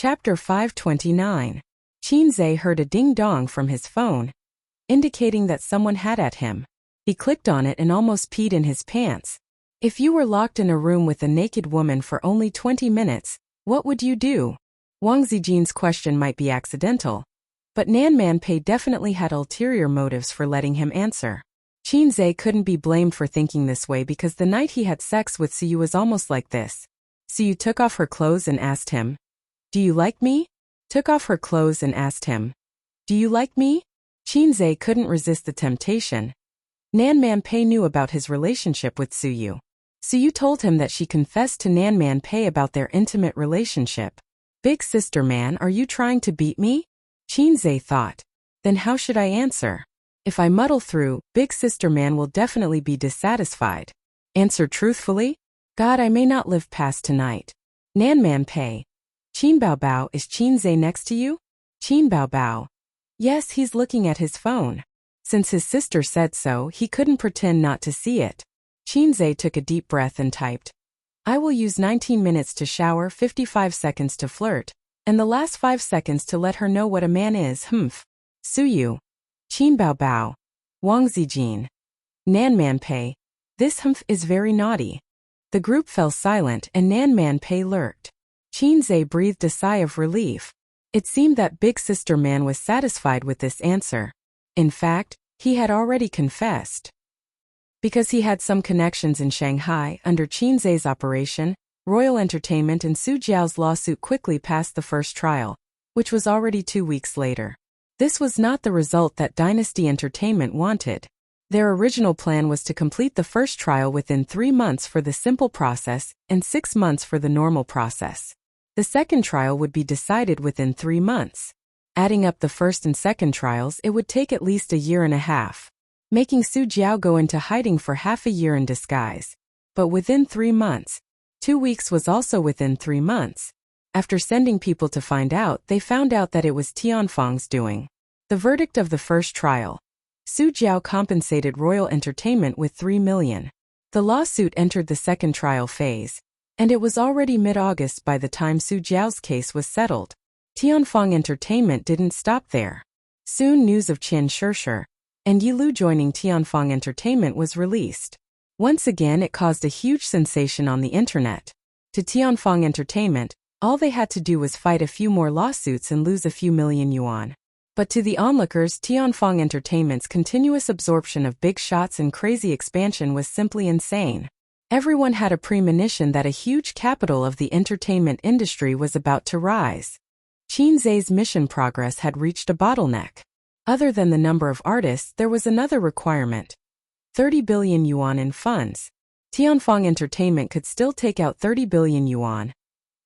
Chapter 529. Qinzhe heard a ding-dong from his phone, indicating that someone had at him. He clicked on it and almost peed in his pants. If you were locked in a room with a naked woman for only 20 minutes, what would you do? Wang Zijin's question might be accidental, but Nan Manpei definitely had ulterior motives for letting him answer. Qinzhe couldn't be blamed for thinking this way because the night he had sex with Suyu was almost like this. Suyu took off her clothes and asked him, "Do you like me?" Took off her clothes and asked him, "Do you like me?" Qinzhe couldn't resist the temptation. Nan Manpei knew about his relationship with Suyu. Suyu told him that she confessed to Nan Manpei about their intimate relationship. "Big sister man, are you trying to beat me?" Qinzhe thought. Then how should I answer? If I muddle through, big sister man will definitely be dissatisfied. Answer truthfully? God, I may not live past tonight. Nan Manpei. Qin Baobao, is Qinzhe next to you? Qin Baobao. Yes, he's looking at his phone. Since his sister said so, he couldn't pretend not to see it. Qinzhe took a deep breath and typed, "I will use 19 minutes to shower, 55 seconds to flirt, and the last 5 seconds to let her know what a man is. Suyu. Qin Baobao. Wang Zijin. Nan Manpei. This is very naughty." The group fell silent and Nan Manpei lurked. Qinzhe breathed a sigh of relief. It seemed that big sister man was satisfied with this answer. In fact, he had already confessed. Because he had some connections in Shanghai under Qinzhe's operation, Royal Entertainment and Su Jiao's lawsuit quickly passed the first trial, which was already 2 weeks later. This was not the result that Dynasty Entertainment wanted. Their original plan was to complete the first trial within 3 months for the simple process and 6 months for the normal process. The second trial would be decided within 3 months. Adding up the first and second trials, it would take at least a year and a half, making Su Jiao go into hiding for half a year in disguise. But within 3 months, 2 weeks was also within 3 months. After sending people to find out, they found out that it was Tianfeng's doing. The verdict of the first trial. Su Jiao compensated Royal Entertainment with 3 million. The lawsuit entered the second trial phase, and it was already mid-August by the time Su Jiao's case was settled. Tianfeng Entertainment didn't stop there. Soon news of Qian Shishir and Yilu joining Tianfeng Entertainment was released. Once again it caused a huge sensation on the internet. To Tianfeng Entertainment, all they had to do was fight a few more lawsuits and lose a few million yuan. But to the onlookers, Tianfeng Entertainment's continuous absorption of big shots and crazy expansion was simply insane. Everyone had a premonition that a huge capital of the entertainment industry was about to rise. Qinzhe's mission progress had reached a bottleneck. Other than the number of artists, there was another requirement. 30 billion yuan in funds. Tianfeng Entertainment could still take out 30 billion yuan.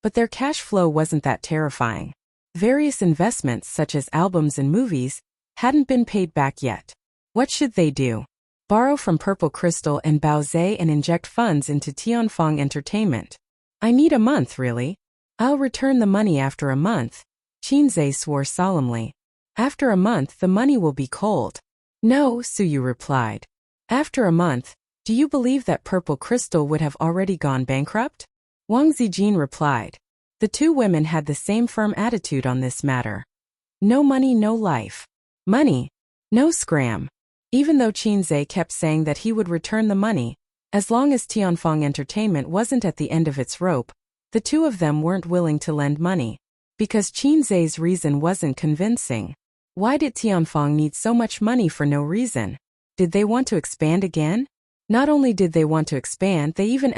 But their cash flow wasn't that terrifying. Various investments such as albums and movies hadn't been paid back yet. What should they do? Borrow from Purple Crystal and Baozhe and inject funds into Tianfeng Entertainment. I need a month, really. I'll return the money after a month. Qinzhe swore solemnly. After a month the money will be cold. No, Suyu replied. After a month, do you believe that Purple Crystal would have already gone bankrupt? Wang Zijin replied. The two women had the same firm attitude on this matter. No money, no life. Money? No scram. Even though Qinzhe kept saying that he would return the money, as long as Tianfeng Entertainment wasn't at the end of its rope, the two of them weren't willing to lend money. Because Qinzhe's reason wasn't convincing. Why did Tianfeng need so much money for no reason? Did they want to expand again? Not only did they want to expand, they even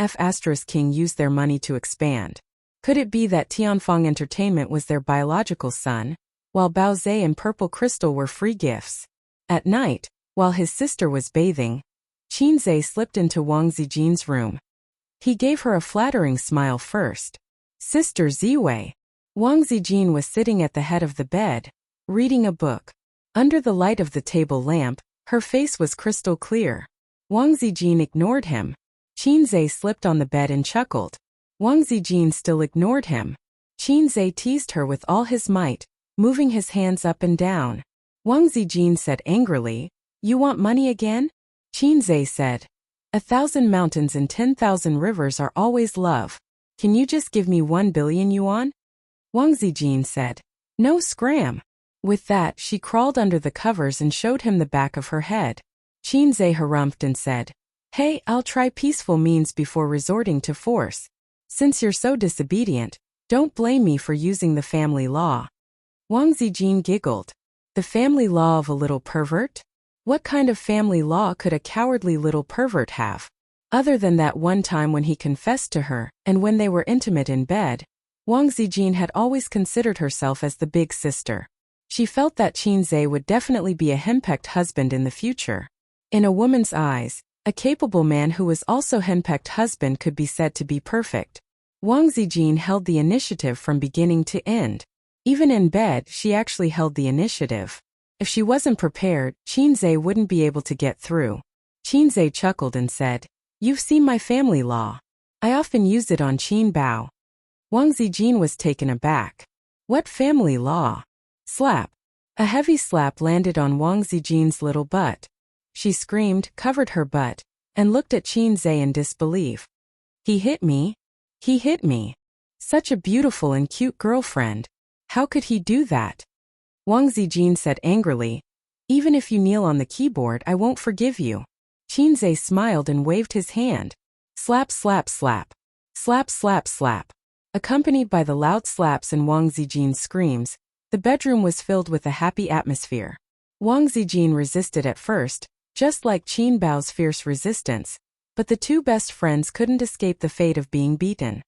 King used their money to expand. Could it be that Tianfeng Entertainment was their biological son, while Baozhe and Purple Crystal were free gifts? At night, while his sister was bathing, Qinzhe slipped into Wang Zijin's room. He gave her a flattering smile first. Sister Ziwei. Wang Zijin was sitting at the head of the bed, reading a book. Under the light of the table lamp, her face was crystal clear. Wang Zijin ignored him. Qinzhe slipped on the bed and chuckled. Wang Zijin still ignored him. Qinzhe teased her with all his might, moving his hands up and down. Wang Zijin said angrily, "You want money again?" Qinzhe said, 1,000 mountains and 10,000 rivers are always love. Can you just give me 1 billion yuan? Wang Zijin said. No scram. With that, she crawled under the covers and showed him the back of her head. Qinze harumphed and said, Hey, I'll try peaceful means before resorting to force. Since you're so disobedient, don't blame me for using the family law. Wang Zijin giggled. The family law of a little pervert? What kind of family law could a cowardly little pervert have? Other than that one time when he confessed to her, and when they were intimate in bed, Wang Zijin had always considered herself as the big sister. She felt that Qinze would definitely be a henpecked husband in the future. In a woman's eyes, a capable man who was also henpecked husband could be said to be perfect. Wang Zijin held the initiative from beginning to end. Even in bed, she actually held the initiative. If she wasn't prepared, Qinze wouldn't be able to get through. Qinze chuckled and said, You've seen my family law. I often used it on Qin Bao. Wang Zijin was taken aback. What family law? Slap. A heavy slap landed on Wang Zijin's little butt. She screamed, covered her butt, and looked at Qinze in disbelief. He hit me? He hit me. Such a beautiful and cute girlfriend. How could he do that? Wang Zijin said angrily, Even if you kneel on the keyboard, I won't forgive you. Qinze smiled and waved his hand. Slap, slap, slap. Slap, slap, slap. Accompanied by the loud slaps and Wang Zijin's screams, the bedroom was filled with a happy atmosphere. Wang Zijin resisted at first, just like Qin Bao's fierce resistance, but the two best friends couldn't escape the fate of being beaten.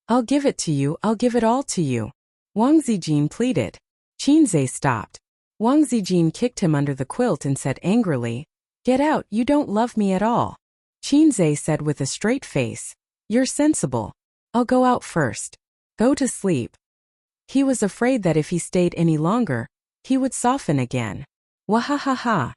I'll give it to you, I'll give it all to you. Wang Zijin pleaded. Qinze stopped. Wang Zijin kicked him under the quilt and said angrily, Get out, you don't love me at all. Qinze said with a straight face, You're sensible. I'll go out first. Go to sleep. He was afraid that if he stayed any longer, he would soften again. Wahahaha.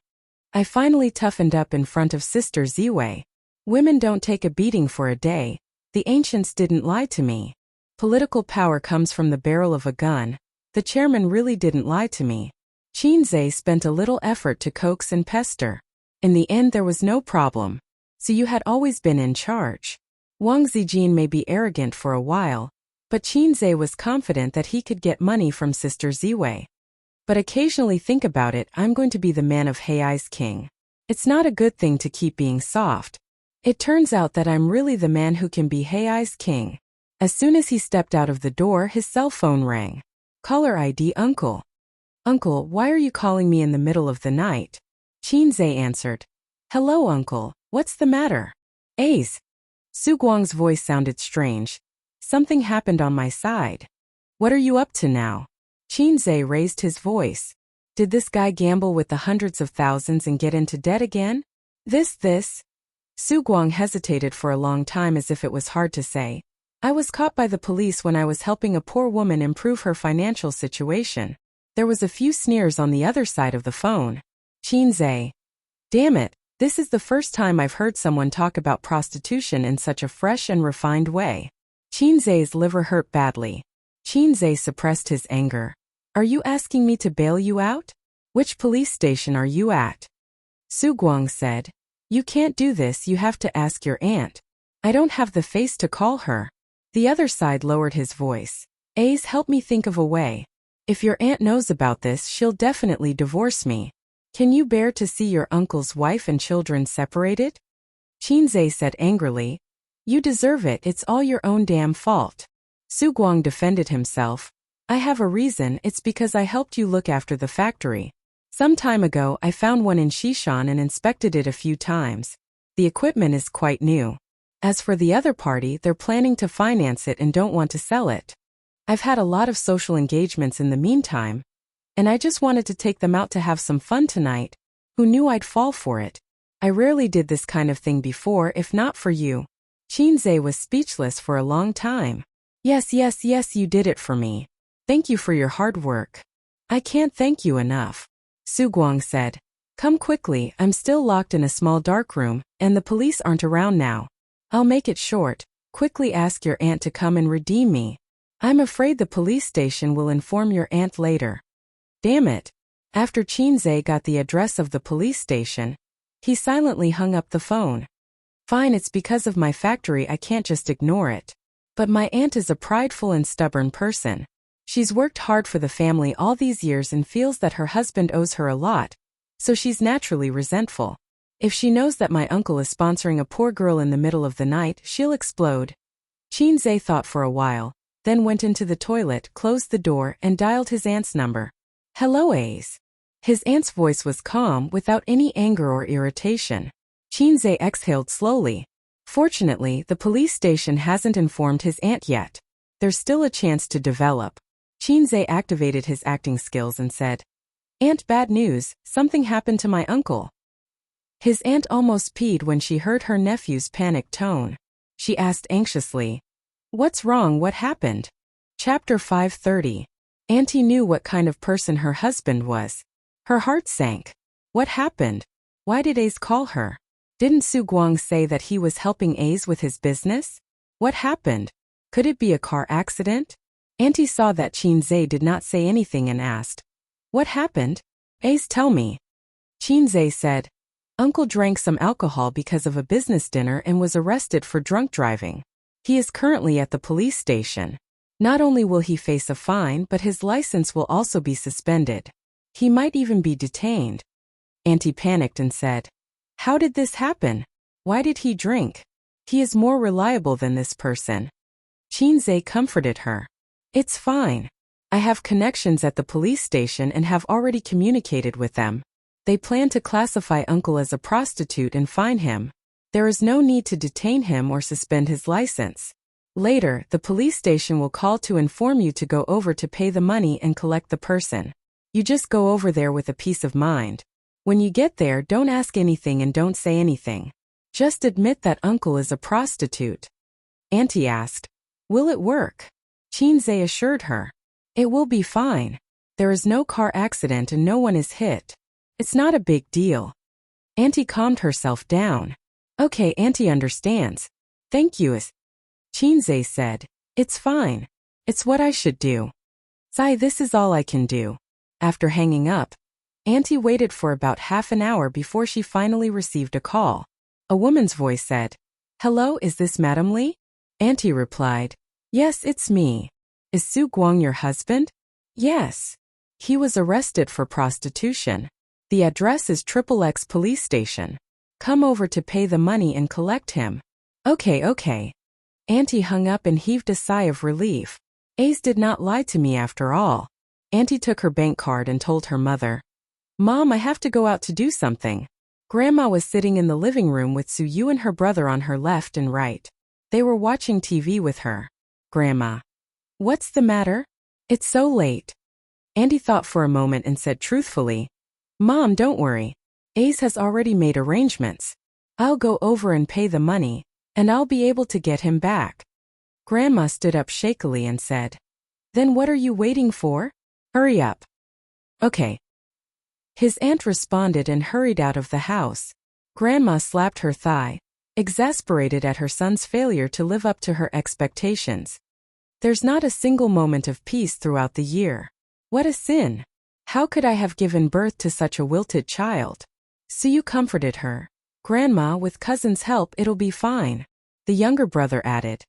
I finally toughened up in front of Sister Ziwei. Women don't take a beating for a day. The ancients didn't lie to me. Political power comes from the barrel of a gun. The chairman really didn't lie to me. Qinze spent a little effort to coax and pester. In the end there was no problem. So you had always been in charge. Wang Zijin may be arrogant for a while, but Qinze was confident that he could get money from Sister Ziwei. But occasionally think about it, I'm going to be the man of Hei's king. It's not a good thing to keep being soft. It turns out that I'm really the man who can be Hei's king. As soon as he stepped out of the door, his cell phone rang. Caller ID Uncle. Uncle, why are you calling me in the middle of the night? Qinze answered. Hello, Uncle. What's the matter? Ace. Su Guang's voice sounded strange. Something happened on my side. What are you up to now? Qinze raised his voice. Did this guy gamble with the hundreds of thousands and get into debt again? This. Su Guang hesitated for a long time as if it was hard to say. I was caught by the police when I was helping a poor woman improve her financial situation. There was a few sneers on the other side of the phone. Qinze. Damn it, this is the first time I've heard someone talk about prostitution in such a fresh and refined way. Qinze's liver hurt badly. Qinze suppressed his anger. Are you asking me to bail you out? Which police station are you at? Su Guang said. You can't do this, you have to ask your aunt. I don't have the face to call her. The other side lowered his voice. Ace, help me think of a way. If your aunt knows about this, she'll definitely divorce me. Can you bear to see your uncle's wife and children separated? Qinze said angrily. You deserve it, it's all your own damn fault. Su Guang defended himself. I have a reason, it's because I helped you look after the factory. Some time ago, I found one in Shishan and inspected it a few times. The equipment is quite new. As for the other party, they're planning to finance it and don't want to sell it. I've had a lot of social engagements in the meantime, and I just wanted to take them out to have some fun tonight. Who knew I'd fall for it? I rarely did this kind of thing before, if not for you. Qinze was speechless for a long time. Yes, you did it for me. Thank you for your hard work. I can't thank you enough. Su Guang said. Come quickly, I'm still locked in a small dark room, and the police aren't around now. I'll make it short. Quickly ask your aunt to come and redeem me. I'm afraid the police station will inform your aunt later. Damn it. After Qinze got the address of the police station, he silently hung up the phone. Fine, it's because of my factory, I can't just ignore it. But my aunt is a prideful and stubborn person. She's worked hard for the family all these years and feels that her husband owes her a lot, so she's naturally resentful. If she knows that my uncle is sponsoring a poor girl in the middle of the night, she'll explode. Qinze thought for a while, then went into the toilet, closed the door, and dialed his aunt's number. Hello, Ace. His aunt's voice was calm, without any anger or irritation. Qinze exhaled slowly. Fortunately, the police station hasn't informed his aunt yet. There's still a chance to develop. Qinze activated his acting skills and said, Aunt, bad news, something happened to my uncle. His aunt almost peed when she heard her nephew's panicked tone. She asked anxiously, What's wrong, what happened? Chapter 530. Auntie knew what kind of person her husband was. Her heart sank. What happened? Why did Ace call her? Didn't Su Guang say that he was helping Ace with his business? What happened? Could it be a car accident? Auntie saw that Qinze did not say anything and asked, What happened? Ace, tell me. Qinze said, Uncle drank some alcohol because of a business dinner and was arrested for drunk driving. He is currently at the police station. Not only will he face a fine, but his license will also be suspended. He might even be detained. Auntie panicked and said, How did this happen? Why did he drink? He is more reliable than this person. Qinze comforted her. It's fine. I have connections at the police station and have already communicated with them. They plan to classify Uncle as a prostitute and fine him. There is no need to detain him or suspend his license. Later, the police station will call to inform you to go over to pay the money and collect the person. You just go over there with a peace of mind. When you get there, don't ask anything and don't say anything. Just admit that Uncle is a prostitute. Auntie asked, Will it work? Qinze assured her. It will be fine. There is no car accident and no one is hit. It's not a big deal. Auntie calmed herself down. Okay, Auntie understands. Thank you. Qinze said, It's fine. It's what I should do. Sai, this is all I can do. After hanging up, Auntie waited for about half an hour before she finally received a call. A woman's voice said, Hello, is this Madam Li? Auntie replied, Yes, it's me. Is Su Guang your husband? Yes. He was arrested for prostitution. The address is XXX police station. Come over to pay the money and collect him. Okay. Auntie hung up and heaved a sigh of relief. Ace did not lie to me after all. Auntie took her bank card and told her mother, Mom, I have to go out to do something. Grandma was sitting in the living room with Su Yu and her brother on her left and right. They were watching TV with her. Grandma. What's the matter? It's so late. Auntie thought for a moment and said truthfully, Mom, don't worry. Ace has already made arrangements. I'll go over and pay the money, and I'll be able to get him back. Grandma stood up shakily and said, Then what are you waiting for? Hurry up. Okay. His aunt responded and hurried out of the house. Grandma slapped her thigh, exasperated at her son's failure to live up to her expectations. There's not a single moment of peace throughout the year. What a sin! How could I have given birth to such a wilted child? Suyu comforted her. Grandma, with cousin's help, it'll be fine. The younger brother added.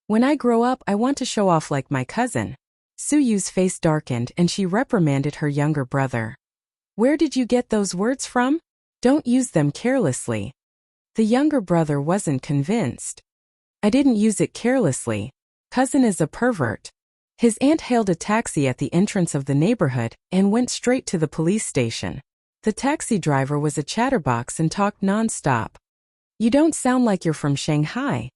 When I grow up, I want to show off like my cousin. Suyu's face darkened and she reprimanded her younger brother. Where did you get those words from? Don't use them carelessly. The younger brother wasn't convinced. I didn't use it carelessly. Cousin is a pervert. His aunt hailed a taxi at the entrance of the neighborhood and went straight to the police station. The taxi driver was a chatterbox and talked non-stop. You don't sound like you're from Shanghai,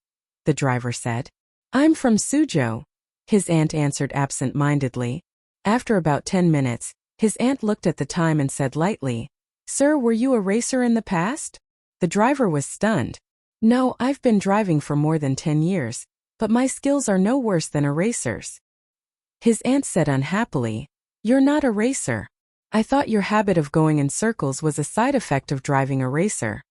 the driver said. I'm from Suzhou, his aunt answered absent-mindedly. After about 10 minutes, his aunt looked at the time and said lightly, Sir, were you a racer in the past? The driver was stunned. No, I've been driving for more than 10 years, but my skills are no worse than a racer's. His aunt said unhappily, You're not a racer. I thought your habit of going in circles was a side effect of driving a racer.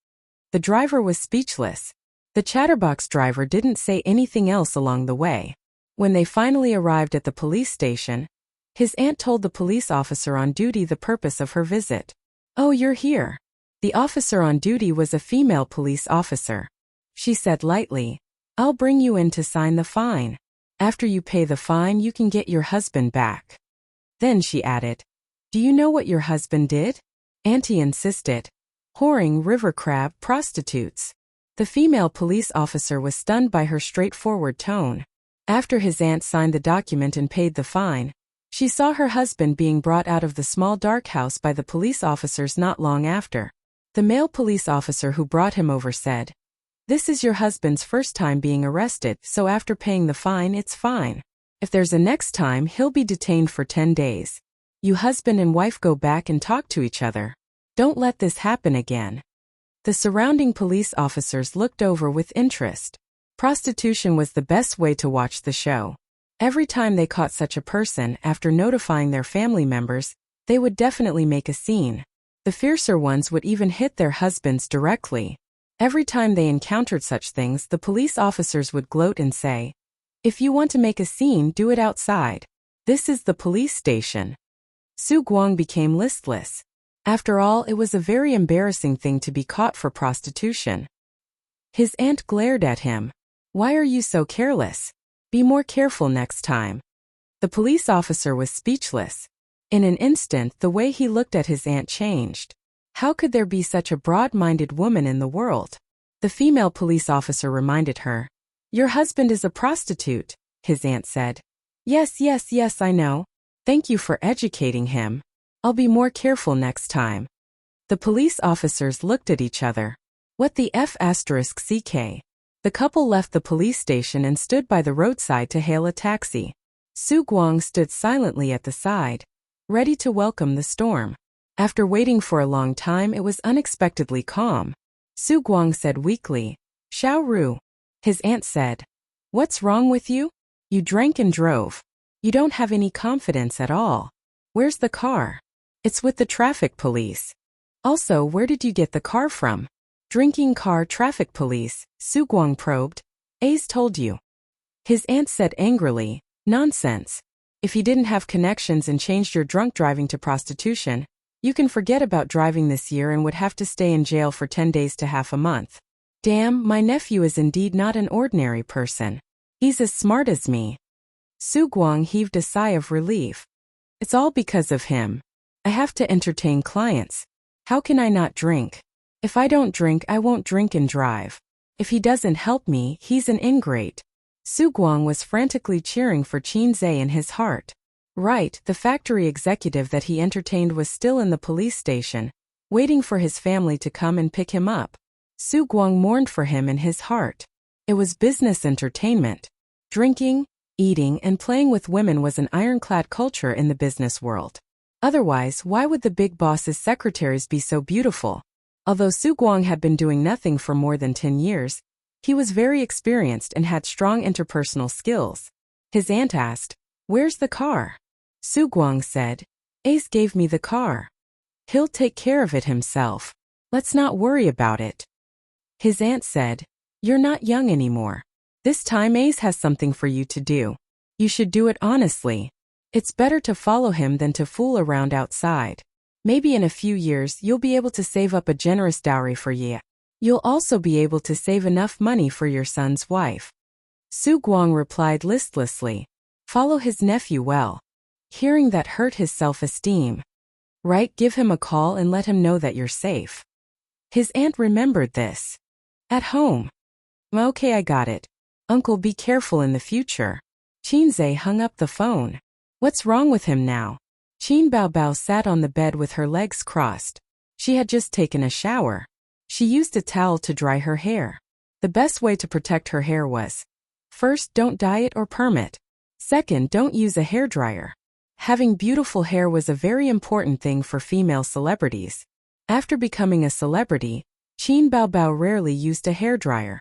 The driver was speechless. The chatterbox driver didn't say anything else along the way. When they finally arrived at the police station, his aunt told the police officer on duty the purpose of her visit. Oh, you're here. The officer on duty was a female police officer. She said lightly, I'll bring you in to sign the fine. After you pay the fine, you can get your husband back. Then she added, "Do you know what your husband did?" Auntie insisted. "Whoring, river crab, prostitutes." The female police officer was stunned by her straightforward tone. After his aunt signed the document and paid the fine, she saw her husband being brought out of the small dark house by the police officers not long after. The male police officer who brought him over said, "This is your husband's first time being arrested, so after paying the fine, it's fine. If there's a next time, he'll be detained for 10 days. You husband and wife go back and talk to each other. Don't let this happen again." The surrounding police officers looked over with interest. Prostitution was the best way to watch the show. Every time they caught such a person, after notifying their family members, they would definitely make a scene. The fiercer ones would even hit their husbands directly. Every time they encountered such things, the police officers would gloat and say, "If you want to make a scene, do it outside. This is the police station." Su Guang became listless. After all, it was a very embarrassing thing to be caught for prostitution. His aunt glared at him. "Why are you so careless? Be more careful next time." The police officer was speechless. In an instant, the way he looked at his aunt changed. How could there be such a broad-minded woman in the world? The female police officer reminded her. "Your husband is a prostitute," his aunt said. Yes, I know. Thank you for educating him. I'll be more careful next time." The police officers looked at each other. What the F***ck? The couple left the police station and stood by the roadside to hail a taxi. Su Guang stood silently at the side, ready to welcome the storm. After waiting for a long time, it was unexpectedly calm. Su Guang said weakly, "Xiao Ru." His aunt said, "What's wrong with you? You drank and drove. You don't have any confidence at all. Where's the car?" "It's with the traffic police." "Also, where did you get the car from?" "Drinking car, traffic police," Su Guang probed. "A's told you." His aunt said angrily, "Nonsense. If you didn't have connections and changed your drunk driving to prostitution, you can forget about driving this year and would have to stay in jail for 10 days to half a month." "Damn, my nephew is indeed not an ordinary person. He's as smart as me." Su Guang heaved a sigh of relief. "It's all because of him. I have to entertain clients. How can I not drink? If I don't drink, I won't drink and drive. If he doesn't help me, he's an ingrate." Su Guang was frantically cheering for Qin Zhe in his heart. Right, the factory executive that he entertained was still in the police station, waiting for his family to come and pick him up. Su Guang mourned for him in his heart. It was business entertainment. Drinking, eating, and playing with women was an ironclad culture in the business world. Otherwise, why would the big boss's secretaries be so beautiful? Although Su Guang had been doing nothing for more than 10 years, he was very experienced and had strong interpersonal skills. His aunt asked, "Where's the car?" Su Guang said, "Ace gave me the car. He'll take care of it himself. Let's not worry about it." His aunt said, "You're not young anymore. This time Ace has something for you to do. You should do it honestly. It's better to follow him than to fool around outside. Maybe in a few years you'll be able to save up a generous dowry for Ye. You'll also be able to save enough money for your son's wife." Su Guang replied listlessly, "Follow his nephew well." Hearing that hurt his self-esteem. "Right, give him a call and let him know that you're safe." His aunt remembered this. "At home." "Okay, I got it. Uncle, be careful in the future." Qin Zhe hung up the phone. "What's wrong with him now?" Qin Baobao sat on the bed with her legs crossed. She had just taken a shower. She used a towel to dry her hair. The best way to protect her hair was, first, don't dye it or perm it. Second, don't use a hairdryer. Having beautiful hair was a very important thing for female celebrities. After becoming a celebrity, Qin Baobao rarely used a hairdryer.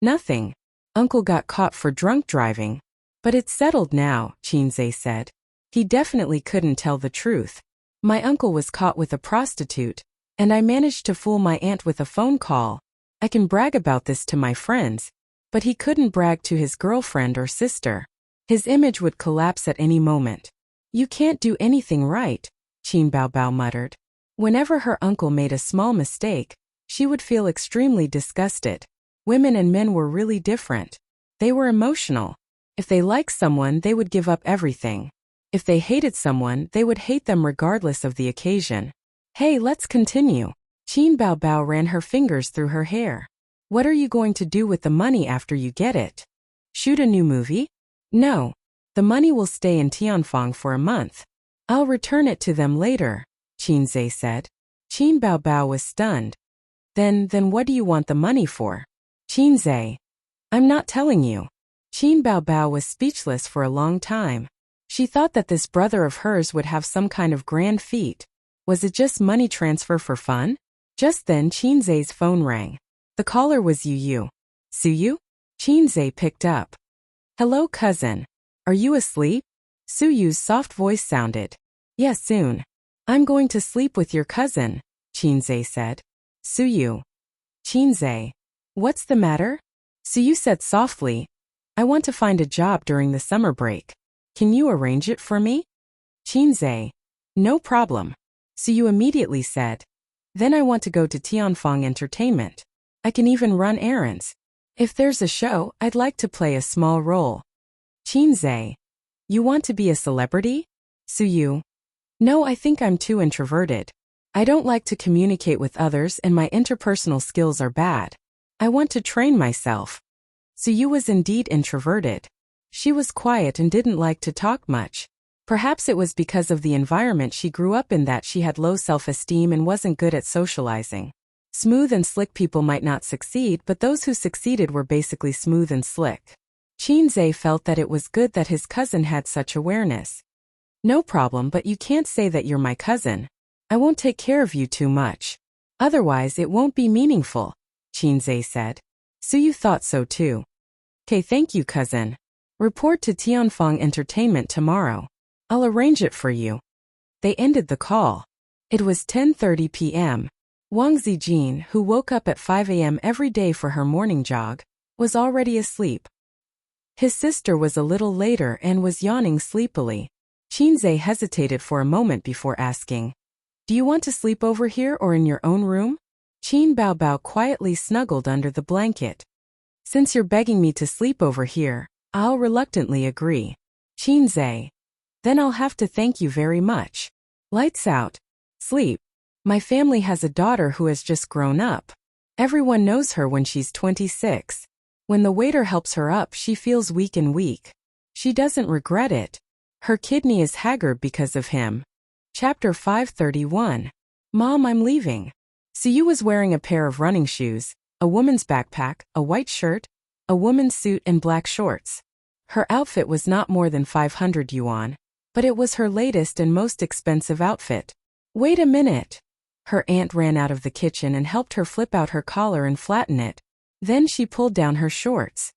"Nothing. Uncle got caught for drunk driving. But it's settled now," Qin Zhe said. "He definitely couldn't tell the truth. My uncle was caught with a prostitute, and I managed to fool my aunt with a phone call. I can brag about this to my friends, but he couldn't brag to his girlfriend or sister. His image would collapse at any moment." "You can't do anything right," Qin Baobao muttered. Whenever her uncle made a small mistake, she would feel extremely disgusted. Women and men were really different. They were emotional. If they liked someone, they would give up everything. If they hated someone, they would hate them regardless of the occasion. Hey, let's continue. Qin Baobao ran her fingers through her hair. What are you going to do with the money after you get it? Shoot a new movie? No. The money will stay in Tianfang for a month. I'll return it to them later, Qin Zhe said. Qin Baobao was stunned. Then what do you want the money for? Qin Zhe. I'm not telling you. Qin Baobao was speechless for a long time. She thought that this brother of hers would have some kind of grand feat. Was it just money transfer for fun? Just then Qin Zhe's phone rang. The caller was Yu. Suyu? Qin Zhe picked up. Hello, cousin. Are you asleep? Suyu's soft voice sounded. Yes, soon. I'm going to sleep with your cousin, Qin Zhe said. Suyu. Qin Zhe. What's the matter? Suyu said softly. I want to find a job during the summer break. Can you arrange it for me? Qin Zhe. No problem. Suyu immediately said. Then I want to go to Tianfang Entertainment. I can even run errands. If there's a show, I'd like to play a small role. Qin Zhe. You want to be a celebrity? Suyu. No, I think I'm too introverted. I don't like to communicate with others and my interpersonal skills are bad. I want to train myself. Suyu was indeed introverted. She was quiet and didn't like to talk much. Perhaps it was because of the environment she grew up in that she had low self-esteem and wasn't good at socializing. Smooth and slick people might not succeed, but those who succeeded were basically smooth and slick. Qin Zhe felt that it was good that his cousin had such awareness. No problem, but you can't say that you're my cousin. I won't take care of you too much. Otherwise it won't be meaningful, Qin Zhe said. Suyu thought so too. Okay, thank you, cousin. Report to Tianfang Entertainment tomorrow. I'll arrange it for you. They ended the call. It was 10:30 p.m. Wang Zijin, who woke up at 5 a.m. every day for her morning jog, was already asleep. His sister was a little later and was yawning sleepily. Qin Zhe hesitated for a moment before asking, Do you want to sleep over here or in your own room? Qin Baobao quietly snuggled under the blanket. Since you're begging me to sleep over here, I'll reluctantly agree. Qin Zhe. Then I'll have to thank you very much. Lights out. Sleep. My family has a daughter who has just grown up. Everyone knows her when she's 26. When the waiter helps her up, she feels weak and weak. She doesn't regret it. Her kidney is haggard because of him. Chapter 531. Mom, I'm leaving. Suyu was wearing a pair of running shoes, a woman's backpack, a white shirt, a woman's suit and black shorts. Her outfit was not more than 500 yuan, but it was her latest and most expensive outfit. Wait a minute. Her aunt ran out of the kitchen and helped her flip out her collar and flatten it. Then she pulled down her shorts.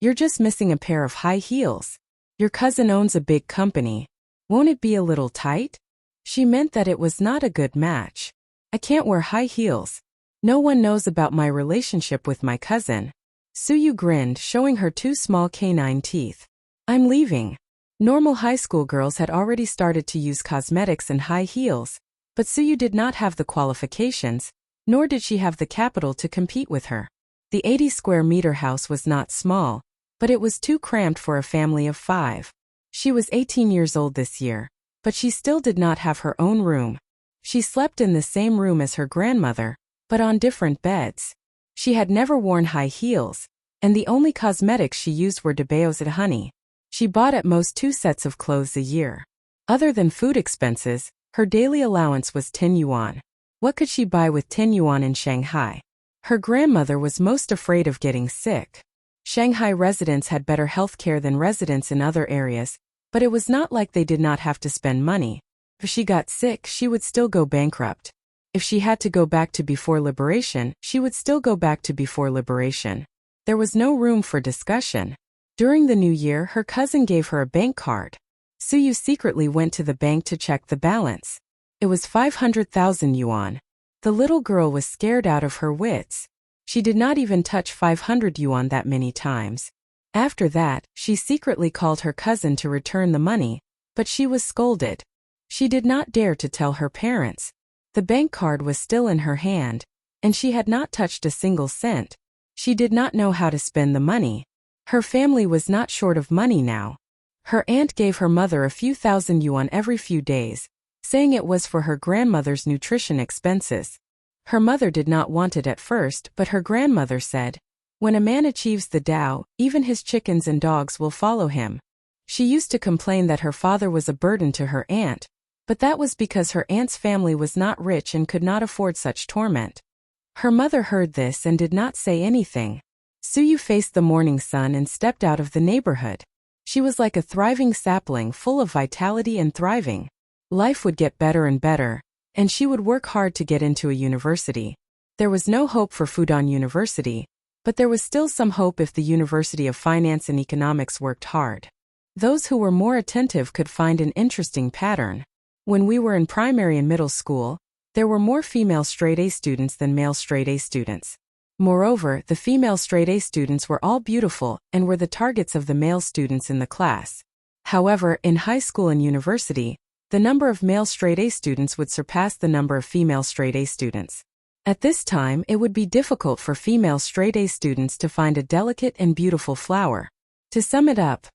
You're just missing a pair of high heels. Your cousin owns a big company. Won't it be a little tight? She meant that it was not a good match. I can't wear high heels. No one knows about my relationship with my cousin. Suyu grinned, showing her two small canine teeth. I'm leaving. Normal high school girls had already started to use cosmetics and high heels, but Suyu did not have the qualifications, nor did she have the capital to compete with her. The 80 square meter house was not small, but it was too cramped for a family of 5. She was 18 years old this year, but she still did not have her own room. She slept in the same room as her grandmother, but on different beds. She had never worn high heels, and the only cosmetics she used were Debeos at Honey. She bought at most 2 sets of clothes a year. Other than food expenses, her daily allowance was 10 yuan. What could she buy with 10 yuan in Shanghai? Her grandmother was most afraid of getting sick. Shanghai residents had better health care than residents in other areas, but it was not like they did not have to spend money. If she got sick, she would still go bankrupt. If she had to go back to before liberation, she would still go back to before liberation. There was no room for discussion. During the new year, her cousin gave her a bank card. Suyu secretly went to the bank to check the balance. It was 500,000 yuan. The little girl was scared out of her wits. She did not even touch 500 yuan that many times. After that, she secretly called her cousin to return the money, but she was scolded. She did not dare to tell her parents. The bank card was still in her hand, and she had not touched a single cent. She did not know how to spend the money. Her family was not short of money now. Her aunt gave her mother a few thousand yuan every few days, saying it was for her grandmother's nutrition expenses. Her mother did not want it at first, but her grandmother said, "When a man achieves the Tao, even his chickens and dogs will follow him." She used to complain that her father was a burden to her aunt, but that was because her aunt's family was not rich and could not afford such torment. Her mother heard this and did not say anything. Suyu faced the morning sun and stepped out of the neighborhood. She was like a thriving sapling full of vitality and thriving. Life would get better and better, and she would work hard to get into a university. There was no hope for Fudan University, but there was still some hope if the University of Finance and Economics worked hard. Those who were more attentive could find an interesting pattern. When we were in primary and middle school, there were more female straight-A students than male straight-A students. Moreover, the female straight-A students were all beautiful and were the targets of the male students in the class. However, in high school and university, the number of male straight-A students would surpass the number of female straight-A students. At this time, it would be difficult for female straight-A students to find a delicate and beautiful flower. To sum it up,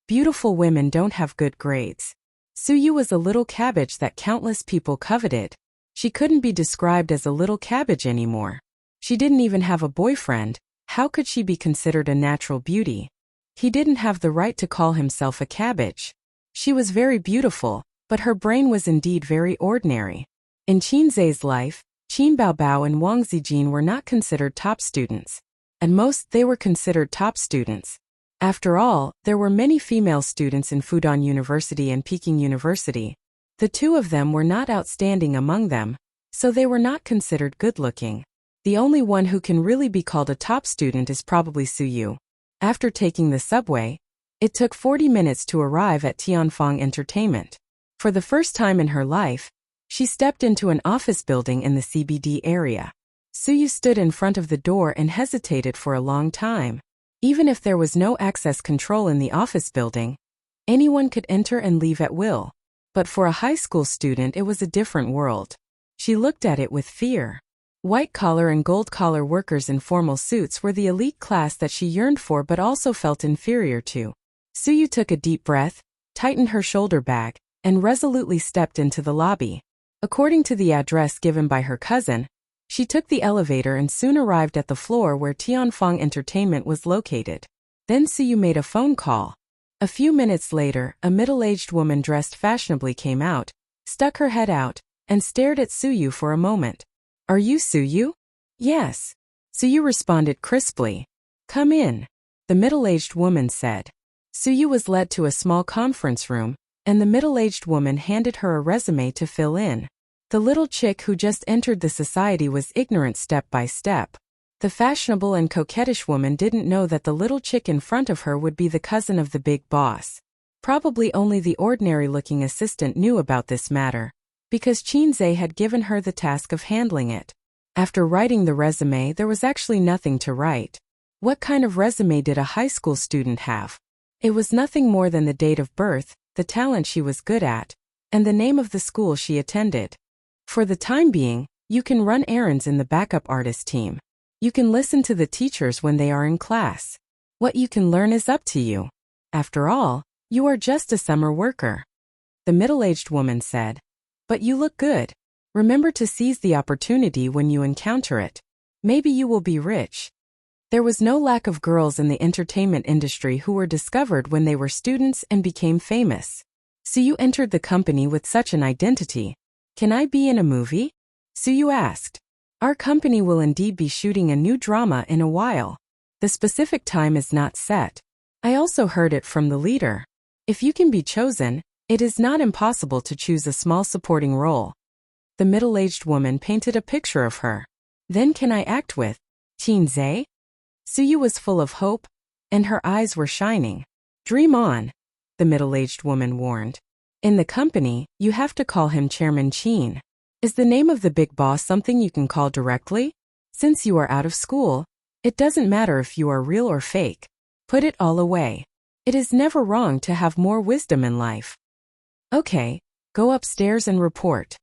beautiful women don't have good grades. Suyu was a little cabbage that countless people coveted. She couldn't be described as a little cabbage anymore. She didn't even have a boyfriend. How could she be considered a natural beauty? He didn't have the right to call himself a cabbage. She was very beautiful, but her brain was indeed very ordinary. In Qin Zhe's life, Qin Baobao and Wang Zijin were not considered top students. At most, they were considered top students. After all, there were many female students in Fudan University and Peking University. The two of them were not outstanding among them, so they were not considered good-looking. The only one who can really be called a top student is probably Suyu. After taking the subway, it took 40 minutes to arrive at Tianfang Entertainment. For the first time in her life, she stepped into an office building in the CBD area. Suyu stood in front of the door and hesitated for a long time. Even if there was no access control in the office building, anyone could enter and leave at will. But for a high school student, it was a different world. She looked at it with fear. White-collar and gold-collar workers in formal suits were the elite class that she yearned for but also felt inferior to. Suyu took a deep breath, tightened her shoulder bag, and resolutely stepped into the lobby. According to the address given by her cousin, she took the elevator and soon arrived at the floor where Tianfang Entertainment was located. Then Suyu made a phone call. A few minutes later, a middle-aged woman dressed fashionably came out, stuck her head out, and stared at Suyu for a moment. "Are you Suyu?" "Yes." Suyu responded crisply. "Come in," the middle-aged woman said. Suyu was led to a small conference room, and the middle-aged woman handed her a resume to fill in. The little chick who just entered the society was ignorant step by step. The fashionable and coquettish woman didn't know that the little chick in front of her would be the cousin of the big boss. Probably only the ordinary-looking assistant knew about this matter, because Qin Zhe had given her the task of handling it. After writing the resume, there was actually nothing to write. What kind of resume did a high school student have? It was nothing more than the date of birth, the talent she was good at, and the name of the school she attended. For the time being, you can run errands in the backup artist team. You can listen to the teachers when they are in class. What you can learn is up to you. After all, you are just a summer worker. The middle-aged woman said. But you look good. Remember to seize the opportunity when you encounter it. Maybe you will be rich. There was no lack of girls in the entertainment industry who were discovered when they were students and became famous. Suyu entered the company with such an identity. "Can I be in a movie?" Suyu asked. "Our company will indeed be shooting a new drama in a while. The specific time is not set. I also heard it from the leader. If you can be chosen, it is not impossible to choose a small supporting role." The middle-aged woman painted a picture of her. "Then can I act with Qin Zhe?" Suyu was full of hope, and her eyes were shining. "Dream on," the middle-aged woman warned. "In the company, you have to call him Chairman Qin. Is the name of the big boss something you can call directly? Since you are out of school, it doesn't matter if you are real or fake. Put it all away. It is never wrong to have more wisdom in life. Okay, go upstairs and report."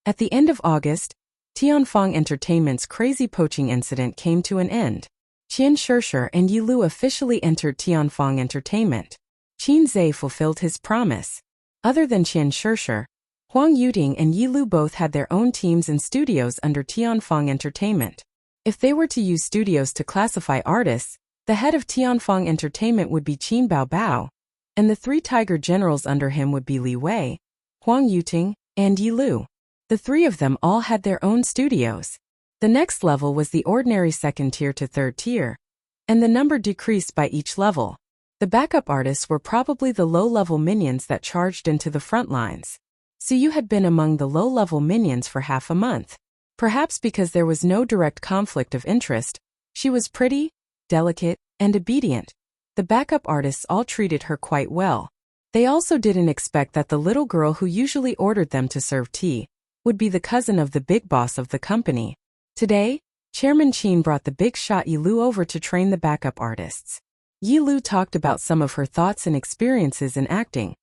At the end of August, Tianfang Entertainment's crazy poaching incident came to an end. Qian Shishir and Yi Lu officially entered Tianfeng Entertainment. Qin Zhe fulfilled his promise. Other than Qian Shishir, Huang Yuting and Yi Lu both had their own teams and studios under Tianfeng Entertainment. If they were to use studios to classify artists, the head of Tianfeng Entertainment would be Qin Baobao, and the three tiger generals under him would be Li Wei, Huang Yuting, and Yi Lu. The three of them all had their own studios. The next level was the ordinary second tier to third tier, and the number decreased by each level. The backup artists were probably the low-level minions that charged into the front lines. Suyu had been among the low-level minions for half a month. Perhaps because there was no direct conflict of interest, she was pretty, delicate, and obedient. The backup artists all treated her quite well. They also didn't expect that the little girl who usually ordered them to serve tea would be the cousin of the big boss of the company. Today, Chairman Qin brought the big shot Yi Lu over to train the backup artists. Yi Lu talked about some of her thoughts and experiences in acting,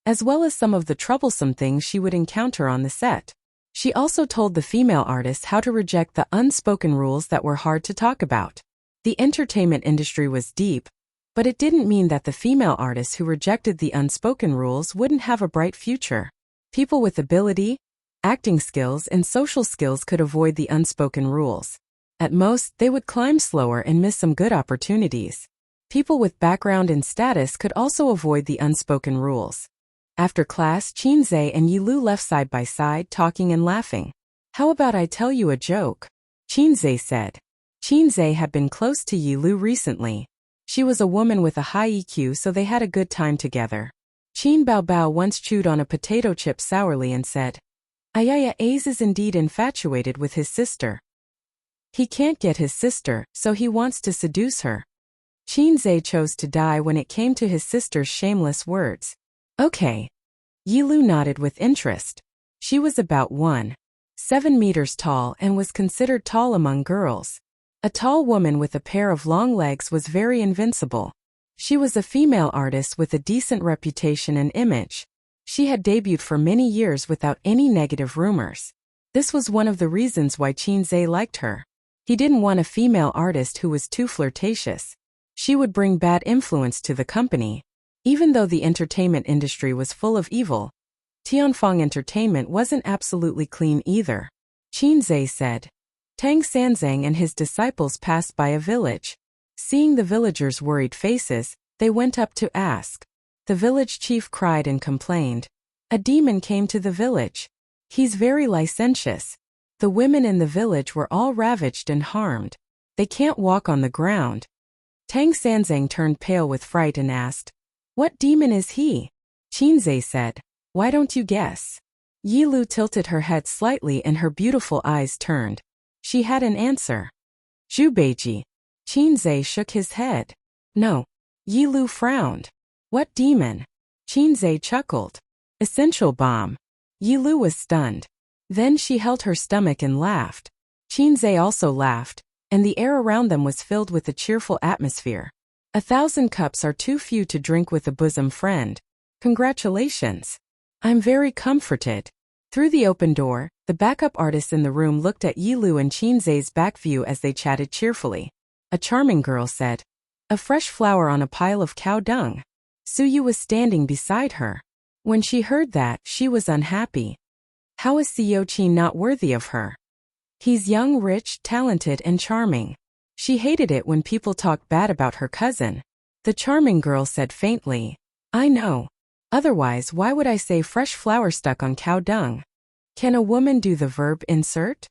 as well as some of the troublesome things she would encounter on the set. She also told the female artists how to reject the unspoken rules that were hard to talk about. The entertainment industry was deep, but it didn't mean that the female artists who rejected the unspoken rules wouldn't have a bright future. People with ability, acting skills, and social skills could avoid the unspoken rules. At most, they would climb slower and miss some good opportunities. People with background and status could also avoid the unspoken rules. After class, Qin Zhe and Yi Lu left side by side, talking and laughing. "How about I tell you a joke?" Qin Zhe said. Qin Zhe had been close to Yi Lu recently. She was a woman with a high EQ, so they had a good time together. Qin Baobao once chewed on a potato chip sourly and said, "Ayaya Ace is indeed infatuated with his sister. He can't get his sister, so he wants to seduce her." Qin Zhe chose to die when it came to his sister's shameless words. "Okay." Yi Lu nodded with interest. She was about 1.7 meters tall and was considered tall among girls. A tall woman with a pair of long legs was very invincible. She was a female artist with a decent reputation and image. She had debuted for many years without any negative rumors. This was one of the reasons why Qin Zhe liked her. He didn't want a female artist who was too flirtatious. She would bring bad influence to the company. Even though the entertainment industry was full of evil, Tianfeng Entertainment wasn't absolutely clean either. Qin Zhe said. Tang Sanzang and his disciples passed by a village. Seeing the villagers' worried faces, they went up to ask. The village chief cried and complained. A demon came to the village. He's very licentious. The women in the village were all ravaged and harmed. They can't walk on the ground. Tang Sanzang turned pale with fright and asked, "What demon is he?" Qin Zhe said, "Why don't you guess?" Yi Lu tilted her head slightly and her beautiful eyes turned. She had an answer. Zhu Beiji. Qin Zhe shook his head. No. Yi Lu frowned. What demon? Qin Zhe chuckled. Essential bomb. Yi Lu was stunned. Then she held her stomach and laughed. Qin Zhe also laughed, and the air around them was filled with a cheerful atmosphere. 1,000 cups are too few to drink with a bosom friend. Congratulations. I'm very comforted. Through the open door, the backup artists in the room looked at Yi Lu and Qin Zhe's back view as they chatted cheerfully. A charming girl said, "A fresh flower on a pile of cow dung." Suyu was standing beside her. When she heard that, she was unhappy. How is CEO Qin not worthy of her? He's young, rich, talented, and charming. She hated it when people talked bad about her cousin. The charming girl said faintly, "I know. Otherwise, why would I say fresh flower stuck on cow dung? Can a woman do the verb insert?"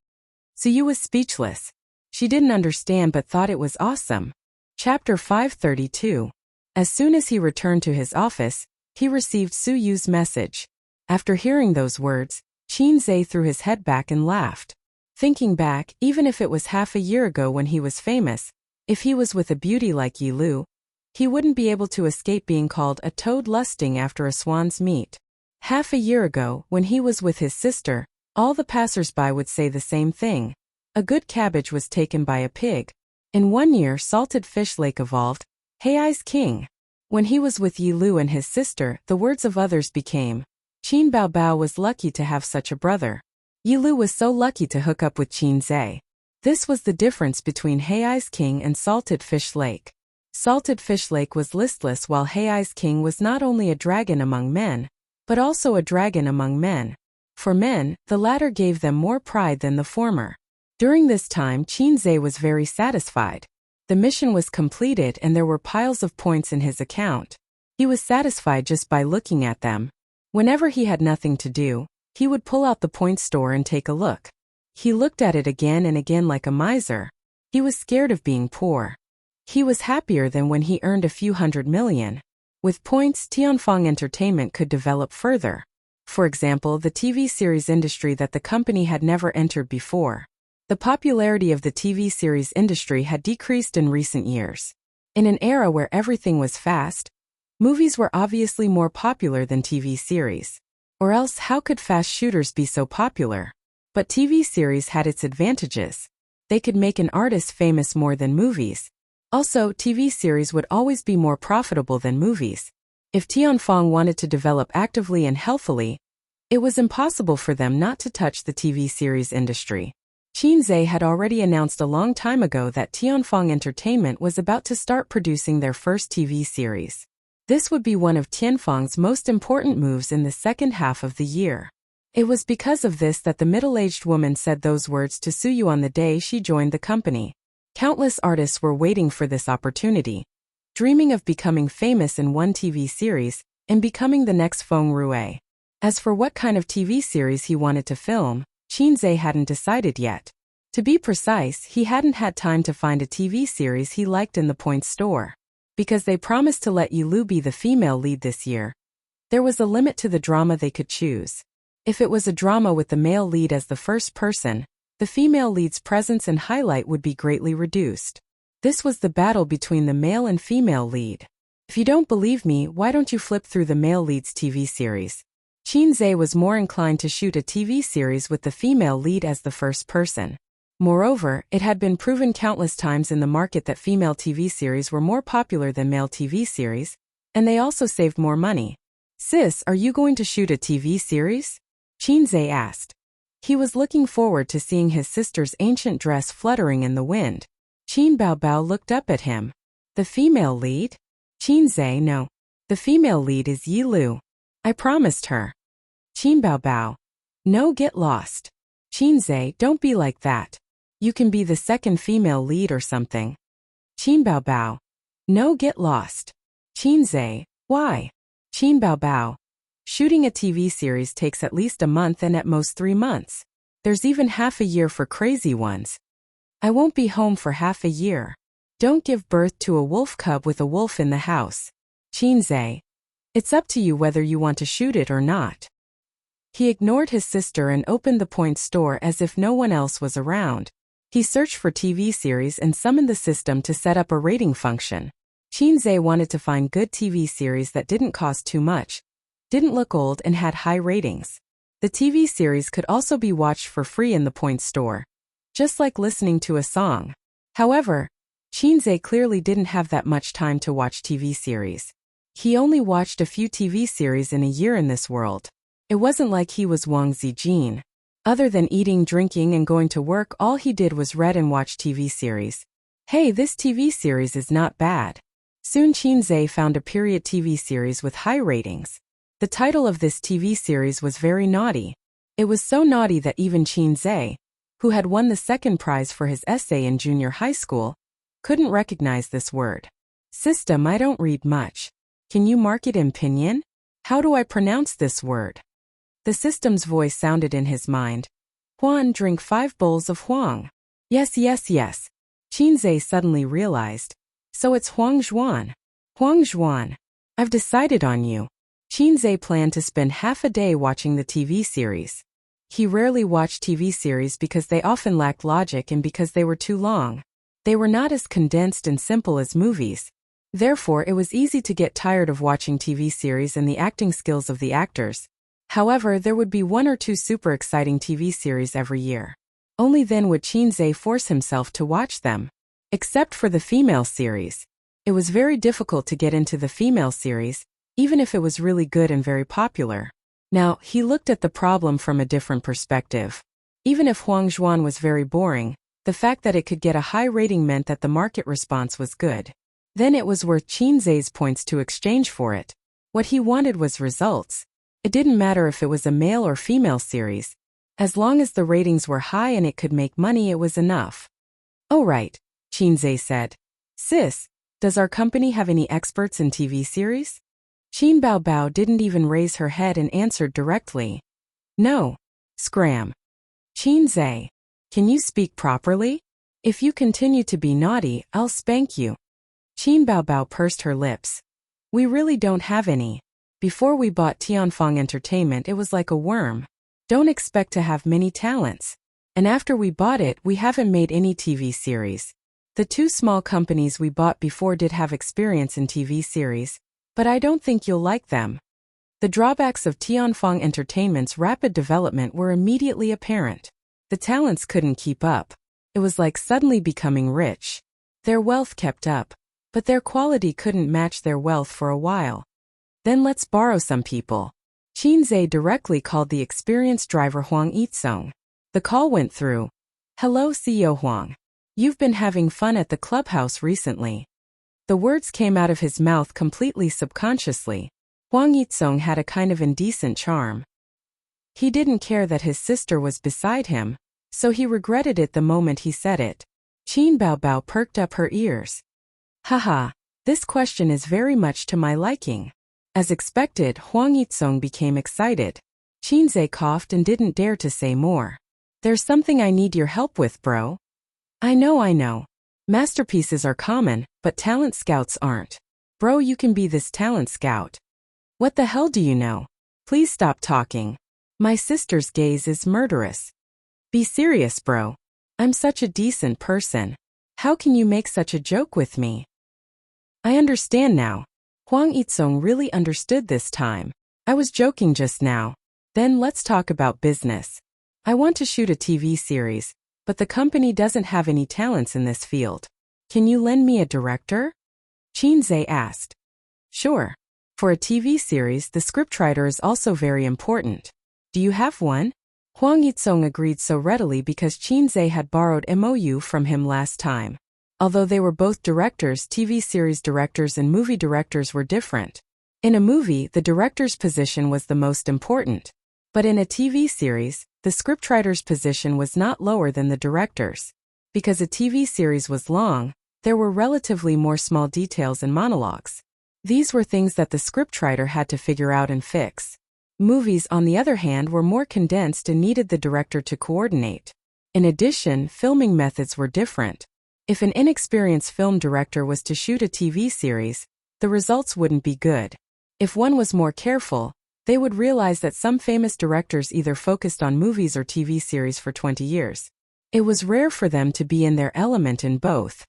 Suyu was speechless. She didn't understand but thought it was awesome. Chapter 532. As soon as he returned to his office, he received Suyu's message. After hearing those words, Qin Zhe threw his head back and laughed. Thinking back, even if it was half a year ago when he was famous, if he was with a beauty like Yi Lu, he wouldn't be able to escape being called a toad lusting after a swan's meat. Half a year ago, when he was with his sister, all the passers-by would say the same thing. A good cabbage was taken by a pig. In 1 year, salted fish lake evolved. Hey I's king. When he was with Yi Lu and his sister, the words of others became, Qin Baobao was lucky to have such a brother. Yi Lu was so lucky to hook up with Qin Zhe. This was the difference between Hei's King and Salted Fish Lake. Salted Fish Lake was listless while Hei's King was not only a dragon among men, but also a dragon among men. For men, the latter gave them more pride than the former. During this time Qinze was very satisfied. The mission was completed and there were piles of points in his account. He was satisfied just by looking at them. Whenever he had nothing to do, he would pull out the point store and take a look. He looked at it again and again like a miser. He was scared of being poor. He was happier than when he earned a few $100 million. With points, Tianfeng Entertainment could develop further. For example, the TV series industry that the company had never entered before. The popularity of the TV series industry had decreased in recent years. In an era where everything was fast, movies were obviously more popular than TV series. Or else how could fast shooters be so popular? But TV series had its advantages. They could make an artist famous more than movies. Also, TV series would always be more profitable than movies. If Tianfeng wanted to develop actively and healthily, it was impossible for them not to touch the TV series industry. Qinze had already announced a long time ago that Tianfeng Entertainment was about to start producing their first TV series. This would be one of Tianfeng's most important moves in the second half of the year. It was because of this that the middle-aged woman said those words to Suyu on the day she joined the company. Countless artists were waiting for this opportunity, dreaming of becoming famous in one TV series and becoming the next Feng Rue. As for what kind of TV series he wanted to film, Qinze hadn't decided yet. To be precise, he hadn't had time to find a TV series he liked in the point store. Because they promised to let Yilu be the female lead this year, there was a limit to the drama they could choose. If it was a drama with the male lead as the first person, the female lead's presence and highlight would be greatly reduced. This was the battle between the male and female lead. If you don't believe me, why don't you flip through the male lead's TV series? Qinze was more inclined to shoot a TV series with the female lead as the first person. Moreover, it had been proven countless times in the market that female TV series were more popular than male TV series, and they also saved more money. Sis, are you going to shoot a TV series? Qinze asked. He was looking forward to seeing his sister's ancient dress fluttering in the wind. Qin Baobao looked up at him. The female lead? Qinze, no. The female lead is Yilu. I promised her. Qin Baobao. No, get lost. Qinze, don't be like that. You can be the second female lead or something. Qin Baobao. No, get lost. Qinze, why? Qin Baobao. Shooting a TV series takes at least a month and at most 3 months. There's even half a year for crazy ones. I won't be home for half a year. Don't give birth to a wolf cub with a wolf in the house. Qinze. It's up to you whether you want to shoot it or not. He ignored his sister and opened the point store as if no one else was around. He searched for TV series and summoned the system to set up a rating function. Qinze wanted to find good TV series that didn't cost too much, didn't look old and had high ratings. The TV series could also be watched for free in the point store, just like listening to a song. However, Qinze clearly didn't have that much time to watch TV series. He only watched a few TV series in a year in this world. It wasn't like he was Wang Zijin. Other than eating, drinking, and going to work, all he did was read and watch TV series. Hey, this TV series is not bad. Soon Qinze found a period TV series with high ratings. The title of this TV series was very naughty. It was so naughty that even Qinze, who had won the second prize for his essay in junior high school, couldn't recognize this word. System, I don't read much. Can you mark it in pinyin? How do I pronounce this word? The system's voice sounded in his mind. Huan, drink 5 bowls of huang. Yes. Qinze suddenly realized. So it's Huang Zhuan. Huang Zhuan. I've decided on you. Qinze planned to spend half a day watching the TV series. He rarely watched TV series because they often lacked logic and because they were too long. They were not as condensed and simple as movies. Therefore, it was easy to get tired of watching TV series and the acting skills of the actors. However, there would be 1 or 2 super exciting TV series every year. Only then would Qinze force himself to watch them. Except for the female series. It was very difficult to get into the female series, even if it was really good and very popular. Now, he looked at the problem from a different perspective. Even if Huang Zhuan was very boring, The fact that it could get a high rating meant that the market response was good. Then it was worth Qinzai's points to exchange for it. What he wanted was results. It didn't matter if it was a male or female series. As long as the ratings were high and it could make money, it was enough. "Oh right," Qinzai said. "Sis, does our company have any experts in TV series?" Qin Baobao didn't even raise her head and answered directly. "No." Scram. "Qinzai, can you speak properly? If you continue to be naughty, I'll spank you." Qin Baobao pursed her lips. "We really don't have any. Before we bought Tianfang Entertainment, it was like a worm. Don't expect to have many talents. And after we bought it, we haven't made any TV series. The two small companies we bought before did have experience in TV series, but I don't think you'll like them." The drawbacks of Tianfang Entertainment's rapid development were immediately apparent. The talents couldn't keep up. It was like suddenly becoming rich. Their wealth kept up, but their quality couldn't match their wealth for a while. "Then let's borrow some people." Qinzai directly called the experienced driver Huang Yitsong. The call went through. "Hello, CEO Huang. You've been having fun at the clubhouse recently." The words came out of his mouth completely subconsciously. Huang Yitsong had a kind of indecent charm. He didn't care that his sister was beside him, so he regretted it the moment he said it. Qin Baobao perked up her ears. "Haha, this question is very much to my liking." As expected, Huang Yitsong became excited. Qinzai coughed and didn't dare to say more. "There's something I need your help with, bro." I know. Masterpieces are common, but talent scouts aren't. Bro, you can be this talent scout." "What the hell do you know? Please stop talking. My sister's gaze is murderous." "Be serious, bro. I'm such a decent person. How can you make such a joke with me?" "I understand now." Huang Yitsong really understood this time. "I was joking just now. Then let's talk about business. I want to shoot a TV series, but the company doesn't have any talents in this field. Can you lend me a director?" Qinzai asked. "Sure. For a TV series, the scriptwriter is also very important. Do you have one?" Huang Yitsong agreed so readily because Qinzai had borrowed MOU from him last time. Although they were both directors, TV series directors and movie directors were different. In a movie, the director's position was the most important. But in a TV series, the scriptwriter's position was not lower than the director's. Because a TV series was long, there were relatively more small details and monologues. These were things that the scriptwriter had to figure out and fix. Movies, on the other hand, were more condensed and needed the director to coordinate. In addition, filming methods were different. If an inexperienced film director was to shoot a TV series, the results wouldn't be good. If one was more careful, they would realize that some famous directors either focused on movies or TV series for 20 years. It was rare for them to be in their element in both.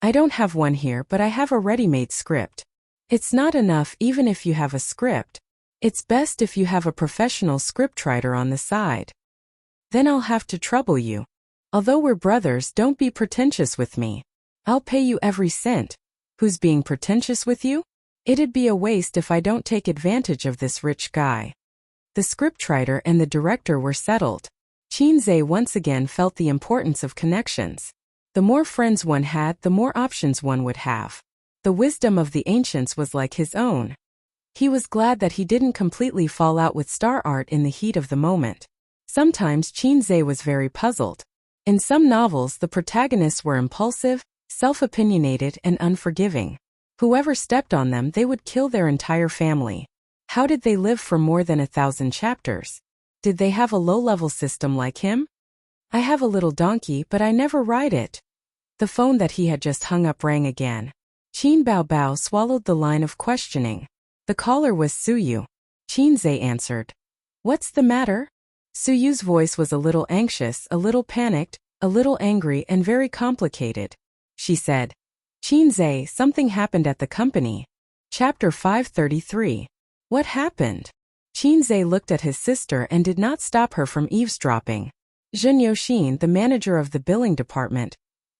"I don't have one here, but I have a ready-made script." It's not enough even if you have a script. It's best if you have a professional scriptwriter on the side. "Then I'll have to trouble you. Although we're brothers, don't be pretentious with me. I'll pay you every cent." "Who's being pretentious with you?" "It'd be a waste if I don't take advantage of this rich guy." The scriptwriter and the director were settled. Qinzai once again felt the importance of connections. The more friends one had, the more options one would have. The wisdom of the ancients was like his own. He was glad that he didn't completely fall out with star art in the heat of the moment. Sometimes Qinzai was very puzzled. In some novels, the protagonists were impulsive, self-opinionated, and unforgiving. Whoever stepped on them, they would kill their entire family. How did they live for more than 1,000 chapters? Did they have a low-level system like him? "I have a little donkey, but I never ride it." The phone that he had just hung up rang again. Qin Baobao swallowed the line of questioning. The caller was Suyu. Qinzai answered. "What's the matter?" Suyu's voice was a little anxious, a little panicked, a little angry, and very complicated. She said, "Qinzai, something happened at the company." Chapter 533. What happened? Qinzai looked at his sister and did not stop her from eavesdropping. Zhen Yoxin, the manager of the billing department,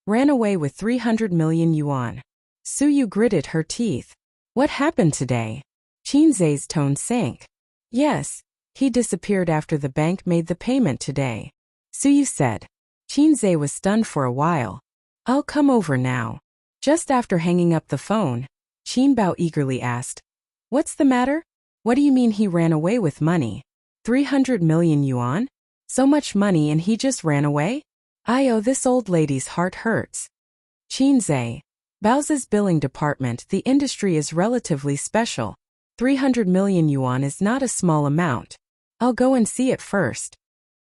ran away with 300 million yuan. Suyu gritted her teeth. "What happened today?" Qinzai's tone sank. "Yes, he disappeared after the bank made the payment today," Suyu said. Qinze was stunned for a while. I'll come over now. Just after hanging up the phone, Qinbao eagerly asked, What's the matter? What do you mean he ran away with money? 300 million yuan? So much money and he just ran away? This old lady's heart hurts. Qinze, Bao's billing department, the industry is relatively special. 300 million yuan is not a small amount. I'll go and see it first.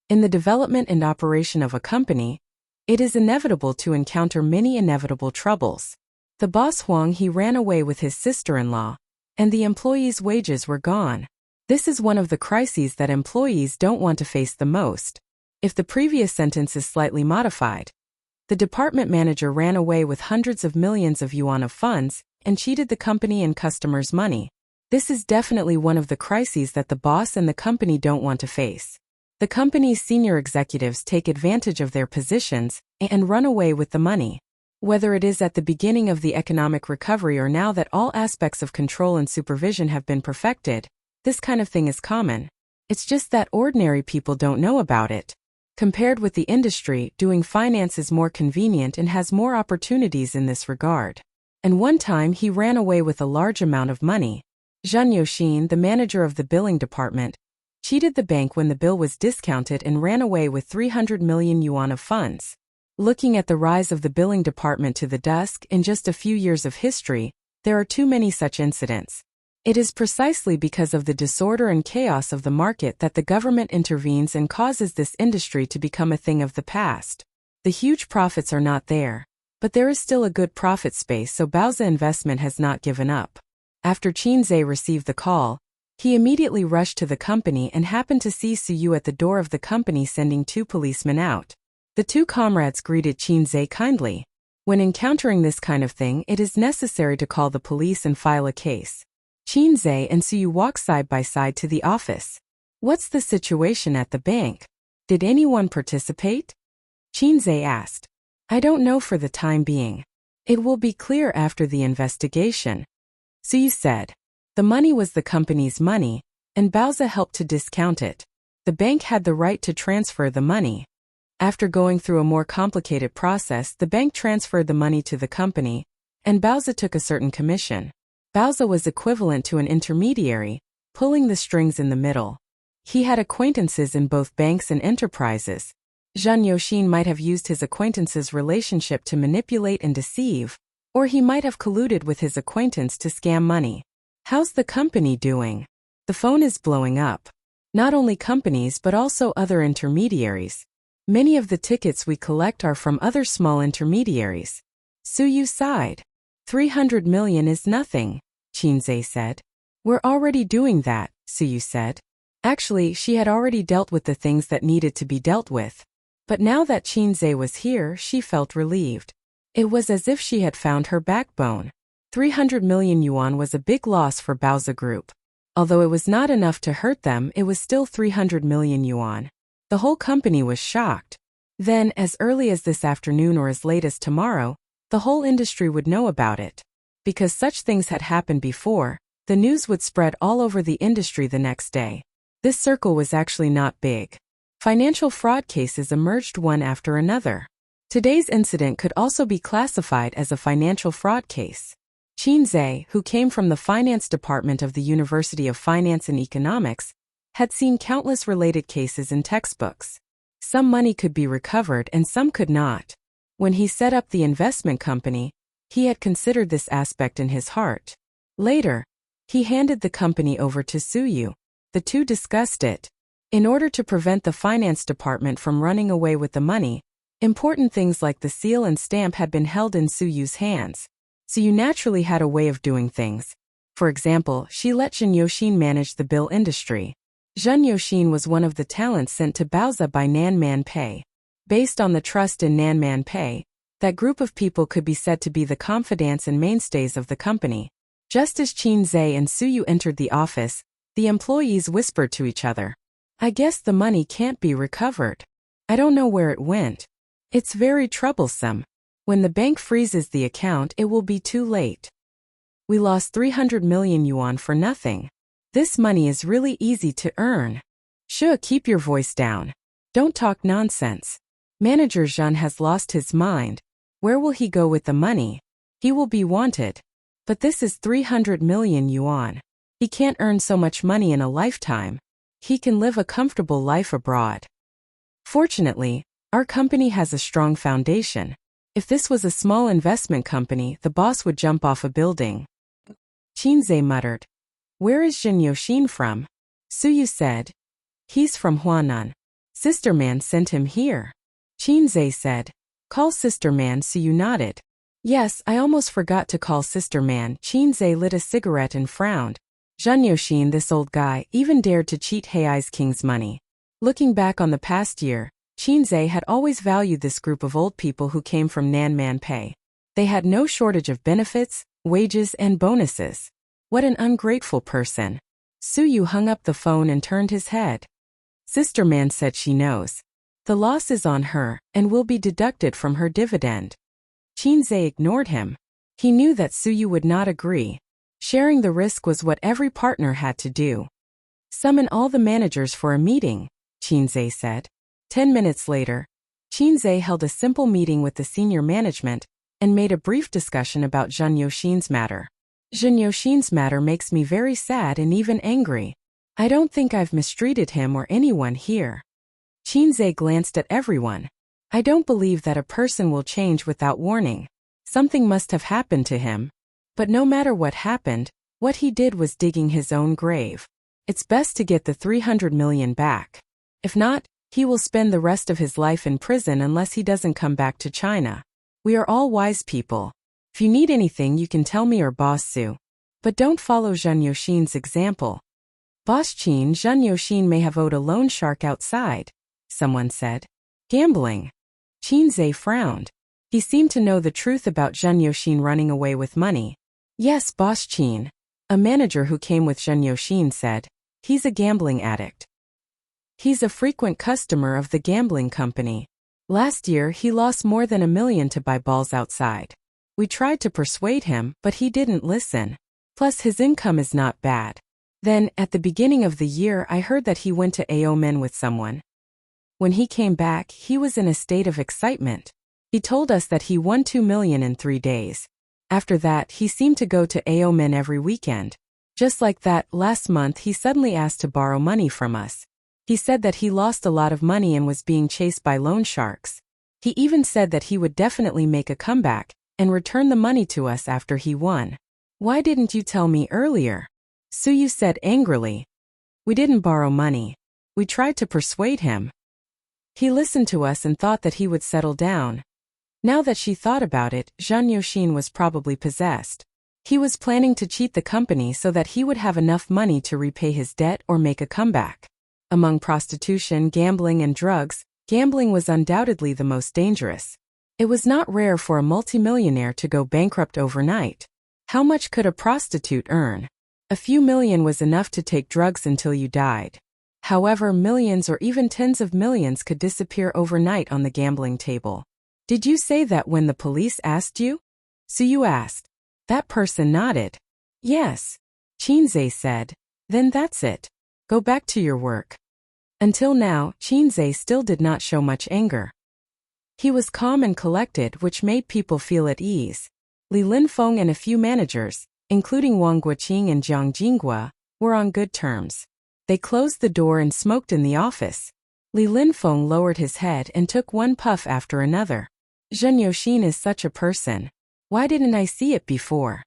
In the development and operation of a company, it is inevitable to encounter many inevitable troubles. The boss Huang, he ran away with his sister-in-law, and the employees' wages were gone. This is one of the crises that employees don't want to face the most. If the previous sentence is slightly modified, the department manager ran away with hundreds of millions of yuan of funds and cheated the company and customers' money. This is definitely one of the crises that the boss and the company don't want to face. The company's senior executives take advantage of their positions and run away with the money. Whether it is at the beginning of the economic recovery or now that all aspects of control and supervision have been perfected, this kind of thing is common. It's just that ordinary people don't know about it. Compared with the industry, doing finance is more convenient and has more opportunities in this regard. And one time he ran away with a large amount of money. Zheng Yoxin, the manager of the billing department, cheated the bank when the bill was discounted and ran away with 300 million yuan of funds. Looking at the rise of the billing department to the dusk in just a few years of history, there are too many such incidents. It is precisely because of the disorder and chaos of the market that the government intervenes and causes this industry to become a thing of the past. The huge profits are not there, but there is still a good profit space, so Bao's investment has not given up. After Qinze received the call, he immediately rushed to the company and happened to see Su Yu at the door of the company sending 2 policemen out. The 2 comrades greeted Qinze kindly. When encountering this kind of thing, it is necessary to call the police and file a case. Qinze and Su Yu walk side by side to the office. What's the situation at the bank? Did anyone participate? Qinze asked. I don't know for the time being. It will be clear after the investigation. Su Yu said. The money was the company's money, and Baoza helped to discount it. The bank had the right to transfer the money. After going through a more complicated process, the bank transferred the money to the company, and Baoza took a certain commission. Baoza was equivalent to an intermediary, pulling the strings in the middle. He had acquaintances in both banks and enterprises. Zheng Yoxin might have used his acquaintance's relationship to manipulate and deceive, or he might have colluded with his acquaintance to scam money. How's the company doing? The phone is blowing up. Not only companies but also other intermediaries. Many of the tickets we collect are from other small intermediaries. Su Yu sighed. 300 million is nothing, Qinze said. We're already doing that, Su Yu said. Actually, she had already dealt with the things that needed to be dealt with. But now that Qinze was here, she felt relieved. It was as if she had found her backbone. 300 million yuan was a big loss for Baoza Group. Although it was not enough to hurt them, it was still 300 million yuan. The whole company was shocked. Then, as early as this afternoon or as late as tomorrow, the whole industry would know about it. Because such things had happened before, the news would spread all over the industry the next day. This circle was actually not big. Financial fraud cases emerged one after another. Today's incident could also be classified as a financial fraud case. Qinze, who came from the finance department of the University of Finance and Economics, had seen countless related cases in textbooks. Some money could be recovered and some could not. When he set up the investment company, he had considered this aspect in his heart. Later, he handed the company over to Su Yu. The two discussed it. In order to prevent the finance department from running away with the money, important things like the seal and stamp had been held in Su Yu's hands. Su Yu naturally had a way of doing things. For example, she let Zheng Yoxin manage the bill industry. Zheng Yoxin was one of the talents sent to Baoza by Nan Man Pei. Based on the trust in Nan Man Pei, that group of people could be said to be the confidants and mainstays of the company. Just as Qinze and Su Yu entered the office, the employees whispered to each other. I guess the money can't be recovered. I don't know where it went. It's very troublesome. When the bank freezes the account, it will be too late. We lost 300 million yuan for nothing. This money is really easy to earn. Keep your voice down. Don't talk nonsense. Manager Zhen has lost his mind. Where will he go with the money? He will be wanted. But this is 300 million yuan. He can't earn so much money in a lifetime. He can live a comfortable life abroad. Fortunately, our company has a strong foundation. If this was a small investment company, the boss would jump off a building. Qinzhe muttered. Where is Zhen Yoxin from? Suyu said. He's from Huanan. Sister Man sent him here. Qinzhe said. Call Sister Man. Suyu nodded. Yes, I almost forgot to call Sister Man. Qinzhe lit a cigarette and frowned. Zhen Yoxin, this old guy, even dared to cheat Hei's king's money. Looking back on the past year, Qinzhe had always valued this group of old people who came from Nanman Pei. They had no shortage of benefits, wages, and bonuses. What an ungrateful person. Suyu hung up the phone and turned his head. Sister Man said she knows. The loss is on her and will be deducted from her dividend. Qinzhe ignored him. He knew that Suyu would not agree. Sharing the risk was what every partner had to do. Summon all the managers for a meeting, Qinzhe said. 10 minutes later, Qinzhe held a simple meeting with the senior management and made a brief discussion about Zhen Yoxin's matter. Zhen Yoxin's matter makes me very sad and even angry. I don't think I've mistreated him or anyone here. Qinzhe glanced at everyone. I don't believe that a person will change without warning. Something must have happened to him. But no matter what happened, what he did was digging his own grave. It's best to get the 300 million back. If not, he will spend the rest of his life in prison unless he doesn't come back to China. We are all wise people. If you need anything, you can tell me or Boss Su. But don't follow Zhen Yoxin's example. Boss Qin, Zhen Yoxin may have owed a loan shark outside, someone said. Gambling. Qinzhe frowned. He seemed to know the truth about Zhen Yoxin running away with money. Yes, Boss Qin. A manager who came with Zhen Yoxin said. He's a gambling addict. He's a frequent customer of the gambling company. Last year he lost more than $1 million to buy balls outside. We tried to persuade him, but he didn't listen. Plus his income is not bad. Then, at the beginning of the year, I heard that he went to Aomen with someone. When he came back, he was in a state of excitement. He told us that he won 2 million in 3 days. After that, he seemed to go to Aomen every weekend. Just like that, last month he suddenly asked to borrow money from us. He said that he lost a lot of money and was being chased by loan sharks. He even said that he would definitely make a comeback and return the money to us after he won. Why didn't you tell me earlier? Suyu said angrily. We didn't borrow money. We tried to persuade him. He listened to us and thought that he would settle down. Now that she thought about it, Zhen Yoxin was probably possessed. He was planning to cheat the company so that he would have enough money to repay his debt or make a comeback. Among prostitution, gambling, and drugs, gambling was undoubtedly the most dangerous. It was not rare for a multimillionaire to go bankrupt overnight. How much could a prostitute earn? A few million was enough to take drugs until you died. However, millions or even tens of millions could disappear overnight on the gambling table. Did you say that when the police asked you? Suyu asked. That person nodded. Yes. Qinzhe said. Then that's it. Go back to your work. Until now, Qinzhe still did not show much anger. He was calm and collected, which made people feel at ease. Li Linfeng and a few managers, including Wang Guoqing and Jiang Jinghua, were on good terms. They closed the door and smoked in the office. Li Linfeng lowered his head and took one puff after another. Zhen Yoxin is such a person. Why didn't I see it before?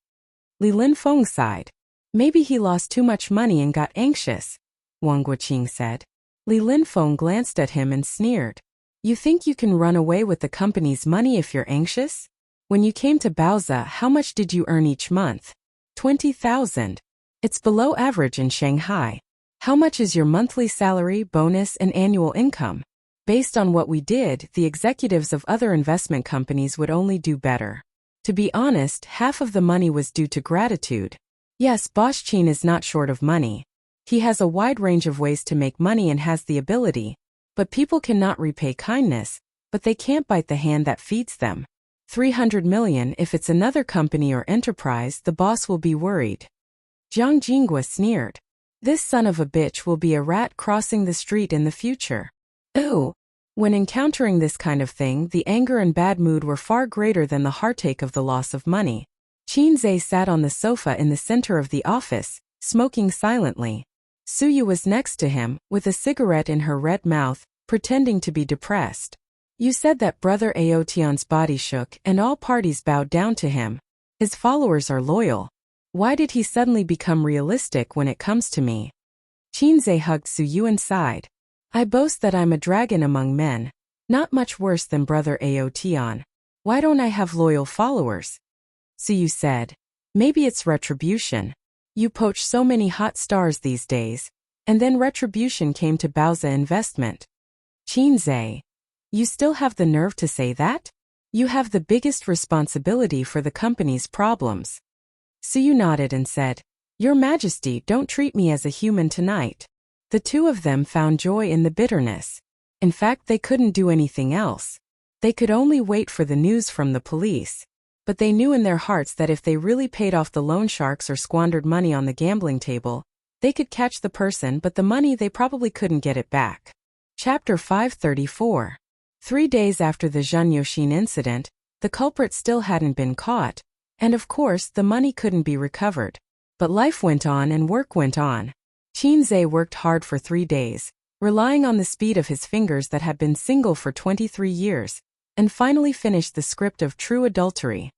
Li Linfeng sighed. Maybe he lost too much money and got anxious, Wang Guoqing said. Li Linfeng glanced at him and sneered. You think you can run away with the company's money if you're anxious? When you came to Baozi, how much did you earn each month? 20,000. It's below average in Shanghai. How much is your monthly salary, bonus, and annual income? Based on what we did, the executives of other investment companies would only do better. To be honest, half of the money was due to gratitude. Yes, Boss Qin is not short of money. He has a wide range of ways to make money and has the ability. But people cannot repay kindness, but they can't bite the hand that feeds them. 300 million, if it's another company or enterprise, the boss will be worried. Jiang Jinghua sneered. This son of a bitch will be a rat crossing the street in the future. Ooh, When encountering this kind of thing, the anger and bad mood were far greater than the heartache of the loss of money. Qinze sat on the sofa in the center of the office, smoking silently. Suyu was next to him, with a cigarette in her red mouth, pretending to be depressed. You said that Brother Aotian's body shook and all parties bowed down to him. His followers are loyal. Why did he suddenly become realistic when it comes to me? Qinze hugged Suyu and sighed. I boast that I'm a dragon among men. Not much worse than Brother Aotian. Why don't I have loyal followers? Suyu said. Maybe it's retribution. You poach so many hot stars these days. And then retribution came to Baoza Investment. Qinze. You still have the nerve to say that? You have the biggest responsibility for the company's problems. Suyu nodded and said, Your Majesty, don't treat me as a human tonight. The two of them found joy in the bitterness. In fact, they couldn't do anything else. They could only wait for the news from the police. But they knew in their hearts that if they really paid off the loan sharks or squandered money on the gambling table, they could catch the person, but the money they probably couldn't get it back. Chapter 534. 3 days after the Zhen Yoshin incident, the culprit still hadn't been caught, and of course the money couldn't be recovered. But life went on and work went on. Qinze worked hard for 3 days, relying on the speed of his fingers that had been single for 23 years, and finally finished the script of True Adultery.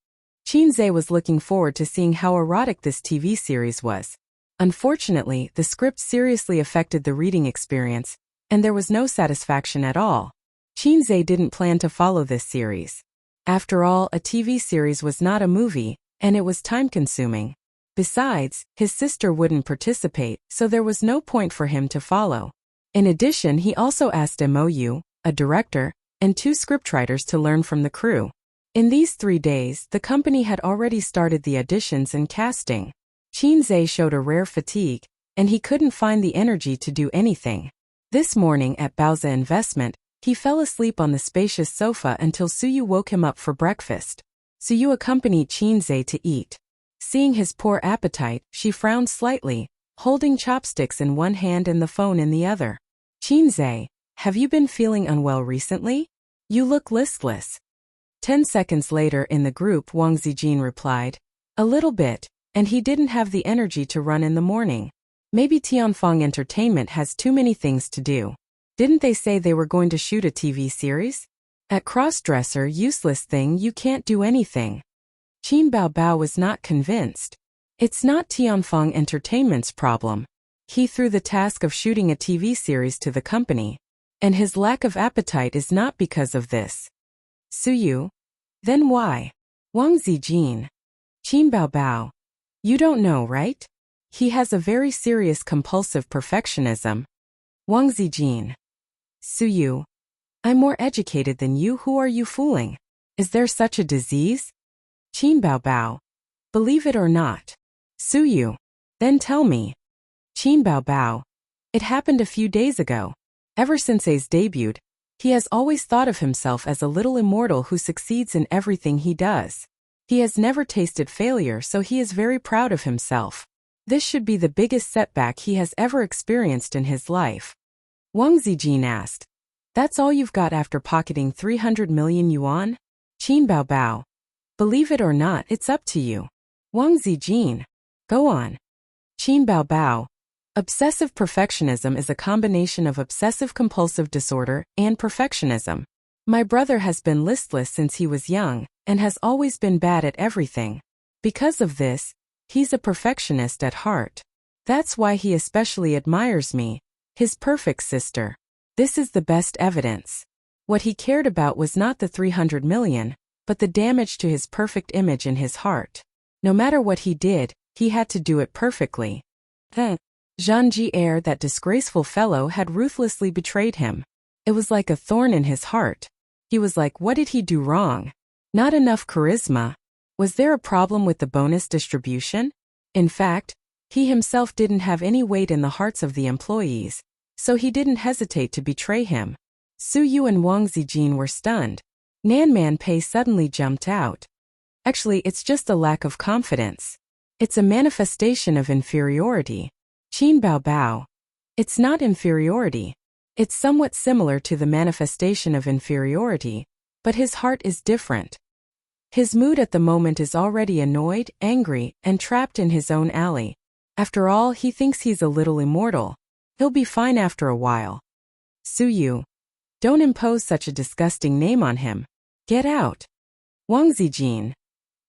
Qinze was looking forward to seeing how erotic this TV series was. Unfortunately, the script seriously affected the reading experience, and there was no satisfaction at all. Qinze didn't plan to follow this series. After all, a TV series was not a movie, and it was time-consuming. Besides, his sister wouldn't participate, so there was no point for him to follow. In addition, he also asked Mou, a director, and 2 scriptwriters to learn from the crew. In these 3 days, the company had already started the auditions and casting. Qinze showed a rare fatigue, and he couldn't find the energy to do anything. This morning at Baoza Investment, he fell asleep on the spacious sofa until Suyu woke him up for breakfast. Suyu accompanied Qinze to eat. Seeing his poor appetite, she frowned slightly, holding chopsticks in one hand and the phone in the other. Qinze, have you been feeling unwell recently? You look listless. 10 seconds later in the group, Wang Zijin replied, A little bit, and he didn't have the energy to run in the morning. Maybe Tianfeng Entertainment has too many things to do. Didn't they say they were going to shoot a TV series? At Crossdresser, useless thing, you can't do anything. Qin Baobao was not convinced. It's not Tianfeng Entertainment's problem. He threw the task of shooting a TV series to the company. And his lack of appetite is not because of this. Suyu? Then why? Wang Zijin. Qin Baobao. You don't know, right? He has a very serious compulsive perfectionism. Wang Zijin. Suyu. I'm more educated than you. Who are you fooling? Is there such a disease? Qin Baobao. Believe it or not. Suyu. Then tell me. Qin Baobao. It happened a few days ago. Ever since A's debuted, he has always thought of himself as a little immortal who succeeds in everything he does. He has never tasted failure, so he is very proud of himself. This should be the biggest setback he has ever experienced in his life. Wang Zijin asked. That's all you've got after pocketing 300 million yuan? Qin Baobao. Believe it or not, it's up to you. Wang Zijin. Go on. Qin Baobao. Obsessive perfectionism is a combination of obsessive-compulsive disorder and perfectionism. My brother has been listless since he was young, and has always been bad at everything. Because of this, he's a perfectionist at heart. That's why he especially admires me, his perfect sister. This is the best evidence. What he cared about was not the 300 million, but the damage to his perfect image in his heart. No matter what he did, he had to do it perfectly. Zhang Ji'er, that disgraceful fellow, had ruthlessly betrayed him. It was like a thorn in his heart. He was like, what did he do wrong? Not enough charisma. Was there a problem with the bonus distribution? In fact, he himself didn't have any weight in the hearts of the employees, so he didn't hesitate to betray him. Suyu and Wang Zijin were stunned. Nanman Pei suddenly jumped out. Actually, it's just a lack of confidence. It's a manifestation of inferiority. Qin Baobao. It's not inferiority. It's somewhat similar to the manifestation of inferiority, but his heart is different. His mood at the moment is already annoyed, angry, and trapped in his own alley. After all, he thinks he's a little immortal. He'll be fine after a while. Suyu. Don't impose such a disgusting name on him. Get out. Wang Zijin.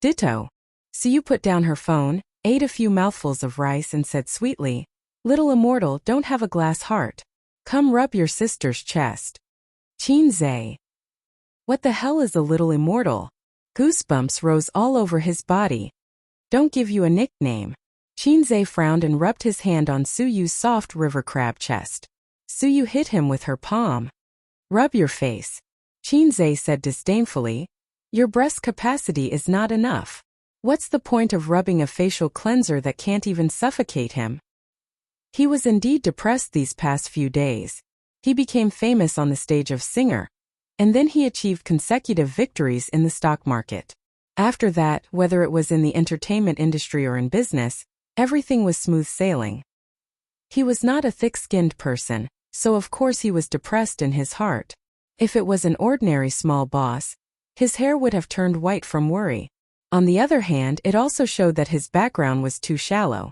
Ditto. Suyu put down her phone, ate a few mouthfuls of rice and said sweetly, "Little immortal, don't have a glass heart. Come rub your sister's chest." Qinzai. What the hell is a little immortal? Goosebumps rose all over his body. Don't give you a nickname. Qinzai frowned and rubbed his hand on Suyu's soft river crab chest. Suyu hit him with her palm. Rub your face. Qinzai said disdainfully. Your breast capacity is not enough. What's the point of rubbing a facial cleanser that can't even suffocate him? He was indeed depressed these past few days. He became famous on the stage of singer, and then he achieved consecutive victories in the stock market. After that, whether it was in the entertainment industry or in business, everything was smooth sailing. He was not a thick-skinned person, so of course he was depressed in his heart. If it was an ordinary small boss, his hair would have turned white from worry. On the other hand, it also showed that his background was too shallow.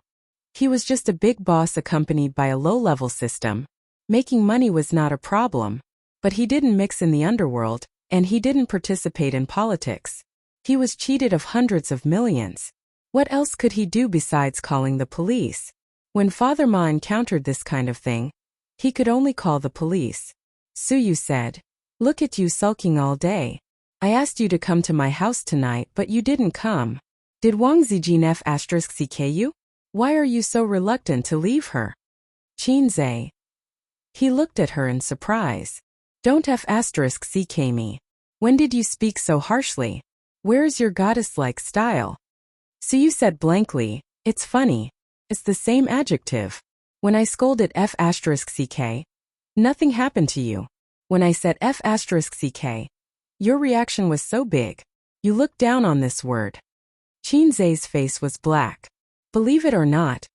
He was just a big boss accompanied by a low-level system. Making money was not a problem, but he didn't mix in the underworld, and he didn't participate in politics. He was cheated of hundreds of millions. What else could he do besides calling the police? When Father Ma encountered this kind of thing, he could only call the police. Suyu said, "Look at you sulking all day. I asked you to come to my house tonight, but you didn't come. Did Wang Zijin F***ck you? Why are you so reluctant to leave her?" Qinzai. He looked at her in surprise. Don't F***ck me. When did you speak so harshly? Where's your goddess-like style? Suyu said blankly, "It's funny. It's the same adjective. When I scolded F***ck, nothing happened to you. When I said F***ck, your reaction was so big. You looked down on this word." Qinzai's face was black. Believe it or not,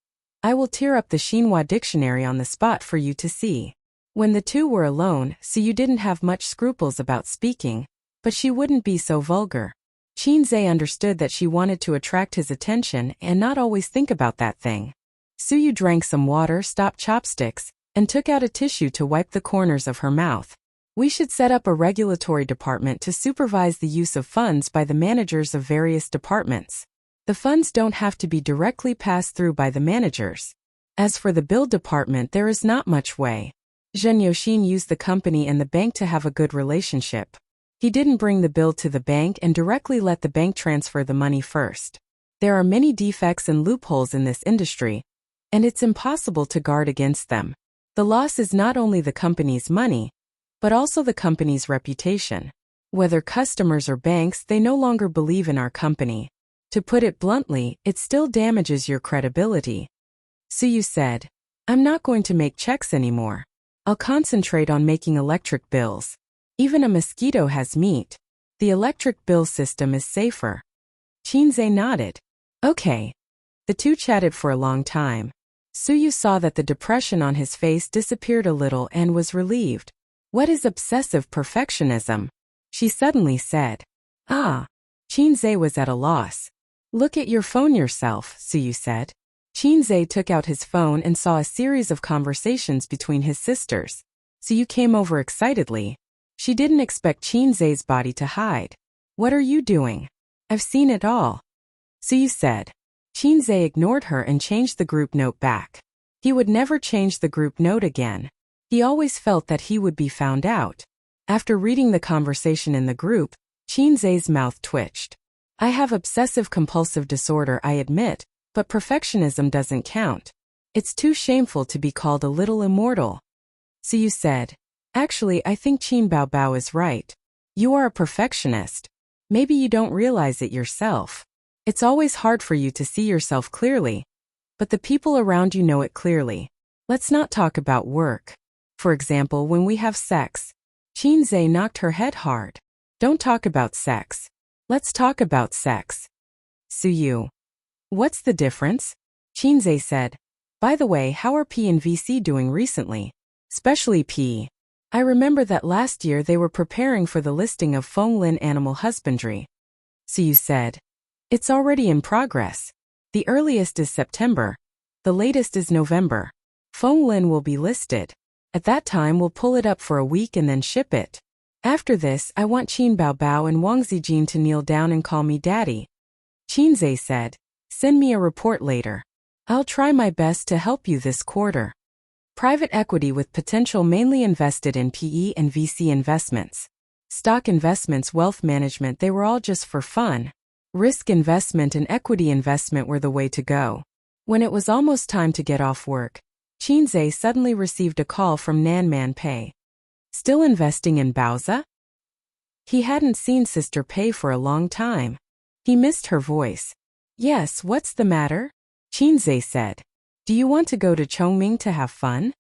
I will tear up the Xinhua dictionary on the spot for you to see. When the two were alone, Suyu didn't have much scruples about speaking, but she wouldn't be so vulgar. Qinzai understood that she wanted to attract his attention and not always think about that thing. Suyu drank some water, stopped chopsticks, and took out a tissue to wipe the corners of her mouth. We should set up a regulatory department to supervise the use of funds by the managers of various departments. The funds don't have to be directly passed through by the managers. As for the bill department, there is not much way. Zhen Yoshin used the company and the bank to have a good relationship. He didn't bring the bill to the bank and directly let the bank transfer the money first. There are many defects and loopholes in this industry, and it's impossible to guard against them. The loss is not only the company's money, but also the company's reputation. Whether customers or banks, they no longer believe in our company. To put it bluntly, it still damages your credibility. Suyu said, "I'm not going to make checks anymore. I'll concentrate on making electric bills. Even a mosquito has meat. The electric bill system is safer." Qinzai nodded. Okay. The two chatted for a long time. Suyu saw that the depression on his face disappeared a little and was relieved. What is obsessive perfectionism? She suddenly said. Ah. Qinzai was at a loss. Look at your phone yourself, Suyu said. Qinzai took out his phone and saw a series of conversations between his sisters. Suyu came over excitedly. She didn't expect Qinzai's body to hide. What are you doing? I've seen it all. Suyu said. Qinzai ignored her and changed the group note back. He would never change the group note again. He always felt that he would be found out. After reading the conversation in the group, Qinzai's mouth twitched. I have obsessive-compulsive disorder, I admit, but perfectionism doesn't count. It's too shameful to be called a little immortal. Suyu said, actually, I think Qin Baobao is right. You are a perfectionist. Maybe you don't realize it yourself. It's always hard for you to see yourself clearly, but the people around you know it clearly. Let's not talk about work. For example, when we have sex. Qinzai knocked her head hard. Don't talk about sex. Let's talk about sex. Suyu. What's the difference? Qinzai said. By the way, how are P and VC doing recently? Especially P. I remember that last year they were preparing for the listing of Fong Lin Animal Husbandry. So you said, it's already in progress. The earliest is September. The latest is November. Fong Lin will be listed. At that time we'll pull it up for a week and then ship it. After this, I want Qin Baobao and Wang Zijin to kneel down and call me daddy. Qinzai said, send me a report later. I'll try my best to help you this quarter. Private equity with potential mainly invested in PE and VC investments. Stock investments, wealth management, they were all just for fun. Risk investment and equity investment were the way to go. When it was almost time to get off work, Qinzai suddenly received a call from Nan Man Pei. Still investing in Baoza? He hadn't seen Sister Pei for a long time. He missed her voice. Yes, what's the matter? Qinzai said. Do you want to go to Chongming to have fun?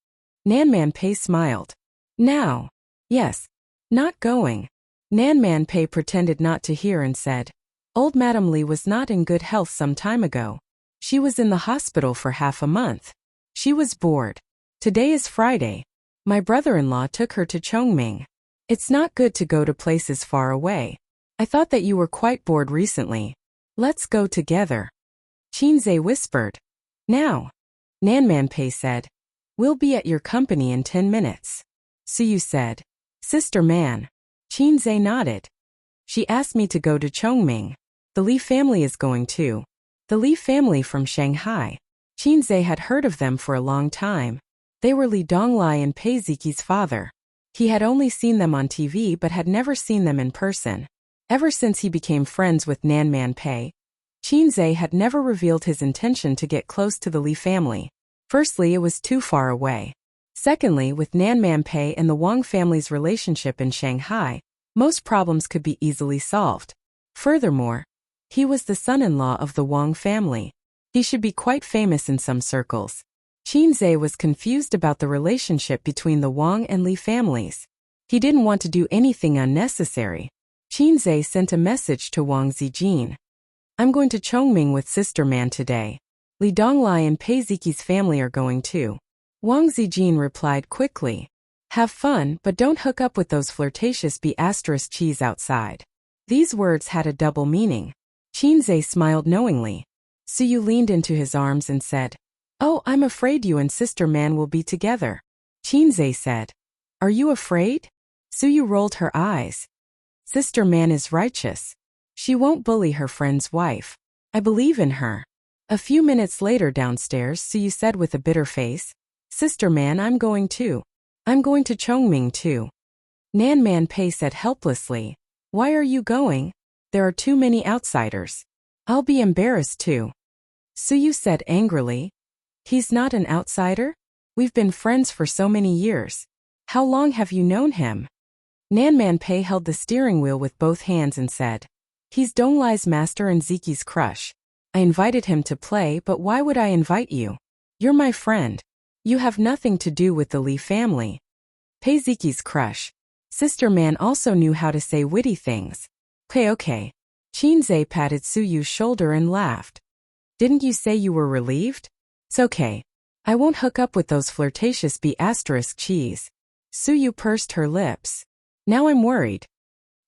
Nan Man Pei smiled. Now? Yes. Not going. Nan Man Pei pretended not to hear and said, old Madame Li was not in good health some time ago. She was in the hospital for half a month. She was bored. Today is Friday. My brother-in-law took her to Chongming. It's not good to go to places far away. I thought that you were quite bored recently. Let's go together. Qinzai whispered. Now. Nan Man Pei said, we'll be at your company in 10 minutes. Suyu said, Sister Man. Qinzai nodded. She asked me to go to Chongming. The Li family is going too. The Li family from Shanghai. Qinzai had heard of them for a long time. They were Li Donglai and Pei Ziqi's father. He had only seen them on TV but had never seen them in person. Ever since he became friends with Nan Man Pei, Qinzai had never revealed his intention to get close to the Li family. Firstly, it was too far away. Secondly, with Nan Man Pei and the Wang family's relationship in Shanghai, most problems could be easily solved. Furthermore, he was the son-in-law of the Wang family. He should be quite famous in some circles. Qinzai was confused about the relationship between the Wang and Li families. He didn't want to do anything unnecessary. Qinzai sent a message to Wang Zijin. I'm going to Chongming with Sister Man today. Li Donglai and Pei Ziqi's family are going too. Wang Zijin replied quickly. Have fun, but don't hook up with those flirtatious B***cheese outside. These words had a double meaning. Qinzai smiled knowingly. Suyu leaned into his arms and said, oh, I'm afraid you and Sister Man will be together. Qinzai said, are you afraid? Suyu rolled her eyes. Sister Man is righteous. She won't bully her friend's wife. I believe in her. A few minutes later downstairs, Suyu said with a bitter face, Sister Man, I'm going too. I'm going to Chongming too. Nan Man Pei said helplessly, why are you going? There are too many outsiders. I'll be embarrassed too. Suyu said angrily, he's not an outsider? We've been friends for so many years. How long have you known him? Nan Man Pei held the steering wheel with both hands and said, he's Donglai's master and Ziqi's crush. I invited him to play, but why would I invite you? You're my friend. You have nothing to do with the Li family. Pei Ziqi's crush. Sister Man also knew how to say witty things. Okay. Qinzai patted Suyu's shoulder and laughed. Didn't you say you were relieved? It's okay. I won't hook up with those flirtatious B***cheese. Suyu pursed her lips. Now I'm worried.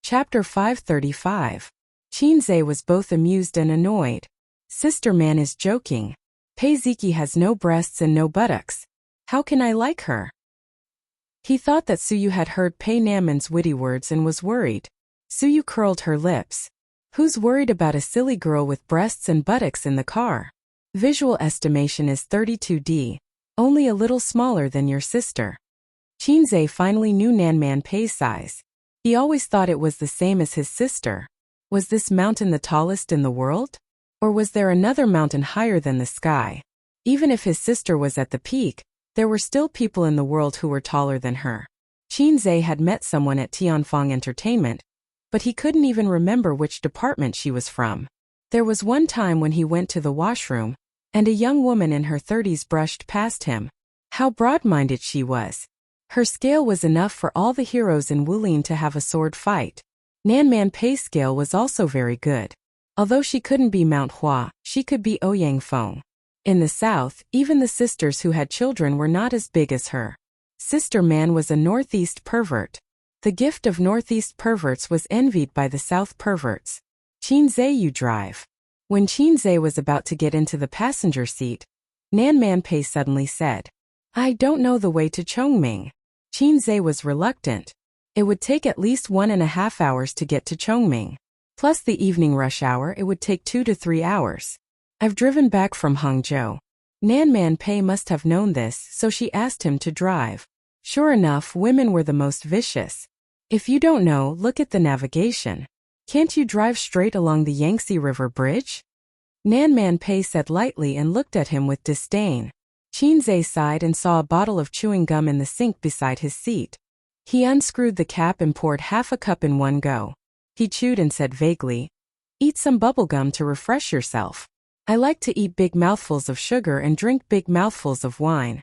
Chapter 535. Qinzai was both amused and annoyed. Sister Man is joking. Pei Ziqi has no breasts and no buttocks. How can I like her? He thought that Suyu had heard Pei Naman's witty words and was worried. Suyu curled her lips. Who's worried about a silly girl with breasts and buttocks in the car? Visual estimation is 32D, only a little smaller than your sister. Qinzai finally knew Nan Man Pei's size. He always thought it was the same as his sister. Was this mountain the tallest in the world? Or was there another mountain higher than the sky? Even if his sister was at the peak, there were still people in the world who were taller than her. Qinzai had met someone at Tianfang Entertainment, but he couldn't even remember which department she was from. There was one time when he went to the washroom, and a young woman in her 30s brushed past him. How broad-minded she was. Her scale was enough for all the heroes in Wulin to have a sword fight. Nan Man Pei's scale was also very good. Although she couldn't be Mount Hua, she could be Ouyang Feng. In the south, even the sisters who had children were not as big as her. Sister Man was a Northeast pervert. The gift of Northeast perverts was envied by the South perverts. Chinze, you drive. When Chinze was about to get into the passenger seat, Nan Man Pei suddenly said, I don't know the way to Chongming. Chinze was reluctant. It would take at least 1.5 hours to get to Chongming. Plus the evening rush hour, it would take 2 to 3 hours. I've driven back from Hangzhou. Nan Man Pei must have known this, so she asked him to drive. Sure enough, women were the most vicious. If you don't know, look at the navigation. Can't you drive straight along the Yangtze River Bridge? Nan Man Pei said lightly and looked at him with disdain. Chinze sighed and saw a bottle of chewing gum in the sink beside his seat. He unscrewed the cap and poured half a cup in one go. He chewed and said vaguely, Eat some bubble gum to refresh yourself. I like to eat big mouthfuls of sugar and drink big mouthfuls of wine.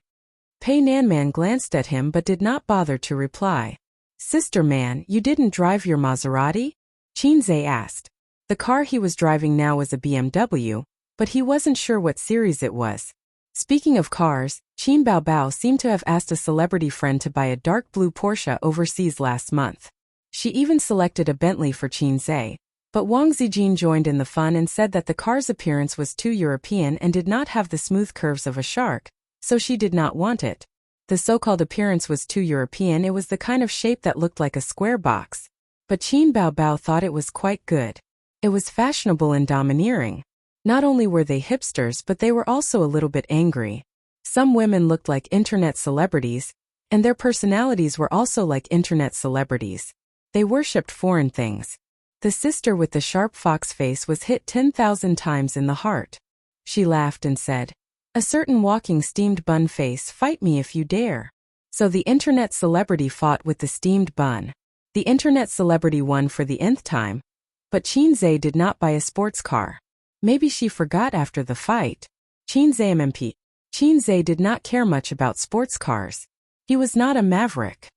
Pei Nanman glanced at him but did not bother to reply. Sister Man, you didn't drive your Maserati? Chinze asked. The car he was driving now was a BMW, but he wasn't sure what series it was. Speaking of cars, Qin Baobao seemed to have asked a celebrity friend to buy a dark blue Porsche overseas last month. She even selected a Bentley for Chinze, but Wang Zijin joined in the fun and said that the car's appearance was too European and did not have the smooth curves of a shark, so she did not want it. The so-called appearance was too European, it was the kind of shape that looked like a square box. But Qin Baobao thought it was quite good. It was fashionable and domineering. Not only were they hipsters, but they were also a little bit angry. Some women looked like internet celebrities, and their personalities were also like internet celebrities. They worshipped foreign things. The sister with the sharp fox face was hit 10,000 times in the heart. She laughed and said, A certain walking steamed bun face, fight me if you dare. So the internet celebrity fought with the steamed bun. The internet celebrity won for the nth time. But Chinze did not buy a sports car. Maybe she forgot after the fight. Chinze did not care much about sports cars. He was not a maverick.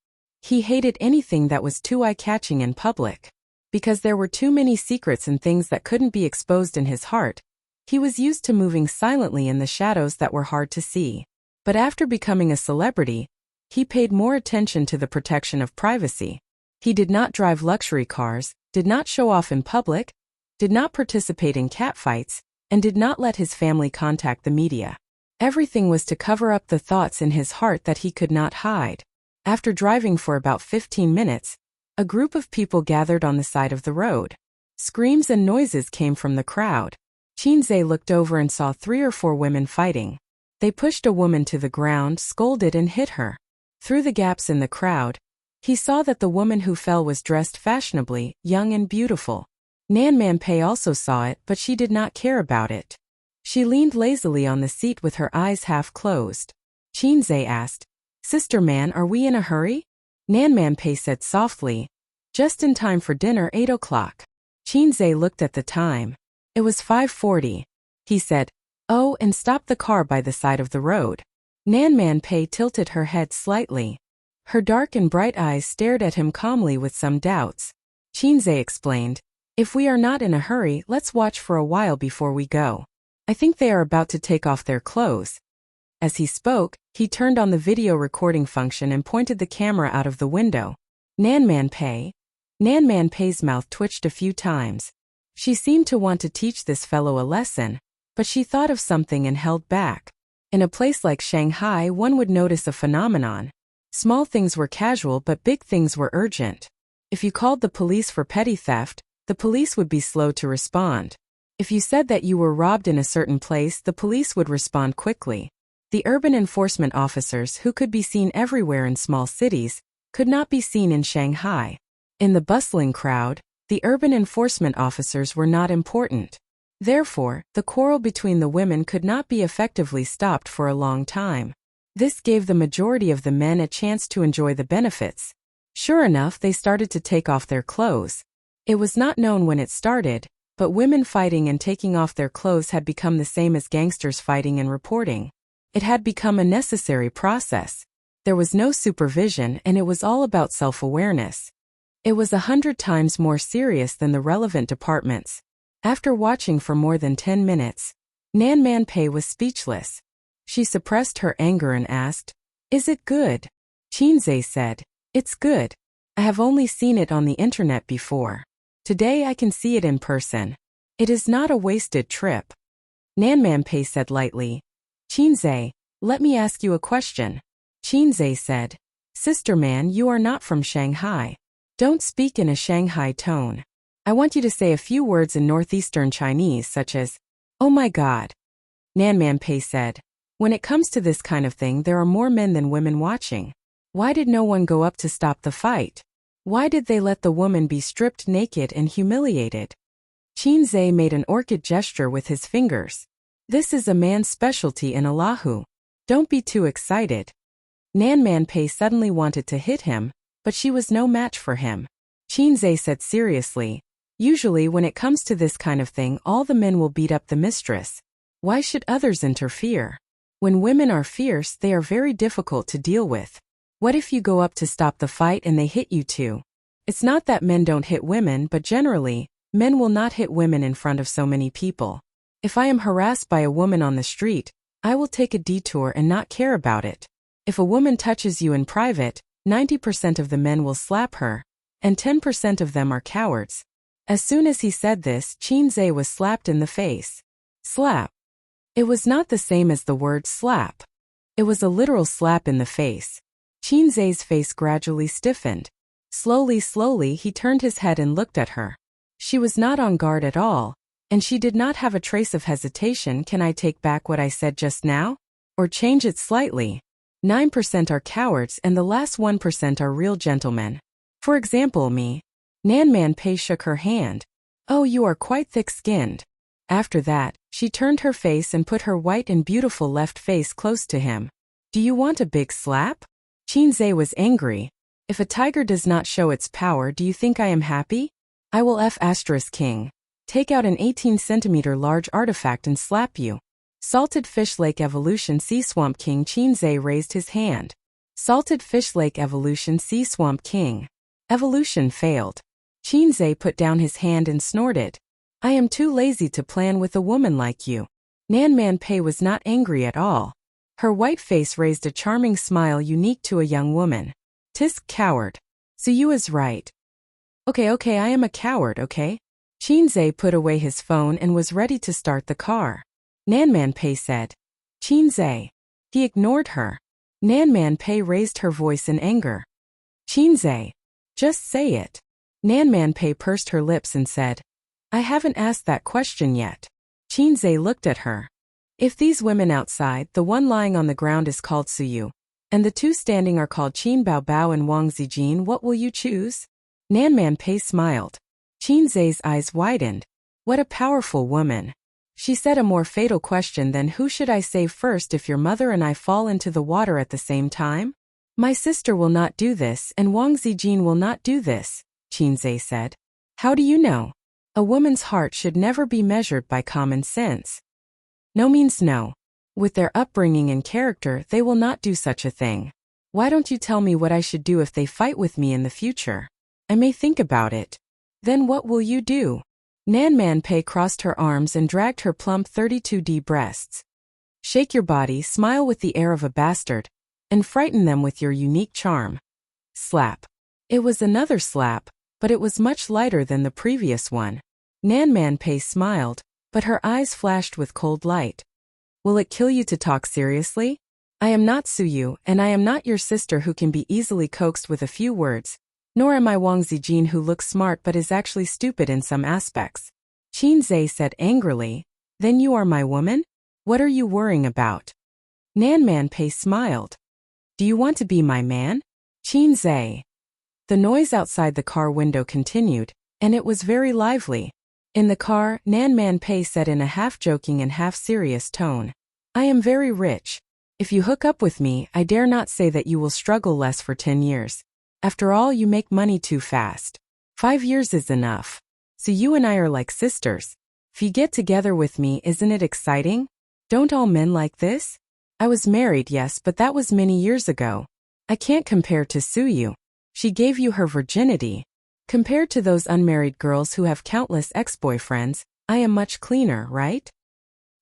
He hated anything that was too eye-catching in public. Because there were too many secrets and things that couldn't be exposed in his heart, he was used to moving silently in the shadows that were hard to see. But after becoming a celebrity, he paid more attention to the protection of privacy. He did not drive luxury cars, did not show off in public, did not participate in catfights, and did not let his family contact the media. Everything was to cover up the thoughts in his heart that he could not hide. After driving for about 15 minutes, a group of people gathered on the side of the road. Screams and noises came from the crowd. Chinze looked over and saw 3 or 4 women fighting. They pushed a woman to the ground, scolded and hit her. Through the gaps in the crowd, he saw that the woman who fell was dressed fashionably, young and beautiful. Nan Man Pei also saw it, but she did not care about it. She leaned lazily on the seat with her eyes half closed. Chinze asked, Sister Man, are we in a hurry? Nan Man Pei said softly, Just in time for dinner, 8 o'clock. Chinze looked at the time. It was 5:40. He said, Oh, and stopped the car by the side of the road. Nan Man Pei tilted her head slightly. Her dark and bright eyes stared at him calmly with some doubts. Chinze explained, If we are not in a hurry, let's watch for a while before we go. I think they are about to take off their clothes. As he spoke, he turned on the video recording function and pointed the camera out of the window. Nan Man Pei's mouth twitched a few times. She seemed to want to teach this fellow a lesson, but she thought of something and held back. In a place like Shanghai, one would notice a phenomenon. Small things were casual, but big things were urgent. If you called the police for petty theft, the police would be slow to respond. If you said that you were robbed in a certain place, the police would respond quickly. The urban enforcement officers, who could be seen everywhere in small cities, could not be seen in Shanghai. In the bustling crowd, the urban enforcement officers were not important. Therefore, the quarrel between the women could not be effectively stopped for a long time. This gave the majority of the men a chance to enjoy the benefits. Sure enough, they started to take off their clothes. It was not known when it started, but women fighting and taking off their clothes had become the same as gangsters fighting and reporting. It had become a necessary process. There was no supervision, and it was all about self-awareness. It was 100 times more serious than the relevant departments. After watching for more than 10 minutes, Nan Man Pei was speechless. She suppressed her anger and asked, Is it good? Chinze said, "It's good. I have only seen it on the internet before. Today I can see it in person. It is not a wasted trip." Nanmanpei said lightly, "Chinze, let me ask you a question." Chinze said, "Sister man, you are not from Shanghai. Don't speak in a Shanghai tone. I want you to say a few words in northeastern Chinese such as, 'Oh my God.'" Nanmanpei said, "When it comes to this kind of thing there are more men than women watching. Why did no one go up to stop the fight? Why did they let the woman be stripped naked and humiliated?" Chinze made an orchid gesture with his fingers. "This is a man's specialty in Oahu. Don't be too excited." Nanmanpei suddenly wanted to hit him, but she was no match for him. Chinze said seriously, "Usually when it comes to this kind of thing all the men will beat up the mistress. Why should others interfere? When women are fierce they are very difficult to deal with. What if you go up to stop the fight and they hit you too? It's not that men don't hit women, but generally, men will not hit women in front of so many people. If I am harassed by a woman on the street, I will take a detour and not care about it. If a woman touches you in private, 90% of the men will slap her, and 10% of them are cowards." As soon as he said this, Chinze was slapped in the face. Slap. It was not the same as the word slap. It was a literal slap in the face. Chinze's face gradually stiffened. Slowly he turned his head and looked at her. She was not on guard at all, and she did not have a trace of hesitation. "Can I take back what I said just now? Or change it slightly? 9% are cowards and the last 1% are real gentlemen. For example, me." Nanmanpei shook her hand. "Oh, you are quite thick-skinned." After that, she turned her face and put her white and beautiful left face close to him. "Do you want a big slap?" Chinze was angry. "If a tiger does not show its power, do you think I am happy? I will King. Take out an 18-centimeter large artifact and slap you." Salted Fish Lake Evolution Sea Swamp King. Chinze raised his hand. Salted Fish Lake Evolution Sea Swamp King. Evolution failed. Chinze put down his hand and snorted. "I am too lazy to plan with a woman like you." Nanmanpei was not angry at all. Her white face raised a charming smile unique to a young woman. "Tisk, coward. So you is right." Okay, I am a coward, okay?" Chinze put away his phone and was ready to start the car. Nanmanpei said, "Chinze." He ignored her. Nanmanpei raised her voice in anger. "Chinze. Just say it." Nanmanpei pursed her lips and said, "I haven't asked that question yet." Chinze looked at her. "If these women outside, the one lying on the ground is called Suyu, and the two standing are called Qin Baobao and Wang Zijin, what will you choose?" Nanmanpei smiled. Chinze's eyes widened. What a powerful woman. She said a more fatal question than who should I save first if your mother and I fall into the water at the same time? "My sister will not do this and Wang Zijin will not do this," Chinze said. "How do you know? A woman's heart should never be measured by common sense. No means no. With their upbringing and character, they will not do such a thing. Why don't you tell me what I should do if they fight with me in the future? I may think about it." "Then what will you do?" Nanmanpei crossed her arms and dragged her plump 32D breasts. "Shake your body, smile with the air of a bastard, and frighten them with your unique charm." Slap. It was another slap, but it was much lighter than the previous one. Nanmanpei smiled, but her eyes flashed with cold light. "Will it kill you to talk seriously? I am not Suyu, and I am not your sister who can be easily coaxed with a few words, nor am I Wang Zijin who looks smart but is actually stupid in some aspects." Chinze said angrily, "Then you are my woman? What are you worrying about?" Nanmanpei smiled. "Do you want to be my man?" Chinze. The noise outside the car window continued, and it was very lively. In the car, Nanmanpei said in a half-joking and half-serious tone, "I am very rich. If you hook up with me, I dare not say that you will struggle less for 10 years. After all, you make money too fast. 5 years is enough. So you and I are like sisters. If you get together with me, isn't it exciting? Don't all men like this? I was married, yes, but that was many years ago. I can't compare to Suyu. She gave you her virginity. Compared to those unmarried girls who have countless ex-boyfriends, I am much cleaner, right?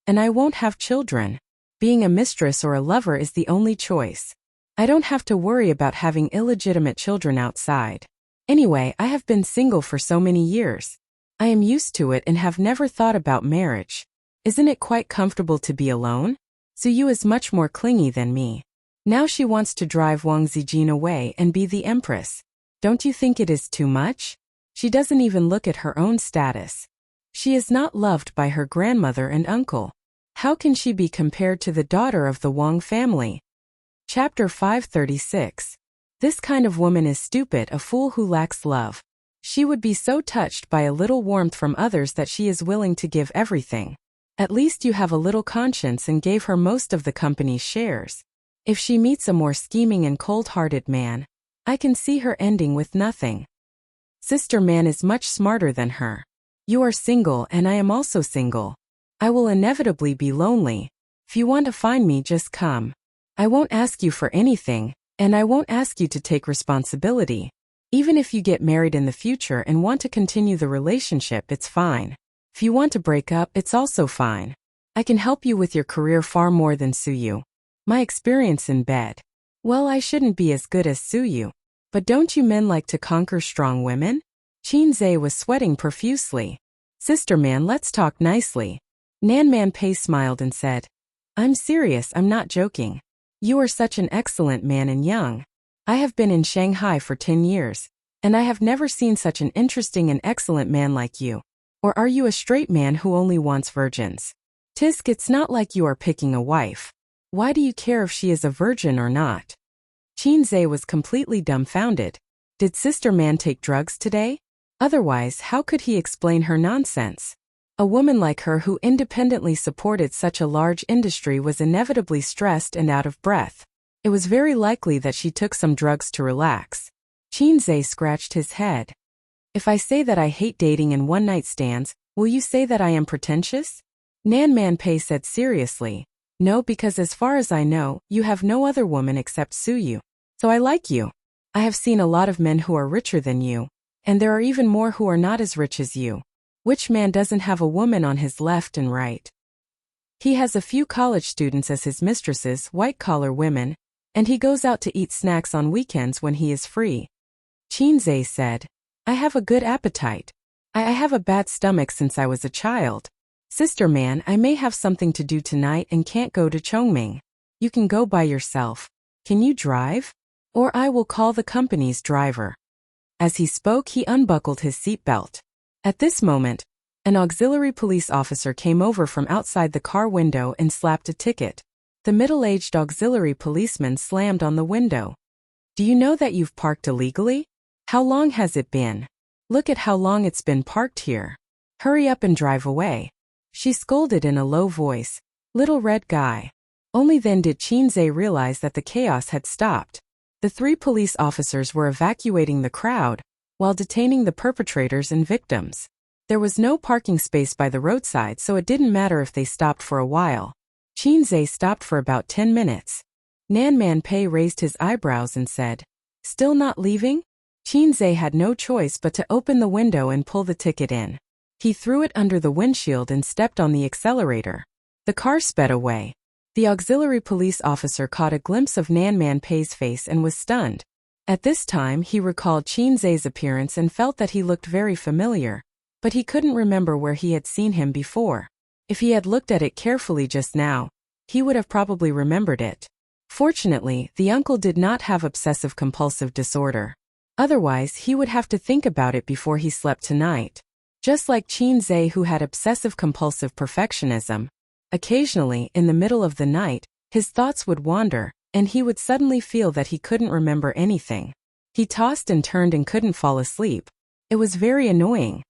And I won't have children. Being a mistress or a lover is the only choice. I don't have to worry about having illegitimate children outside. Anyway, I have been single for so many years. I am used to it and have never thought about marriage. Isn't it quite comfortable to be alone? Suyu is much more clingy than me. Now she wants to drive Wang Zijin away and be the empress. Don't you think it is too much? She doesn't even look at her own status. She is not loved by her grandmother and uncle. How can she be compared to the daughter of the Wang family? Chapter 536. This kind of woman is stupid, a fool who lacks love. She would be so touched by a little warmth from others that she is willing to give everything. At least you have a little conscience and gave her most of the company's shares. If she meets a more scheming and cold-hearted man, I can see her ending with nothing. Sister man is much smarter than her. You are single and I am also single. I will inevitably be lonely. If you want to find me, just come. I won't ask you for anything, and I won't ask you to take responsibility. Even if you get married in the future and want to continue the relationship, it's fine. If you want to break up, it's also fine. I can help you with your career far more than Suyu. My experience in bed. Well, I shouldn't be as good as Suyu. But don't you men like to conquer strong women? Qinze was sweating profusely. Sister man, let's talk nicely. Nanman Pei smiled and said, I'm serious, I'm not joking. You are such an excellent man and young. I have been in Shanghai for 10 years, and I have never seen such an interesting and excellent man like you. Or are you a straight man who only wants virgins? Tisk, it's not like you are picking a wife. Why do you care if she is a virgin or not? Qinze was completely dumbfounded. Did Sister Man take drugs today? Otherwise, how could he explain her nonsense? A woman like her who independently supported such a large industry was inevitably stressed and out of breath. It was very likely that she took some drugs to relax. Qinze scratched his head. If I say that I hate dating and one-night stands, will you say that I am pretentious? Nanman Pei said seriously. No, because as far as I know, you have no other woman except Suyu. So I like you. I have seen a lot of men who are richer than you, and there are even more who are not as rich as you. Which man doesn't have a woman on his left and right? He has a few college students as his mistresses, white-collar women, and he goes out to eat snacks on weekends when he is free. Qinze said, I have a good appetite. I have a bad stomach since I was a child. Sister man, I may have something to do tonight and can't go to Chongming. You can go by yourself. Can you drive? Or I will call the company's driver. As he spoke, he unbuckled his seatbelt. At this moment, an auxiliary police officer came over from outside the car window and slapped a ticket. The middle-aged auxiliary policeman slammed on the window. Do you know that you've parked illegally? How long has it been? Look at how long it's been parked here. Hurry up and drive away. She scolded in a low voice. Little red guy. Only then did Qinze realize that the chaos had stopped. The 3 police officers were evacuating the crowd, while detaining the perpetrators and victims. There was no parking space by the roadside, so it didn't matter if they stopped for a while. Qinze stopped for about 10 minutes. Nanman Pei raised his eyebrows and said, Still not leaving? Qinze had no choice but to open the window and pull the ticket in. He threw it under the windshield and stepped on the accelerator. The car sped away. The auxiliary police officer caught a glimpse of Nanman Pei's face and was stunned. At this time, he recalled Qinze's appearance and felt that he looked very familiar, but he couldn't remember where he had seen him before. If he had looked at it carefully just now, he would have probably remembered it. Fortunately, the uncle did not have obsessive-compulsive disorder. Otherwise, he would have to think about it before he slept tonight. Just like Qinze, who had obsessive-compulsive perfectionism, occasionally, in the middle of the night, his thoughts would wander, and he would suddenly feel that he couldn't remember anything. He tossed and turned and couldn't fall asleep. It was very annoying.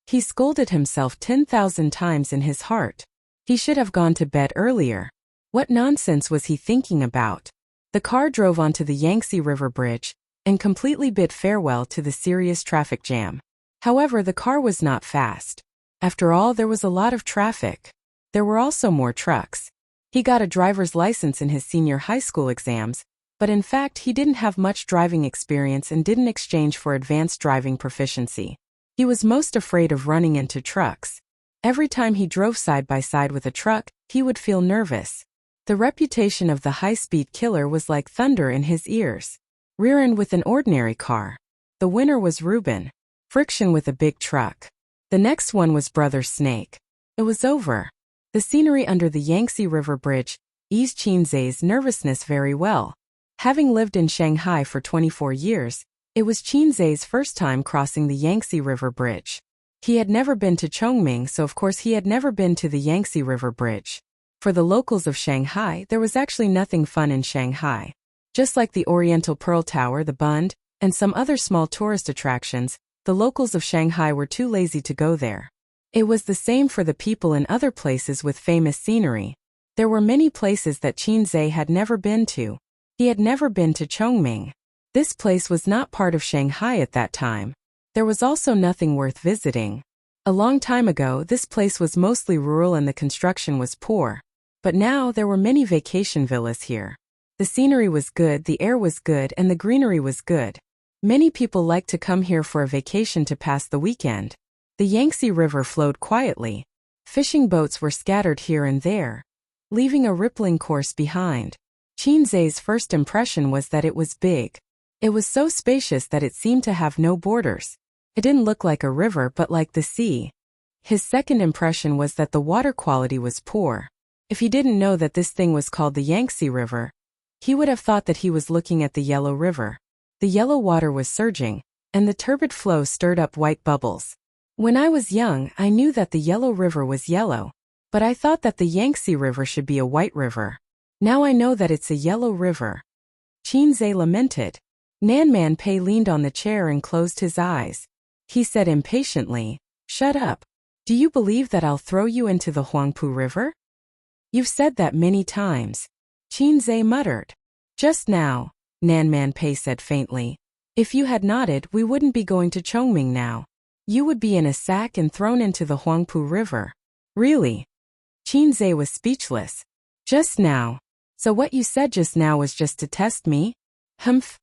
He scolded himself 10,000 times in his heart. He should have gone to bed earlier. What nonsense was he thinking about? The car drove onto the Yangtze River Bridge and completely bid farewell to the serious traffic jam. However, the car was not fast. After all, there was a lot of traffic. There were also more trucks. He got a driver's license in his senior high school exams, but in fact he didn't have much driving experience and didn't exchange for advanced driving proficiency. He was most afraid of running into trucks. Every time he drove side by side with a truck, he would feel nervous. The reputation of the high-speed killer was like thunder in his ears. Rear-end with an ordinary car. The winner was Reuben. Friction with a big truck. The next one was Brother Snake. It was over. The scenery under the Yangtze River Bridge eased Qinzai's nervousness very well. Having lived in Shanghai for 24 years, it was Qinzai's first time crossing the Yangtze River Bridge. He had never been to Chongming, so of course he had never been to the Yangtze River Bridge. For the locals of Shanghai, there was actually nothing fun in Shanghai. Just like the Oriental Pearl Tower, the Bund, and some other small tourist attractions, the locals of Shanghai were too lazy to go there. It was the same for the people in other places with famous scenery. There were many places that Qinzai had never been to. He had never been to Chongming. This place was not part of Shanghai at that time. There was also nothing worth visiting. A long time ago, this place was mostly rural and the construction was poor. But now there were many vacation villas here. The scenery was good, the air was good, and the greenery was good. Many people liked to come here for a vacation to pass the weekend. The Yangtze River flowed quietly. Fishing boats were scattered here and there, leaving a rippling course behind. Qinzai's first impression was that it was big. It was so spacious that it seemed to have no borders. It didn't look like a river but like the sea. His second impression was that the water quality was poor. If he didn't know that this thing was called the Yangtze River, he would have thought that he was looking at the Yellow River. The yellow water was surging, and the turbid flow stirred up white bubbles. When I was young, I knew that the Yellow River was yellow, but I thought that the Yangtze River should be a white river. Now I know that it's a yellow river. Qinzai lamented. Nan Man Pei leaned on the chair and closed his eyes. He said impatiently, "Shut up. Do you believe that I'll throw you into the Huangpu River?" "You've said that many times," Qinzai muttered. "Just now," Nan Man Pei said faintly. "If you had nodded, we wouldn't be going to Chongming now. You would be in a sack and thrown into the Huangpu River." "Really?" Qinzai was speechless. "Just now. So what you said just now was just to test me?" "Humph.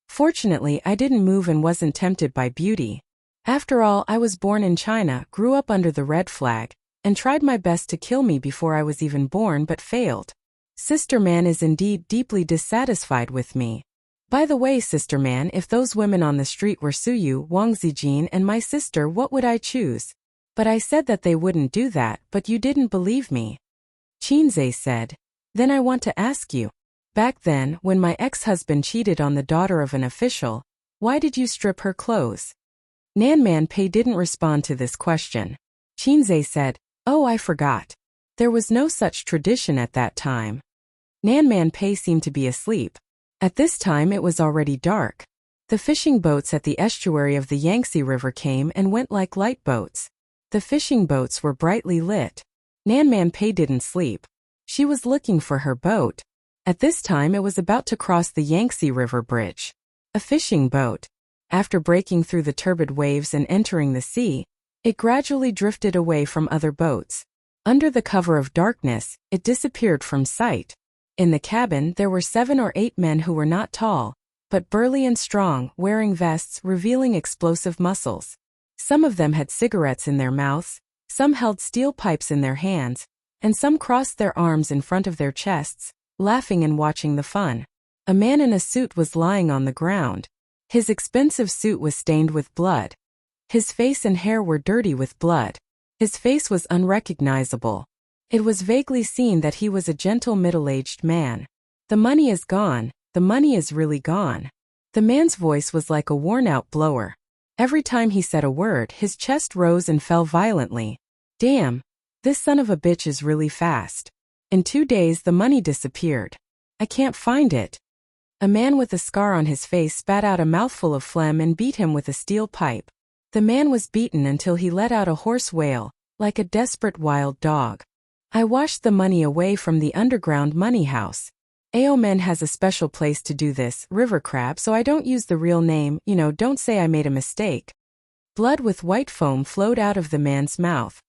Fortunately, I didn't move and wasn't tempted by beauty. After all, I was born in China, grew up under the red flag, and tried my best to kill me before I was even born but failed. Sister Man is indeed deeply dissatisfied with me. By the way, Sister Man, if those women on the street were Suyu, Wang Zijin, and my sister, what would I choose? But I said that they wouldn't do that, but you didn't believe me." Qinzai said. "Then I want to ask you. Back then, when my ex-husband cheated on the daughter of an official, why did you strip her clothes?" Nan Man Pei didn't respond to this question. Qinzai said, "Oh, I forgot. There was no such tradition at that time." Nan Man Pei seemed to be asleep. At this time it was already dark. The fishing boats at the estuary of the Yangtze River came and went like light boats. The fishing boats were brightly lit. Nan Man Pei didn't sleep. She was looking for her boat. At this time it was about to cross the Yangtze River Bridge. A fishing boat. After breaking through the turbid waves and entering the sea, it gradually drifted away from other boats. Under the cover of darkness, it disappeared from sight. In the cabin there were 7 or 8 men who were not tall, but burly and strong, wearing vests revealing explosive muscles. Some of them had cigarettes in their mouths, some held steel pipes in their hands, and some crossed their arms in front of their chests, laughing and watching the fun. A man in a suit was lying on the ground. His expensive suit was stained with blood. His face and hair were dirty with blood. His face was unrecognizable. It was vaguely seen that he was a gentle middle-aged man. "The money is gone. The money is really gone." The man's voice was like a worn-out blower. Every time he said a word, his chest rose and fell violently. "Damn. This son of a bitch is really fast. In 2 days the money disappeared. I can't find it." A man with a scar on his face spat out a mouthful of phlegm and beat him with a steel pipe. The man was beaten until he let out a hoarse wail, like a desperate wild dog. "I washed the money away from the underground money house. Aomen has a special place to do this, River Crab, so I don't use the real name, don't say I made a mistake." Blood with white foam flowed out of the man's mouth.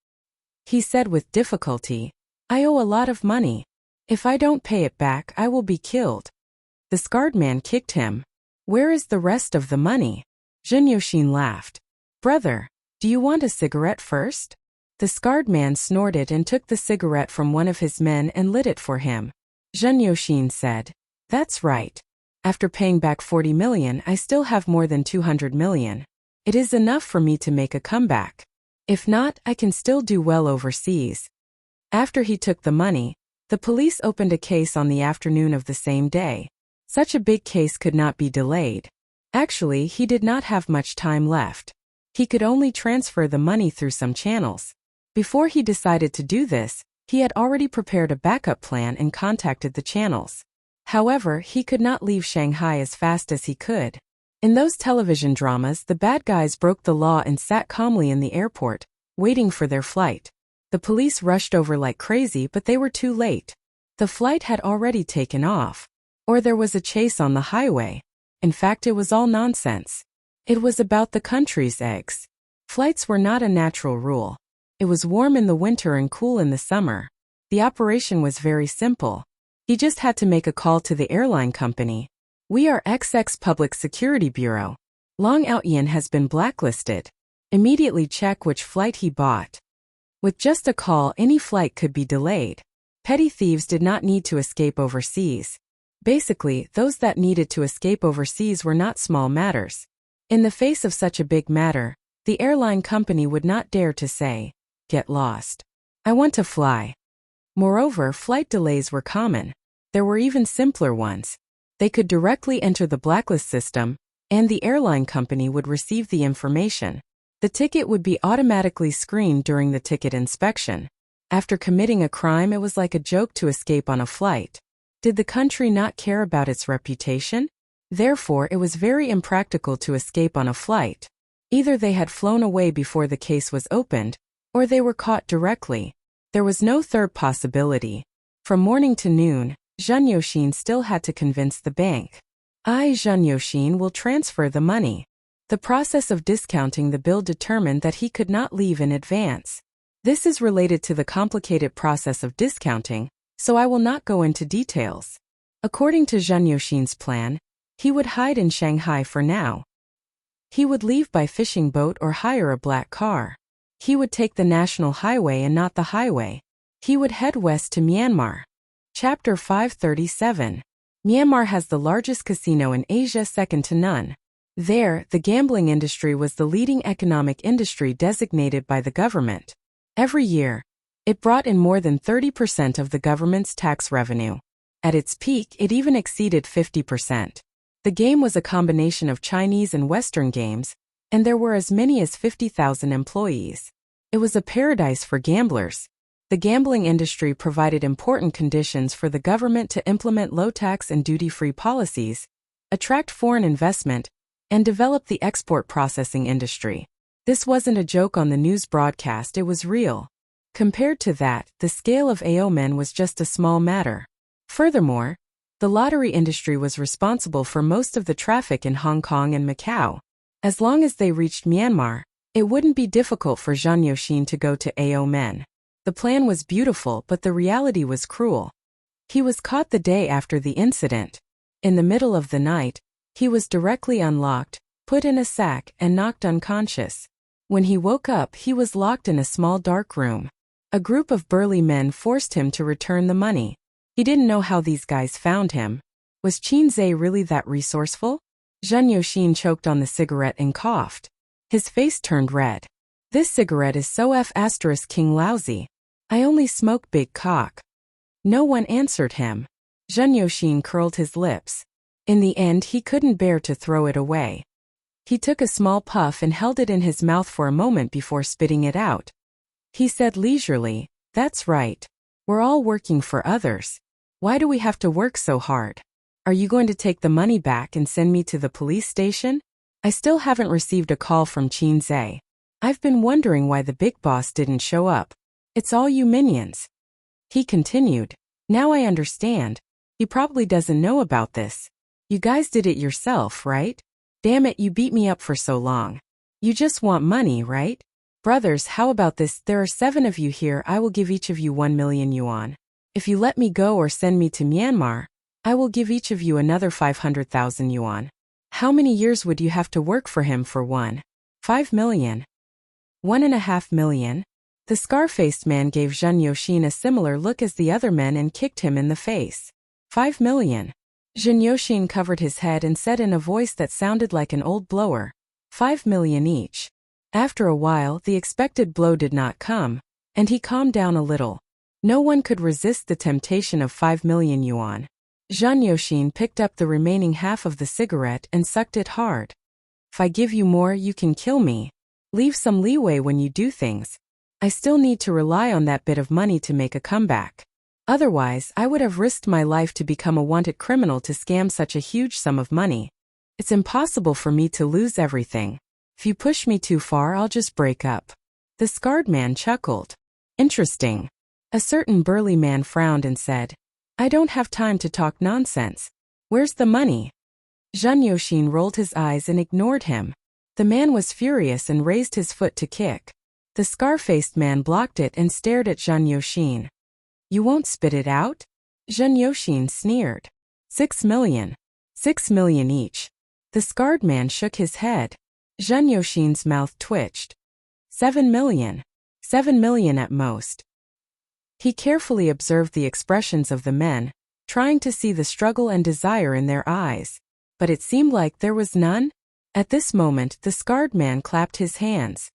He said with difficulty, "I owe a lot of money. If I don't pay it back, I will be killed." The scarred man kicked him. "Where is the rest of the money?" Zhen Yoshin laughed. "Brother, do you want a cigarette first?" The scarred man snorted and took the cigarette from one of his men and lit it for him. Zheng Yoxin said. That's right. After paying back 40 million, I still have more than 200 million. It is enough for me to make a comeback. If not, I can still do well overseas. After he took the money, the police opened a case on the afternoon of the same day. Such a big case could not be delayed. Actually, he did not have much time left. He could only transfer the money through some channels. Before he decided to do this, he had already prepared a backup plan and contacted the channels. However, he could not leave Shanghai as fast as he could. In those television dramas, the bad guys broke the law and sat calmly in the airport, waiting for their flight. The police rushed over like crazy, but they were too late. The flight had already taken off. Or there was a chase on the highway. In fact, it was all nonsense. It was about the country's eggs. Flights were not a natural rule. It was warm in the winter and cool in the summer. The operation was very simple. He just had to make a call to the airline company. We are XX Public Security Bureau. Long Outyan has been blacklisted. Immediately check which flight he bought. With just a call, any flight could be delayed. Petty thieves did not need to escape overseas. Basically, those that needed to escape overseas were not small matters. In the face of such a big matter, the airline company would not dare to say, "Get lost. I want to fly." Moreover, flight delays were common. There were even simpler ones. They could directly enter the blacklist system, and the airline company would receive the information. The ticket would be automatically screened during the ticket inspection. After committing a crime, it was like a joke to escape on a flight. Did the country not care about its reputation? Therefore, it was very impractical to escape on a flight. Either they had flown away before the case was opened, or they were caught directly. There was no third possibility. From morning to noon, Zheng Yoxin still had to convince the bank. Zheng Yoxin will transfer the money. The process of discounting the bill determined that he could not leave in advance. This is related to the complicated process of discounting, so I will not go into details. According to Zheng Yoxin's plan, he would hide in Shanghai for now. He would leave by fishing boat or hire a black car. He would take the national highway and not the highway. He would head west to Myanmar. Chapter 537. Myanmar has the largest casino in Asia, second to none. There, the gambling industry was the leading economic industry designated by the government. Every year, it brought in more than 30% of the government's tax revenue. At its peak, it even exceeded 50%. The game was a combination of Chinese and Western games, and there were as many as 50,000 employees. It was a paradise for gamblers. The gambling industry provided important conditions for the government to implement low tax and duty-free policies, attract foreign investment, and develop the export processing industry. This wasn't a joke on the news broadcast, it was real. Compared to that, the scale of AO was just a small matter. Furthermore, the lottery industry was responsible for most of the traffic in Hong Kong and Macau. As long as they reached Myanmar, it wouldn't be difficult for Zheng Yoxin to go to AO. The plan was beautiful, but the reality was cruel. He was caught the day after the incident. In the middle of the night, he was directly unlocked, put in a sack, and knocked unconscious. When he woke up, he was locked in a small dark room. A group of burly men forced him to return the money. He didn't know how these guys found him. Was Qin Zhe really that resourceful? Zheng Yoxin choked on the cigarette and coughed. His face turned red. This cigarette is so King lousy. I only smoke big cock. No one answered him. Zheng Yoxin curled his lips. In the end, he couldn't bear to throw it away. He took a small puff and held it in his mouth for a moment before spitting it out. He said leisurely, "That's right. We're all working for others. Why do we have to work so hard? Are you going to take the money back and send me to the police station? I still haven't received a call from Qin Zhe. I've been wondering why the big boss didn't show up. It's all you minions." He continued, "Now I understand. He probably doesn't know about this. You guys did it yourself, right? Damn it, you beat me up for so long. You just want money, right? Brothers, how about this? There are 7 of you here. I will give each of you 1 million yuan. If you let me go or send me to Myanmar, I will give each of you another 500,000 yuan. How many years would you have to work for him for 5 million? 1.5 million? The scar-faced man gave Zheng Yoxin a similar look as the other men and kicked him in the face. 5 million. Zhen Yoxin covered his head and said in a voice that sounded like an old blower, 5 million each. After a while, the expected blow did not come, and he calmed down a little. No one could resist the temptation of 5 million yuan. Zhen Yoxin picked up the remaining half of the cigarette and sucked it hard. If I give you more, you can kill me. Leave some leeway when you do things. I still need to rely on that bit of money to make a comeback. Otherwise, I would have risked my life to become a wanted criminal to scam such a huge sum of money. It's impossible for me to lose everything. If you push me too far, I'll just break up. The scarred man chuckled. Interesting. A certain burly man frowned and said, I don't have time to talk nonsense. Where's the money? Zhen Yoxin rolled his eyes and ignored him. The man was furious and raised his foot to kick. The scar-faced man blocked it and stared at Zhen Yoxin. You won't spit it out? Zhen Yoxin sneered. 6 million. 6 million each. The scarred man shook his head. Zhen Yoxin's mouth twitched. 7 million. 7 million at most. He carefully observed the expressions of the men, trying to see the struggle and desire in their eyes. But it seemed like there was none. At this moment, the scarred man clapped his hands.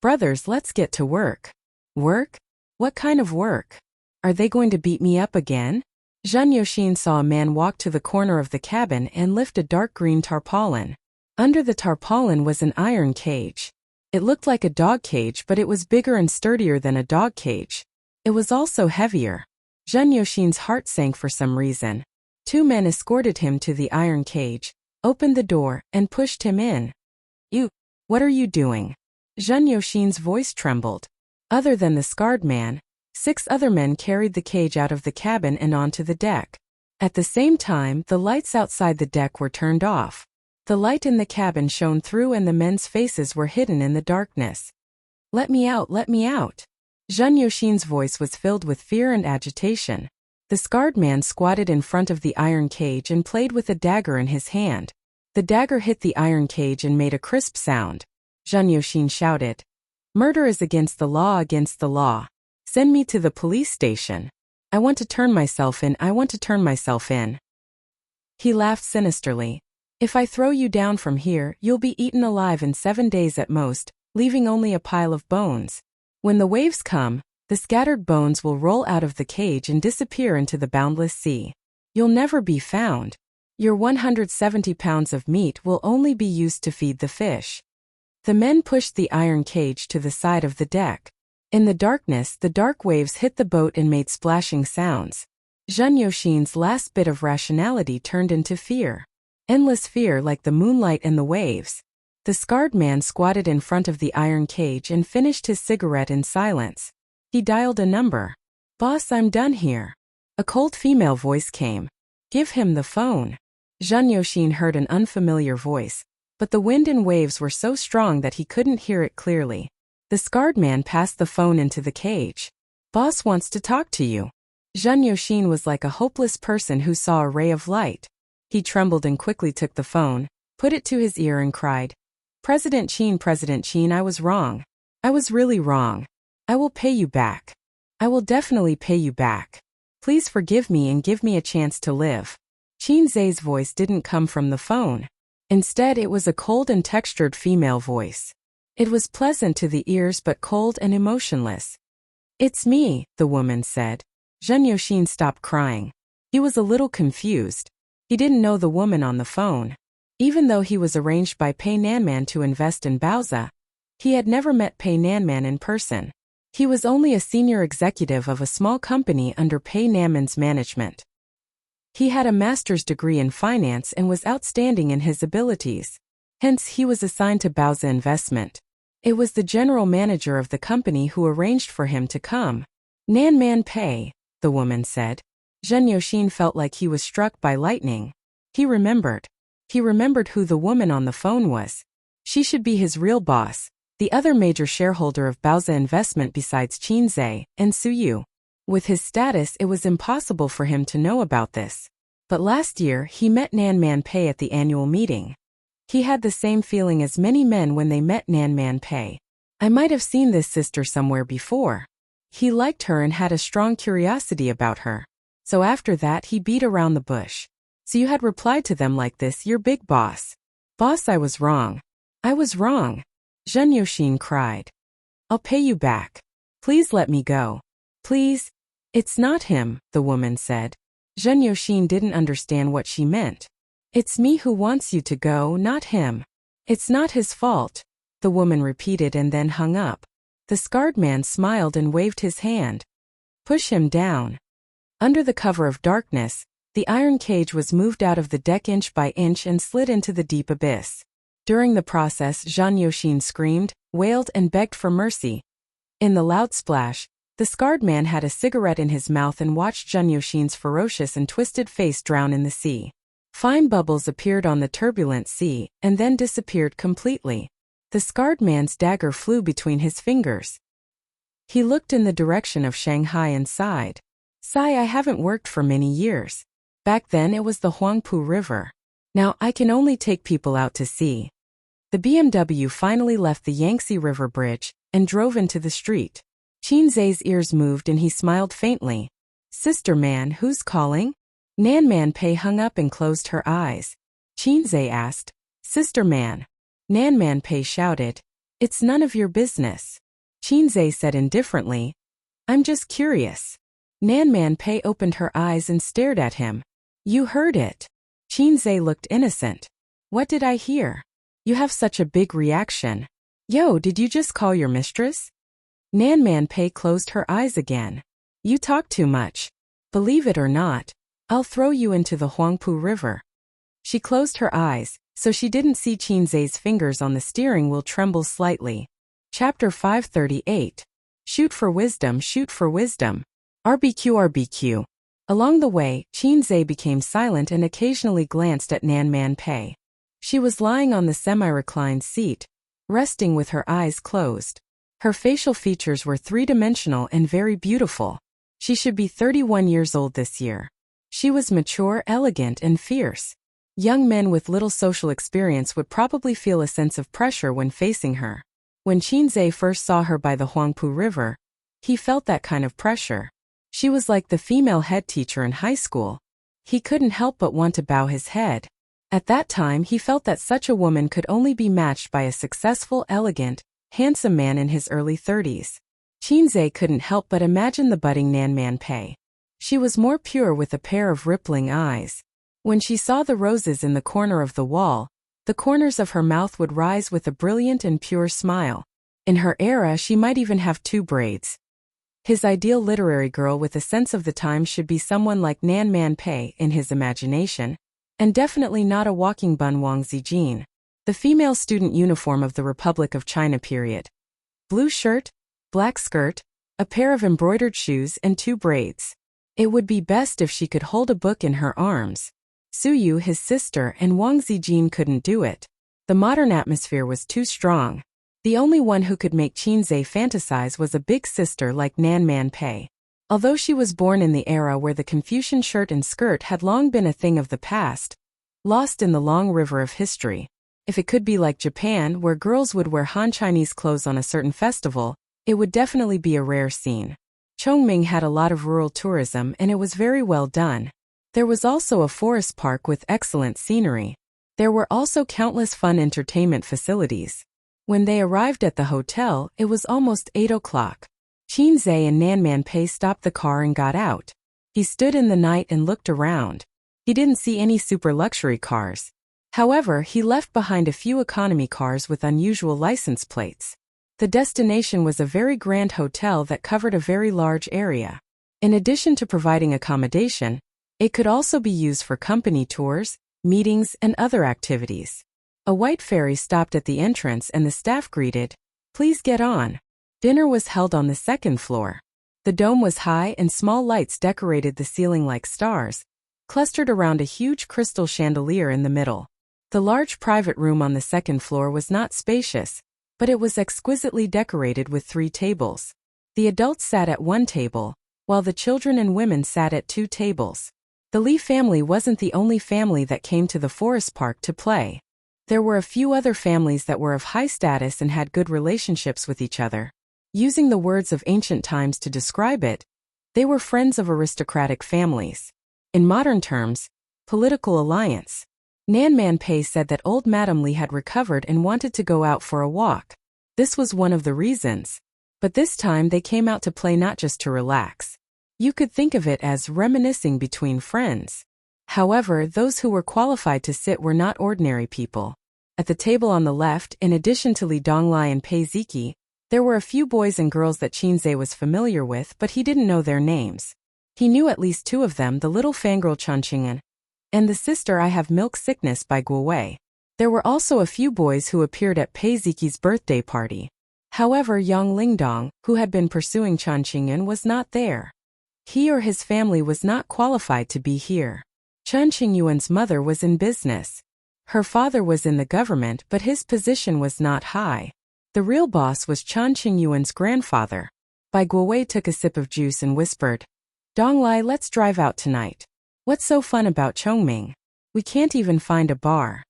Brothers, let's get to work. Work? What kind of work? Are they going to beat me up again? Zhen Yoxin saw a man walk to the corner of the cabin and lift a dark green tarpaulin. Under the tarpaulin was an iron cage. It looked like a dog cage, but it was bigger and sturdier than a dog cage. It was also heavier. Zhen Yoxin's heart sank for some reason. 2 men escorted him to the iron cage, opened the door, and pushed him in. What are you doing? Zhen Yoxin's voice trembled. Other than the scarred man, 6 other men carried the cage out of the cabin and onto the deck. At the same time, the lights outside the deck were turned off. The light in the cabin shone through and the men's faces were hidden in the darkness. Let me out, let me out. Zhen Yoxin's voice was filled with fear and agitation. The scarred man squatted in front of the iron cage and played with a dagger in his hand. The dagger hit the iron cage and made a crisp sound. Zhen Yoxin shouted, Murder is against the law, against the law. Send me to the police station. I want to turn myself in, I want to turn myself in. He laughed sinisterly. If I throw you down from here, you'll be eaten alive in 7 days at most, leaving only a pile of bones. When the waves come, the scattered bones will roll out of the cage and disappear into the boundless sea. You'll never be found. Your 170 pounds of meat will only be used to feed the fish. The men pushed the iron cage to the side of the deck. In the darkness, the dark waves hit the boat and made splashing sounds. Zhen Yoxin's last bit of rationality turned into fear. Endless fear like the moonlight and the waves. The scarred man squatted in front of the iron cage and finished his cigarette in silence. He dialed a number. Boss, I'm done here. A cold female voice came. Give him the phone. Zhen Yoxin heard an unfamiliar voice, but the wind and waves were so strong that he couldn't hear it clearly. The scarred man passed the phone into the cage. Boss wants to talk to you. Zhen Yoxin was like a hopeless person who saw a ray of light. He trembled and quickly took the phone, put it to his ear and cried, President Qin, I was wrong. I was really wrong. I will pay you back. I will definitely pay you back. Please forgive me and give me a chance to live. Qin Zai's voice didn't come from the phone. Instead, it was a cold and textured female voice. It was pleasant to the ears but cold and emotionless. It's me, the woman said. Zhen Yoxin stopped crying. He was a little confused. He didn't know the woman on the phone. Even though he was arranged by Pei Nanman to invest in Baozi, he had never met Pei Nanman in person. He was only a senior executive of a small company under Pei Nanman's management. He had a master's degree in finance and was outstanding in his abilities. Hence, he was assigned to Baozi Investment. It was the general manager of the company who arranged for him to come. Nanman Pei, the woman said. Zhen Yoxin felt like he was struck by lightning. He remembered. He remembered who the woman on the phone was. She should be his real boss, the other major shareholder of Baozi Investment besides Qin Zai and Su Yu. With his status, it was impossible for him to know about this. But last year, he met Nanman Pei at the annual meeting. He had the same feeling as many men when they met Nanman Pei. I might have seen this sister somewhere before. He liked her and had a strong curiosity about her. So after that he beat around the bush. So you had replied to them like this, "You're big boss." "Boss, I was wrong. I was wrong," Zhen Yoxin cried. "I'll pay you back. Please let me go. Please." "It's not him," the woman said. Zhen Yoxin didn't understand what she meant. "It's me who wants you to go, not him. It's not his fault," the woman repeated and then hung up. The scarred man smiled and waved his hand. "Push him down." Under the cover of darkness, the iron cage was moved out of the deck inch by inch and slid into the deep abyss. During the process, Zhen Yoxin screamed, wailed, and begged for mercy. In the loud splash, the scarred man had a cigarette in his mouth and watched Zhen Yoxin's ferocious and twisted face drown in the sea. Fine bubbles appeared on the turbulent sea, and then disappeared completely. The scarred man's dagger flew between his fingers. He looked in the direction of Shanghai and sighed. "Sigh, I haven't worked for many years. Back then it was the Huangpu River. Now I can only take people out to sea." The BMW finally left the Yangtze River Bridge and drove into the street. Qin Zai's ears moved and he smiled faintly. "Sister man, who's calling?" Nan Man Pei hung up and closed her eyes. Qin Zai asked, "Sister man." Nan Man Pei shouted, "It's none of your business." Qin Zai said indifferently, "I'm just curious." Nan Man Pei opened her eyes and stared at him. "You heard it." Qin Zai looked innocent. "What did I hear? You have such a big reaction. Yo, did you just call your mistress?" Nan Man Pei closed her eyes again. "You talk too much. Believe it or not, I'll throw you into the Huangpu River." She closed her eyes, so she didn't see Qin Zai's fingers on the steering wheel tremble slightly. Chapter 538. Shoot for wisdom, shoot for wisdom. RBQ, RBQ. Along the way, Qin Zai became silent and occasionally glanced at Nan Man Pei. She was lying on the semi-reclined seat, resting with her eyes closed. Her facial features were three-dimensional and very beautiful. She should be 31 years old this year. She was mature, elegant, and fierce. Young men with little social experience would probably feel a sense of pressure when facing her. When Qin Zai first saw her by the Huangpu River, he felt that kind of pressure. She was like the female head teacher in high school. He couldn't help but want to bow his head. At that time he felt that such a woman could only be matched by a successful, elegant, handsome man in his early 30s. Qin Zai couldn't help but imagine the budding Nan Man Pei. She was more pure with a pair of rippling eyes. When she saw the roses in the corner of the wall, the corners of her mouth would rise with a brilliant and pure smile. In her era she might even have 2 braids. His ideal literary girl with a sense of the time should be someone like Nan Man Pei in his imagination, and definitely not a walking bun Wang Zijin, the female student uniform of the Republic of China period. Blue shirt, black skirt, a pair of embroidered shoes and 2 braids. It would be best if she could hold a book in her arms. Suyu, his sister, and Wang Zijin couldn't do it. The modern atmosphere was too strong. The only one who could make Qin Zai fantasize was a big sister like Nan Man Pei. Although she was born in the era where the Confucian shirt and skirt had long been a thing of the past, lost in the long river of history. If it could be like Japan, where girls would wear Han Chinese clothes on a certain festival, it would definitely be a rare scene. Chongming had a lot of rural tourism and it was very well done. There was also a forest park with excellent scenery. There were also countless fun entertainment facilities. When they arrived at the hotel, it was almost 8 o'clock. Qin Zai and Nan Man Pei stopped the car and got out. He stood in the night and looked around. He didn't see any super luxury cars. However, he left behind a few economy cars with unusual license plates. The destination was a very grand hotel that covered a very large area. In addition to providing accommodation, it could also be used for company tours, meetings, and other activities. A white ferry stopped at the entrance and the staff greeted, "Please get on." Dinner was held on the 2nd floor. The dome was high and small lights decorated the ceiling like stars, clustered around a huge crystal chandelier in the middle. The large private room on the 2nd floor was not spacious, but it was exquisitely decorated with 3 tables. The adults sat at 1 table, while the children and women sat at 2 tables. The Li family wasn't the only family that came to the forest park to play. There were a few other families that were of high status and had good relationships with each other. Using the words of ancient times to describe it, They were friends of aristocratic families. In modern terms, political alliance. Nan Man Pei said that old Madam Li had recovered and wanted to go out for a walk. This was one of the reasons. But this time they came out to play, not just to relax. You could think of it as reminiscing between friends. However, those who were qualified to sit were not ordinary people. At the table on the left, in addition to Li Donglai and Pei Ziki, there were a few boys and girls that Qinze was familiar with, but he didn't know their names. He knew at least two of them, the little fangirl Changqing'an and the sister I Have Milk Sickness by Guowei. There were also a few boys who appeared at Pei Ziki's birthday party. However, Yang Lingdong, who had been pursuing Changqing'an, was not there. He or his family was not qualified to be here. Chen Qingyuan's mother was in business. Her father was in the government, but his position was not high. The real boss was Chen Qingyuan's grandfather. Bai Guowei took a sip of juice and whispered, "Donglai, let's drive out tonight. What's so fun about Chongming? We can't even find a bar."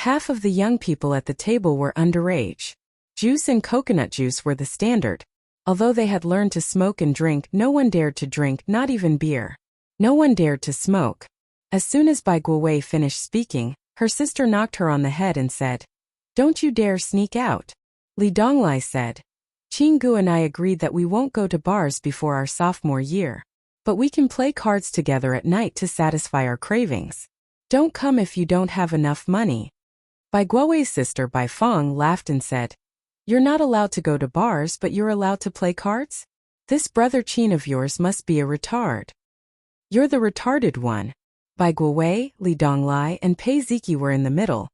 Half of the young people at the table were underage. Juice and coconut juice were the standard. Although they had learned to smoke and drink, no one dared to drink, not even beer. No one dared to smoke. As soon as Bai Guowei finished speaking, her sister knocked her on the head and said, "Don't you dare sneak out." Li Donglai said, "Qinggu and I agreed that we won't go to bars before our sophomore year. But we can play cards together at night to satisfy our cravings. Don't come if you don't have enough money." Bai Guowei's sister Bai Feng laughed and said, "You're not allowed to go to bars, but you're allowed to play cards? This brother Qin of yours must be a retard." "You're the retarded one." Bai Guowei, Li Donglai, and Pei Ziki were in the middle.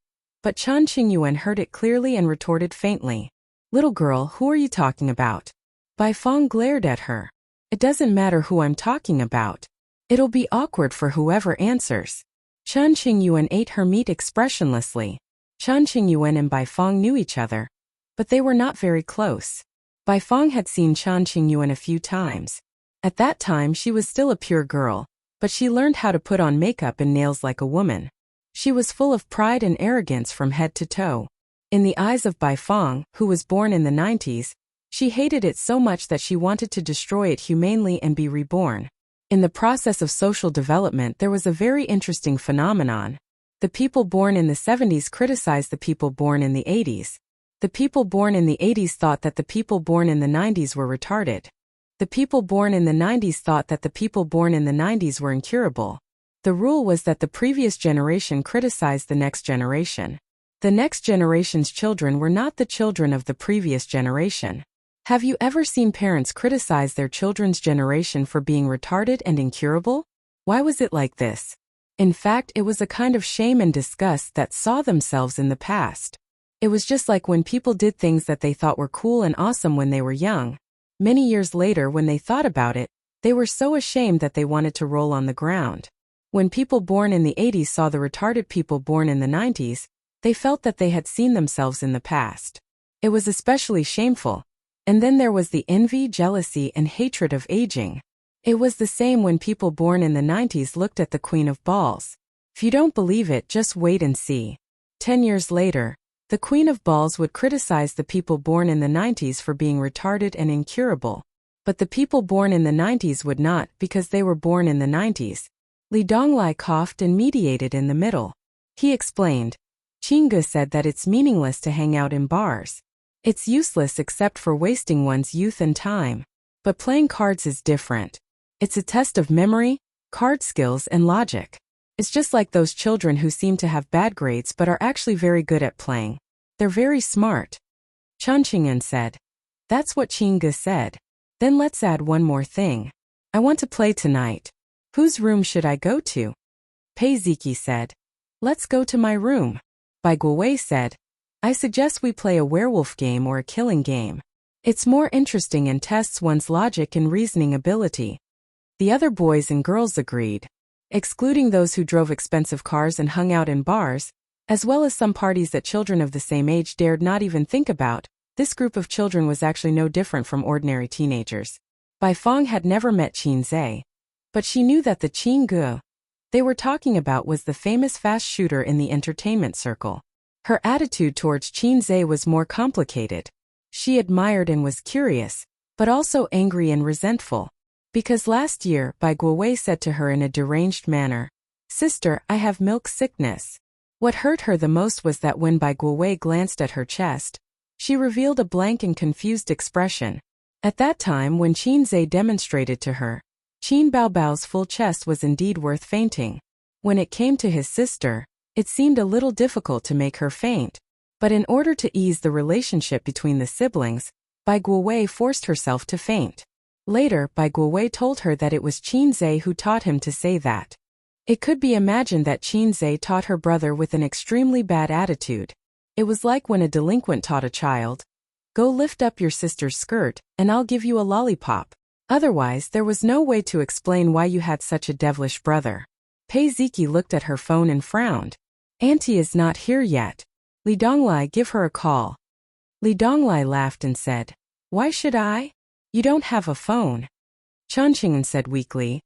But Chen Qingyuan heard it clearly and retorted faintly, "Little girl, who are you talking about?" Bai Feng glared at her. "It doesn't matter who I'm talking about. It'll be awkward for whoever answers." Chen Qingyuan ate her meat expressionlessly. Chen Qingyuan and Bai Feng knew each other, but they were not very close. Bai Feng had seen Chen Qingyuan a few times. At that time she was still a pure girl, but she learned how to put on makeup and nails like a woman. She was full of pride and arrogance from head to toe. In the eyes of Bai Feng, who was born in the 90s, she hated it so much that she wanted to destroy it humanely and be reborn. In the process of social development, there was a very interesting phenomenon. The people born in the 70s criticized the people born in the 80s. The people born in the 80s thought that the people born in the 90s were retarded. The people born in the 90s thought that the people born in the 90s were incurable. The rule was that the previous generation criticized the next generation. The next generation's children were not the children of the previous generation. Have you ever seen parents criticize their children's generation for being retarded and incurable? Why was it like this? In fact, it was a kind of shame and disgust that saw themselves in the past. It was just like when people did things that they thought were cool and awesome when they were young. Many years later, when they thought about it, they were so ashamed that they wanted to roll on the ground. When people born in the 80s saw the retarded people born in the 90s, they felt that they had seen themselves in the past. It was especially shameful. And then there was the envy, jealousy, and hatred of aging. It was the same when people born in the 90s looked at the Queen of Balls. If you don't believe it, just wait and see. 10 years later, the Queen of Balls would criticize the people born in the 90s for being retarded and incurable. But the people born in the 90s would not, because they were born in the 90s. Li Donglai coughed and mediated in the middle. He explained, "Qingge said that it's meaningless to hang out in bars. It's useless except for wasting one's youth and time. But playing cards is different. It's a test of memory, card skills, and logic. It's just like those children who seem to have bad grades but are actually very good at playing. They're very smart." Chen Qing'an said, "That's what Qingge said. Then let's add one more thing. I want to play tonight. Whose room should I go to?" Pei Ziki said, "Let's go to my room." Bai Guowei said, "I suggest we play a werewolf game or a killing game. It's more interesting and tests one's logic and reasoning ability." The other boys and girls agreed. Excluding those who drove expensive cars and hung out in bars, as well as some parties that children of the same age dared not even think about, this group of children was actually no different from ordinary teenagers. Bai Feng had never met Qinze, but she knew that the Qingge they were talking about was the famous fast shooter in the entertainment circle. Her attitude towards Qinze was more complicated. She admired and was curious, but also angry and resentful. Because last year, Bai Guowei said to her in a deranged manner, "Sister, I have milk sickness." What hurt her the most was that when Bai Guowei glanced at her chest, she revealed a blank and confused expression. At that time when Qin Zhe demonstrated to her, Qin Baobao's full chest was indeed worth fainting. When it came to his sister, it seemed a little difficult to make her faint. But in order to ease the relationship between the siblings, Bai Guowei forced herself to faint. Later, Bai Guowei told her that it was Qin Zhe who taught him to say that. It could be imagined that Qin Zhe taught her brother with an extremely bad attitude. It was like when a delinquent taught a child, "Go lift up your sister's skirt, and I'll give you a lollipop." Otherwise, there was no way to explain why you had such a devilish brother. Pei Ziki looked at her phone and frowned. "Auntie is not here yet. Li Donglai, give her a call." Li Donglai laughed and said, "Why should I? You don't have a phone." Chen Qing'an said weakly,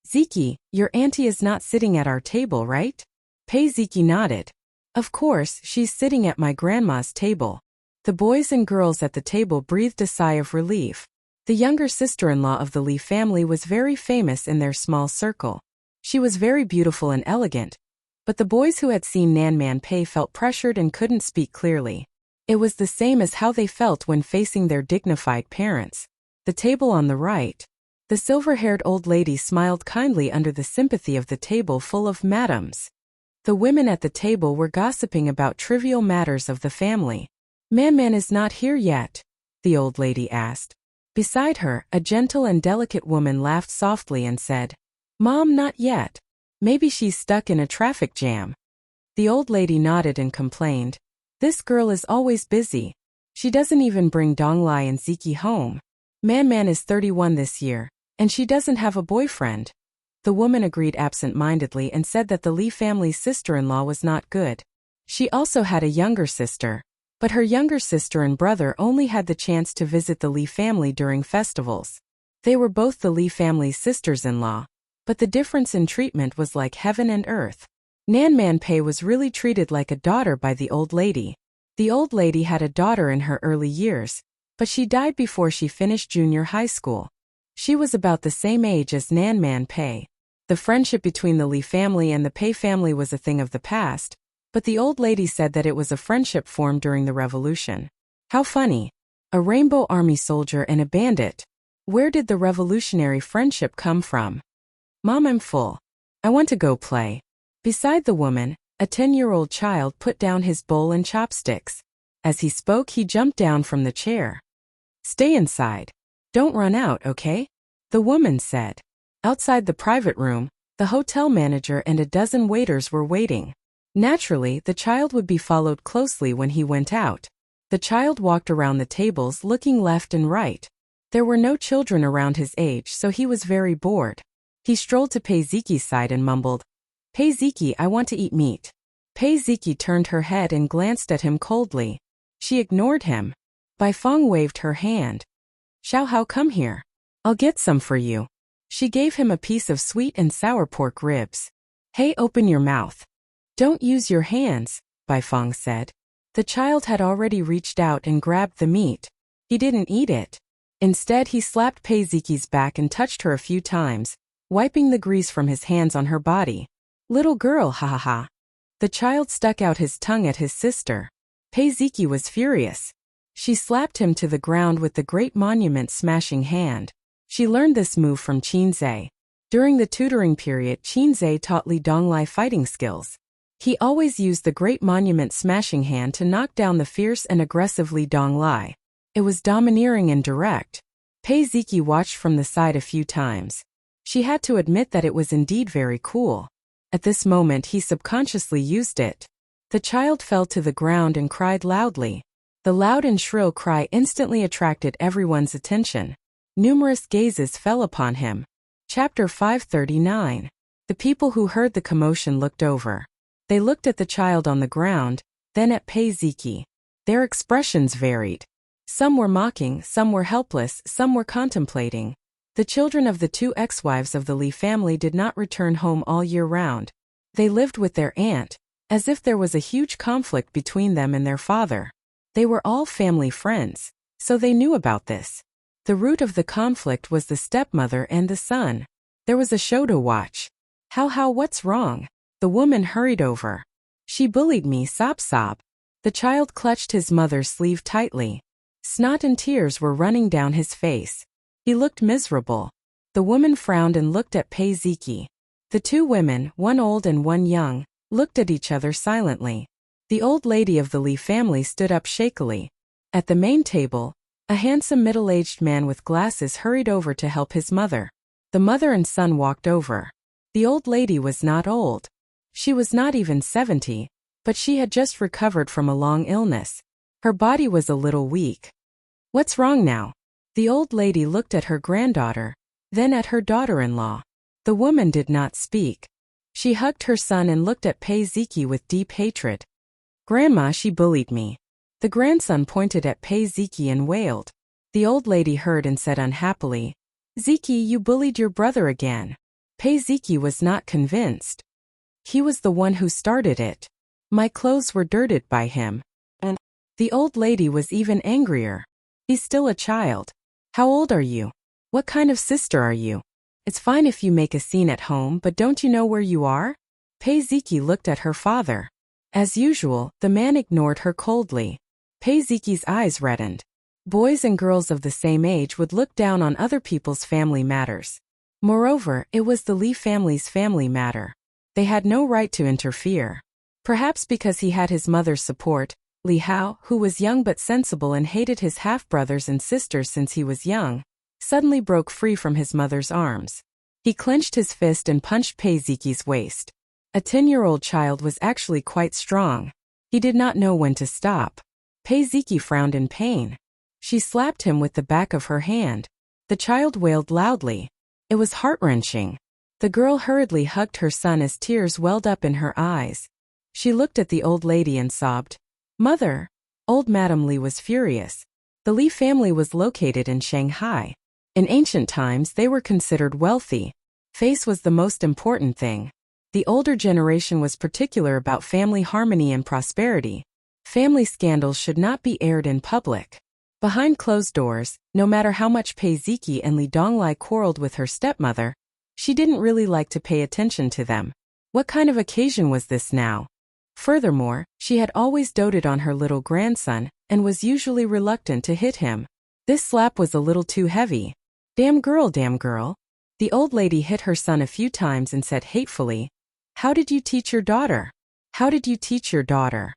"Ziki, your auntie is not sitting at our table, right?" Pei Ziki nodded. "Of course, she's sitting at my grandma's table." The boys and girls at the table breathed a sigh of relief. The younger sister-in-law of the Li family was very famous in their small circle. She was very beautiful and elegant, but the boys who had seen Nan Man Pei felt pressured and couldn't speak clearly. It was the same as how they felt when facing their dignified parents. The table on the right. The silver-haired old lady smiled kindly under the sympathy of the table full of madams. The women at the table were gossiping about trivial matters of the family. "Man is not here yet?" the old lady asked. Beside her, a gentle and delicate woman laughed softly and said, "Mom, not yet. Maybe she's stuck in a traffic jam." The old lady nodded and complained, "This girl is always busy. She doesn't even bring Donglai and Ziki home. Man is 31 this year, and she doesn't have a boyfriend." The woman agreed absent-mindedly and said that the Li family's sister-in-law was not good. She also had a younger sister, but her younger sister and brother only had the chance to visit the Li family during festivals. They were both the Li family's sisters-in-law, but the difference in treatment was like heaven and earth. Nan Man Pei was really treated like a daughter by the old lady. The old lady had a daughter in her early years, but she died before she finished junior high school. She was about the same age as Nan Man Pei. The friendship between the Li family and the Pei family was a thing of the past, but the old lady said that it was a friendship formed during the revolution. How funny. A rainbow army soldier and a bandit. Where did the revolutionary friendship come from? "Mom, I'm full. I want to go play." Beside the woman, a 10-year-old child put down his bowl and chopsticks. As he spoke, he jumped down from the chair. "Stay inside. Don't run out, okay?" the woman said. Outside the private room, the hotel manager and a dozen waiters were waiting. Naturally, the child would be followed closely when he went out. The child walked around the tables looking left and right. There were no children around his age, so he was very bored. He strolled to Pei Ziki's side and mumbled, "Pei Ziki, I want to eat meat." Pei Ziki turned her head and glanced at him coldly. She ignored him. Bai Feng waved her hand. "Xiao Hao, come here. I'll get some for you." She gave him a piece of sweet and sour pork ribs. "Hey, open your mouth. Don't use your hands," Bai Feng said. The child had already reached out and grabbed the meat. He didn't eat it. Instead, he slapped Pei Ziki's back and touched her a few times, wiping the grease from his hands on her body. "Little girl, ha ha ha." The child stuck out his tongue at his sister. Pei Ziki was furious. She slapped him to the ground with the great monument smashing hand. She learned this move from Qin Zhe. During the tutoring period, Qin Zhe taught Li Donglai fighting skills. He always used the great monument smashing hand to knock down the fierce and aggressive Li Donglai. It was domineering and direct. Pei Ziki watched from the side a few times. She had to admit that it was indeed very cool. At this moment, he subconsciously used it. The child fell to the ground and cried loudly. The loud and shrill cry instantly attracted everyone's attention. Numerous gazes fell upon him. Chapter 539. The people who heard the commotion looked over. They looked at the child on the ground, then at Pei Ziki. Their expressions varied. Some were mocking, some were helpless, some were contemplating. The children of the two ex-wives of the Li family did not return home all year round. They lived with their aunt, as if there was a huge conflict between them and their father. They were all family friends, so they knew about this. The root of the conflict was the stepmother and the son. There was a show to watch. How, what's wrong? The woman hurried over. She bullied me, sob. The child clutched his mother's sleeve tightly. Snot and tears were running down his face. He looked miserable. The woman frowned and looked at Pei Ziki. The two women, one old and one young, looked at each other silently. The old lady of the Li family stood up shakily. At the main table, a handsome middle-aged man with glasses hurried over to help his mother. The mother and son walked over. The old lady was not old. She was not even 70, but she had just recovered from a long illness. Her body was a little weak. What's wrong now? The old lady looked at her granddaughter, then at her daughter-in-law. The woman did not speak. She hugged her son and looked at Pei Ziki with deep hatred. Grandma, she bullied me. The grandson pointed at Pei Ziki and wailed. The old lady heard and said unhappily, Ziki, you bullied your brother again. Pei Ziki was not convinced. He was the one who started it. My clothes were dirted by him. And the old lady was even angrier. He's still a child. How old are you? What kind of sister are you? It's fine if you make a scene at home, but don't you know where you are? Pei Ziki looked at her father. As usual, the man ignored her coldly. Pei Ziki's eyes reddened. Boys and girls of the same age would look down on other people's family matters. Moreover, it was the Li family's family matter. They had no right to interfere. Perhaps because he had his mother's support, Li Hao, who was young but sensible and hated his half-brothers and sisters since he was young, suddenly broke free from his mother's arms. He clenched his fist and punched Pei Ziki's waist. A 10-year-old child was actually quite strong. He did not know when to stop. Pei Ziki frowned in pain. She slapped him with the back of her hand. The child wailed loudly. It was heart-wrenching. The girl hurriedly hugged her son as tears welled up in her eyes. She looked at the old lady and sobbed. Mother! Old Madame Li was furious. The Li family was located in Shanghai. In ancient times, they were considered wealthy. Face was the most important thing. The older generation was particular about family harmony and prosperity. Family scandals should not be aired in public. Behind closed doors, no matter how much Pei Ziki and Li Donglai quarreled with her stepmother, she didn't really like to pay attention to them. What kind of occasion was this now? Furthermore, she had always doted on her little grandson, and was usually reluctant to hit him. This slap was a little too heavy. Damn girl. The old lady hit her son a few times and said hatefully, How did you teach your daughter? How did you teach your daughter?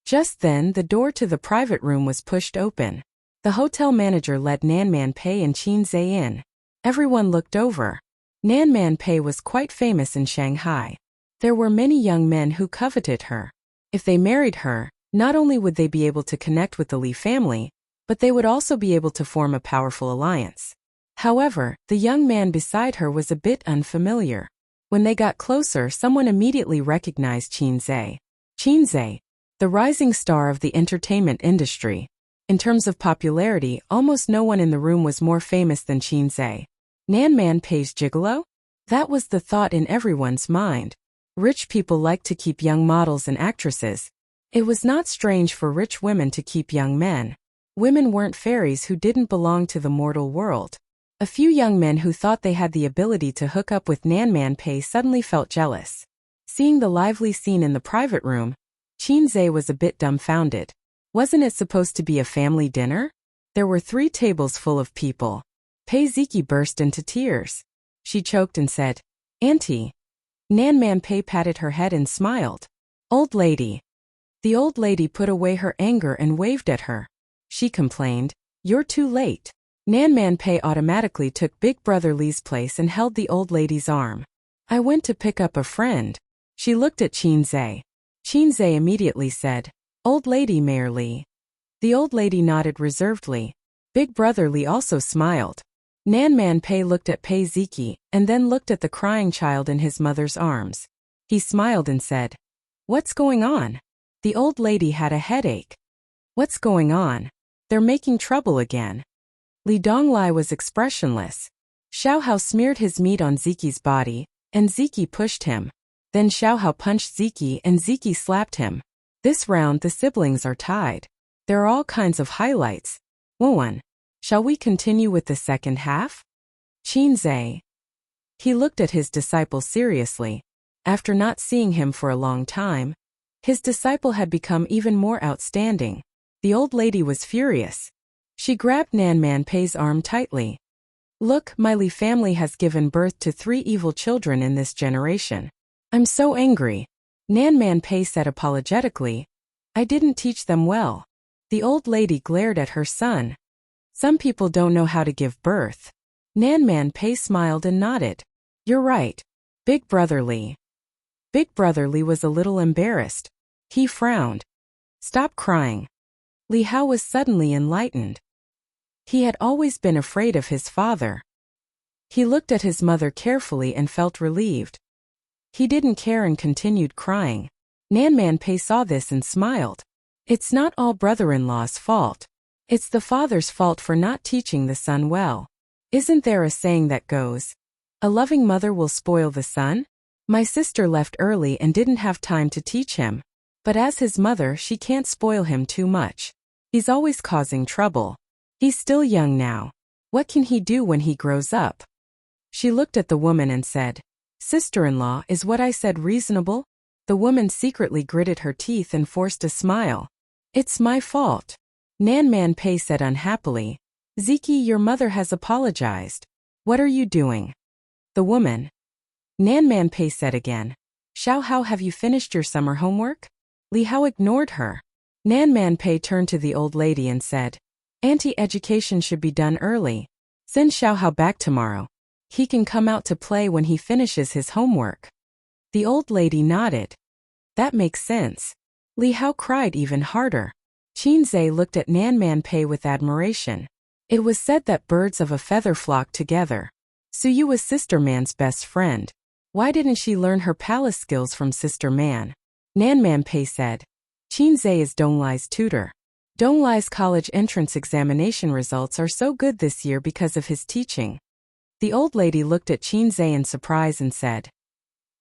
Just then, the door to the private room was pushed open. The hotel manager led Nanman Pei and Qin Zhe in. Everyone looked over. Nanman Pei was quite famous in Shanghai. There were many young men who coveted her. If they married her, not only would they be able to connect with the Li family, but they would also be able to form a powerful alliance. However, the young man beside her was a bit unfamiliar. When they got closer, someone immediately recognized Qin Zhe. Qin Zhe, the rising star of the entertainment industry. In terms of popularity, almost no one in the room was more famous than Qin Zhe. Nanman Pei's gigolo? That was the thought in everyone's mind. Rich people like to keep young models and actresses. It was not strange for rich women to keep young men. Women weren't fairies who didn't belong to the mortal world. A few young men who thought they had the ability to hook up with Nanman Pei suddenly felt jealous. Seeing the lively scene in the private room, Qin Zhe was a bit dumbfounded. Wasn't it supposed to be a family dinner? There were 3 tables full of people. Pei Ziki burst into tears. She choked and said, Auntie. Nanman Pei patted her head and smiled. Old lady. The old lady put away her anger and waved at her. She complained, You're too late. Nanman Pei automatically took Big Brother Li's place and held the old lady's arm. I went to pick up a friend. She looked at Qin Zhe. Qin Zhe immediately said, Old lady Mayor Li. The old lady nodded reservedly. Big Brother Li also smiled. Nanman Pei looked at Pei Ziki, and then looked at the crying child in his mother's arms. He smiled and said, What's going on? The old lady had a headache. What's going on? They're making trouble again. Li Donglai was expressionless. Xiao Hao smeared his meat on Ziki's body, and Ziki pushed him. Then Xiao Hao punched Ziki and Ziki slapped him. This round the siblings are tied. There are all kinds of highlights. 1. Shall we continue with the second half? Qinze. He looked at his disciple seriously. After not seeing him for a long time, his disciple had become even more outstanding. The old lady was furious. She grabbed Nan Man Pei's arm tightly. Look, my Li family has given birth to 3 evil children in this generation. I'm so angry. Nan Man Pei said apologetically. I didn't teach them well. The old lady glared at her son. Some people don't know how to give birth. Nan Man Pei smiled and nodded. You're right. Big Brother Li. Big Brother Li was a little embarrassed. He frowned. Stop crying. Li Hao was suddenly enlightened. He had always been afraid of his father. He looked at his mother carefully and felt relieved. He didn't care and continued crying. Nan Man Pei saw this and smiled. It's not all brother-in-law's fault. It's the father's fault for not teaching the son well. Isn't there a saying that goes, a loving mother will spoil the son? My sister left early and didn't have time to teach him. But as his mother, she can't spoil him too much. He's always causing trouble. He's still young now. What can he do when he grows up? She looked at the woman and said, Sister-in-law, is what I said reasonable? The woman secretly gritted her teeth and forced a smile. It's my fault. Nan Man Pei said unhappily. Ziki, your mother has apologized. What are you doing? The woman. Nan Man Pei said again. Xiao Hao, have you finished your summer homework? Li Hao ignored her. Nan Man Pei turned to the old lady and said, Auntie, education should be done early. Send Xiao Hao back tomorrow. He can come out to play when he finishes his homework. The old lady nodded. That makes sense. Li Hao cried even harder. Qinze looked at Nan Man Pei with admiration. It was said that birds of a feather flock together. Suyu was Sister Man's best friend. Why didn't she learn her palace skills from Sister Man? Nan Man Pei said. Qinze is Donglai's tutor. Donglai's college entrance examination results are so good this year because of his teaching. The old lady looked at Qinze in surprise and said,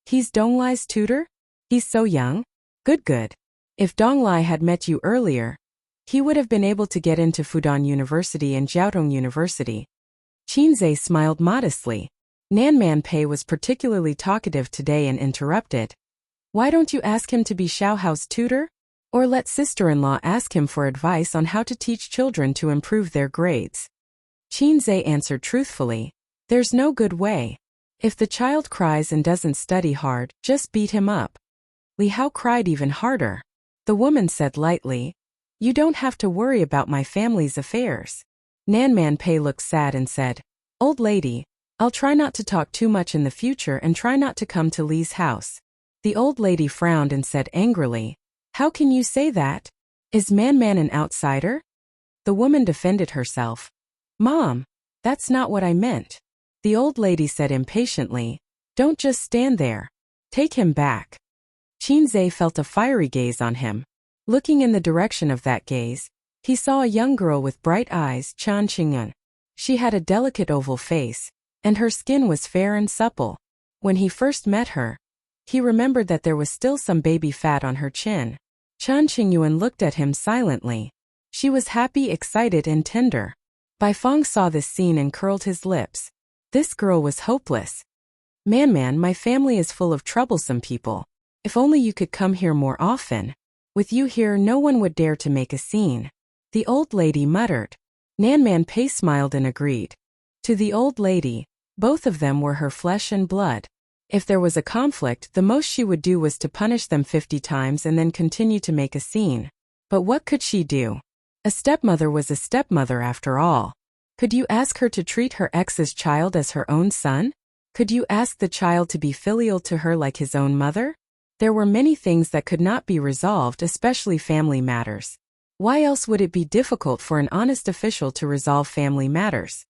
He's Donglai's tutor? He's so young? Good. If Donglai had met you earlier, he would have been able to get into Fudan University and Jiaotong University. Qinze smiled modestly. Nan Man Pei was particularly talkative today and interrupted. Why don't you ask him to be Xiao Hao's tutor? Or let sister-in-law ask him for advice on how to teach children to improve their grades. Qinze answered truthfully. There's no good way. If the child cries and doesn't study hard, just beat him up. Li Hao cried even harder. The woman said lightly, You don't have to worry about my family's affairs. Nan Man Pei looked sad and said, Old lady, I'll try not to talk too much in the future and try not to come to Li's house. The old lady frowned and said angrily, How can you say that? Is Man an outsider? The woman defended herself. Mom, that's not what I meant. The old lady said impatiently, Don't just stand there. Take him back. Qinze felt a fiery gaze on him. Looking in the direction of that gaze, he saw a young girl with bright eyes, Chan Qingyun. She had a delicate oval face, and her skin was fair and supple. When he first met her, he remembered that there was still some baby fat on her chin. Chan Qingyuan looked at him silently. She was happy, excited, and tender. Bai Feng saw this scene and curled his lips. This girl was hopeless. Man, my family is full of troublesome people. If only you could come here more often. With you here, no one would dare to make a scene. The old lady muttered. Nan Man Pei smiled and agreed. To the old lady, both of them were her flesh and blood. If there was a conflict, the most she would do was to punish them 50 times and then continue to make a scene. But what could she do? A stepmother was a stepmother after all. Could you ask her to treat her ex's child as her own son? Could you ask the child to be filial to her like his own mother? There were many things that could not be resolved, especially family matters. Why else would it be difficult for an honest official to resolve family matters?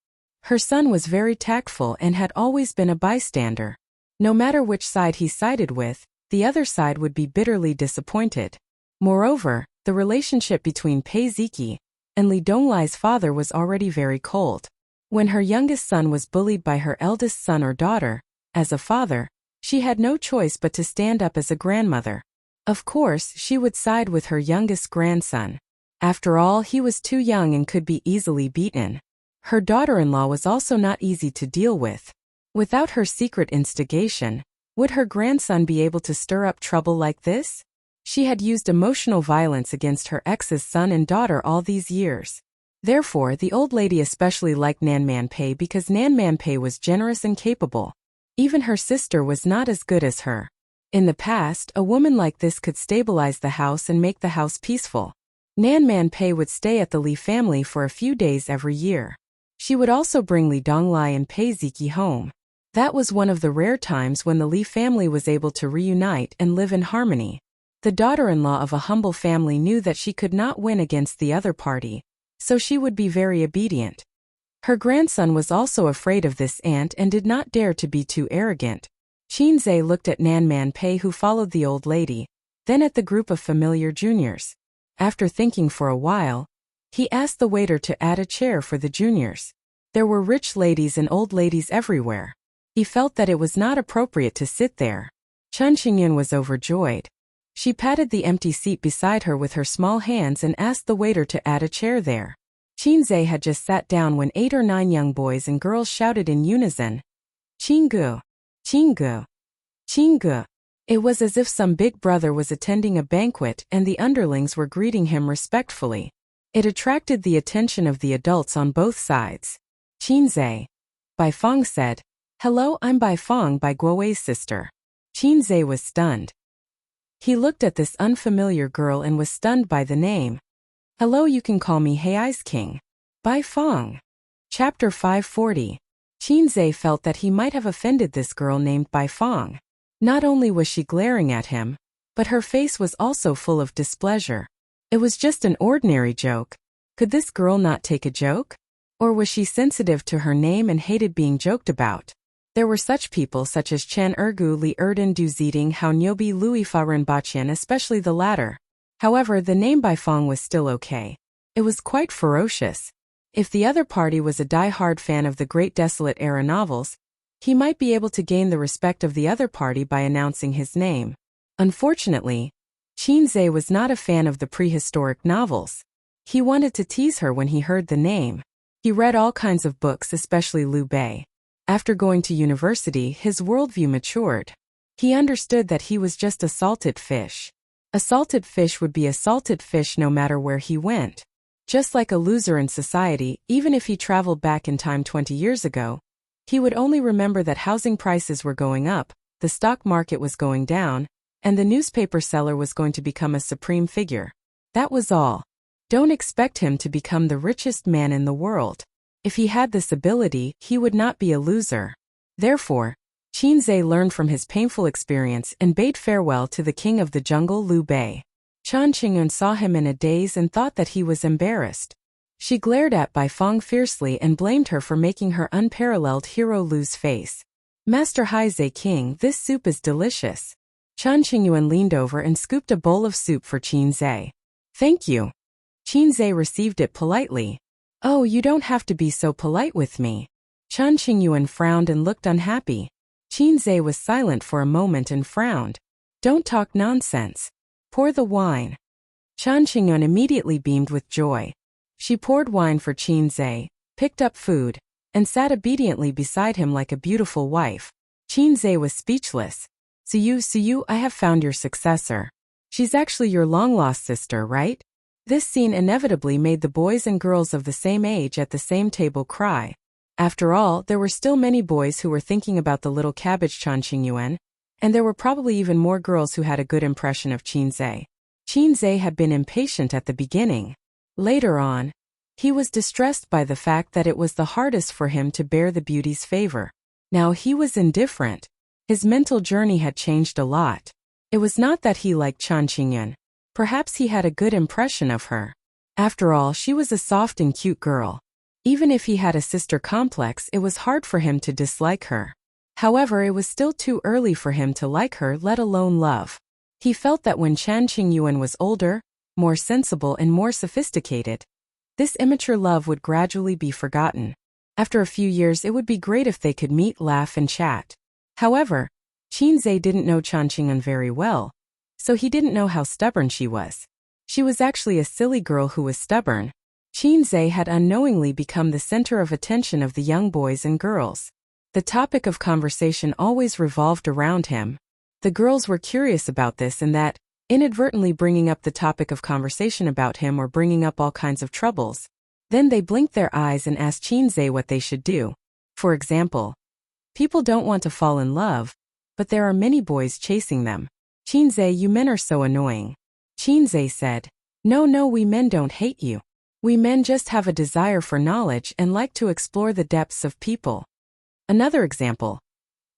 Her son was very tactful and had always been a bystander. No matter which side he sided with, the other side would be bitterly disappointed. Moreover, the relationship between Pei Ziki and Li Donglai's father was already very cold. When her youngest son was bullied by her eldest son or daughter, as a father, she had no choice but to stand up as a grandmother. Of course, she would side with her youngest grandson. After all, he was too young and could be easily beaten. Her daughter-in-law was also not easy to deal with. Without her secret instigation, would her grandson be able to stir up trouble like this? She had used emotional violence against her ex's son and daughter all these years. Therefore, the old lady especially liked Nan Manpei because Nan Manpei was generous and capable. Even her sister was not as good as her. In the past, a woman like this could stabilize the house and make the house peaceful. Nan Manpei would stay at the Li family for a few days every year. She would also bring Li Donglai and Pei Ziki home. That was one of the rare times when the Li family was able to reunite and live in harmony. The daughter-in-law of a humble family knew that she could not win against the other party, so she would be very obedient. Her grandson was also afraid of this aunt and did not dare to be too arrogant. Qinzhe looked at Nan Manpei, who followed the old lady, then at the group of familiar juniors. After thinking for a while, he asked the waiter to add a chair for the juniors. There were rich ladies and old ladies everywhere. He felt that it was not appropriate to sit there. Chen Qingyun was overjoyed. She patted the empty seat beside her with her small hands and asked the waiter to add a chair there. Qinzhe had just sat down when 8 or 9 young boys and girls shouted in unison, "Qinggu! Qinggu! Qinggu!" It was as if some big brother was attending a banquet and the underlings were greeting him respectfully. It attracted the attention of the adults on both sides. "Qinzhe," Bai Fong said. "Hello, I'm Bai Fong, Bai Guowei's sister." Qinzhe was stunned. He looked at this unfamiliar girl and was stunned by the name. "Hello, you can call me Hei's King. Bai Fong." Chapter 540. Qinzhe felt that he might have offended this girl named Bai Fong. Not only was she glaring at him, but her face was also full of displeasure. It was just an ordinary joke. Could this girl not take a joke? Or was she sensitive to her name and hated being joked about? There were such people such as Chen Ergu, Li Erdan, Du Ziding, Hao Nyobi, Louis Faran Baqian, especially the latter. However, the name Bai Fong was still okay. It was quite ferocious. If the other party was a die-hard fan of the Great Desolate Era novels, he might be able to gain the respect of the other party by announcing his name. Unfortunately, Qinzhe was not a fan of the prehistoric novels. He wanted to tease her when he heard the name. He read all kinds of books, especially Liu Bei. After going to university, his worldview matured. He understood that he was just a salted fish. A salted fish would be a salted fish no matter where he went. Just like a loser in society, even if he traveled back in time 20 years ago, he would only remember that housing prices were going up, the stock market was going down, and the newspaper seller was going to become a supreme figure. That was all. Don't expect him to become the richest man in the world. If he had this ability, he would not be a loser. Therefore, Qinzhe learned from his painful experience and bade farewell to the king of the jungle, Liu Bei. Chen Qingyun saw him in a daze and thought that he was embarrassed. She glared at Bai Fong fiercely and blamed her for making her unparalleled hero lose face. "Master Heize King, this soup is delicious." Chen Qingyun leaned over and scooped a bowl of soup for Qinzhe. "Thank you." Qinzhe received it politely. "Oh, you don't have to be so polite with me." Chen Qingyun frowned and looked unhappy. Qinzhe was silent for a moment and frowned. "Don't talk nonsense. Pour the wine." Chen Qingyun immediately beamed with joy. She poured wine for Qinzhe, picked up food, and sat obediently beside him like a beautiful wife. Qinzhe was speechless. Suyu, I have found your successor. She's actually your long-lost sister, right?" This scene inevitably made the boys and girls of the same age at the same table cry. After all, there were still many boys who were thinking about the little cabbage Chen Qingyun, and there were probably even more girls who had a good impression of Qinzhe. Qinzhe had been impatient at the beginning. Later on, he was distressed by the fact that it was the hardest for him to bear the beauty's favor. Now he was indifferent. His mental journey had changed a lot. It was not that he liked Chen Qingyun. Perhaps he had a good impression of her. After all, she was a soft and cute girl. Even if he had a sister complex, it was hard for him to dislike her. However, it was still too early for him to like her, let alone love. He felt that when Chen Qingyun was older, more sensible and more sophisticated, this immature love would gradually be forgotten. After a few years, it would be great if they could meet, laugh, and chat. However, Qinzhe didn't know Chen Qingyun very well, so he didn't know how stubborn she was. She was actually a silly girl who was stubborn. Qinze had unknowingly become the center of attention of the young boys and girls. The topic of conversation always revolved around him. The girls were curious about this and that, inadvertently bringing up the topic of conversation about him or bringing up all kinds of troubles. Then they blinked their eyes and asked Qinze what they should do. For example, people don't want to fall in love, but there are many boys chasing them. Qinze, you men are so annoying. Qinze said, No, we men don't hate you. We men just have a desire for knowledge and like to explore the depths of people. Another example.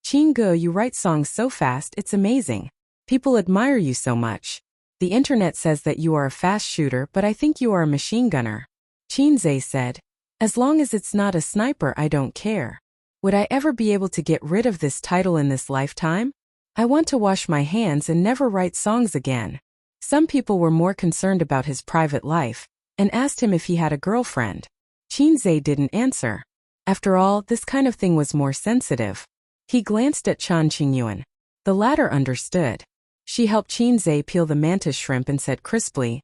Qinge, you write songs so fast, it's amazing. People admire you so much. The internet says that you are a fast shooter, but I think you are a machine gunner. Qinze said, As long as it's not a sniper, I don't care. Would I ever be able to get rid of this title in this lifetime? I want to wash my hands and never write songs again. Some people were more concerned about his private life and asked him if he had a girlfriend. Qinze didn't answer. After all, this kind of thing was more sensitive. He glanced at Chan Qingyuan. The latter understood. She helped Qinze peel the mantis shrimp and said crisply,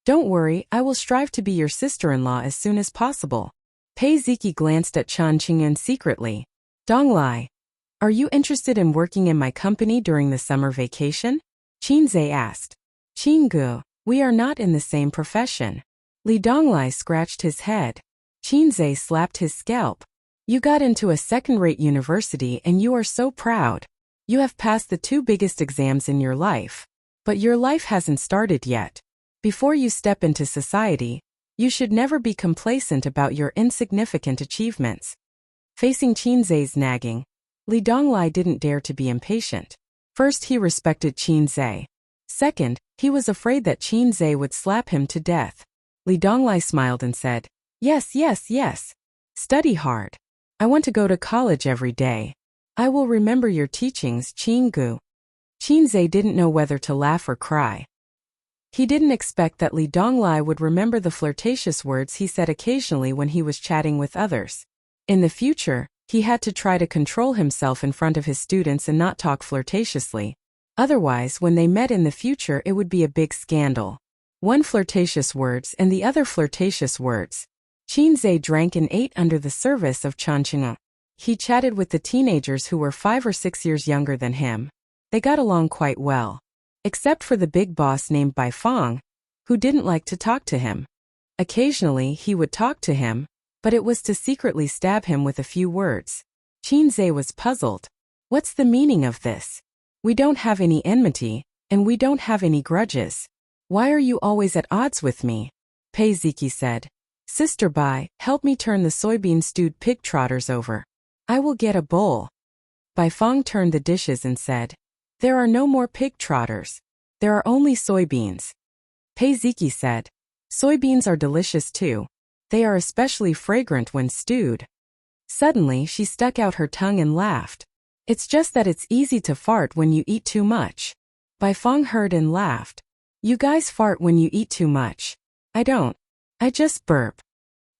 Don't worry, I will strive to be your sister-in-law as soon as possible. Pei Ziki glanced at Chan Qingyuan secretly. Donglai, are you interested in working in my company during the summer vacation? Qinze asked. Qingu, we are not in the same profession. Li Donglai scratched his head. Qinze slapped his scalp. You got into a second-rate university and you are so proud. You have passed the 2 biggest exams in your life. But your life hasn't started yet. Before you step into society, you should never be complacent about your insignificant achievements. Facing Qinze's nagging, Li Donglai didn't dare to be impatient. First, he respected Qinze. Second, he was afraid that Qinze would slap him to death. Li Donglai smiled and said, Yes. Study hard. I want to go to college every day. I will remember your teachings, Qingu. Qinze didn't know whether to laugh or cry. He didn't expect that Li Donglai would remember the flirtatious words he said occasionally when he was chatting with others. In the future, he had to try to control himself in front of his students and not talk flirtatiously. Otherwise, when they met in the future, it would be a big scandal. One flirtatious words and the other flirtatious words. Qinze drank and ate under the service of Chan Qingyuan. He chatted with the teenagers who were 5 or 6 years younger than him. They got along quite well. Except for the big boss named Bai Fong, who didn't like to talk to him. Occasionally, he would talk to him, but it was to secretly stab him with a few words. Qinze was puzzled. What's the meaning of this? We don't have any enmity, and we don't have any grudges. Why are you always at odds with me? Pei Ziki said. Sister Bai, help me turn the soybean stewed pig trotters over. I will get a bowl. Bai Fong turned the dishes and said, There are no more pig trotters. There are only soybeans. Pei Ziki said, Soybeans are delicious too. They are especially fragrant when stewed. Suddenly, she stuck out her tongue and laughed. It's just that it's easy to fart when you eat too much. Bai Fong heard and laughed. You guys fart when you eat too much. I don't. I just burp.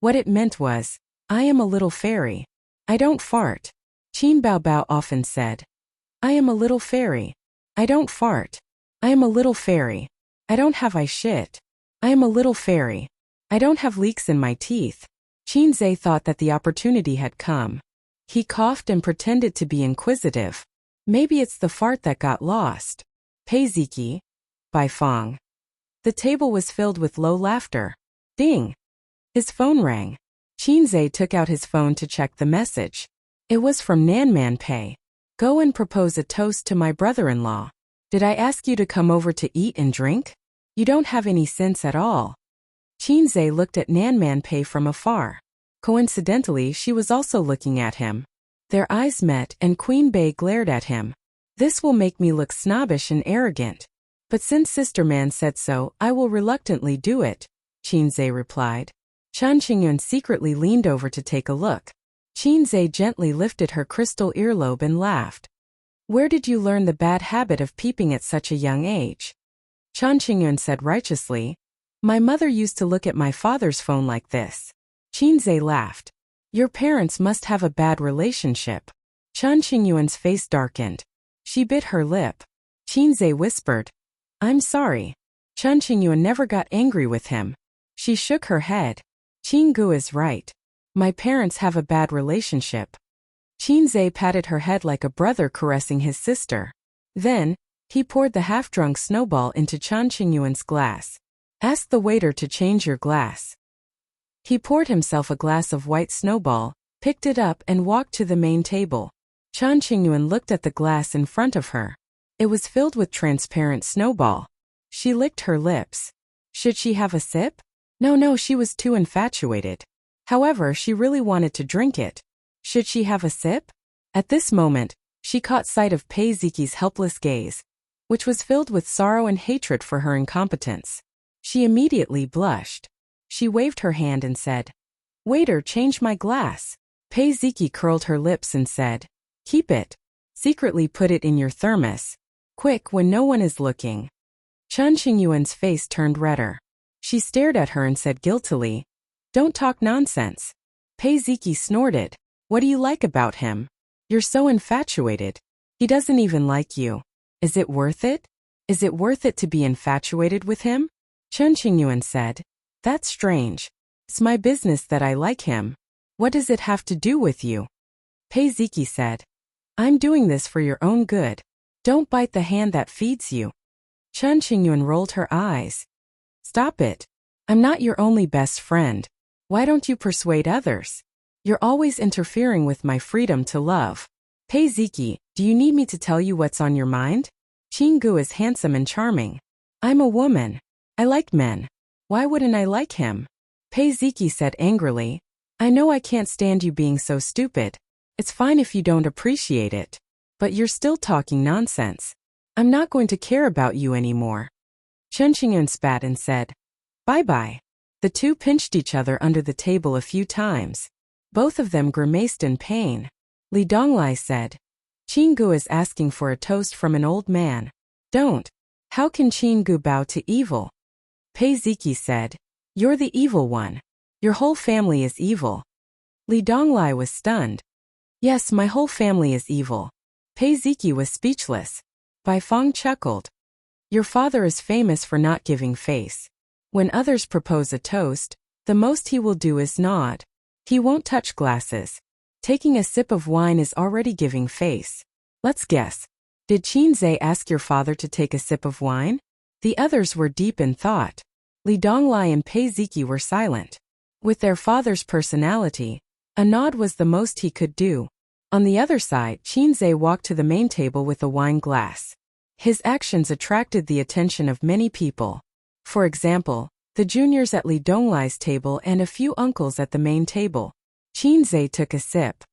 What it meant was, I am a little fairy. I don't fart. Qin Baobao often said, I am a little fairy. I don't fart. I am a little fairy. I don't have I shit. I am a little fairy. I don't have leaks in my teeth. Qinze thought that the opportunity had come. He coughed and pretended to be inquisitive. Maybe it's the fart that got lost. Pei Ziki. Bai Fong. The table was filled with low laughter. Ding! His phone rang. Qinze took out his phone to check the message. It was from Nanman Pei. Go and propose a toast to my brother-in-law. Did I ask you to come over to eat and drink? You don't have any sense at all. Qinze looked at Nanman Pei from afar. Coincidentally, she was also looking at him. Their eyes met and Queen Bei glared at him. This will make me look snobbish and arrogant. But since Sister Man said so, I will reluctantly do it, Qinze replied. Chan Qingyuan secretly leaned over to take a look. Qinze gently lifted her crystal earlobe and laughed. Where did you learn the bad habit of peeping at such a young age? Chan Qingyuan said righteously. My mother used to look at my father's phone like this. Qinze laughed. Your parents must have a bad relationship. Chan Qingyuan's face darkened. She bit her lip. Qinze whispered, I'm sorry. Chan Qingyuan never got angry with him. She shook her head. Qinggu is right. My parents have a bad relationship. Qinzhe patted her head like a brother caressing his sister. Then, he poured the half-drunk snowball into Chen Qingyuan's glass. Ask the waiter to change your glass. He poured himself a glass of white snowball, picked it up and walked to the main table. Chen Qingyuan looked at the glass in front of her. It was filled with transparent snowball. She licked her lips. Should she have a sip? No, she was too infatuated. However, she really wanted to drink it. Should she have a sip? At this moment, she caught sight of Pei Ziqi's helpless gaze, which was filled with sorrow and hatred for her incompetence. She immediately blushed. She waved her hand and said, "Waiter, change my glass." Pei Ziqi curled her lips and said, "Keep it. Secretly put it in your thermos. Quick, when no one is looking." Chen Qingyuan's face turned redder. She stared at her and said guiltily, "Don't talk nonsense." Pei Ziqi snorted. "What do you like about him? You're so infatuated. He doesn't even like you. Is it worth it? Is it worth it to be infatuated with him?" Chen Qingyuan said, "That's strange. It's my business that I like him. What does it have to do with you?" Pei Ziqi said, "I'm doing this for your own good. Don't bite the hand that feeds you." Chen Qingyuan rolled her eyes. "Stop it. I'm not your only best friend. Why don't you persuade others? You're always interfering with my freedom to love." "Pei Ziqi, do you need me to tell you what's on your mind? Qinggu is handsome and charming. I'm a woman. I like men. Why wouldn't I like him?" Pei Ziqi said angrily, "I know I can't stand you being so stupid. It's fine if you don't appreciate it. But you're still talking nonsense. I'm not going to care about you anymore." Chen Qingyuan spat and said, "Bye-bye." The two pinched each other under the table a few times. Both of them grimaced in pain. Li Donglai said, "Qinggu is asking for a toast from an old man. Don't. How can Qinggu bow to evil?" Pei Ziqi said, "You're the evil one. Your whole family is evil." Li Donglai was stunned. "Yes, my whole family is evil." Pei Ziqi was speechless. Bai Feng chuckled. "Your father is famous for not giving face. When others propose a toast, the most he will do is nod. He won't touch glasses. Taking a sip of wine is already giving face. Let's guess. Did Qinzhe ask your father to take a sip of wine?" The others were deep in thought. Li Donglai and Pei Ziqi were silent. With their father's personality, a nod was the most he could do. On the other side, Qinzhe walked to the main table with a wine glass. His actions attracted the attention of many people. For example, the juniors at Li Donglai's table and a few uncles at the main table. Qinzhe took a sip.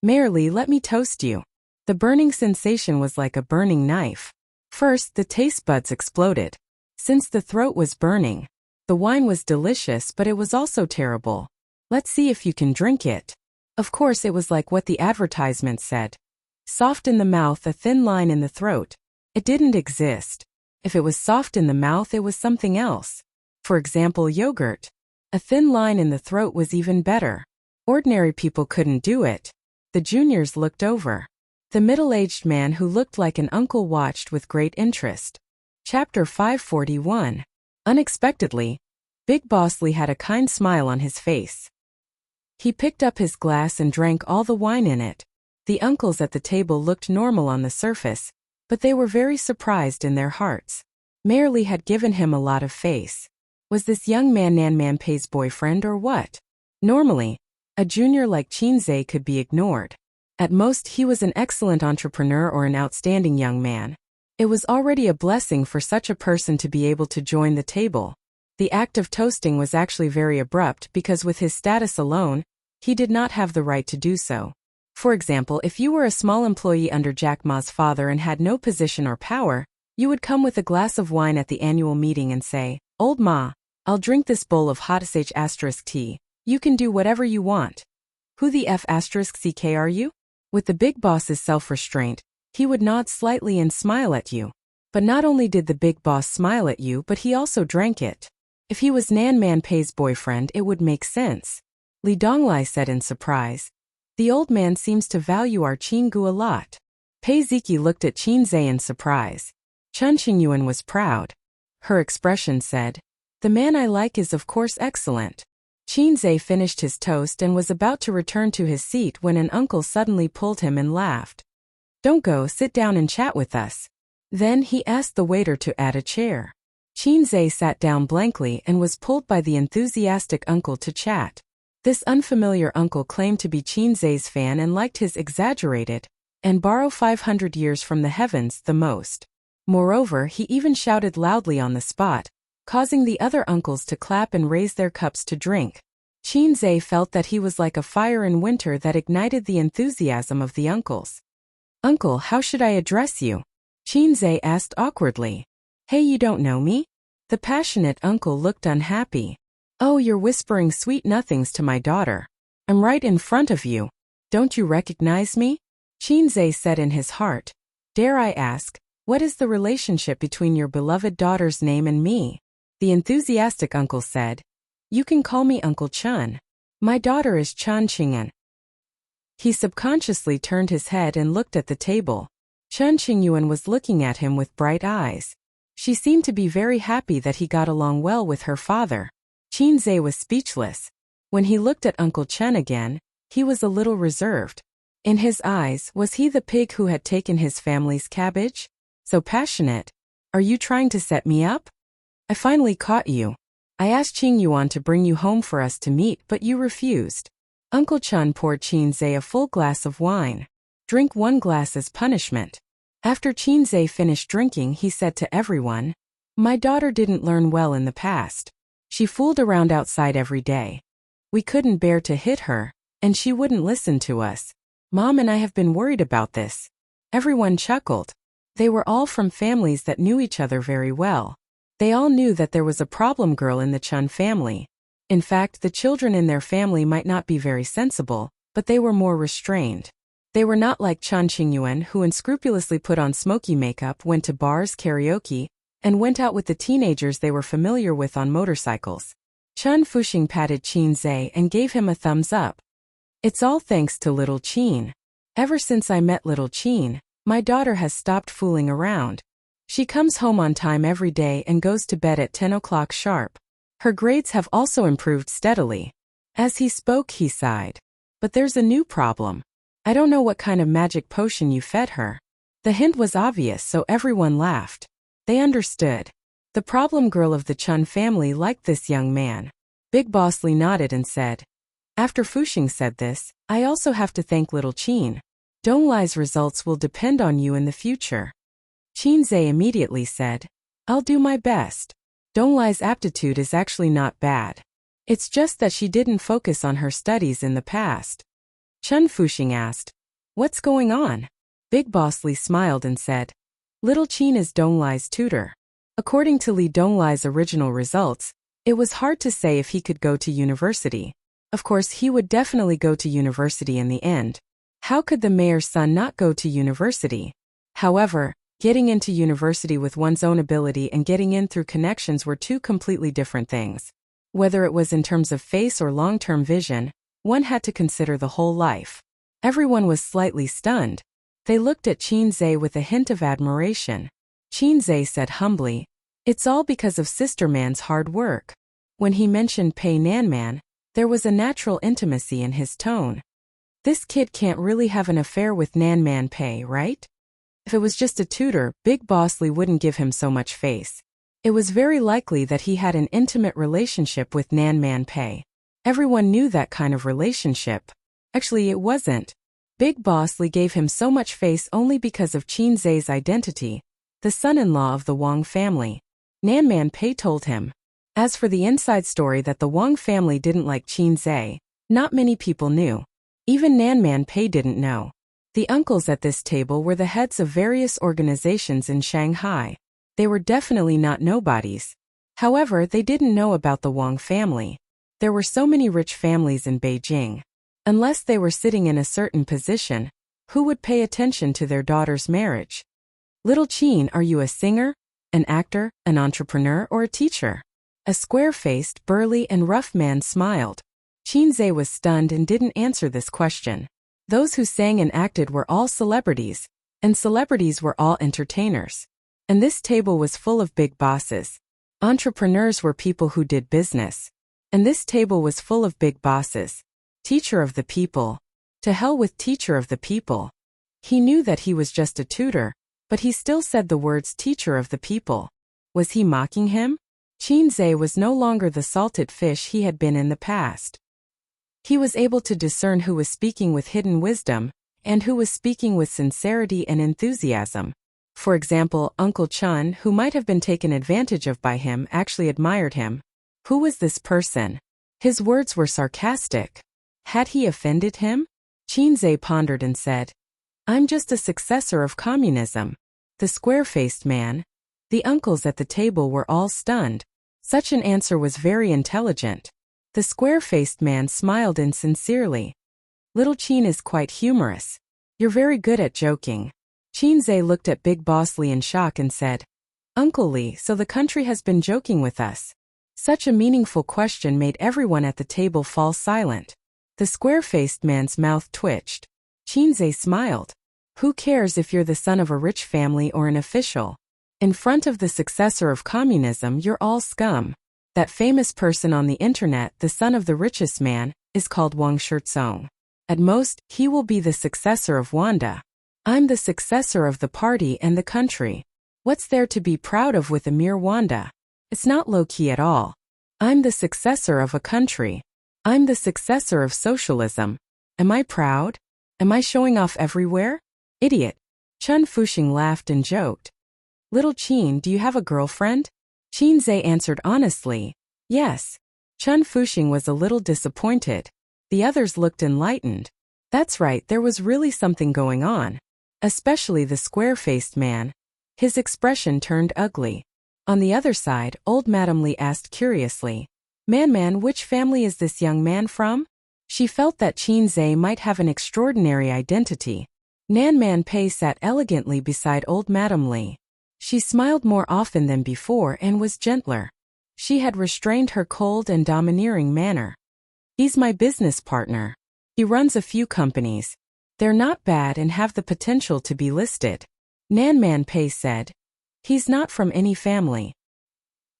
"Merely, let me toast you." The burning sensation was like a burning knife. First, the taste buds exploded. Since the throat was burning, the wine was delicious, but it was also terrible. "Let's see if you can drink it." Of course, it was like what the advertisement said. Soft in the mouth, a thin line in the throat. It didn't exist. If it was soft in the mouth, it was something else. For example, yogurt. A thin line in the throat was even better. Ordinary people couldn't do it. The juniors looked over. The middle-aged man who looked like an uncle watched with great interest. Chapter 541. Unexpectedly, Big Boss Lee had a kind smile on his face. He picked up his glass and drank all the wine in it. The uncles at the table looked normal on the surface, but they were very surprised in their hearts. Merely had given him a lot of face. Was this young man Nan Pei's boyfriend or what? Normally, a junior like Qinzhe could be ignored. At most, he was an excellent entrepreneur or an outstanding young man. It was already a blessing for such a person to be able to join the table. The act of toasting was actually very abrupt because with his status alone, he did not have the right to do so. For example, if you were a small employee under Jack Ma's father and had no position or power, you would come with a glass of wine at the annual meeting and say, "Old Ma, I'll drink this bowl of hot sh tea. You can do whatever you want." "Who the f***ck are you?" With the big boss's self-restraint, he would nod slightly and smile at you. But not only did the big boss smile at you, but he also drank it. If he was Nan Pei's boyfriend, it would make sense. Li Donglai said in surprise, "The old man seems to value our Qinggu a lot." Pei Ziqi looked at Qinzhe in surprise. Chen Qingyuan was proud. Her expression said, "The man I like is of course excellent." Chinze finished his toast and was about to return to his seat when an uncle suddenly pulled him and laughed. "Don't go, sit down and chat with us." Then he asked the waiter to add a chair. Chinze sat down blankly and was pulled by the enthusiastic uncle to chat. This unfamiliar uncle claimed to be Chinze's fan and liked his exaggerated and borrow 500 years from the heavens the most. Moreover, he even shouted loudly on the spot, causing the other uncles to clap and raise their cups to drink. Chinze felt that he was like a fire in winter that ignited the enthusiasm of the uncles. "Uncle, how should I address you?" Chinze asked awkwardly. "Hey, you don't know me?" The passionate uncle looked unhappy. "Oh, you're whispering sweet nothings to my daughter. I'm right in front of you. Don't you recognize me?" Chinze said in his heart. "Dare I ask, what is the relationship between your beloved daughter's name and me?" The enthusiastic uncle said, "You can call me Uncle Chun. My daughter is Chun Qingyan." He subconsciously turned his head and looked at the table. Chun Qingyuan was looking at him with bright eyes. She seemed to be very happy that he got along well with her father. Chinze was speechless. When he looked at Uncle Chun again, he was a little reserved. In his eyes, was he the pig who had taken his family's cabbage? So passionate. "Are you trying to set me up? I finally caught you. I asked Qingyuan to bring you home for us to meet, but you refused." Uncle Chun poured Chinze a full glass of wine. "Drink 1 glass as punishment." After Chinze finished drinking, he said to everyone, "My daughter didn't learn well in the past. She fooled around outside every day. We couldn't bear to hit her, and she wouldn't listen to us. Mom and I have been worried about this." Everyone chuckled. They were all from families that knew each other very well. They all knew that there was a problem girl in the Chun family. In fact, the children in their family might not be very sensible, but they were more restrained. They were not like Chun Qingyuan, who unscrupulously put on smoky makeup, went to bars, karaoke, and went out with the teenagers they were familiar with on motorcycles. Chun Fuxing patted Chinze and gave him a thumbs up. "It's all thanks to little Qin. Ever since I met little Qin, my daughter has stopped fooling around. She comes home on time every day and goes to bed at 10 o'clock sharp. Her grades have also improved steadily." As he spoke, he sighed. "But there's a new problem. I don't know what kind of magic potion you fed her." The hint was obvious, so everyone laughed. They understood. The problem girl of the Chun family liked this young man. Big Boss Li nodded and said, "After Fuxing said this, I also have to thank little Qin. Donglai's results will depend on you in the future." Chinze immediately said, "I'll do my best. Donglai's aptitude is actually not bad. It's just that she didn't focus on her studies in the past." Chun Fuxing asked, "What's going on?" Big Boss Li smiled and said, "Little Qin is Donglai's tutor. According to Li Donglai's original results, it was hard to say if he could go to university. Of course, he would definitely go to university in the end. How could the mayor's son not go to university? However, getting into university with one's own ability and getting in through connections were two completely different things. Whether it was in terms of face or long-term vision, one had to consider the whole life. Everyone was slightly stunned. They looked at Chinze with a hint of admiration. Chinze said humbly, "It's all because of Sister Man's hard work." When he mentioned Pei Nanman, there was a natural intimacy in his tone. This kid can't really have an affair with Nanman Pei, right? If it was just a tutor, Big Boss Li wouldn't give him so much face. It was very likely that he had an intimate relationship with Nanman Pei. Everyone knew that kind of relationship. Actually, it wasn't. Big Boss Li gave him so much face only because of Chinze's identity, the son-in-law of the Wang family. Nanman Pei told him. As for the inside story that the Wang family didn't like Chinze, not many people knew. Even Nanman Pei didn't know. The uncles at this table were the heads of various organizations in Shanghai. They were definitely not nobodies. However, they didn't know about the Wang family. There were so many rich families in Beijing. Unless they were sitting in a certain position, who would pay attention to their daughter's marriage? "Little Qin, are you a singer, an actor, an entrepreneur, or a teacher?" A square-faced, burly, and rough man smiled. Chinze was stunned and didn't answer this question. Those who sang and acted were all celebrities, and celebrities were all entertainers. And this table was full of big bosses. Entrepreneurs were people who did business. And this table was full of big bosses. Teacher of the people. To hell with teacher of the people. He knew that he was just a tutor, but he still said the words teacher of the people. Was he mocking him? Qinze was no longer the salted fish he had been in the past. He was able to discern who was speaking with hidden wisdom, and who was speaking with sincerity and enthusiasm. For example, Uncle Chun, who might have been taken advantage of by him, actually admired him. Who was this person? His words were sarcastic. Had he offended him? Qinze pondered and said, I'm just a successor of communism. The square-faced man. The uncles at the table were all stunned. Such an answer was very intelligent. The square-faced man smiled insincerely. Little Qin is quite humorous. You're very good at joking. Qinze looked at Big Boss Li in shock and said, Uncle Li, so the country has been joking with us. Such a meaningful question made everyone at the table fall silent. The square-faced man's mouth twitched. Qinze smiled. Who cares if you're the son of a rich family or an official? In front of the successor of communism, you're all scum. That famous person on the internet, the son of the richest man, is called Wang Shizong. At most, he will be the successor of Wanda. I'm the successor of the party and the country. What's there to be proud of with a mere Wanda? It's not low-key at all. I'm the successor of a country. I'm the successor of socialism. Am I proud? Am I showing off everywhere? Idiot. Chun Fuxing laughed and joked. Little Qin, do you have a girlfriend? Qinze answered honestly, yes. Chun Fuxing was a little disappointed. The others looked enlightened. That's right, there was really something going on. Especially the square-faced man. His expression turned ugly. On the other side, old Madame Li asked curiously, Man, which family is this young man from? She felt that Qinze might have an extraordinary identity. Nan Man Pei sat elegantly beside old Madame Li. She smiled more often than before and was gentler. She had restrained her cold and domineering manner. He's my business partner. He runs a few companies. They're not bad and have the potential to be listed. Nan Man Pei said. He's not from any family.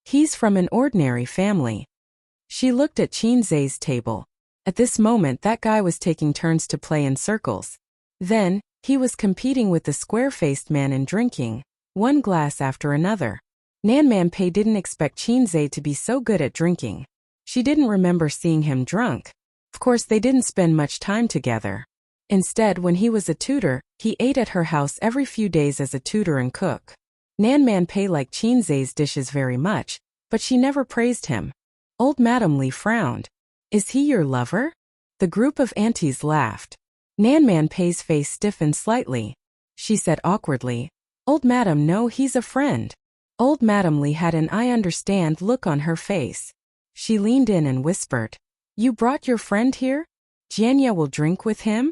He's from an ordinary family. She looked at Qinze's table. At this moment that guy was taking turns to play in circles. Then, he was competing with the square-faced man in drinking, one glass after another. Nan Man Pei didn't expect Qinze to be so good at drinking. She didn't remember seeing him drunk. Of course they didn't spend much time together. Instead, when he was a tutor, he ate at her house every few days as a tutor and cook. Nan Man Pei liked Qinze's dishes very much, but she never praised him. Old Madame Li frowned. Is he your lover? The group of aunties laughed. Nan Man Pei's face stiffened slightly. She said awkwardly, Old Madam, no, he's a friend. Old Madame Li had an I understand look on her face. She leaned in and whispered, You brought your friend here? Jianya will drink with him?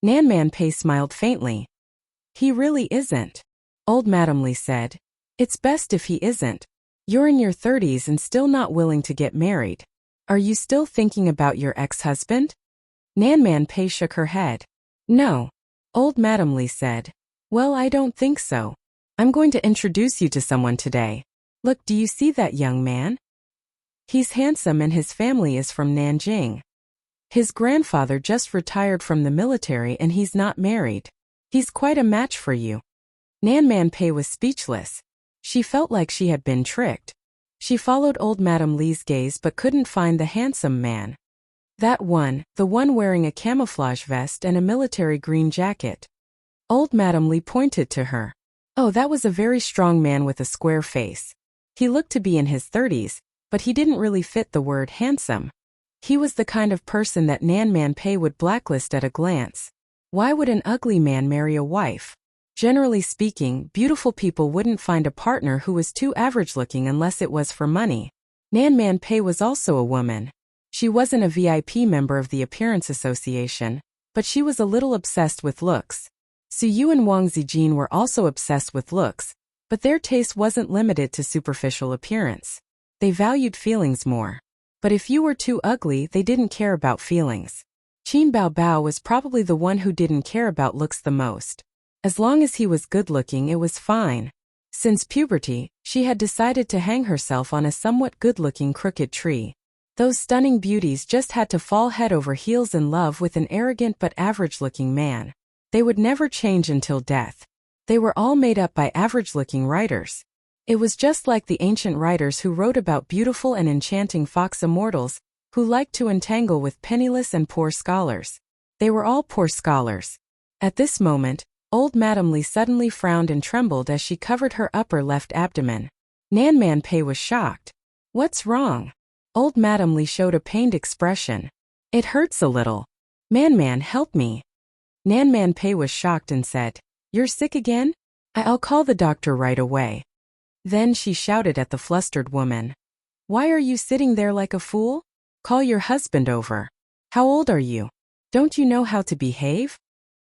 Nan Man Pei smiled faintly. He really isn't. Old Madame Li said, It's best if he isn't. You're in your 30s and still not willing to get married. Are you still thinking about your ex-husband? Nan Man Pei shook her head. No. Old Madame Li said, Well, I don't think so. I'm going to introduce you to someone today. Look, do you see that young man? He's handsome and his family is from Nanjing. His grandfather just retired from the military and he's not married. He's quite a match for you. Nan Man Pei was speechless. She felt like she had been tricked. She followed old Madame Li's gaze but couldn't find the handsome man. That one, the one wearing a camouflage vest and a military green jacket. Old Madame Li pointed to her. Oh, that was a very strong man with a square face. He looked to be in his 30s, but he didn't really fit the word handsome. He was the kind of person that Nan Man Pei would blacklist at a glance. Why would an ugly man marry a wife? Generally speaking, beautiful people wouldn't find a partner who was too average-looking unless it was for money. Nan Man Pei was also a woman. She wasn't a VIP member of the Appearance Association, but she was a little obsessed with looks. Su Yu and Wang Zijin were also obsessed with looks, but their taste wasn't limited to superficial appearance. They valued feelings more. But if you were too ugly, they didn't care about feelings. Qin Baobao was probably the one who didn't care about looks the most. As long as he was good-looking, it was fine. Since puberty, she had decided to hang herself on a somewhat good-looking crooked tree. Those stunning beauties just had to fall head over heels in love with an arrogant but average-looking man. They would never change until death. They were all made up by average-looking writers. It was just like the ancient writers who wrote about beautiful and enchanting fox immortals, who liked to entangle with penniless and poor scholars. They were all poor scholars. At this moment, old Madame Lee suddenly frowned and trembled as she covered her upper left abdomen. Nan Man Pei was shocked. "What's wrong?" Old Madame Lee showed a pained expression. "It hurts a little. Man, help me." Nan Man Pei was shocked and said, "You're sick again? I'll call the doctor right away." Then she shouted at the flustered woman. "Why are you sitting there like a fool? Call your husband over. How old are you? Don't you know how to behave?"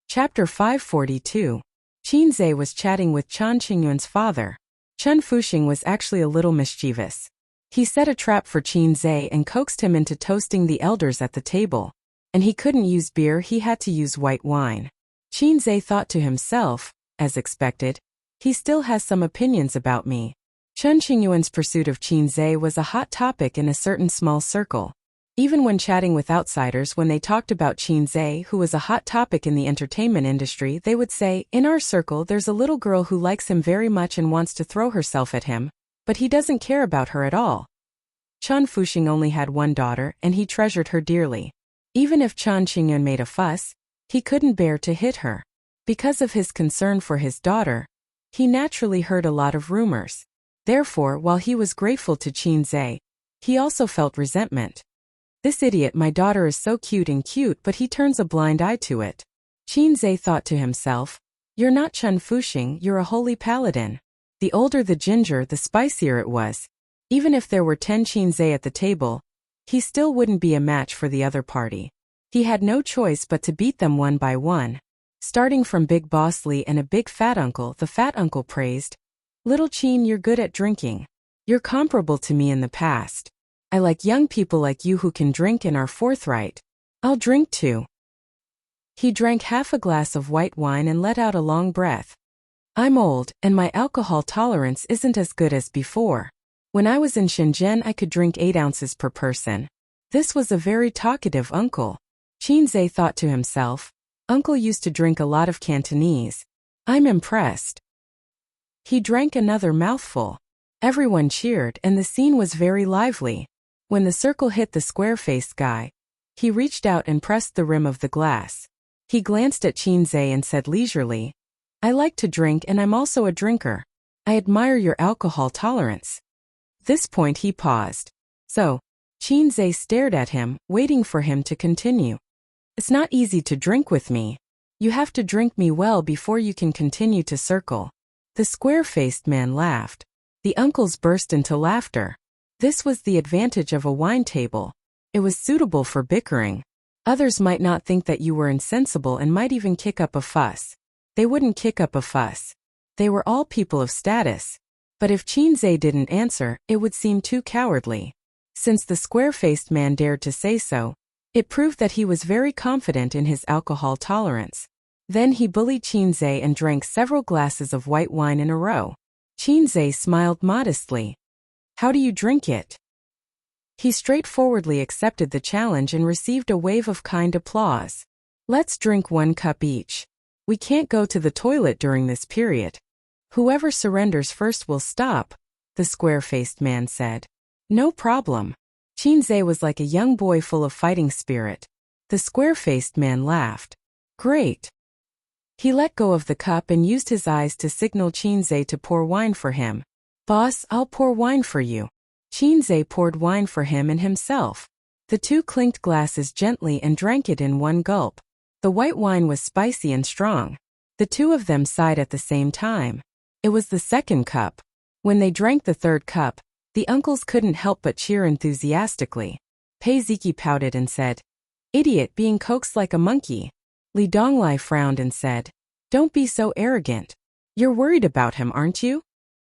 Chapter 542. Qin Zhe was chatting with Chen Qingyuan's father. Chen Fuxing was actually a little mischievous. He set a trap for Qin Zhe and coaxed him into toasting the elders at the table. And he couldn't use beer, he had to use white wine. Qin Zhe thought to himself, as expected, he still has some opinions about me. Chen Qingyuan's pursuit of Qin Zhe was a hot topic in a certain small circle. Even when chatting with outsiders, when they talked about Qin Zhe, who was a hot topic in the entertainment industry, they would say, "In our circle there's a little girl who likes him very much and wants to throw herself at him, but he doesn't care about her at all." Chen Fuxing only had one daughter, and he treasured her dearly. Even if Chen Qingyuan made a fuss, he couldn't bear to hit her. Because of his concern for his daughter, he naturally heard a lot of rumors. Therefore, while he was grateful to Qin Zhe, he also felt resentment. "This idiot, my daughter is so cute, but he turns a blind eye to it." Qin Zhe thought to himself, "You're not Chen Fuxing, you're a holy paladin." The older the ginger, the spicier it was. Even if there were 10 Qin Zhe at the table, he still wouldn't be a match for the other party. He had no choice but to beat them one by one. Starting from Big Boss Lee and a big fat uncle, the fat uncle praised, "Little Qin, you're good at drinking. You're comparable to me in the past. I like young people like you who can drink and are forthright. I'll drink too." He drank half a glass of white wine and let out a long breath. "I'm old, and my alcohol tolerance isn't as good as before. When I was in Shenzhen I could drink 8 ounces per person." This was a very talkative uncle. Qin Zhe thought to himself, "Uncle used to drink a lot of Cantonese. I'm impressed." He drank another mouthful. Everyone cheered and the scene was very lively. When the circle hit the square-faced guy, he reached out and pressed the rim of the glass. He glanced at Qin Zhe and said leisurely, "I like to drink and I'm also a drinker. I admire your alcohol tolerance." This point he paused. "So?" Qin Zhe stared at him, waiting for him to continue. "It's not easy to drink with me. You have to drink me well before you can continue to circle." The square-faced man laughed. The uncles burst into laughter. This was the advantage of a wine table. It was suitable for bickering. Others might not think that you were insensible and might even kick up a fuss. They wouldn't kick up a fuss. They were all people of status. But if Qin Zhe didn't answer, it would seem too cowardly. Since the square-faced man dared to say so, it proved that he was very confident in his alcohol tolerance. Then he bullied Qin Zhe and drank several glasses of white wine in a row. Qin Zhe smiled modestly. "How do you drink it?" He straightforwardly accepted the challenge and received a wave of kind applause. "Let's drink 1 cup each. We can't go to the toilet during this period. Whoever surrenders first will stop," the square-faced man said. "No problem." Qin Zhe was like a young boy full of fighting spirit. The square-faced man laughed. "Great." He let go of the cup and used his eyes to signal Qin Zhe to pour wine for him. "Boss, I'll pour wine for you." Qin Zhe poured wine for him and himself. The two clinked glasses gently and drank it in one gulp. The white wine was spicy and strong. The two of them sighed at the same time. It was the second cup. When they drank the third cup, the uncles couldn't help but cheer enthusiastically. Pei Ziki pouted and said, "Idiot, being coaxed like a monkey." Li Donglai frowned and said, "Don't be so arrogant. You're worried about him, aren't you?"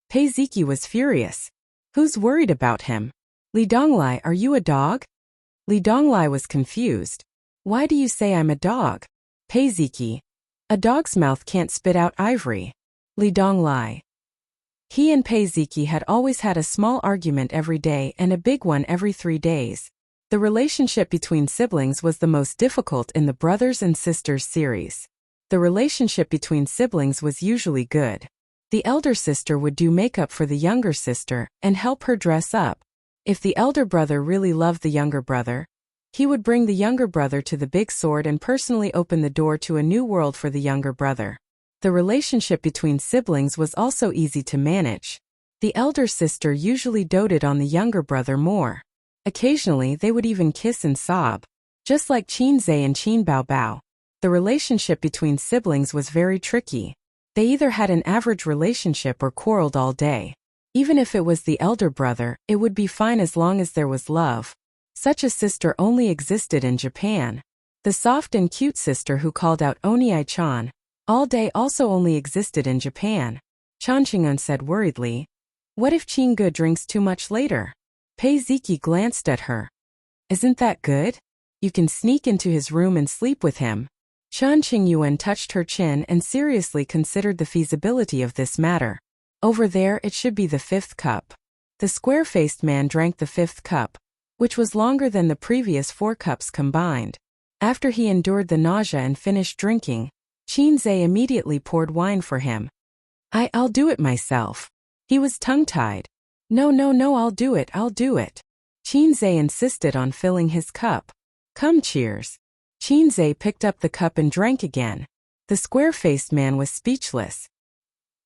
Pei Ziki was furious. "Who's worried about him? Li Donglai, are you a dog?" Li Donglai was confused. "Why do you say I'm a dog?" Pei Ziki, "A dog's mouth can't spit out ivory." Li Donglai. He and Pei Ziki had always had a small argument every day and a big one every 3 days. The relationship between siblings was the most difficult in the brothers and sisters series. The relationship between siblings was usually good. The elder sister would do makeup for the younger sister and help her dress up. If the elder brother really loved the younger brother, he would bring the younger brother to the big sword and personally open the door to a new world for the younger brother. The relationship between siblings was also easy to manage. The elder sister usually doted on the younger brother more. Occasionally they would even kiss and sob. Just like Qinzhe and Qin Baobao, the relationship between siblings was very tricky. They either had an average relationship or quarreled all day. Even if it was the elder brother, it would be fine as long as there was love. Such a sister only existed in Japan. The soft and cute sister who called out Oniai-chan all day also only existed in Japan. Chan Qingun said worriedly, "What if Qingge drinks too much later?" Pei Ziki glanced at her. "Isn't that good? You can sneak into his room and sleep with him." Chan Qingyuan touched her chin and seriously considered the feasibility of this matter. "Over there it should be the 5th cup." The square-faced man drank the 5th cup, which was longer than the previous 4 cups combined. After he endured the nausea and finished drinking, Qinzhe immediately poured wine for him. I'll do it myself." He was tongue-tied. No, I'll do it. Qinzhe insisted on filling his cup. "Come, cheers." Qinzhe picked up the cup and drank again. The square-faced man was speechless.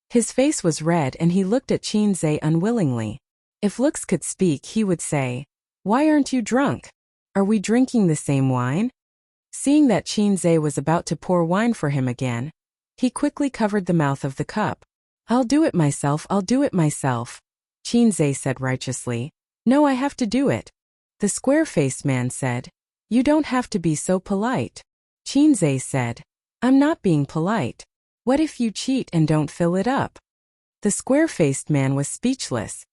His face was red and he looked at Qinzhe unwillingly. If looks could speak, he would say, "Why aren't you drunk? Are we drinking the same wine?" Seeing that Qinzhe was about to pour wine for him again, he quickly covered the mouth of the cup. I'll do it myself. Qinzhe said righteously. "No, I have to do it." The square-faced man said, "You don't have to be so polite." Qinzhe said, "I'm not being polite. What if you cheat and don't fill it up?" The square-faced man was speechless.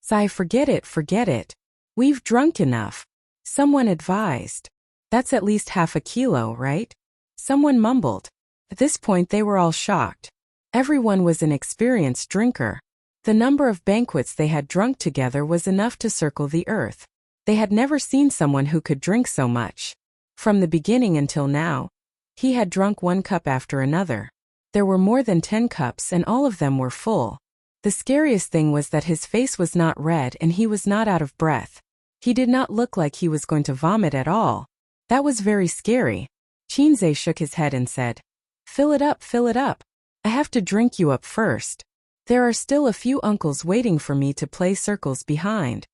"Sai, forget it. We've drunk enough." Someone advised. "That's at least half a kilo, right?" Someone mumbled. At this point they were all shocked. Everyone was an experienced drinker. The number of banquets they had drunk together was enough to circle the earth. They had never seen someone who could drink so much. From the beginning until now, he had drunk 1 cup after another. There were more than 10 cups and all of them were full. The scariest thing was that his face was not red and he was not out of breath. He did not look like he was going to vomit at all. That was very scary. Qinzhe shook his head and said, Fill it up. I have to drink you up first. There are still a few uncles waiting for me to play circles behind."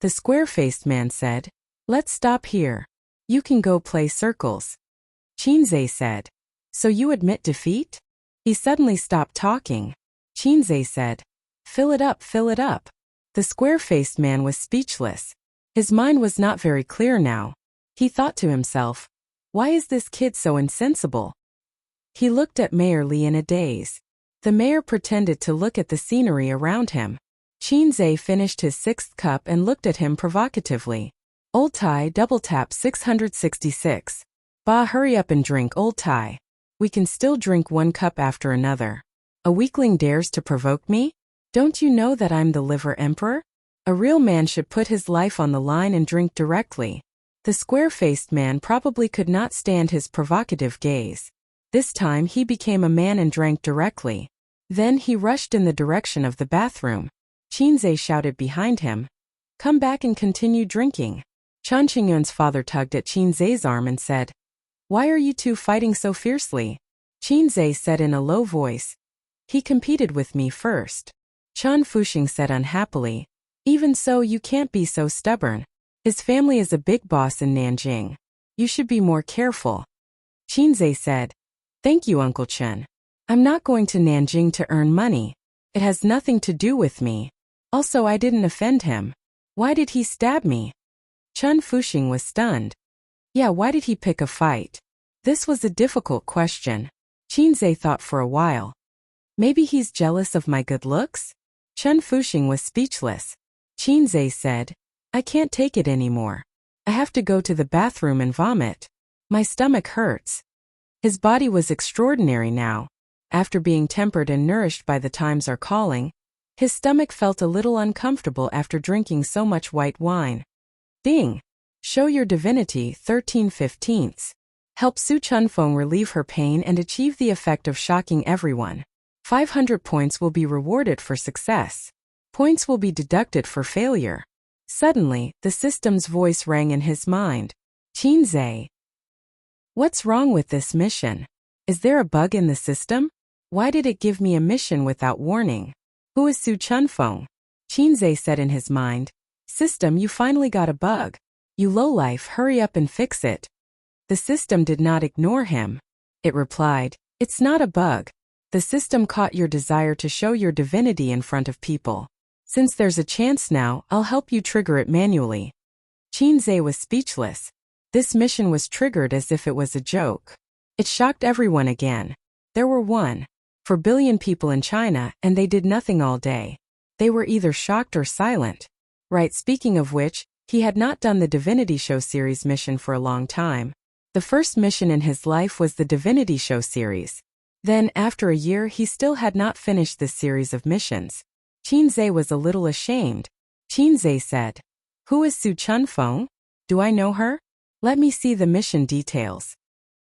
The square-faced man said, "Let's stop here. You can go play circles." Qinzhe said, "So you admit defeat?" He suddenly stopped talking. Qinzhe said, Fill it up. The square-faced man was speechless. His mind was not very clear now. He thought to himself, "Why is this kid so insensible?" He looked at Mayor Li in a daze. The mayor pretended to look at the scenery around him. Qinzhe finished his 6th cup and looked at him provocatively. "Old Tai, double tap 666. Ba, hurry up and drink, Old Tai. We can still drink 1 cup after another. A weakling dares to provoke me? Don't you know that I'm the liver emperor? A real man should put his life on the line and drink directly." The square-faced man probably could not stand his provocative gaze. This time he became a man and drank directly. Then he rushed in the direction of the bathroom. Qinzhe shouted behind him, "Come back and continue drinking." Chan Qingyun's father tugged at Qinzhe's arm and said, "Why are you two fighting so fiercely?" Qinzhe said in a low voice, "He competed with me first." Chan Fuxing said unhappily, "Even so, you can't be so stubborn. His family is a big boss in Nanjing. You should be more careful." Qinzhe said, "Thank you, Uncle Chen. I'm not going to Nanjing to earn money. It has nothing to do with me. Also, I didn't offend him. Why did he stab me?" Chan Fuxing was stunned. Yeah, why did he pick a fight? This was a difficult question. Qinzhe thought for a while. Maybe he's jealous of my good looks? Chan Fuxing was speechless. Qinzhe said, "I can't take it anymore. I have to go to the bathroom and vomit. My stomach hurts." His body was extraordinary now. After being tempered and nourished by the times are calling, his stomach felt a little uncomfortable after drinking so much white wine. Ding! Show your divinity 13/15. Help Su Chunfeng relieve her pain and achieve the effect of shocking everyone. 500 points will be rewarded for success. Points will be deducted for failure. Suddenly, the system's voice rang in his mind. Qinzhe. What's wrong with this mission? Is there a bug in the system? Why did it give me a mission without warning? Who is Su Chunfeng? Qinzhe said in his mind. System, you finally got a bug. You lowlife, hurry up and fix it. The system did not ignore him. It replied, it's not a bug. The system caught your desire to show your divinity in front of people. Since there's a chance now, I'll help you trigger it manually. Qinzhe was speechless. This mission was triggered as if it was a joke. It shocked everyone again. There were 1.4 billion people in China, and they did nothing all day. They were either shocked or silent. Right, speaking of which, he had not done the Divinity Show series mission for a long time. The first mission in his life was the Divinity Show series. Then, after a year, he still had not finished this series of missions. Qinzhe was a little ashamed. Qinzhe said, Who is Su Chunfeng? Do I know her? Let me see the mission details.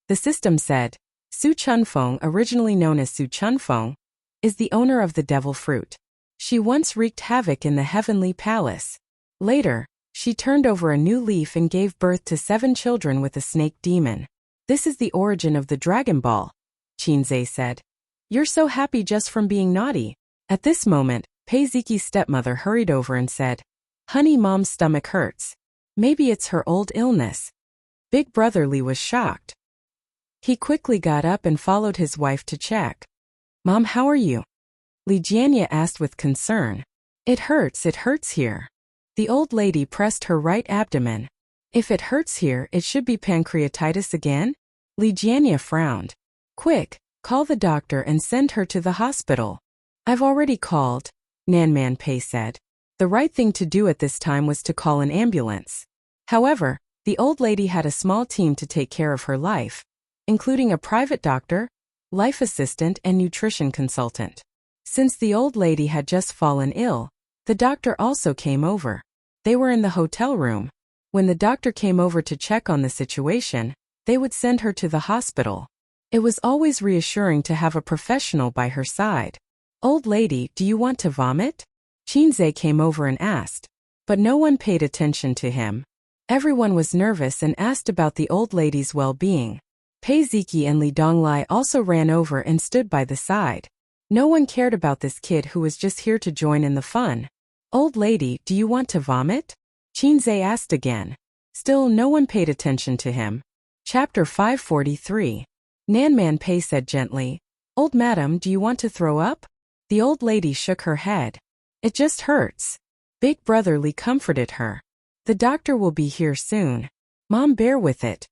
The system said, Su Chunfeng, originally known as Su Chunfeng, is the owner of the devil fruit. She once wreaked havoc in the heavenly palace. Later, she turned over a new leaf and gave birth to 7 children with a snake demon. This is the origin of the Dragon Ball, Qinzhe said. You're so happy just from being naughty. At this moment, Pei Ziqi's stepmother hurried over and said, Honey, Mom's stomach hurts. Maybe it's her old illness. Big Brother Li was shocked. He quickly got up and followed his wife to check. Mom, how are you? Li Jianya asked with concern. It hurts here. The old lady pressed her right abdomen. If it hurts here, it should be pancreatitis again? Li Jianya frowned. Quick, call the doctor and send her to the hospital. I've already called, Nanman Pei said. The right thing to do at this time was to call an ambulance. However, the old lady had a small team to take care of her life, including a private doctor, life assistant, and nutrition consultant. Since the old lady had just fallen ill, the doctor also came over. They were in the hotel room. When the doctor came over to check on the situation, they would send her to the hospital. It was always reassuring to have a professional by her side. Old lady, do you want to vomit? Qinzhe came over and asked. But no one paid attention to him. Everyone was nervous and asked about the old lady's well-being. Pei Ziqi and Li Donglai also ran over and stood by the side. No one cared about this kid who was just here to join in the fun. Old lady, do you want to vomit? Qinzhe asked again. Still, no one paid attention to him. Chapter 543. Nanman Pei said gently, Old madam, do you want to throw up? The old lady shook her head. It just hurts. Big Brother Li comforted her. The doctor will be here soon. Mom, bear with it.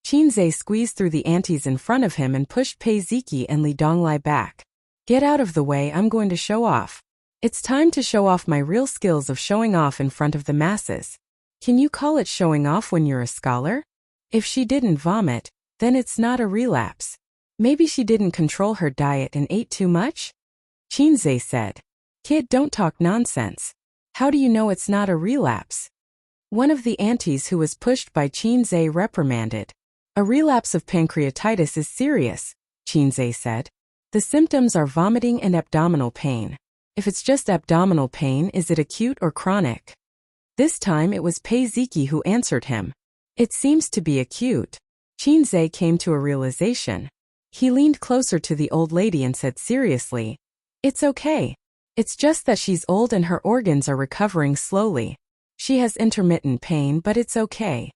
Qinzhe squeezed through the aunties in front of him and pushed Pei Ziqi and Li Donglai back. Get out of the way, I'm going to show off. It's time to show off my real skills of showing off in front of the masses. Can you call it showing off when you're a scholar? If she didn't vomit, then it's not a relapse. Maybe she didn't control her diet and ate too much? Qinzhe said. Kid, don't talk nonsense. How do you know it's not a relapse? One of the aunties who was pushed by Qinzhe reprimanded. A relapse of pancreatitis is serious, Qinzhe said. The symptoms are vomiting and abdominal pain. If it's just abdominal pain, is it acute or chronic? This time it was Pei Ziqi who answered him. It seems to be acute. Qinzhe came to a realization. He leaned closer to the old lady and said seriously, It's okay. It's just that she's old and her organs are recovering slowly. She has intermittent pain, but it's okay.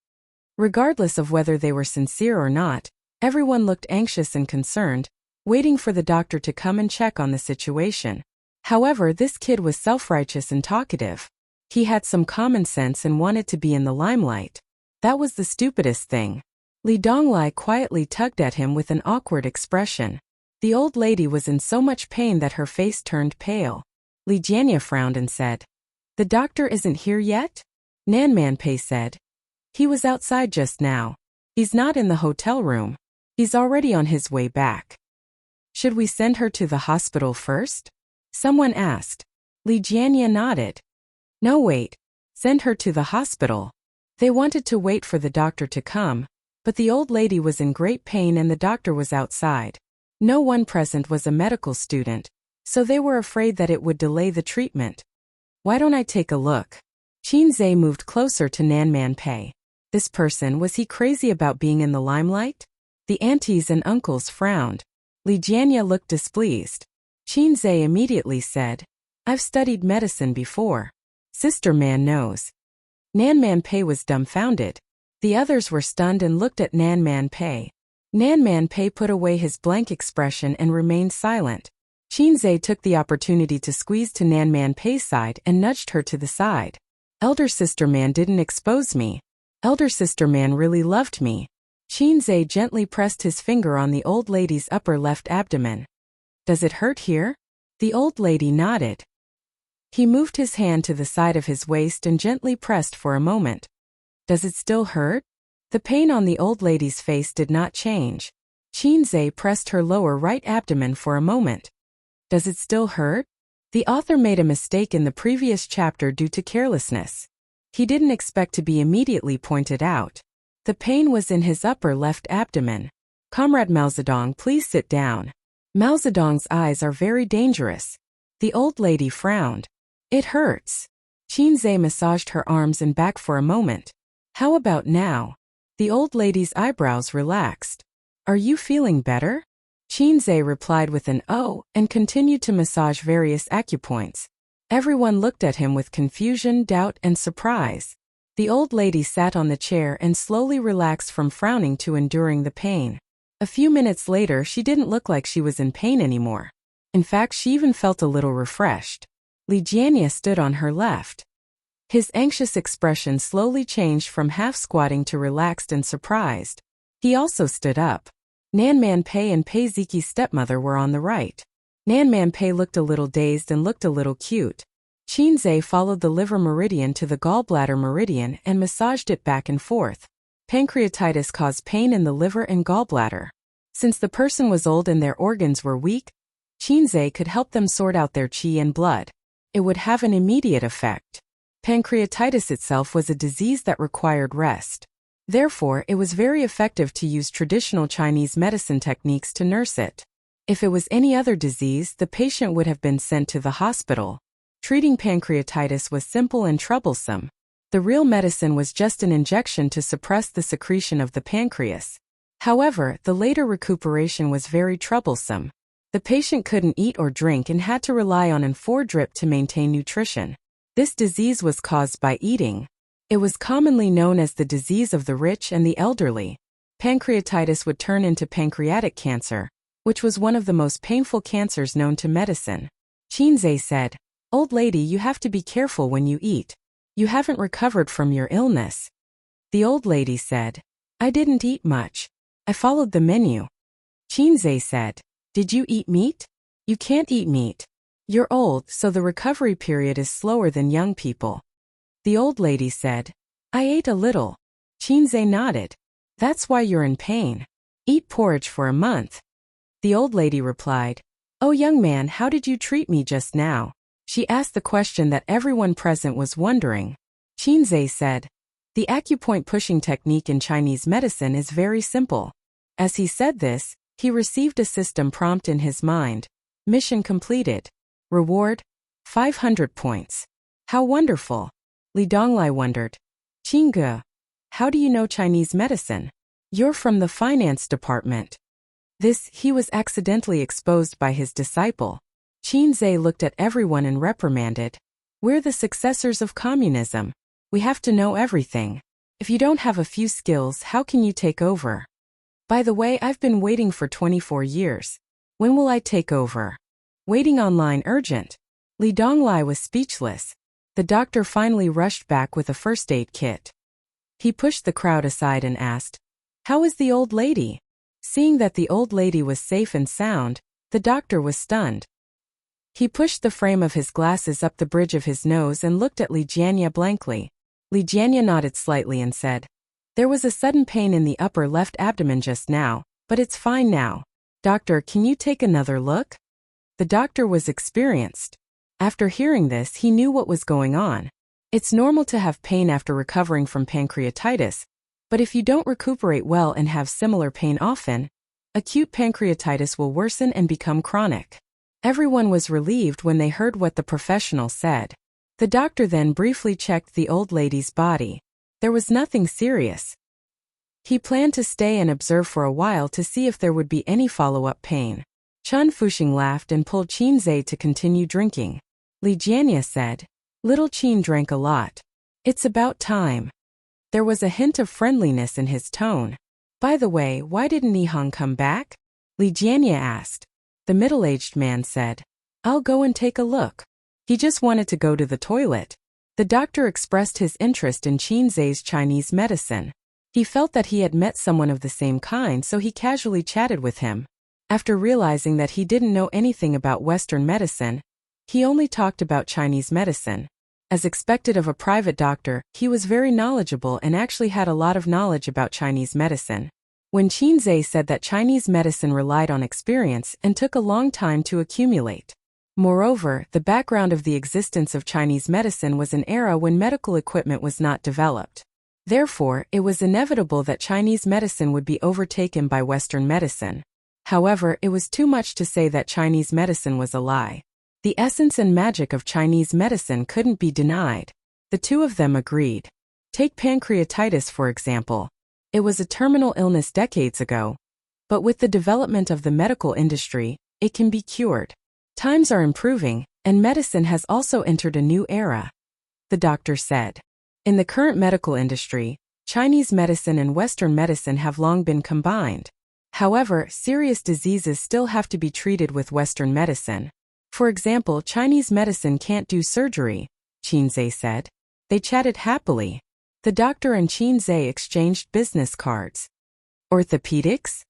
Regardless of whether they were sincere or not, everyone looked anxious and concerned, waiting for the doctor to come and check on the situation. However, this kid was self-righteous and talkative. He had some common sense and wanted to be in the limelight. That was the stupidest thing. Li Donglai quietly tugged at him with an awkward expression. The old lady was in so much pain that her face turned pale. Li Jianya frowned and said, The doctor isn't here yet? Nanman Pei said. He was outside just now. He's not in the hotel room. He's already on his way back. Should we send her to the hospital first? Someone asked. Li Jianya nodded. No, wait. Send her to the hospital. They wanted to wait for the doctor to come, but the old lady was in great pain and the doctor was outside. No one present was a medical student, so they were afraid that it would delay the treatment. Why don't I take a look? Qinzhe moved closer to Nan Man Pei. This person, was he crazy about being in the limelight? The aunties and uncles frowned. Li Jianya looked displeased. Qinzhe immediately said, I've studied medicine before. Sister Man knows. Nan Man Pei was dumbfounded. The others were stunned and looked at Nan Man Pei. Nan Man Pei put away his blank expression and remained silent. Qinzhe took the opportunity to squeeze to Nan Man Pei's side and nudged her to the side. Elder Sister Man didn't expose me. Elder Sister Man really loved me. Qinzhe gently pressed his finger on the old lady's upper left abdomen. Does it hurt here? The old lady nodded. He moved his hand to the side of his waist and gently pressed for a moment. Does it still hurt? The pain on the old lady's face did not change. Qinzhe pressed her lower right abdomen for a moment. Does it still hurt? The author made a mistake in the previous chapter due to carelessness. He didn't expect to be immediately pointed out. The pain was in his upper left abdomen. Comrade Mao Zedong, please sit down. Mao Zedong's eyes are very dangerous. The old lady frowned. It hurts. Qinzhe massaged her arms and back for a moment. How about now? The old lady's eyebrows relaxed. Are you feeling better? Qinzhe replied with an "oh" and continued to massage various acupoints. Everyone looked at him with confusion, doubt, and surprise. The old lady sat on the chair and slowly relaxed from frowning to enduring the pain. A few minutes later, she didn't look like she was in pain anymore. In fact, she even felt a little refreshed. Li Jianya stood on her left. His anxious expression slowly changed from half-squatting to relaxed and surprised. He also stood up. Nan Man Pei and Pei Ziqi's stepmother were on the right. Nan Man Pei looked a little dazed and looked a little cute. Qinzhe followed the liver meridian to the gallbladder meridian and massaged it back and forth. Pancreatitis caused pain in the liver and gallbladder. Since the person was old and their organs were weak, Qinzhe could help them sort out their qi and blood. It would have an immediate effect. Pancreatitis itself was a disease that required rest. Therefore, it was very effective to use traditional Chinese medicine techniques to nurse it. If it was any other disease, the patient would have been sent to the hospital. Treating pancreatitis was simple and troublesome. The real medicine was just an injection to suppress the secretion of the pancreas. However, the later recuperation was very troublesome. The patient couldn't eat or drink and had to rely on an IV drip to maintain nutrition. This disease was caused by eating. It was commonly known as the disease of the rich and the elderly. Pancreatitis would turn into pancreatic cancer, which was one of the most painful cancers known to medicine. Qinzhe said, "Old lady, you have to be careful when you eat. You haven't recovered from your illness." The old lady said, "I didn't eat much. I followed the menu." Qinzhe said, "Did you eat meat? You can't eat meat. You're old, so the recovery period is slower than young people." The old lady said, "I ate a little." Qinzhe nodded. "That's why you're in pain. Eat porridge for a month." The old lady replied, "Oh young man, how did you treat me just now?" She asked the question that everyone present was wondering. Qinzhe said, "The acupoint pushing technique in Chinese medicine is very simple." As he said this, he received a system prompt in his mind. Mission completed. Reward, 500 points. How wonderful. Li Donglai wondered. "Qingge, how do you know Chinese medicine? You're from the finance department." He was accidentally exposed by his disciple. Qinzhe looked at everyone and reprimanded. "We're the successors of communism. We have to know everything. If you don't have a few skills, how can you take over? By the way, I've been waiting for 24 years. When will I take over? Waiting online urgent." Li Donglai was speechless. The doctor finally rushed back with a first aid kit. He pushed the crowd aside and asked, "How is the old lady?" Seeing that the old lady was safe and sound, the doctor was stunned. He pushed the frame of his glasses up the bridge of his nose and looked at Li Jianya blankly. Li Jianya nodded slightly and said, "There was a sudden pain in the upper left abdomen just now, but it's fine now. Doctor, can you take another look?" The doctor was experienced. After hearing this, he knew what was going on. It's normal to have pain after recovering from pancreatitis, but if you don't recuperate well and have similar pain often, acute pancreatitis will worsen and become chronic. Everyone was relieved when they heard what the professional said. The doctor then briefly checked the old lady's body. There was nothing serious. He planned to stay and observe for a while to see if there would be any follow-up pain. Chun Fuxing laughed and pulled Qin Zhe to continue drinking. Li Jianya said, "Little Qin drank a lot. It's about time." There was a hint of friendliness in his tone. "By the way, why didn't Nihong come back?" Li Jianya asked. The middle-aged man said, "I'll go and take a look. He just wanted to go to the toilet." The doctor expressed his interest in Qin Zhe's Chinese medicine. He felt that he had met someone of the same kind, so he casually chatted with him. After realizing that he didn't know anything about Western medicine, he only talked about Chinese medicine. As expected of a private doctor, he was very knowledgeable and actually had a lot of knowledge about Chinese medicine. When Qin Zhe said that Chinese medicine relied on experience and took a long time to accumulate. Moreover, the background of the existence of Chinese medicine was an era when medical equipment was not developed. Therefore, it was inevitable that Chinese medicine would be overtaken by Western medicine. However, it was too much to say that Chinese medicine was a lie. The essence and magic of Chinese medicine couldn't be denied. The two of them agreed. Take pancreatitis for example. It was a terminal illness decades ago. But with the development of the medical industry, it can be cured. Times are improving, and medicine has also entered a new era. The doctor said. In the current medical industry, Chinese medicine and Western medicine have long been combined. However, serious diseases still have to be treated with Western medicine. For example, Chinese medicine can't do surgery, Qin Zhe said. They chatted happily. The doctor and Qin Zhe exchanged business cards. Orthopedics?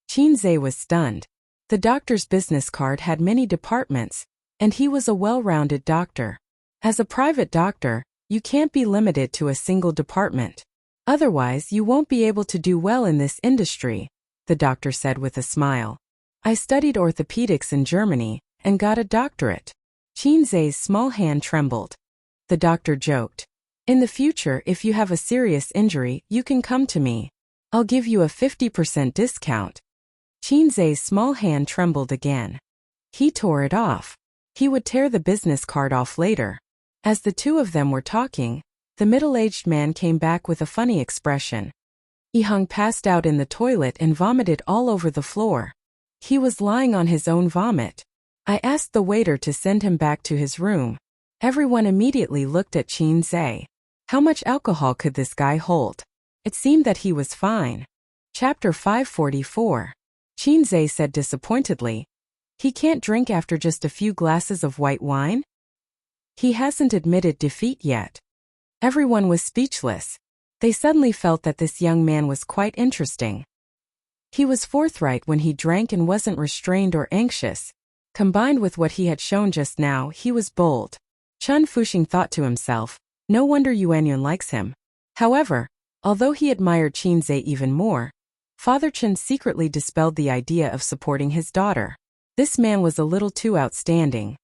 Qin Zhe was stunned. The doctor's business card had many departments, and he was a well-rounded doctor. As a private doctor, you can't be limited to a single department. Otherwise, you won't be able to do well in this industry, the doctor said with a smile. I studied orthopedics in Germany and got a doctorate. Qin Zhe's small hand trembled. The doctor joked. In the future, if you have a serious injury, you can come to me. I'll give you a 50% discount. Qin Zhe's small hand trembled again. He tore it off. He would tear the business card off later. As the two of them were talking, the middle-aged man came back with a funny expression. Yihang passed out in the toilet and vomited all over the floor. He was lying on his own vomit. I asked the waiter to send him back to his room. Everyone immediately looked at Qin Zhe. How much alcohol could this guy hold? It seemed that he was fine. Chapter 544. Qin Zhe said disappointedly. He can't drink after just a few glasses of white wine? He hasn't admitted defeat yet. Everyone was speechless. They suddenly felt that this young man was quite interesting. He was forthright when he drank and wasn't restrained or anxious. Combined with what he had shown just now, he was bold. Chun Fuxing thought to himself, no wonder Yuanyuan likes him. However, although he admired Qin Zhe even more, Father Chen secretly dispelled the idea of supporting his daughter. This man was a little too outstanding.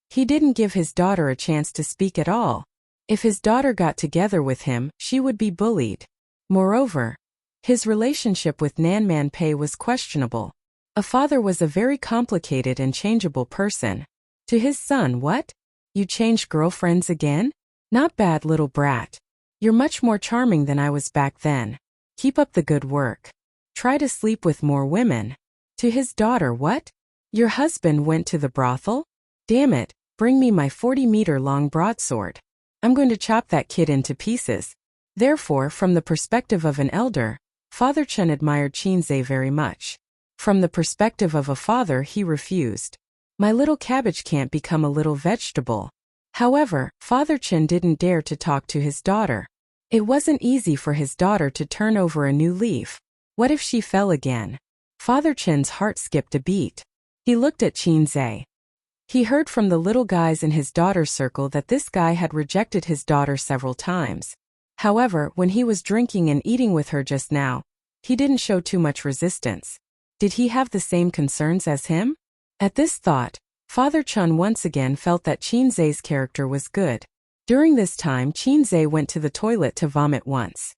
He didn't give his daughter a chance to speak at all. If his daughter got together with him, she would be bullied. Moreover, his relationship with Nan Man Pei was questionable. A father was a very complicated and changeable person. To his son, what? You changed girlfriends again? Not bad, little brat. You're much more charming than I was back then. Keep up the good work. Try to sleep with more women. To his daughter, what? Your husband went to the brothel? Damn it, bring me my 40-meter-long broadsword. I'm going to chop that kid into pieces. Therefore, from the perspective of an elder, Father Chen admired Qin Zhe very much. From the perspective of a father, he refused. My little cabbage can't become a little vegetable. However, Father Chen didn't dare to talk to his daughter. It wasn't easy for his daughter to turn over a new leaf. What if she fell again? Father Chen's heart skipped a beat. He looked at Qin Zhe. He heard from the little guys in his daughter's circle that this guy had rejected his daughter several times. However, when he was drinking and eating with her just now, he didn't show too much resistance. Did he have the same concerns as him? At this thought, Father Chen once again felt that Qin Zhe's character was good. During this time, Qinze went to the toilet to vomit once.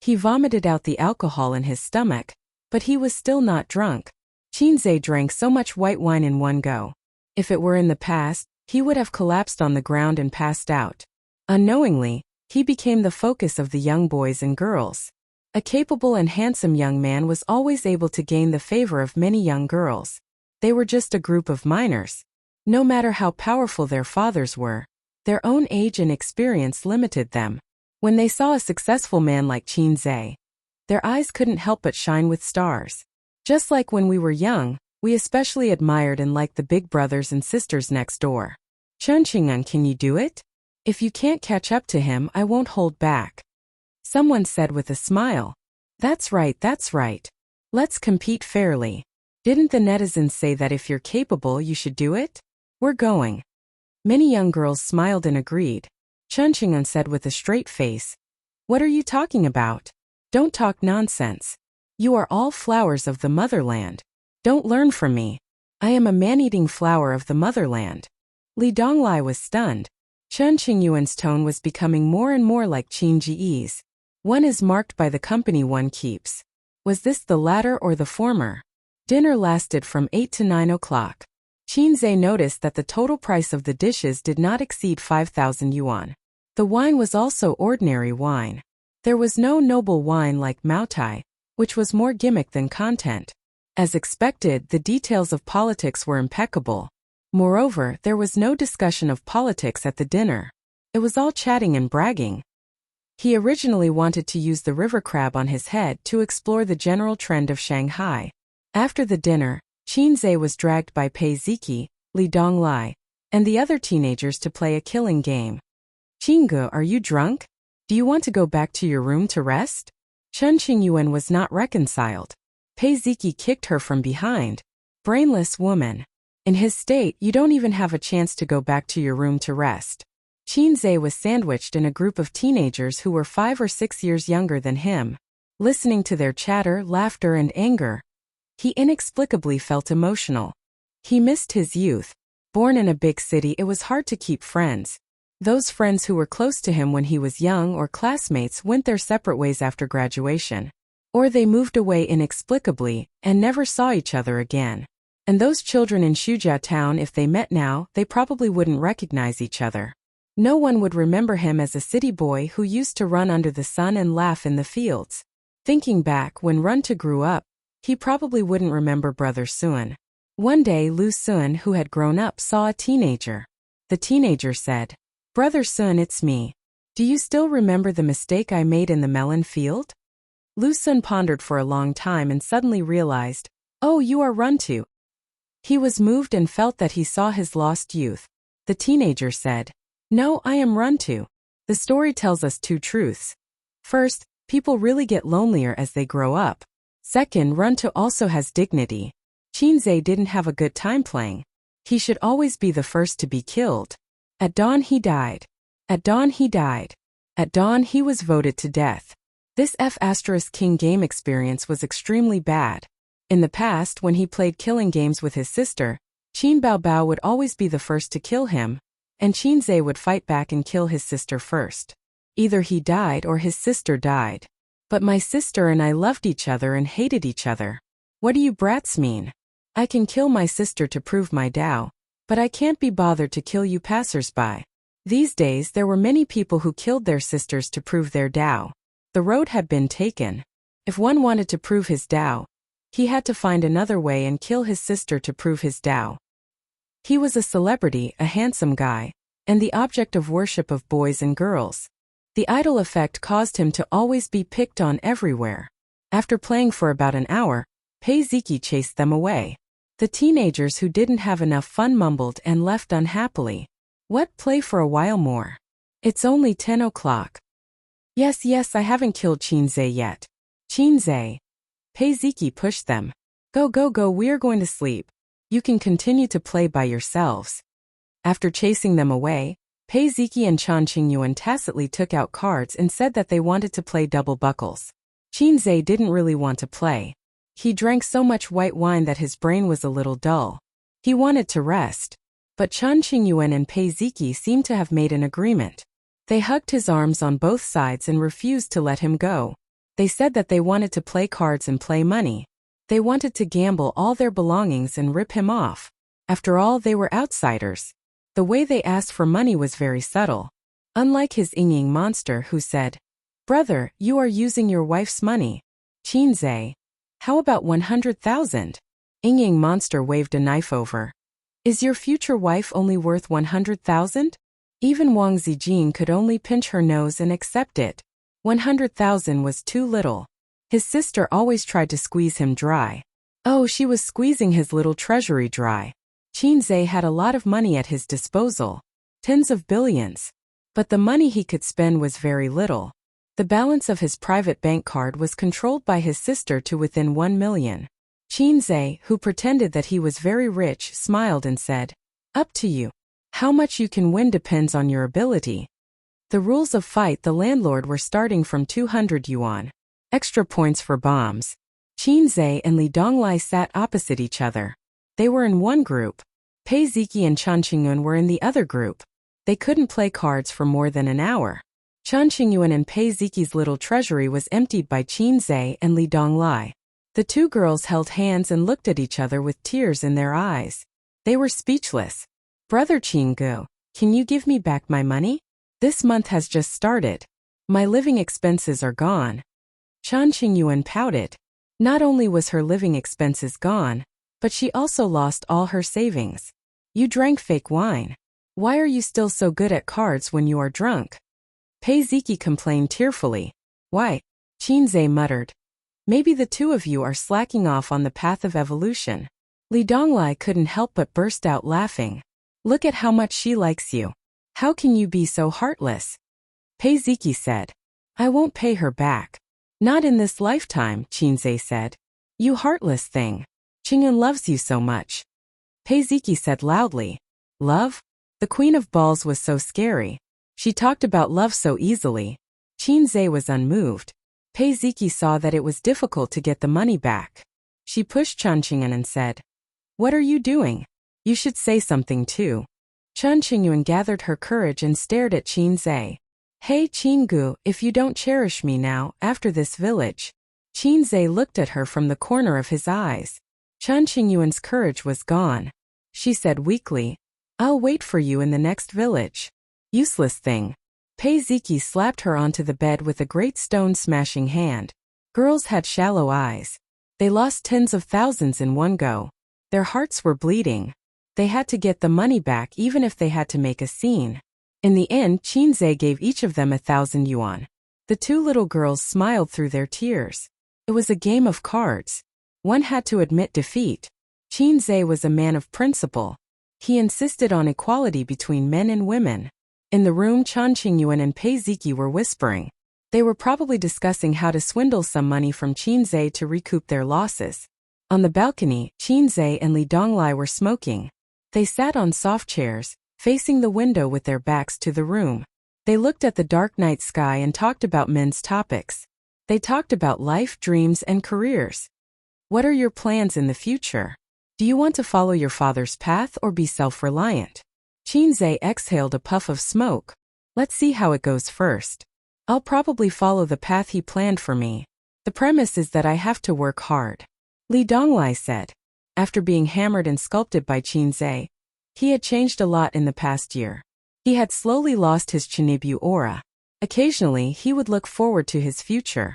He vomited out the alcohol in his stomach, but he was still not drunk. Qinze drank so much white wine in one go. If it were in the past, he would have collapsed on the ground and passed out. Unknowingly, he became the focus of the young boys and girls. A capable and handsome young man was always able to gain the favor of many young girls. They were just a group of minors. No matter how powerful their fathers were, their own age and experience limited them. When they saw a successful man like Qinze, their eyes couldn't help but shine with stars. Just like when we were young, we especially admired and liked the big brothers and sisters next door. Chen Qing'an, can you do it? If you can't catch up to him, I won't hold back. Someone said with a smile. That's right, that's right. Let's compete fairly. Didn't the netizens say that if you're capable you should do it? We're going. Many young girls smiled and agreed. Chen Qing'an said with a straight face. What are you talking about? Don't talk nonsense. You are all flowers of the motherland. Don't learn from me. I am a man-eating flower of the motherland. Li Donglai was stunned. Chen Qingyuan's tone was becoming more and more like Qin Ji's. One is marked by the company one keeps. Was this the latter or the former? Dinner lasted from 8 to 9 o'clock. Qinze noticed that the total price of the dishes did not exceed 5,000 yuan. The wine was also ordinary wine. There was no noble wine like Maotai, which was more gimmick than content. As expected, the details of politics were impeccable. Moreover, there was no discussion of politics at the dinner. It was all chatting and bragging. He originally wanted to use the river crab on his head to explore the general trend of Shanghai. After the dinner, Qinze was dragged by Pei Ziki, Li Donglai, and the other teenagers to play a killing game. Qingge, are you drunk? Do you want to go back to your room to rest? Chen Qingyuan was not reconciled. Pei Ziki kicked her from behind. Brainless woman. In his state, you don't even have a chance to go back to your room to rest. Qinze was sandwiched in a group of teenagers who were 5 or 6 years younger than him. Listening to their chatter, laughter, and anger, he inexplicably felt emotional. He missed his youth. Born in a big city, it was hard to keep friends. Those friends who were close to him when he was young or classmates went their separate ways after graduation. Or they moved away inexplicably and never saw each other again. And those children in Shujia town, if they met now, they probably wouldn't recognize each other. No one would remember him as a city boy who used to run under the sun and laugh in the fields. Thinking back, when Runta grew up, he probably wouldn't remember Brother Sun. One day Lu Sun, who had grown up, saw a teenager. The teenager said, Brother Sun, it's me. Do you still remember the mistake I made in the melon field? Lu Sun pondered for a long time and suddenly realized, oh, you are Runtu. He was moved and felt that he saw his lost youth. The teenager said, no, I am Runtu. The story tells us two truths. First, people really get lonelier as they grow up. Second, Runtu also has dignity. Qinze didn't have a good time playing. He should always be the first to be killed. At dawn he died. At dawn he died. At dawn he was voted to death. This F*King game experience was extremely bad. In the past, when he played killing games with his sister, Qin Baobao would always be the first to kill him, and Qinze would fight back and kill his sister first. Either he died or his sister died. But my sister and I loved each other and hated each other. What do you brats mean? I can kill my sister to prove my Tao, but I can't be bothered to kill you passers-by. These days there were many people who killed their sisters to prove their Tao. The road had been taken. If one wanted to prove his Tao, he had to find another way and kill his sister to prove his Tao. He was a celebrity, a handsome guy, and the object of worship of boys and girls. The idol effect caused him to always be picked on everywhere. After playing for about an hour, Pei Ziki chased them away. The teenagers who didn't have enough fun mumbled and left unhappily. What, play for a while more? It's only 10 o'clock. Yes, I haven't killed Qinze yet. Qinze. Pei Ziki pushed them. Go, we are going to sleep. You can continue to play by yourselves. After chasing them away, Pei Ziki and Chen Qingyuan tacitly took out cards and said that they wanted to play double buckles. Qinze didn't really want to play. He drank so much white wine that his brain was a little dull. He wanted to rest. But Chen Qingyuan and Pei Ziki seemed to have made an agreement. They hugged his arms on both sides and refused to let him go. They said that they wanted to play cards and play money. They wanted to gamble all their belongings and rip him off. After all, they were outsiders. The way they asked for money was very subtle. Unlike his Ying monster who said, "Brother, you are using your wife's money." Qinze, "How about 100,000? Ying monster waved a knife over. "Is your future wife only worth 100,000? Even Wang Zijin could only pinch her nose and accept it. 100,000 was too little. His sister always tried to squeeze him dry. Oh, she was squeezing his little treasury dry. Qinze had a lot of money at his disposal. Tens of billions. But the money he could spend was very little. The balance of his private bank card was controlled by his sister to within 1 million. Qinze, who pretended that he was very rich, smiled and said, "Up to you. How much you can win depends on your ability." The rules of fight the landlord were starting from 200 yuan. Extra points for bombs. Qinze and Li Donglai sat opposite each other. They were in one group. Pei Ziki and Chen Qingyuan were in the other group. They couldn't play cards for more than an hour. Chen Qingyuan and Pei Ziki's little treasury was emptied by Qinze and Li Donglai. The two girls held hands and looked at each other with tears in their eyes. They were speechless. "Brother Qinggu, can you give me back my money? This month has just started. My living expenses are gone." Chen Qingyuan pouted. Not only was her living expenses gone, but she also lost all her savings. "You drank fake wine. Why are you still so good at cards when you are drunk?" Pei Ziki complained tearfully. "Why?" Qinze muttered. "Maybe the two of you are slacking off on the path of evolution." Li Donglai couldn't help but burst out laughing. "Look at how much she likes you. How can you be so heartless?" Pei Ziki said. "I won't pay her back." "Not in this lifetime," Qinze said. "You heartless thing. Qingyun loves you so much." Pei Ziki said loudly. "Love?" The Queen of Balls was so scary. She talked about love so easily. Qinze was unmoved. Pei Ziki saw that it was difficult to get the money back. She pushed Chen Qingyuan and said, "What are you doing? You should say something too." Chen Qingyuan gathered her courage and stared at Qinze. "Hey Qinggu, if you don't cherish me now, after this village." Qinze looked at her from the corner of his eyes. Chen Qingyuan's courage was gone. She said weakly, "I'll wait for you in the next village." "Useless thing." Pei Ziki slapped her onto the bed with a great stone-smashing hand. Girls had shallow eyes. They lost tens of thousands in one go. Their hearts were bleeding. They had to get the money back even if they had to make a scene. In the end, Qinze gave each of them 1,000 yuan. The two little girls smiled through their tears. It was a game of cards. One had to admit defeat. Qinze was a man of principle. He insisted on equality between men and women. In the room, Chen Qingyuan and Pei Ziki were whispering. They were probably discussing how to swindle some money from Qinze to recoup their losses. On the balcony, Qinze and Li Donglai were smoking. They sat on soft chairs, facing the window with their backs to the room. They looked at the dark night sky and talked about men's topics. They talked about life, dreams, and careers. "What are your plans in the future? Do you want to follow your father's path or be self-reliant?" Qinze exhaled a puff of smoke. "Let's see how it goes first. I'll probably follow the path he planned for me. The premise is that I have to work hard." Li Donglai said. After being hammered and sculpted by Qinze, he had changed a lot in the past year. He had slowly lost his Chinibu aura. Occasionally, he would look forward to his future.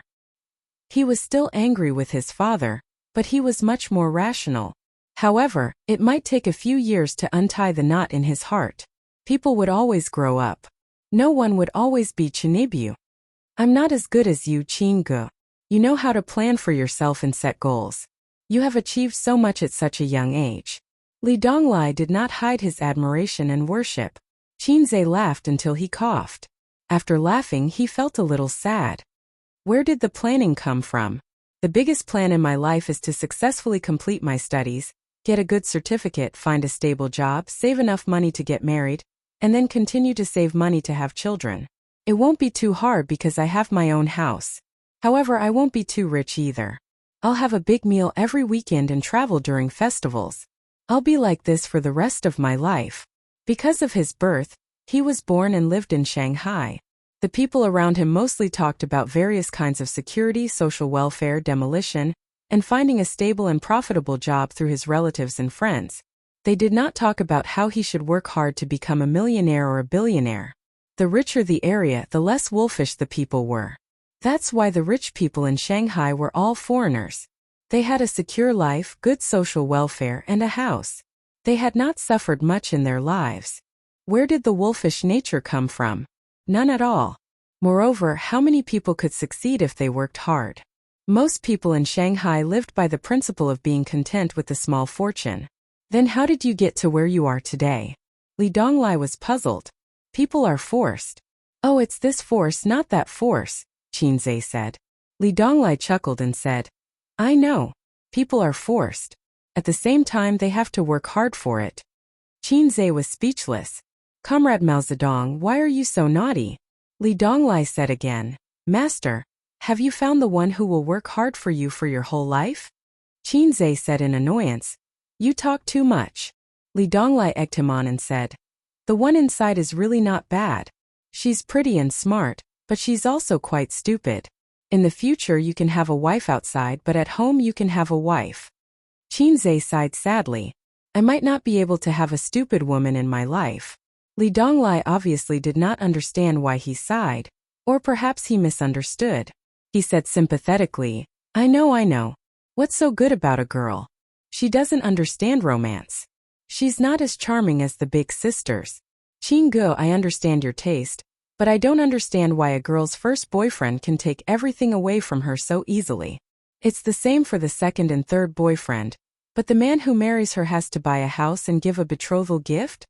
He was still angry with his father, but he was much more rational. However, it might take a few years to untie the knot in his heart. People would always grow up. No one would always be Chinibu. "I'm not as good as you, Qinggu. You know how to plan for yourself and set goals. You have achieved so much at such a young age." Li Donglai did not hide his admiration and worship. Qinze laughed until he coughed. After laughing, he felt a little sad. "Where did the planning come from?" "The biggest plan in my life is to successfully complete my studies, get a good certificate, find a stable job, save enough money to get married, and then continue to save money to have children. It won't be too hard because I have my own house. However, I won't be too rich either. I'll have a big meal every weekend and travel during festivals. I'll be like this for the rest of my life." Because of his birth, he was born and lived in Shanghai. The people around him mostly talked about various kinds of security, social welfare, demolition, and finding a stable and profitable job through his relatives and friends. They did not talk about how he should work hard to become a millionaire or a billionaire. The richer the area, the less wolfish the people were. That's why the rich people in Shanghai were all foreigners. They had a secure life, good social welfare, and a house. They had not suffered much in their lives. Where did the wolfish nature come from? None at all. Moreover, how many people could succeed if they worked hard? Most people in Shanghai lived by the principle of being content with a small fortune. Then how did you get to where you are today? Li Donglai was puzzled. People are forced. Oh, it's this force, not that force, Qinzhe said. Li Donglai chuckled and said, I know. People are forced. At the same time, they have to work hard for it. Qinzhe was speechless. Comrade Mao Zedong, why are you so naughty? Li Donglai said again, Master, have you found the one who will work hard for you for your whole life? Qinzhe said in annoyance, You talk too much. Li Donglai egged him on and said, The one inside is really not bad. She's pretty and smart, but she's also quite stupid. In the future you can have a wife outside, but at home you can have a wife. Qinzhe sighed sadly. I might not be able to have a stupid woman in my life. Li Donglai obviously did not understand why he sighed, or perhaps he misunderstood. He said sympathetically, I know. What's so good about a girl? She doesn't understand romance. She's not as charming as the big sisters. Qinggu, I understand your taste, but I don't understand why a girl's first boyfriend can take everything away from her so easily. It's the same for the second and third boyfriend, but the man who marries her has to buy a house and give a betrothal gift?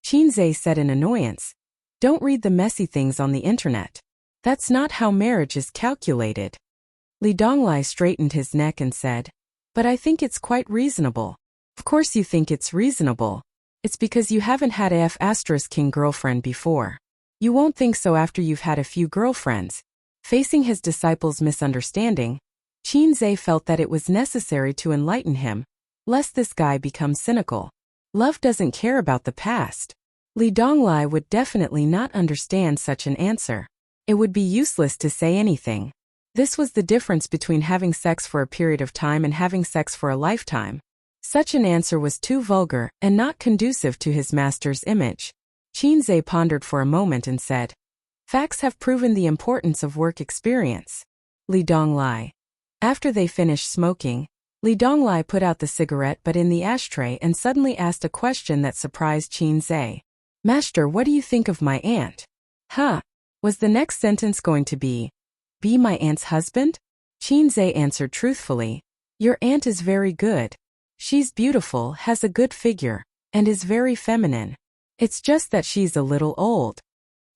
Qinzhe said in annoyance, Don't read the messy things on the internet. That's not how marriage is calculated. Li Donglai straightened his neck and said, But I think it's quite reasonable. Of course you think it's reasonable. It's because you haven't had a F*** girlfriend before. You won't think so after you've had a few girlfriends. Facing his disciple's misunderstanding, Qinzhe felt that it was necessary to enlighten him, lest this guy become cynical. Love doesn't care about the past. Li Donglai would definitely not understand such an answer. It would be useless to say anything. This was the difference between having sex for a period of time and having sex for a lifetime. Such an answer was too vulgar and not conducive to his master's image. Qinzhe pondered for a moment and said, Facts have proven the importance of work experience. Li Donglai. After they finished smoking, Li Donglai put out the cigarette but in the ashtray and suddenly asked a question that surprised Qinzhe. Master, what do you think of my aunt? Huh? Was the next sentence going to be my aunt's husband? Qinzhe answered truthfully, Your aunt is very good. She's beautiful, has a good figure, and is very feminine. It's just that she's a little old.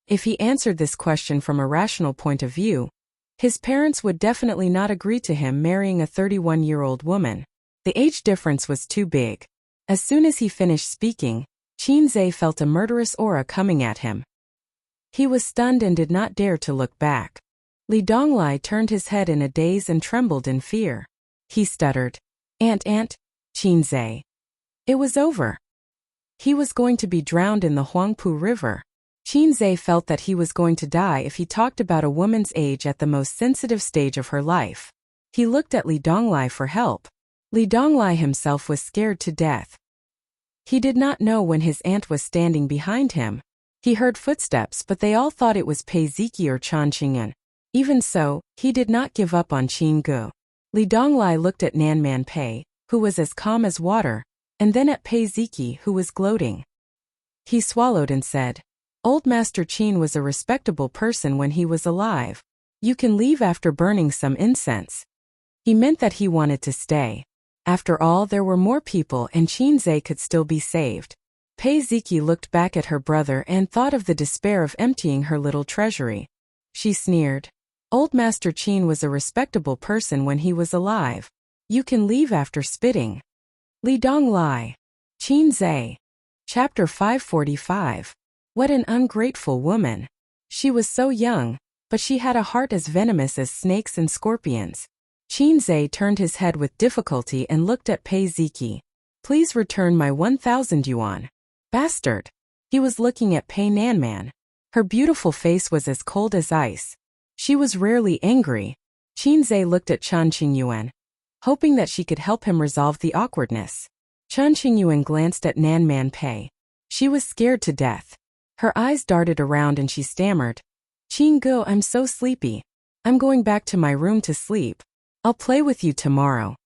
If he answered this question from a rational point of view, his parents would definitely not agree to him marrying a 31-year-old woman. The age difference was too big. As soon as he finished speaking, Qinzhe felt a murderous aura coming at him. He was stunned and did not dare to look back. Li Donglai turned his head in a daze and trembled in fear. He stuttered, Aunt, Qinzhe. It was over. He was going to be drowned in the Huangpu River. Qinzhe felt that he was going to die if he talked about a woman's age at the most sensitive stage of her life. He looked at Li Donglai for help. Li Donglai himself was scared to death. He did not know when his aunt was standing behind him. He heard footsteps, but they all thought it was Pei Ziki or Chan Qing'an. Even so, he did not give up on Qinggu. Li Donglai looked at Nanman Pei, who was as calm as water, and then at Pei Ziki, who was gloating. He swallowed and said, Old Master Qin was a respectable person when he was alive. You can leave after burning some incense. He meant that he wanted to stay. After all, there were more people and Qinzhe could still be saved. Pei Ziki looked back at her brother and thought of the despair of emptying her little treasury. She sneered. Old Master Qin was a respectable person when he was alive. You can leave after spitting. Li Donglai. Qinzhe. Chapter 545. What an ungrateful woman. She was so young, but she had a heart as venomous as snakes and scorpions. Qinzhe turned his head with difficulty and looked at Pei Ziki. Please return my 1,000 yuan. Bastard. He was looking at Pei Nanman. Her beautiful face was as cold as ice. She was rarely angry. Qinzhe looked at Chen Qingyuan, hoping that she could help him resolve the awkwardness. Chen Qingyuan glanced at Nan Man Pei. She was scared to death. Her eyes darted around and she stammered, "Qinggu, I'm so sleepy. I'm going back to my room to sleep. I'll play with you tomorrow."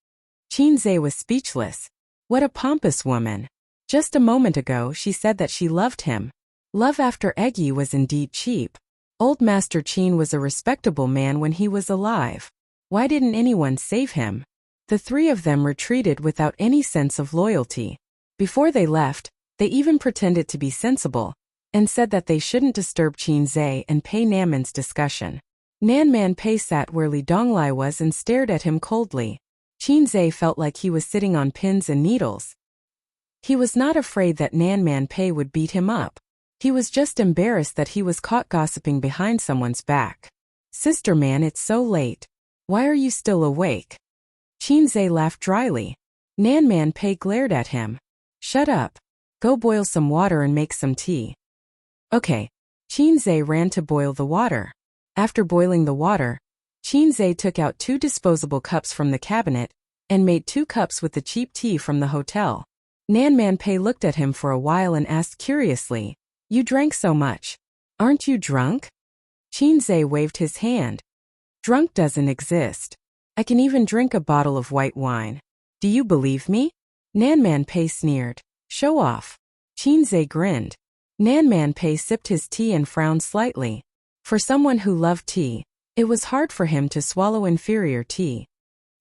Qinzhe was speechless. What a pompous woman. Just a moment ago she said that she loved him. Love after Eggy was indeed cheap. Old Master Qin was a respectable man when he was alive. Why didn't anyone save him? The three of them retreated without any sense of loyalty. Before they left, they even pretended to be sensible, and said that they shouldn't disturb Qinzhe and Pei Nanman's discussion. Nan Man Pei sat where Li Donglai was and stared at him coldly. Qinzhe felt like he was sitting on pins and needles. He was not afraid that Nan Man Pei would beat him up. He was just embarrassed that he was caught gossiping behind someone's back. "Sister man, it's so late. Why are you still awake?" Qinzhe laughed dryly. Nan Man Pei glared at him. "Shut up. Go boil some water and make some tea." Okay. Qinzhe ran to boil the water. After boiling the water, Qinzhe took out 2 disposable cups from the cabinet and made 2 cups with the cheap tea from the hotel. Nan Man Pei looked at him for a while and asked curiously, "You drank so much. Aren't you drunk?" Qinzhe waved his hand. "Drunk doesn't exist. I can even drink a bottle of white wine. Do you believe me?" Nan Man Pei sneered. "Show off." Qinzhe grinned. Nan Man Pei sipped his tea and frowned slightly. For someone who loved tea, it was hard for him to swallow inferior tea.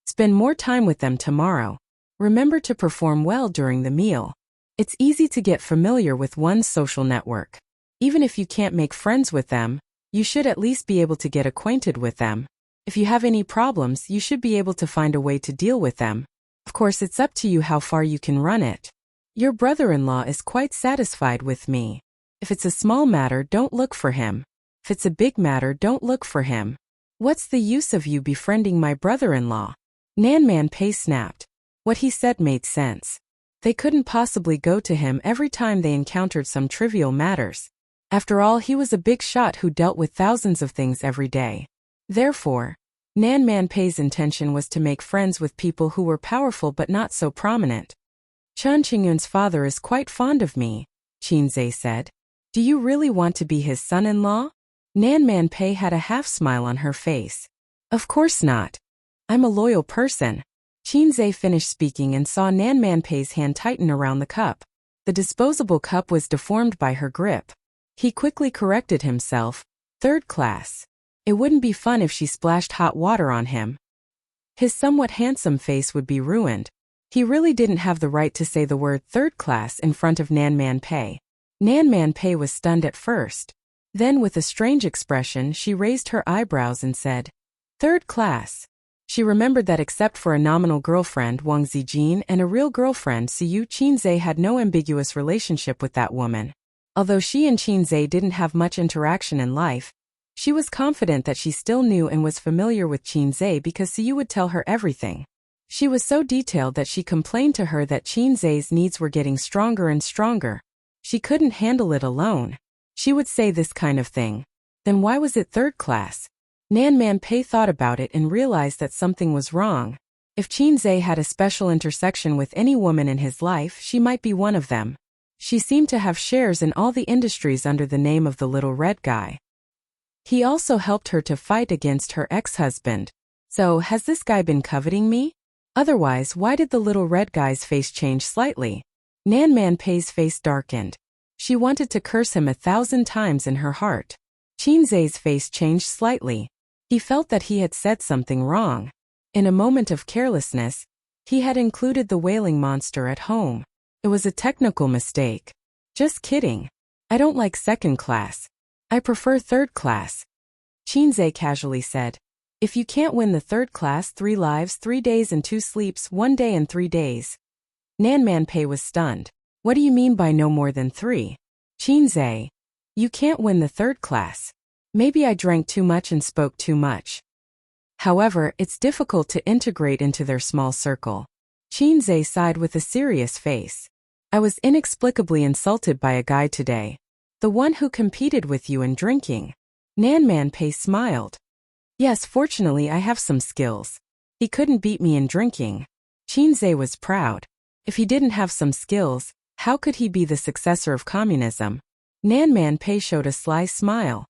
"Spend more time with them tomorrow. Remember to perform well during the meal. It's easy to get familiar with one's social network. Even if you can't make friends with them, you should at least be able to get acquainted with them. If you have any problems, you should be able to find a way to deal with them. Of course, it's up to you how far you can run it. Your brother-in-law is quite satisfied with me. If it's a small matter, don't look for him. If it's a big matter, don't look for him. What's the use of you befriending my brother-in-law?" Nan Man Pei snapped. What he said made sense. They couldn't possibly go to him every time they encountered some trivial matters. After all, he was a big shot who dealt with thousands of things every day. Therefore, Nan Man Pei's intention was to make friends with people who were powerful but not so prominent. "Chen Qingyuan's father is quite fond of me," Qinzhe said. "Do you really want to be his son-in-law?" Nan Man Pei had a half-smile on her face. "Of course not. I'm a loyal person." Qinzhe finished speaking and saw Nan Man Pei's hand tighten around the cup. The disposable cup was deformed by her grip. He quickly corrected himself. "Third class. It wouldn't be fun if she splashed hot water on him. His somewhat handsome face would be ruined." He really didn't have the right to say the word third class in front of Nan Man Pei. Nan Man Pei was stunned at first. Then, with a strange expression, she raised her eyebrows and said, "Third class." She remembered that except for a nominal girlfriend, Wang Zijin, and a real girlfriend, Siyu, Qinzhe had no ambiguous relationship with that woman. Although she and Qinzhe didn't have much interaction in life, she was confident that she still knew and was familiar with Qinzhe because Siyu would tell her everything. She was so detailed that she complained to her that Qinzhe's needs were getting stronger and stronger. She couldn't handle it alone. She would say this kind of thing. Then why was it third class? Nan Man Pei thought about it and realized that something was wrong. If Qinzhe had a special intersection with any woman in his life, she might be one of them. She seemed to have shares in all the industries under the name of the little red guy. He also helped her to fight against her ex-husband. So, has this guy been coveting me? Otherwise, why did the little red guy's face change slightly? Nan Man Pei's face darkened. She wanted to curse him 1,000 times in her heart. Qinzhe's face changed slightly. He felt that he had said something wrong. In a moment of carelessness, he had included the wailing monster at home. It was a technical mistake. Just kidding. I don't like second class. I prefer third class. Qinzhe casually said. If you can't win the third class, 3 lives, 3 days and 2 sleeps, 1 day and 3 days. Nan Man Pei was stunned. What do you mean by no more than 3? Qinzhe. You can't win the third class. Maybe I drank too much and spoke too much. However, it's difficult to integrate into their small circle. Qinzhe sighed with a serious face. I was inexplicably insulted by a guy today. The one who competed with you in drinking. Nan Man Pei smiled. Yes, fortunately I have some skills. He couldn't beat me in drinking. Qinze was proud. If he didn't have some skills, how could he be the successor of communism? Nan Man Pei showed a sly smile.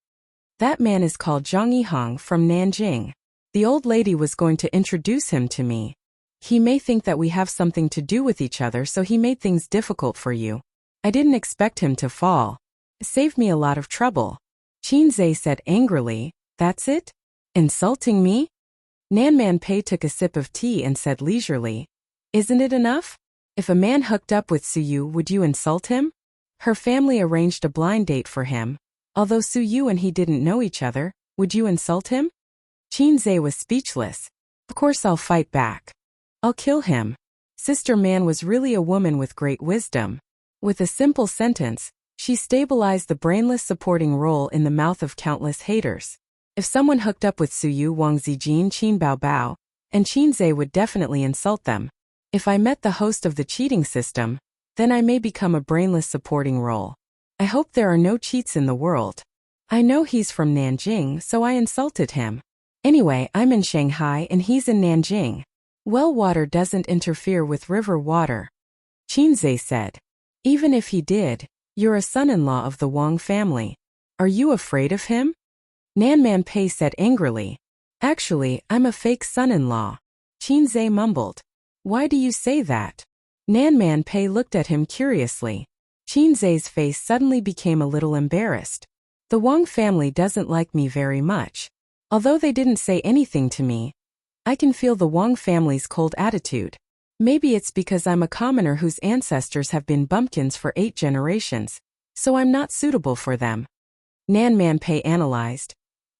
That man is called Zhang Yihang from Nanjing. The old lady was going to introduce him to me. He may think that we have something to do with each other, so he made things difficult for you. I didn't expect him to fall. It saved me a lot of trouble. Qinze said angrily, That's it? Insulting me? Nan Man Pei took a sip of tea and said leisurely, Isn't it enough? If a man hooked up with Suyu, would you insult him? Her family arranged a blind date for him. Although Suyu and he didn't know each other, would you insult him? Qinze was speechless. Of course I'll fight back. I'll kill him. Sister Man was really a woman with great wisdom. With a simple sentence, she stabilized the brainless supporting role in the mouth of countless haters. If someone hooked up with Suyu, Wang Zijin, Qin Baobao, and Qinze would definitely insult them. If I met the host of the cheating system, then I may become a brainless supporting role. I hope there are no cheats in the world. I know he's from Nanjing, so I insulted him. Anyway, I'm in Shanghai and he's in Nanjing. Well water doesn't interfere with river water. Qinze said. Even if he did, you're a son-in-law of the Wang family. Are you afraid of him? Nan Man Pei said angrily. Actually, I'm a fake son-in-law. Qinze mumbled. Why do you say that? Nan Man Pei looked at him curiously. Qinze's face suddenly became a little embarrassed. The Wang family doesn't like me very much. Although they didn't say anything to me, I can feel the Wang family's cold attitude. Maybe it's because I'm a commoner whose ancestors have been bumpkins for 8 generations, so I'm not suitable for them. Nan Man Pei analyzed.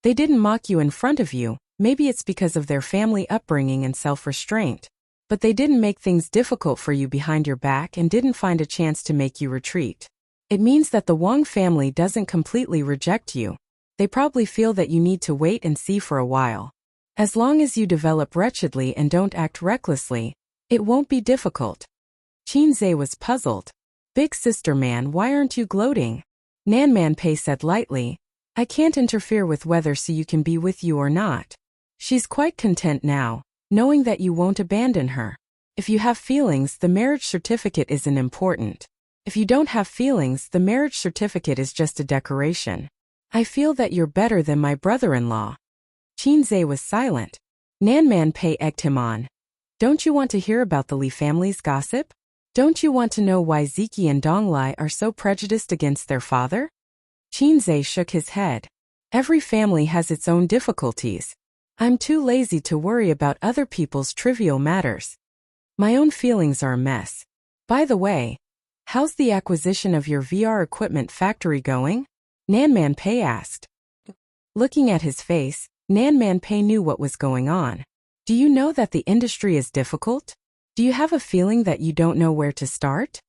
They didn't mock you in front of you, maybe it's because of their family upbringing and self-restraint. But they didn't make things difficult for you behind your back and didn't find a chance to make you retreat. It means that the Wang family doesn't completely reject you. They probably feel that you need to wait and see for a while. As long as you develop wretchedly and don't act recklessly, it won't be difficult. Qinze was puzzled. Big sister man, why aren't you gloating? Nan Man Pei said lightly, I can't interfere with whether Suyu can be with you or not. She's quite content now, knowing that you won't abandon her. If you have feelings, the marriage certificate isn't important. If you don't have feelings, the marriage certificate is just a decoration. I feel that you're better than my brother-in-law. Qinze was silent. Nan Man Pei egged him on. Don't you want to hear about the Li family's gossip? Don't you want to know why Ziki and Donglai are so prejudiced against their father? Qinze shook his head. Every family has its own difficulties. I'm too lazy to worry about other people's trivial matters. My own feelings are a mess. By the way, how's the acquisition of your VR equipment factory going? Nan Man Pei asked. Looking at his face, Nan Man Pei knew what was going on. Do you know that the industry is difficult? Do you have a feeling that you don't know where to start?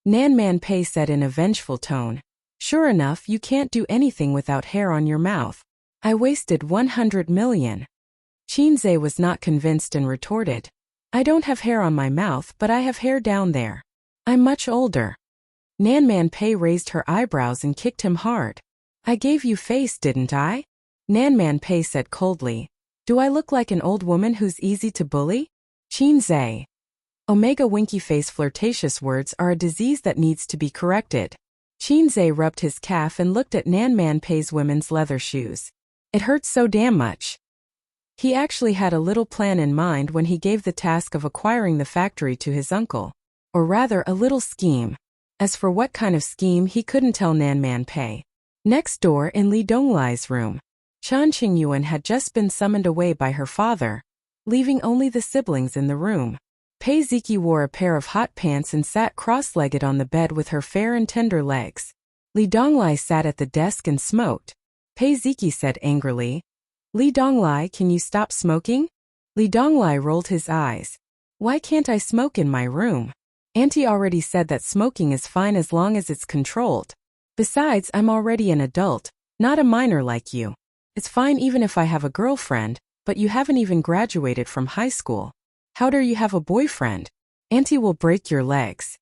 Nan Man Pei said in a vengeful tone. Sure enough, you can't do anything without hair on your mouth. I wasted 100 million. Qinze was not convinced and retorted. I don't have hair on my mouth, but I have hair down there. I'm much older. Nan Man Pei raised her eyebrows and kicked him hard. I gave you face, didn't I? Nan Man Pei said coldly. Do I look like an old woman who's easy to bully? Qinze. Omega winky face flirtatious words are a disease that needs to be corrected. Qinze rubbed his calf and looked at Nan Man Pei's women's leather shoes. It hurts so damn much. He actually had a little plan in mind when he gave the task of acquiring the factory to his uncle. Or rather, a little scheme. As for what kind of scheme, he couldn't tell Nan Man Pei. Next door in Li Donglai's room, Chan Qingyuan had just been summoned away by her father, leaving only the siblings in the room. Pei Ziki wore a pair of hot pants and sat cross-legged on the bed with her fair and tender legs. Li Donglai sat at the desk and smoked. Pei Ziki said angrily, Li Donglai, can you stop smoking? Li Donglai rolled his eyes. Why can't I smoke in my room? Auntie already said that smoking is fine as long as it's controlled. Besides, I'm already an adult, not a minor like you. It's fine even if I have a girlfriend, but you haven't even graduated from high school. How dare you have a boyfriend? Auntie will break your legs.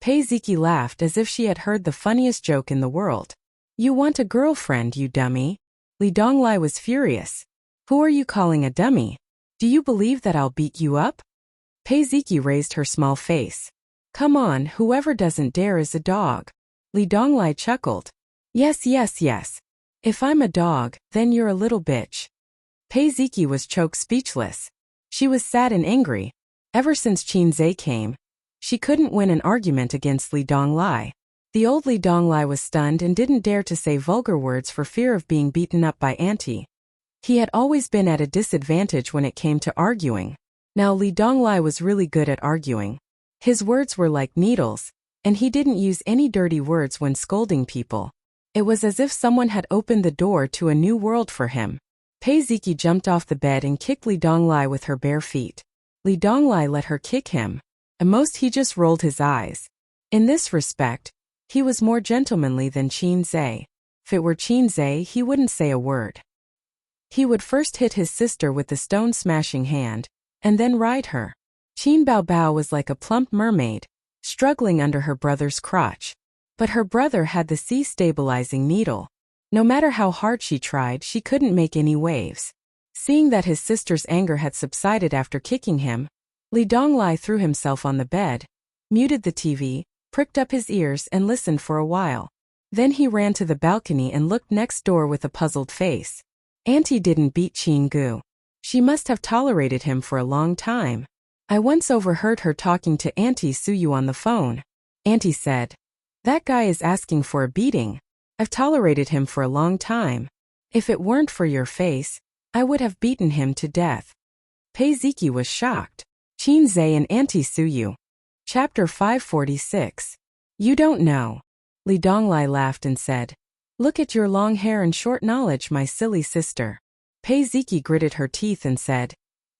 Pei Ziki laughed as if she had heard the funniest joke in the world. You want a girlfriend, you dummy. Li Donglai was furious. Who are you calling a dummy? Do you believe that I'll beat you up? Pei Ziki raised her small face. Come on, whoever doesn't dare is a dog. Li Donglai chuckled. Yes, yes, yes. If I'm a dog, then you're a little bitch. Pei Ziki was choked speechless. She was sad and angry. Ever since Qin Zhe came, she couldn't win an argument against Li Donglai. The old Li Donglai was stunned and didn't dare to say vulgar words for fear of being beaten up by Auntie. He had always been at a disadvantage when it came to arguing. Now Li Donglai was really good at arguing. His words were like needles, and he didn't use any dirty words when scolding people. It was as if someone had opened the door to a new world for him. Pei Ziki jumped off the bed and kicked Li Donglai with her bare feet. Li Donglai let her kick him. At most he just rolled his eyes. In this respect, he was more gentlemanly than Qin Zhe. If it were Qin Zhe, he wouldn't say a word. He would first hit his sister with the stone-smashing hand, and then ride her. Qin Bao Bao was like a plump mermaid, struggling under her brother's crotch. But her brother had the sea-stabilizing needle. No matter how hard she tried, she couldn't make any waves. Seeing that his sister's anger had subsided after kicking him, Li Donglai threw himself on the bed, muted the TV, pricked up his ears and listened for a while. Then he ran to the balcony and looked next door with a puzzled face. Auntie didn't beat Qin Gu. She must have tolerated him for a long time. I once overheard her talking to Auntie Suyu on the phone. Auntie said, "That guy is asking for a beating. I've tolerated him for a long time. If it weren't for your face, I would have beaten him to death." Pei Ziki was shocked. Qin Zhe and Auntie Suyu. Chapter 546. You don't know. Li Donglai laughed and said, "Look at your long hair and short knowledge, my silly sister." Pei Ziki gritted her teeth and said,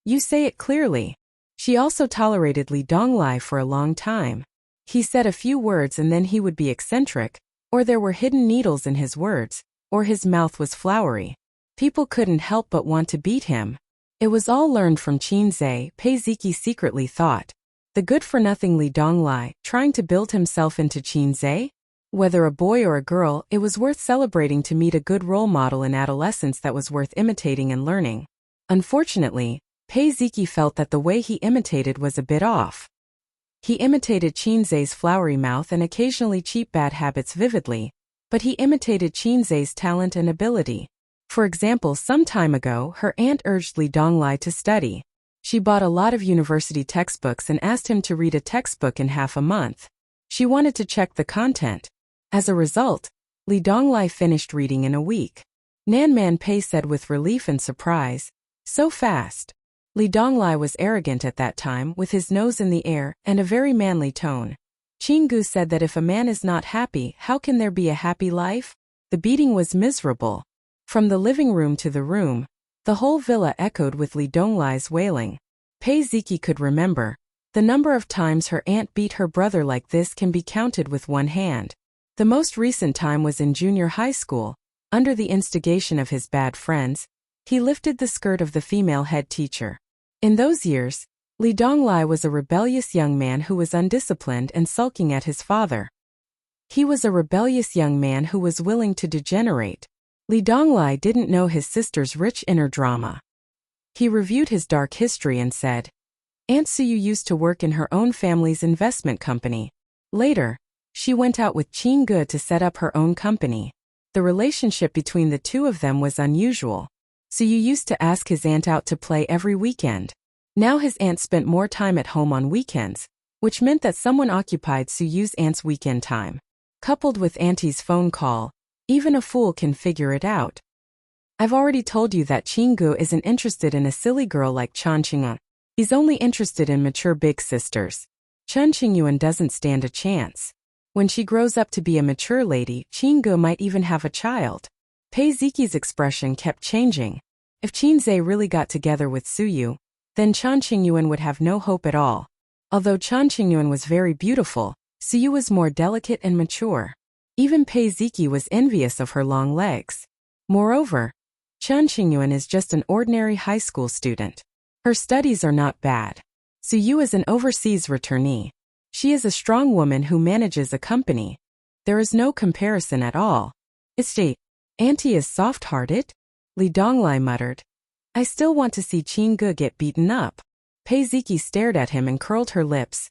"You say it clearly." She also tolerated Li Donglai for a long time. He said a few words and then he would be eccentric, or there were hidden needles in his words, or his mouth was flowery. People couldn't help but want to beat him. It was all learned from Qin Zhe, Pei Ziki secretly thought. The good-for-nothing Li Donglai, trying to build himself into Qin Zhe? Whether a boy or a girl, it was worth celebrating to meet a good role model in adolescence that was worth imitating and learning. Unfortunately, Pei Ziki felt that the way he imitated was a bit off. He imitated Qin Zhe's flowery mouth and occasionally cheap bad habits vividly, but he imitated Qin Zhe's talent and ability. For example, some time ago, her aunt urged Li Donglai to study. She bought a lot of university textbooks and asked him to read a textbook in half a month. She wanted to check the content. As a result, Li Donglai finished reading in a week. Nanman Pei said with relief and surprise, "So fast." Li Donglai was arrogant at that time, with his nose in the air and a very manly tone. Qin Gu said that if a man is not happy, how can there be a happy life? The beating was miserable. From the living room to the room, the whole villa echoed with Li Donglai's wailing. Pei Ziki could remember. The number of times her aunt beat her brother like this can be counted with one hand. The most recent time was in junior high school. Under the instigation of his bad friends, he lifted the skirt of the female head teacher. In those years, Li Donglai was a rebellious young man who was undisciplined and sulking at his father. He was a rebellious young man who was willing to degenerate. Li Donglai didn't know his sister's rich inner drama. He reviewed his dark history and said, Aunt Suyu used to work in her own family's investment company. Later, she went out with Qin Gu to set up her own company. The relationship between the two of them was unusual. Suyu used to ask his aunt out to play every weekend. Now his aunt spent more time at home on weekends, which meant that someone occupied Suyu's aunt's weekend time. Coupled with Auntie's phone call, even a fool can figure it out. I've already told you that Qin Gu isn't interested in a silly girl like Chan Qingyuan. He's only interested in mature big sisters. Chen Qingyuan doesn't stand a chance. When she grows up to be a mature lady, Qin Gu might even have a child. Pei Ziki's expression kept changing. If Qin Zhe really got together with Suyu, then Chan Qingyuan would have no hope at all. Although Chan Qingyuan was very beautiful, Suyu was more delicate and mature. Even Pei Ziki was envious of her long legs. Moreover, Chan Qingyuan is just an ordinary high school student. Her studies are not bad. Suyu is an overseas returnee. She is a strong woman who manages a company. There is no comparison at all. Is she? Auntie is soft-hearted? Li Donglai muttered. I still want to see Qingge get beaten up. Pei Ziki stared at him and curled her lips.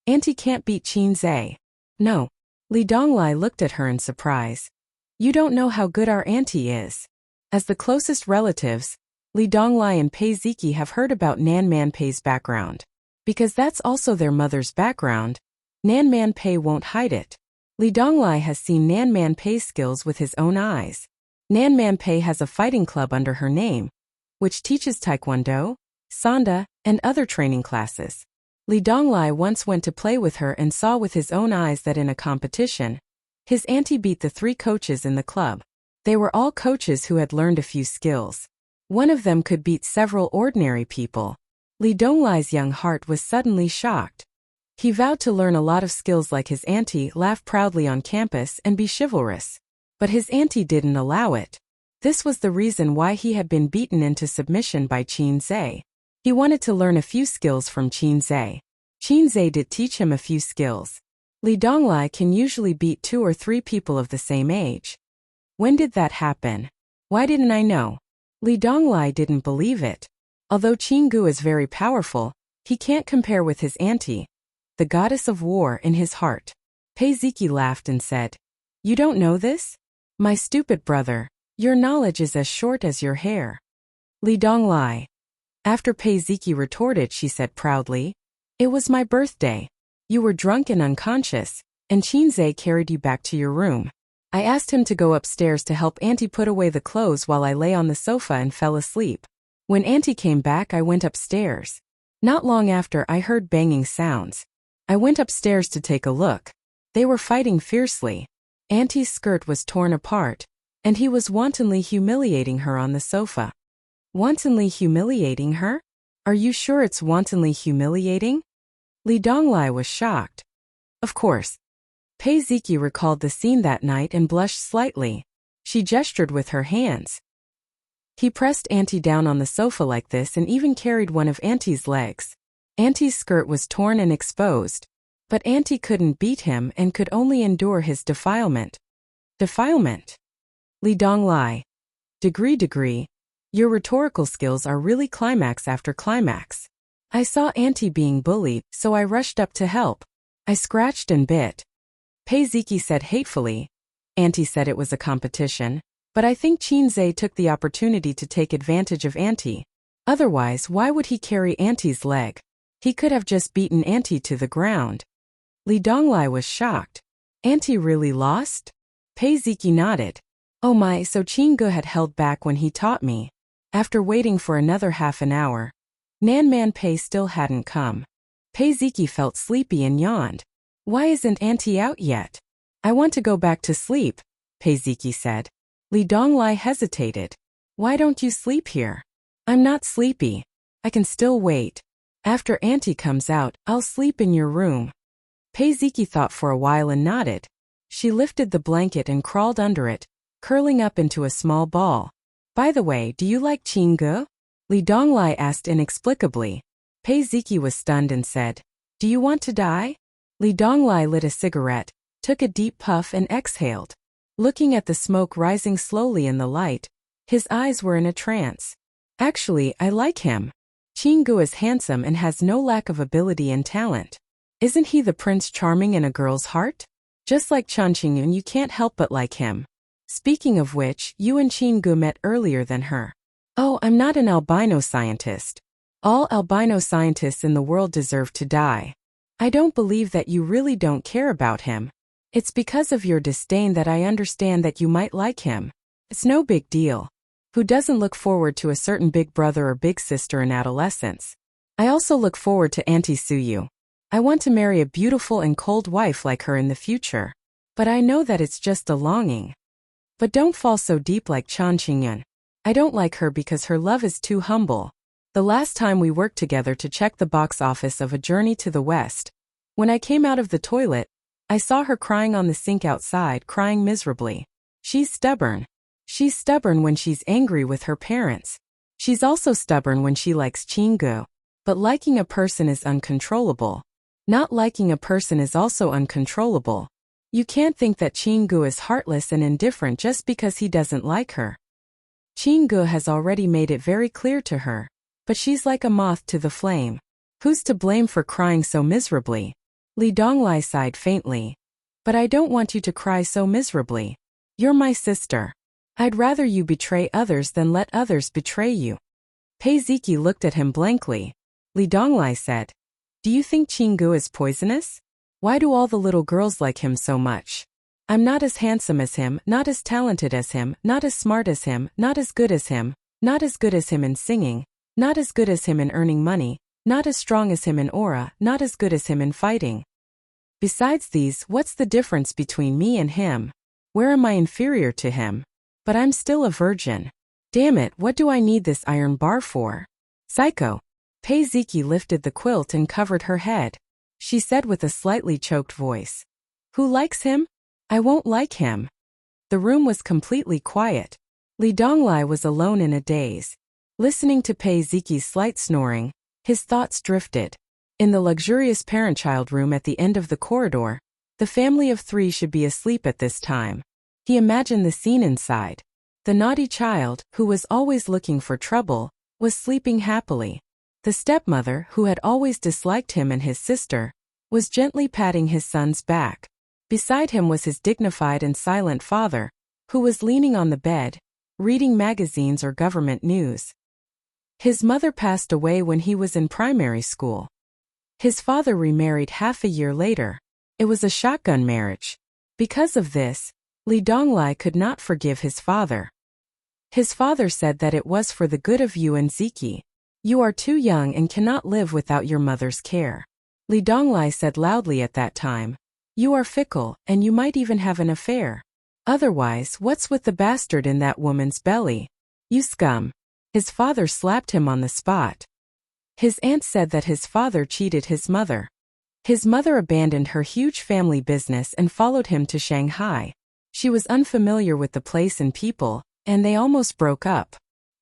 Auntie can't beat Qinze. No. Li Donglai looked at her in surprise. You don't know how good our auntie is. As the closest relatives, Li Donglai and Pei Ziki have heard about Nan Man Pei's background. Because that's also their mother's background, Nan Man Pei won't hide it. Li Donglai has seen Nan Man Pei's skills with his own eyes. Nan Man Pei has a fighting club under her name, which teaches taekwondo, sanda, and other training classes. Li Donglai once went to play with her and saw with his own eyes that in a competition, his auntie beat the 3 coaches in the club. They were all coaches who had learned a few skills. One of them could beat several ordinary people. Li Donglai's young heart was suddenly shocked. He vowed to learn a lot of skills like his auntie, laugh proudly on campus, and be chivalrous. But his auntie didn't allow it. This was the reason why he had been beaten into submission by Qinze. He wanted to learn a few skills from Qinze. Qinze did teach him a few skills. Li Donglai can usually beat 2 or 3 people of the same age. When did that happen? Why didn't I know? Li Donglai didn't believe it. Although Qingge is very powerful, he can't compare with his auntie, the goddess of war in his heart. Pei Ziki laughed and said, You don't know this? My stupid brother, your knowledge is as short as your hair. Li Donglai. After Pei Ziki retorted, she said proudly, It was my birthday. You were drunk and unconscious, and Qinze carried you back to your room. I asked him to go upstairs to help Auntie put away the clothes while I lay on the sofa and fell asleep. When Auntie came back, I went upstairs. Not long after, I heard banging sounds. I went upstairs to take a look. They were fighting fiercely. Auntie's skirt was torn apart, and he was wantonly humiliating her on the sofa. Wantonly humiliating her? Are you sure it's wantonly humiliating? Li Donglai was shocked. Of course. Pei Ziki recalled the scene that night and blushed slightly. She gestured with her hands. He pressed Auntie down on the sofa like this and even carried one of Auntie's legs. Auntie's skirt was torn and exposed, but Auntie couldn't beat him and could only endure his defilement. Defilement? Li Donglai. Degree. Your rhetorical skills are really climax after climax. I saw Auntie being bullied, so I rushed up to help. I scratched and bit. Pei Ziki said hatefully. Auntie said it was a competition, but I think Qinze took the opportunity to take advantage of Auntie. Otherwise, why would he carry Auntie's leg? He could have just beaten Auntie to the ground. Li Donglai was shocked. Auntie really lost? Pei Ziki nodded. Oh my, so Qingge had held back when he taught me. After waiting for another half an hour, Nan Man Pei still hadn't come. Pei Ziki felt sleepy and yawned. Why isn't Auntie out yet? I want to go back to sleep, Pei Ziki said. Li Donglai hesitated. Why don't you sleep here? I'm not sleepy. I can still wait. After Auntie comes out, I'll sleep in your room. Pei Ziki thought for a while and nodded. She lifted the blanket and crawled under it, curling up into a small ball. By the way, do you like Qingge? Li Donglai asked inexplicably. Pei Ziki was stunned and said, Do you want to die? Li Donglai lit a cigarette, took a deep puff and exhaled. Looking at the smoke rising slowly in the light, his eyes were in a trance. Actually, I like him. Qingge is handsome and has no lack of ability and talent. Isn't he the Prince Charming in a girl's heart? Just like Chan Qingyun, you can't help but like him. Speaking of which, you and Qingge met earlier than her. Oh, I'm not an albino scientist. All albino scientists in the world deserve to die. I don't believe that you really don't care about him. It's because of your disdain that I understand that you might like him. It's no big deal. Who doesn't look forward to a certain big brother or big sister in adolescence? I also look forward to Auntie Suyu. I want to marry a beautiful and cold wife like her in the future. But I know that it's just a longing. But don't fall so deep like Chan Qingyun. I don't like her because her love is too humble. The last time we worked together to check the box office of A Journey to the West, when I came out of the toilet, I saw her crying on the sink outside, crying miserably. She's stubborn. She's stubborn when she's angry with her parents. She's also stubborn when she likes Qingge. But liking a person is uncontrollable. Not liking a person is also uncontrollable. You can't think that Chingu is heartless and indifferent just because he doesn't like her. Chingu has already made it very clear to her. But she's like a moth to the flame. Who's to blame for crying so miserably? Li Donglai sighed faintly. But I don't want you to cry so miserably. You're my sister. I'd rather you betray others than let others betray you. Pei Ziki looked at him blankly. Li Donglai said, Do you think Chingu is poisonous? Why do all the little girls like him so much? I'm not as handsome as him, not as talented as him, not as smart as him, not as good as him, not as good as him in singing, not as good as him in earning money, not as strong as him in aura, not as good as him in fighting. Besides these, what's the difference between me and him? Where am I inferior to him? But I'm still a virgin. Damn it, what do I need this iron bar for? Psycho. Pei Ziki lifted the quilt and covered her head. She said with a slightly choked voice. Who likes him? I won't like him. The room was completely quiet. Li Donglai was alone in a daze. Listening to Pei Ziki's slight snoring, his thoughts drifted. In the luxurious parent-child room at the end of the corridor, the family of 3 should be asleep at this time. He imagined the scene inside. The naughty child, who was always looking for trouble, was sleeping happily. The stepmother, who had always disliked him and his sister, was gently patting his son's back. Beside him was his dignified and silent father, who was leaning on the bed, reading magazines or government news. His mother passed away when he was in primary school. His father remarried half a year later. It was a shotgun marriage. Because of this, Li Donglai could not forgive his father. His father said that it was for the good of you and Ziki. You are too young and cannot live without your mother's care. Li Donglai said loudly at that time. You are fickle, and you might even have an affair. Otherwise, what's with the bastard in that woman's belly? You scum. His father slapped him on the spot. His aunt said that his father cheated his mother. His mother abandoned her huge family business and followed him to Shanghai. She was unfamiliar with the place and people, and they almost broke up.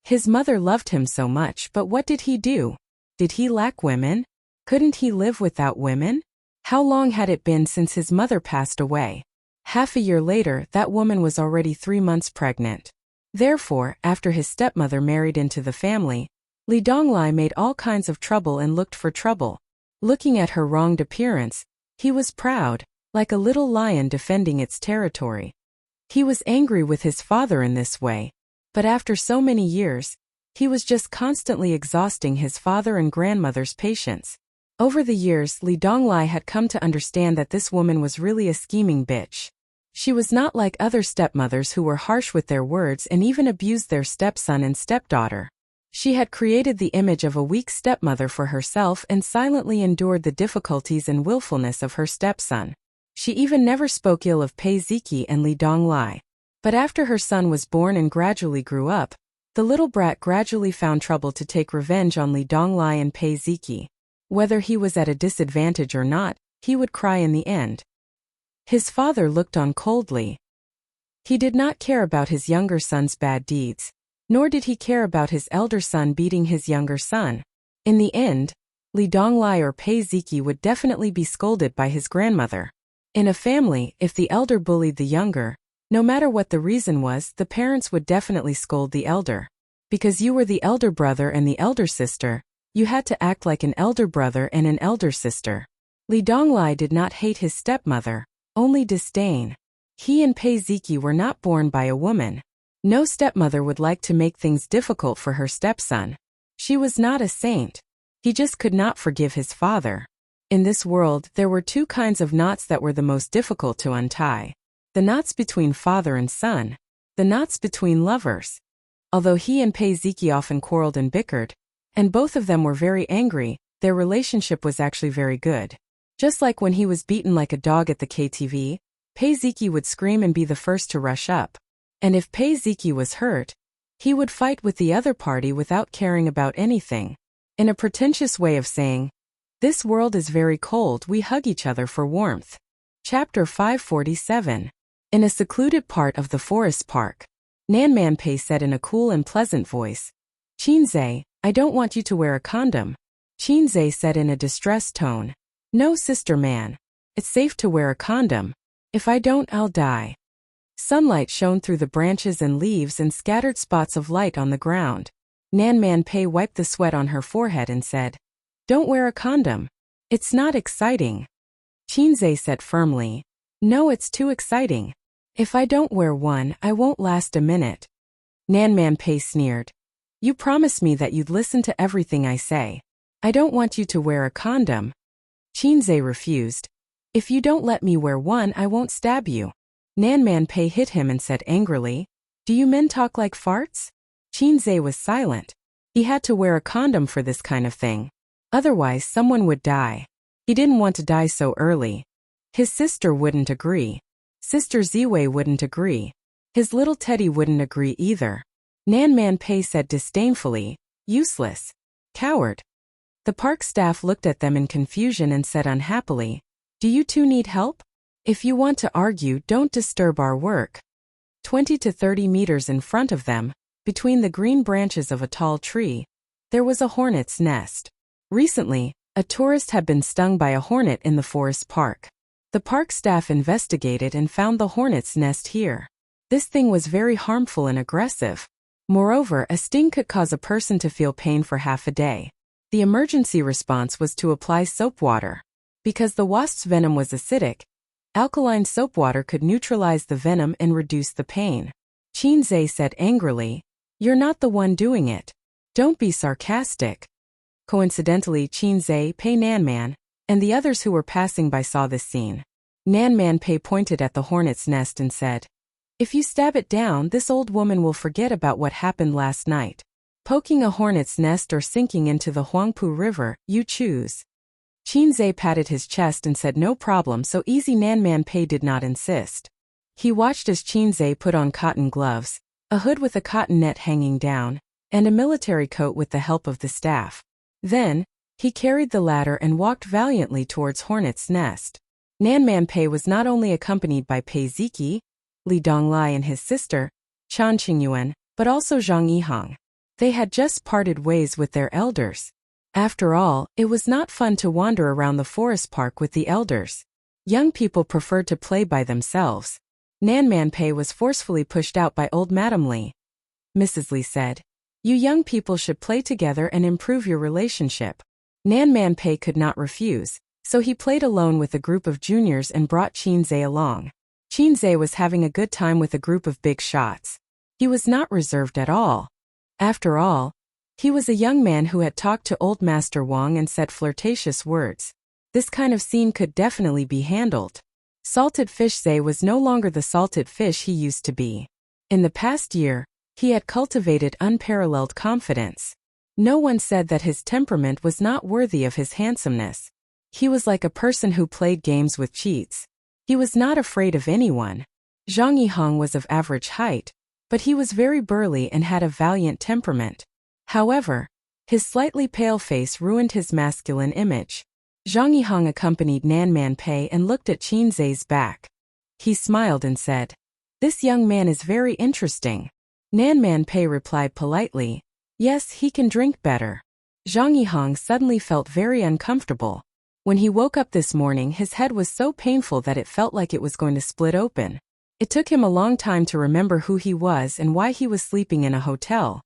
His mother loved him so much, but what did he do? Did he lack women? Couldn't he live without women? How long had it been since his mother passed away? Half a year later, that woman was already 3 months pregnant. Therefore, after his stepmother married into the family, Li Donglai made all kinds of trouble and looked for trouble. Looking at her wronged appearance, he was proud, like a little lion defending its territory. He was angry with his father in this way, but after so many years, he was just constantly exhausting his father and grandmother's patience. Over the years, Li Donglai had come to understand that this woman was really a scheming bitch. She was not like other stepmothers who were harsh with their words and even abused their stepson and stepdaughter. She had created the image of a weak stepmother for herself and silently endured the difficulties and willfulness of her stepson. She even never spoke ill of Pei Ziki and Li Donglai. But after her son was born and gradually grew up, the little brat gradually found trouble to take revenge on Li Donglai and Pei Ziki. Whether he was at a disadvantage or not, he would cry in the end. His father looked on coldly. He did not care about his younger son's bad deeds, nor did he care about his elder son beating his younger son. In the end, Li Donglai or Pei Ziki would definitely be scolded by his grandmother. In a family, if the elder bullied the younger, no matter what the reason was, the parents would definitely scold the elder. Because you were the elder brother and the elder sister, you had to act like an elder brother and an elder sister. Li Donglai did not hate his stepmother, only disdain. He and Pei Ziki were not born by a woman. No stepmother would like to make things difficult for her stepson. She was not a saint. He just could not forgive his father. In this world, there were 2 kinds of knots that were the most difficult to untie. The knots between father and son. The knots between lovers. Although he and Pei Ziki often quarreled and bickered, and both of them were very angry, their relationship was actually very good. Just like when he was beaten like a dog at the KTV, Pei Ziki would scream and be the first to rush up. And if Pei Ziki was hurt, he would fight with the other party without caring about anything. In a pretentious way of saying, "This world is very cold, we hug each other for warmth." Chapter 547. In a secluded part of the forest park, Nanman Pei said in a cool and pleasant voice, "Chinze, I don't want you to wear a condom." Chinze said in a distressed tone, "No, sister man. It's safe to wear a condom. If I don't, I'll die. Sunlight shone through the branches and leaves and scattered spots of light on the ground. Nan Man Pei wiped the sweat on her forehead and said, "Don't wear a condom. It's not exciting." Qinze said firmly, "No, it's too exciting. If I don't wear one, I won't last a minute." Nan Man Pei sneered, "You promised me that you'd listen to everything I say. I don't want you to wear a condom." Qinze refused. "If you don't let me wear one, I won't stab you." Nan Man Pei hit him and said angrily, "Do you men talk like farts?" Qinze was silent. He had to wear a condom for this kind of thing. Otherwise, someone would die. He didn't want to die so early. His sister wouldn't agree. Sister Ziwei wouldn't agree. His little Teddy wouldn't agree either. Nan Man Pei said disdainfully, "Useless. Coward." The park staff looked at them in confusion and said unhappily, "Do you two need help? If you want to argue, don't disturb our work." 20 to 30 meters in front of them, between the green branches of a tall tree, there was a hornet's nest. Recently, a tourist had been stung by a hornet in the forest park. The park staff investigated and found the hornet's nest here. This thing was very harmful and aggressive. Moreover, a sting could cause a person to feel pain for half a day. The emergency response was to apply soap water. Because the wasp's venom was acidic, alkaline soap water could neutralize the venom and reduce the pain. Qinze said angrily, "You're not the one doing it. Don't be sarcastic." Coincidentally, Qinze, Pei Nanman, and the others who were passing by saw this scene. Nanman Pei pointed at the hornet's nest and said, "If you stab it down, this old woman will forget about what happened last night. Poking a hornet's nest or sinking into the Huangpu River, you choose." Qinze patted his chest and said no problem, so easy. Nanman Pei did not insist. He watched as Qinze put on cotton gloves, a hood with a cotton net hanging down, and a military coat with the help of the staff. Then, he carried the ladder and walked valiantly towards Hornet's Nest. Nanman Pei was not only accompanied by Pei Ziki, Li Donglai and his sister, Chan Qingyuan, but also Zhang Yihang. They had just parted ways with their elders. After all, it was not fun to wander around the forest park with the elders. Young people preferred to play by themselves. Nanman Pei was forcefully pushed out by old Madam Li. Mrs. Li said, "You young people should play together and improve your relationship." Nanman Pei could not refuse, so he played alone with a group of juniors and brought Qinze along. Qinze was having a good time with a group of big shots. He was not reserved at all. After all, he was a young man who had talked to old Master Wang and said flirtatious words. This kind of scene could definitely be handled. Salted Fish Zay was no longer the salted fish he used to be. In the past year, he had cultivated unparalleled confidence. No one said that his temperament was not worthy of his handsomeness. He was like a person who played games with cheats. He was not afraid of anyone. Zhang Yihang was of average height, but he was very burly and had a valiant temperament. However, his slightly pale face ruined his masculine image. Zhang Yihang accompanied Nanman Pei and looked at Qinze's back. He smiled and said, "This young man is very interesting." Nanman Pei replied politely, "Yes, he can drink better." Zhang Yihang suddenly felt very uncomfortable. When he woke up this morning, his head was so painful that it felt like it was going to split open. It took him a long time to remember who he was and why he was sleeping in a hotel.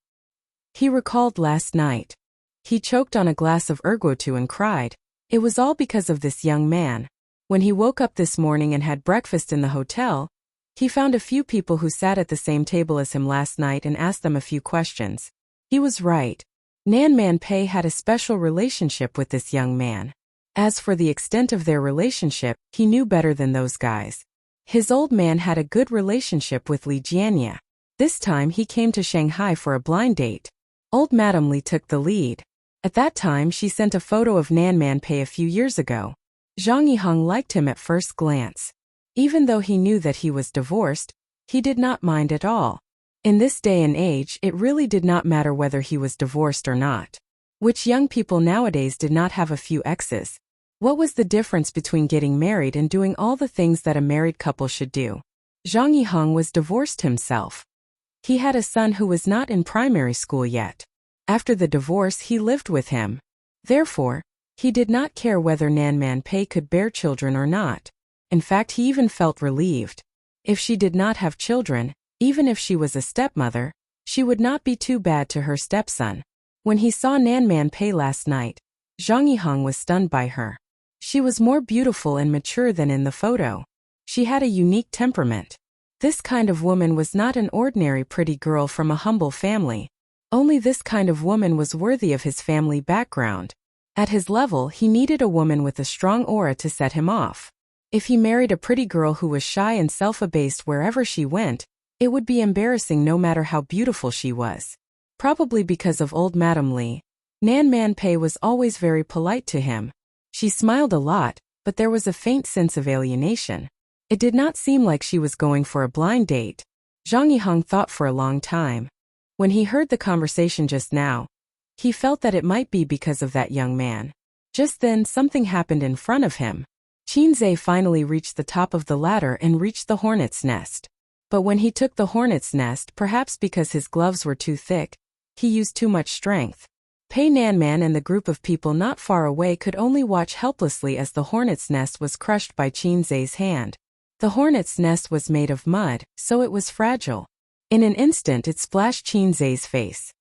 He recalled last night. He choked on a glass of ergotu and cried. It was all because of this young man. When he woke up this morning and had breakfast in the hotel, he found a few people who sat at the same table as him last night and asked them a few questions. He was right. Nanman Pei had a special relationship with this young man. As for the extent of their relationship, he knew better than those guys. His old man had a good relationship with Li Jianya. This time he came to Shanghai for a blind date. Old Madam Li took the lead. At that time she sent a photo of Nanman Pei a few years ago. Zhang Yihang liked him at first glance. Even though he knew that he was divorced, he did not mind at all. In this day and age, it really did not matter whether he was divorced or not. Which young people nowadays did not have a few exes? What was the difference between getting married and doing all the things that a married couple should do? Zhang Yihang was divorced himself. He had a son who was not in primary school yet. After the divorce, he lived with him. Therefore, he did not care whether Nanman Pei could bear children or not. In fact, he even felt relieved. If she did not have children, even if she was a stepmother, she would not be too bad to her stepson. When he saw Nan Man Pei last night, Zhang Yihang was stunned by her. She was more beautiful and mature than in the photo. She had a unique temperament. This kind of woman was not an ordinary pretty girl from a humble family. Only this kind of woman was worthy of his family background. At his level, he needed a woman with a strong aura to set him off. If he married a pretty girl who was shy and self-abased wherever she went, it would be embarrassing no matter how beautiful she was. Probably because of old Madame Li, Nan Man Pei was always very polite to him. She smiled a lot, but there was a faint sense of alienation. It did not seem like she was going for a blind date. Zhang Yihang thought for a long time. When he heard the conversation just now, he felt that it might be because of that young man. Just then, something happened in front of him. Qinzhe finally reached the top of the ladder and reached the hornet's nest. But when he took the hornet's nest, perhaps because his gloves were too thick, he used too much strength. Pei Nanman and the group of people not far away could only watch helplessly as the hornet's nest was crushed by Qinzhe's hand. The hornet's nest was made of mud, so it was fragile. In an instant it splashed Qinzhe's face.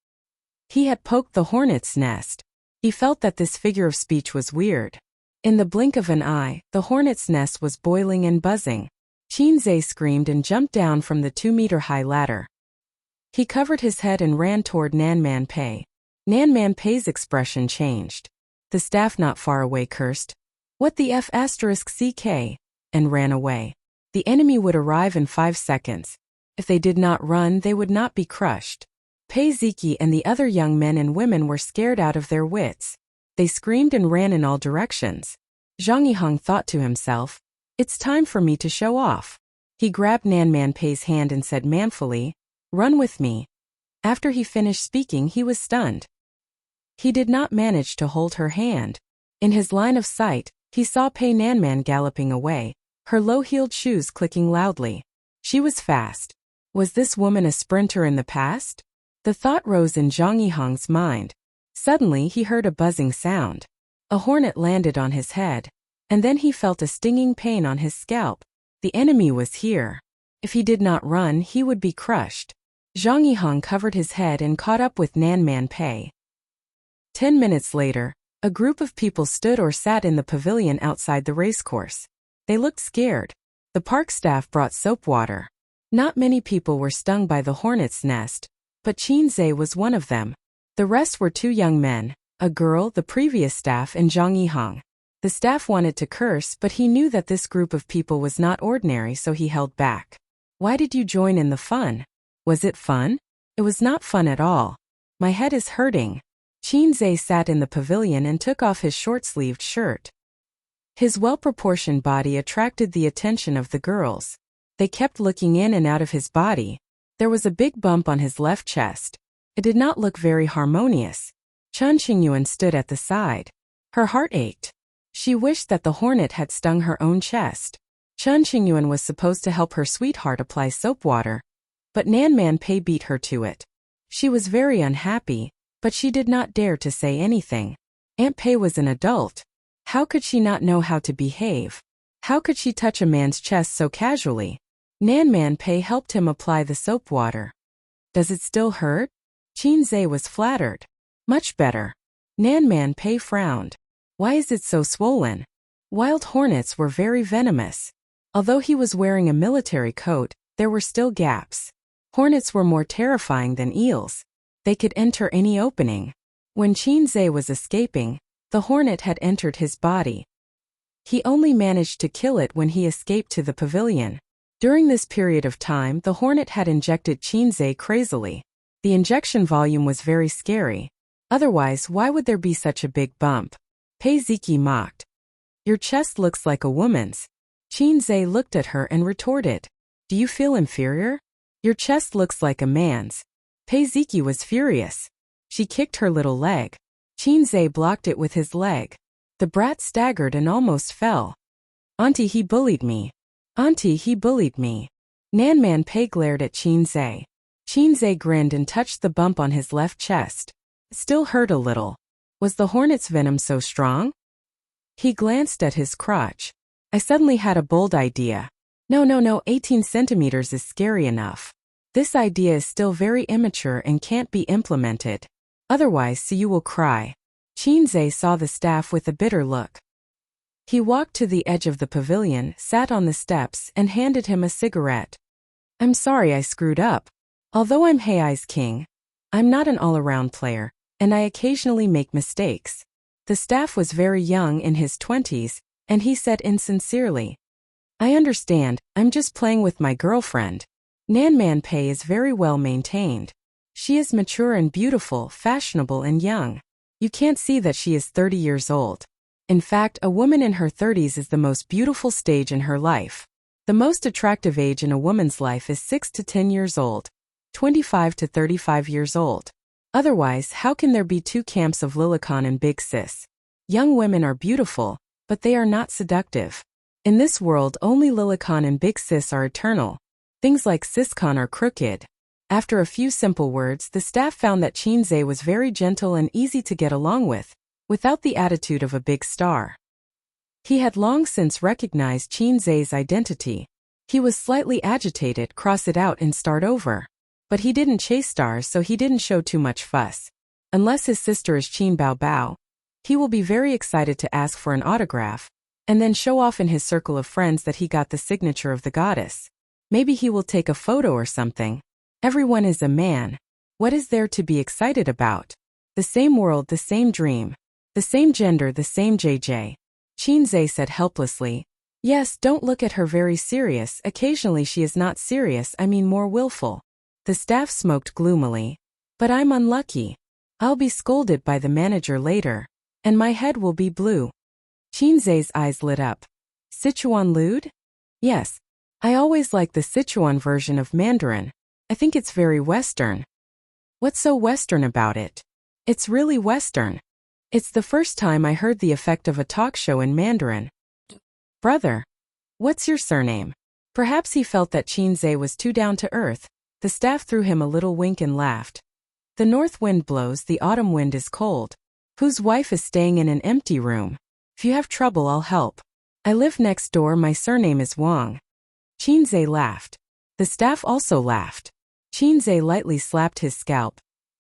He had poked the hornet's nest. He felt that this figure of speech was weird. In the blink of an eye, the hornet's nest was boiling and buzzing. Qinzhe screamed and jumped down from the 2-meter-high ladder. He covered his head and ran toward Nan Man Pei. Nan Man Pei's expression changed. The staff not far away cursed, "What the F***, CK," and ran away. The enemy would arrive in 5 seconds. If they did not run, they would not be crushed. Pei Ziki and the other young men and women were scared out of their wits. They screamed and ran in all directions. Zhang Yihang thought to himself, "It's time for me to show off." He grabbed Nan Man Pei's hand and said manfully, "Run with me." After he finished speaking, he was stunned. He did not manage to hold her hand. In his line of sight, he saw Pei Nanman galloping away, her low-heeled shoes clicking loudly. She was fast. Was this woman a sprinter in the past? The thought rose in Zhang Yihang's mind. Suddenly he heard a buzzing sound. A hornet landed on his head, and then he felt a stinging pain on his scalp. The enemy was here. If he did not run, he would be crushed. Zhang Yihang covered his head and caught up with Nan Man Pei. 10 minutes later, a group of people stood or sat in the pavilion outside the racecourse. They looked scared. The park staff brought soap water. Not many people were stung by the hornet's nest, but Qinzhe was one of them. The rest were 2 young men, a girl, the previous staff, and Zhang Yihang. The staff wanted to curse, but he knew that this group of people was not ordinary, so he held back. "Why did you join in the fun? Was it fun?" "It was not fun at all. My head is hurting." Qinzhe sat in the pavilion and took off his short-sleeved shirt. His well-proportioned body attracted the attention of the girls. They kept looking in and out of his body. There was a big bump on his left chest. It did not look very harmonious. Chun Qingyuan stood at the side. Her heart ached. She wished that the hornet had stung her own chest. Chun Qingyuan was supposed to help her sweetheart apply soap water, but Nan Man Pei beat her to it. She was very unhappy, but she did not dare to say anything. Aunt Pei was an adult. How could she not know how to behave? How could she touch a man's chest so casually? Nan Man Pei helped him apply the soap water. "Does it still hurt?" Qinzhe was flattered. "Much better." Nan Man Pei frowned. "Why is it so swollen?" Wild hornets were very venomous. Although he was wearing a military coat, there were still gaps. Hornets were more terrifying than eels. They could enter any opening. When Qinzhe was escaping, the hornet had entered his body. He only managed to kill it when he escaped to the pavilion. During this period of time, the hornet had injected Qinzhe crazily. The injection volume was very scary. Otherwise, why would there be such a big bump? Pei Ziki mocked. "Your chest looks like a woman's." Qinzhe looked at her and retorted. "Do you feel inferior? Your chest looks like a man's." Pei Ziki was furious. She kicked her little leg. Qinzhe blocked it with his leg. The brat staggered and almost fell. "Auntie, he bullied me. Auntie, he bullied me." Nan Man Pei glared at Qinzhe. Qinzhe grinned and touched the bump on his left chest. It still hurt a little. Was the hornet's venom so strong? He glanced at his crotch. I suddenly had a bold idea. No, 18 centimeters is scary enough. This idea is still very immature and can't be implemented. Otherwise, so you will cry. Qinze saw the staff with a bitter look. He walked to the edge of the pavilion, sat on the steps, and handed him a cigarette. I'm sorry I screwed up. Although I'm Hei's king, I'm not an all-around player, and I occasionally make mistakes. The staff was very young, in his 20s, and he said insincerely, I understand, I'm just playing with my girlfriend. Nanman Pei is very well maintained. She is mature and beautiful, fashionable and young. You can't see that she is 30 years old. In fact, a woman in her 30s is the most beautiful stage in her life. The most attractive age in a woman's life is 6 to 10 years old, 25 to 35 years old. Otherwise, how can there be two camps of Lilicon and Big Sis? Young women are beautiful, but they are not seductive. In this world, only Lilicon and Big Sis are eternal. Things like Siscon are crooked. After a few simple words, the staff found that Qinze was very gentle and easy to get along with, without the attitude of a big star. He had long since recognized Qinze's identity. He was slightly agitated, cross it out and start over. But he didn't chase stars, so he didn't show too much fuss. Unless his sister is Qin Bao, he will be very excited to ask for an autograph, and then show off in his circle of friends that he got the signature of the goddess. Maybe he will take a photo or something. Everyone is a man. What is there to be excited about? The same world, the same dream. The same gender, the same JJ. Qinze said helplessly. Yes, don't look at her very serious. Occasionally she is not serious, I mean more willful. The staff smoked gloomily. But I'm unlucky. I'll be scolded by the manager later. And my head will be blue. Qinze's eyes lit up. Sichuan lewd? Yes. I always like the Sichuan version of Mandarin. I think it's very Western. What's so Western about it? It's really Western. It's the first time I heard the effect of a talk show in Mandarin. Brother, what's your surname? Perhaps he felt that Qinze was too down to earth. The staff threw him a little wink and laughed. The north wind blows, the autumn wind is cold. Whose wife is staying in an empty room? If you have trouble, I'll help. I live next door, my surname is Wang. Qinze laughed. The staff also laughed. Qinze lightly slapped his scalp.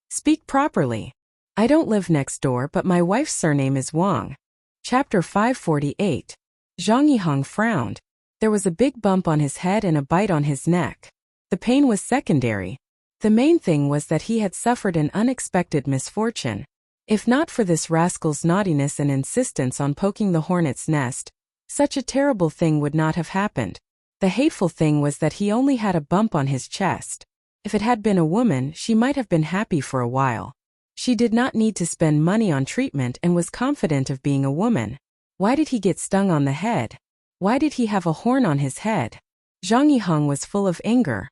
Speak properly. I don't live next door, but my wife's surname is Wang. Chapter 548. Zhang Yihang frowned. There was a big bump on his head and a bite on his neck. The pain was secondary. The main thing was that he had suffered an unexpected misfortune. If not for this rascal's naughtiness and insistence on poking the hornet's nest, such a terrible thing would not have happened. The hateful thing was that he only had a bump on his chest. If it had been a woman, she might have been happy for a while. She did not need to spend money on treatment and was confident of being a woman. Why did he get stung on the head? Why did he have a horn on his head? Zhang Yihang was full of anger.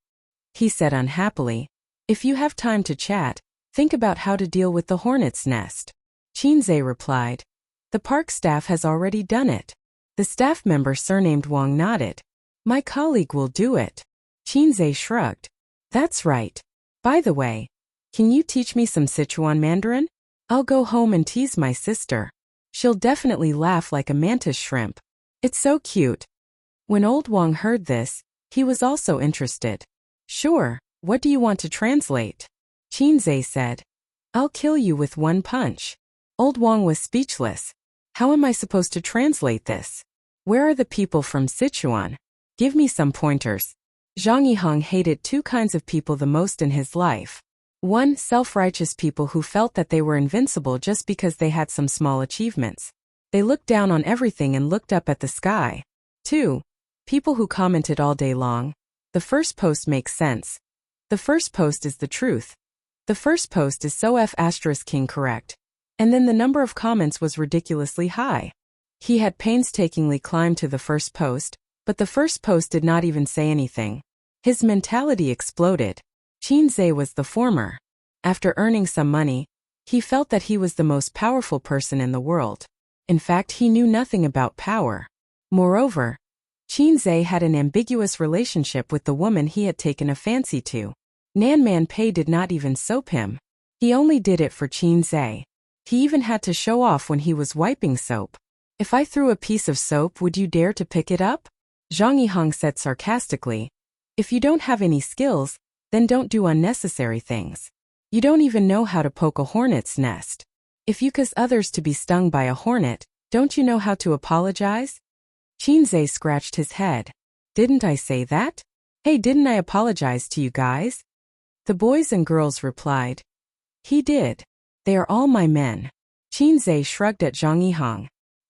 He said unhappily, if you have time to chat, think about how to deal with the hornet's nest. Qinze replied, the park staff has already done it. The staff member surnamed Wang nodded. My colleague will do it. Qinze shrugged. That's right. By the way, can you teach me some Sichuan Mandarin? I'll go home and tease my sister. She'll definitely laugh like a mantis shrimp. It's so cute. When old Wang heard this, he was also interested. Sure, what do you want to translate? Qinze said. I'll kill you with one punch. Old Wang was speechless. How am I supposed to translate this? Where are the people from Sichuan? Give me some pointers. Zhang Yihang hated two kinds of people the most in his life. 1. Self-righteous people who felt that they were invincible just because they had some small achievements. They looked down on everything and looked up at the sky. 2. People who commented all day long. The first post makes sense. The first post is the truth. The first post is so F*** correct. And then the number of comments was ridiculously high. He had painstakingly climbed to the first post, but the first post did not even say anything. His mentality exploded. Qinze was the former. After earning some money, he felt that he was the most powerful person in the world. In fact, he knew nothing about power. Moreover, Qinze had an ambiguous relationship with the woman he had taken a fancy to. Nanman Pei did not even soap him. He only did it for Qinze. He even had to show off when he was wiping soap. If I threw a piece of soap, would you dare to pick it up? Zhang Yihang said sarcastically. If you don't have any skills, then don't do unnecessary things. You don't even know how to poke a hornet's nest. If you cause others to be stung by a hornet, don't you know how to apologize? Qinzhe scratched his head. Didn't I say that? Hey, didn't I apologize to you guys? The boys and girls replied. He did. They are all my men. Qinzhe shrugged at Zhang Yihang.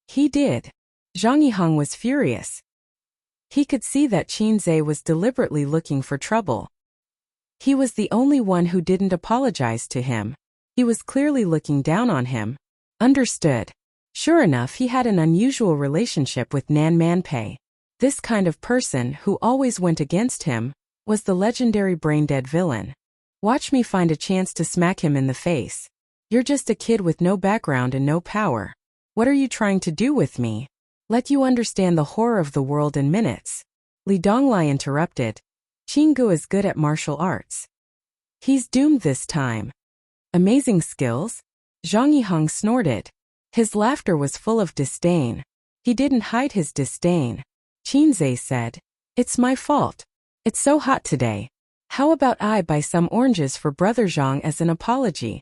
He did. Zhang Yihang was furious. He could see that Qinzhe was deliberately looking for trouble. He was the only one who didn't apologize to him. He was clearly looking down on him. Understood. Sure enough, he had an unusual relationship with Nan Manpei. This kind of person, who always went against him, was the legendary brain-dead villain. Watch me find a chance to smack him in the face. You're just a kid with no background and no power. What are you trying to do with me? Let you understand the horror of the world in minutes. Li Donglai interrupted. Qinggu is good at martial arts. He's doomed this time. Amazing skills? Zhang Yihang snorted. His laughter was full of disdain. He didn't hide his disdain. Qinzhe said, It's my fault. It's so hot today. How about I buy some oranges for Brother Zhang as an apology?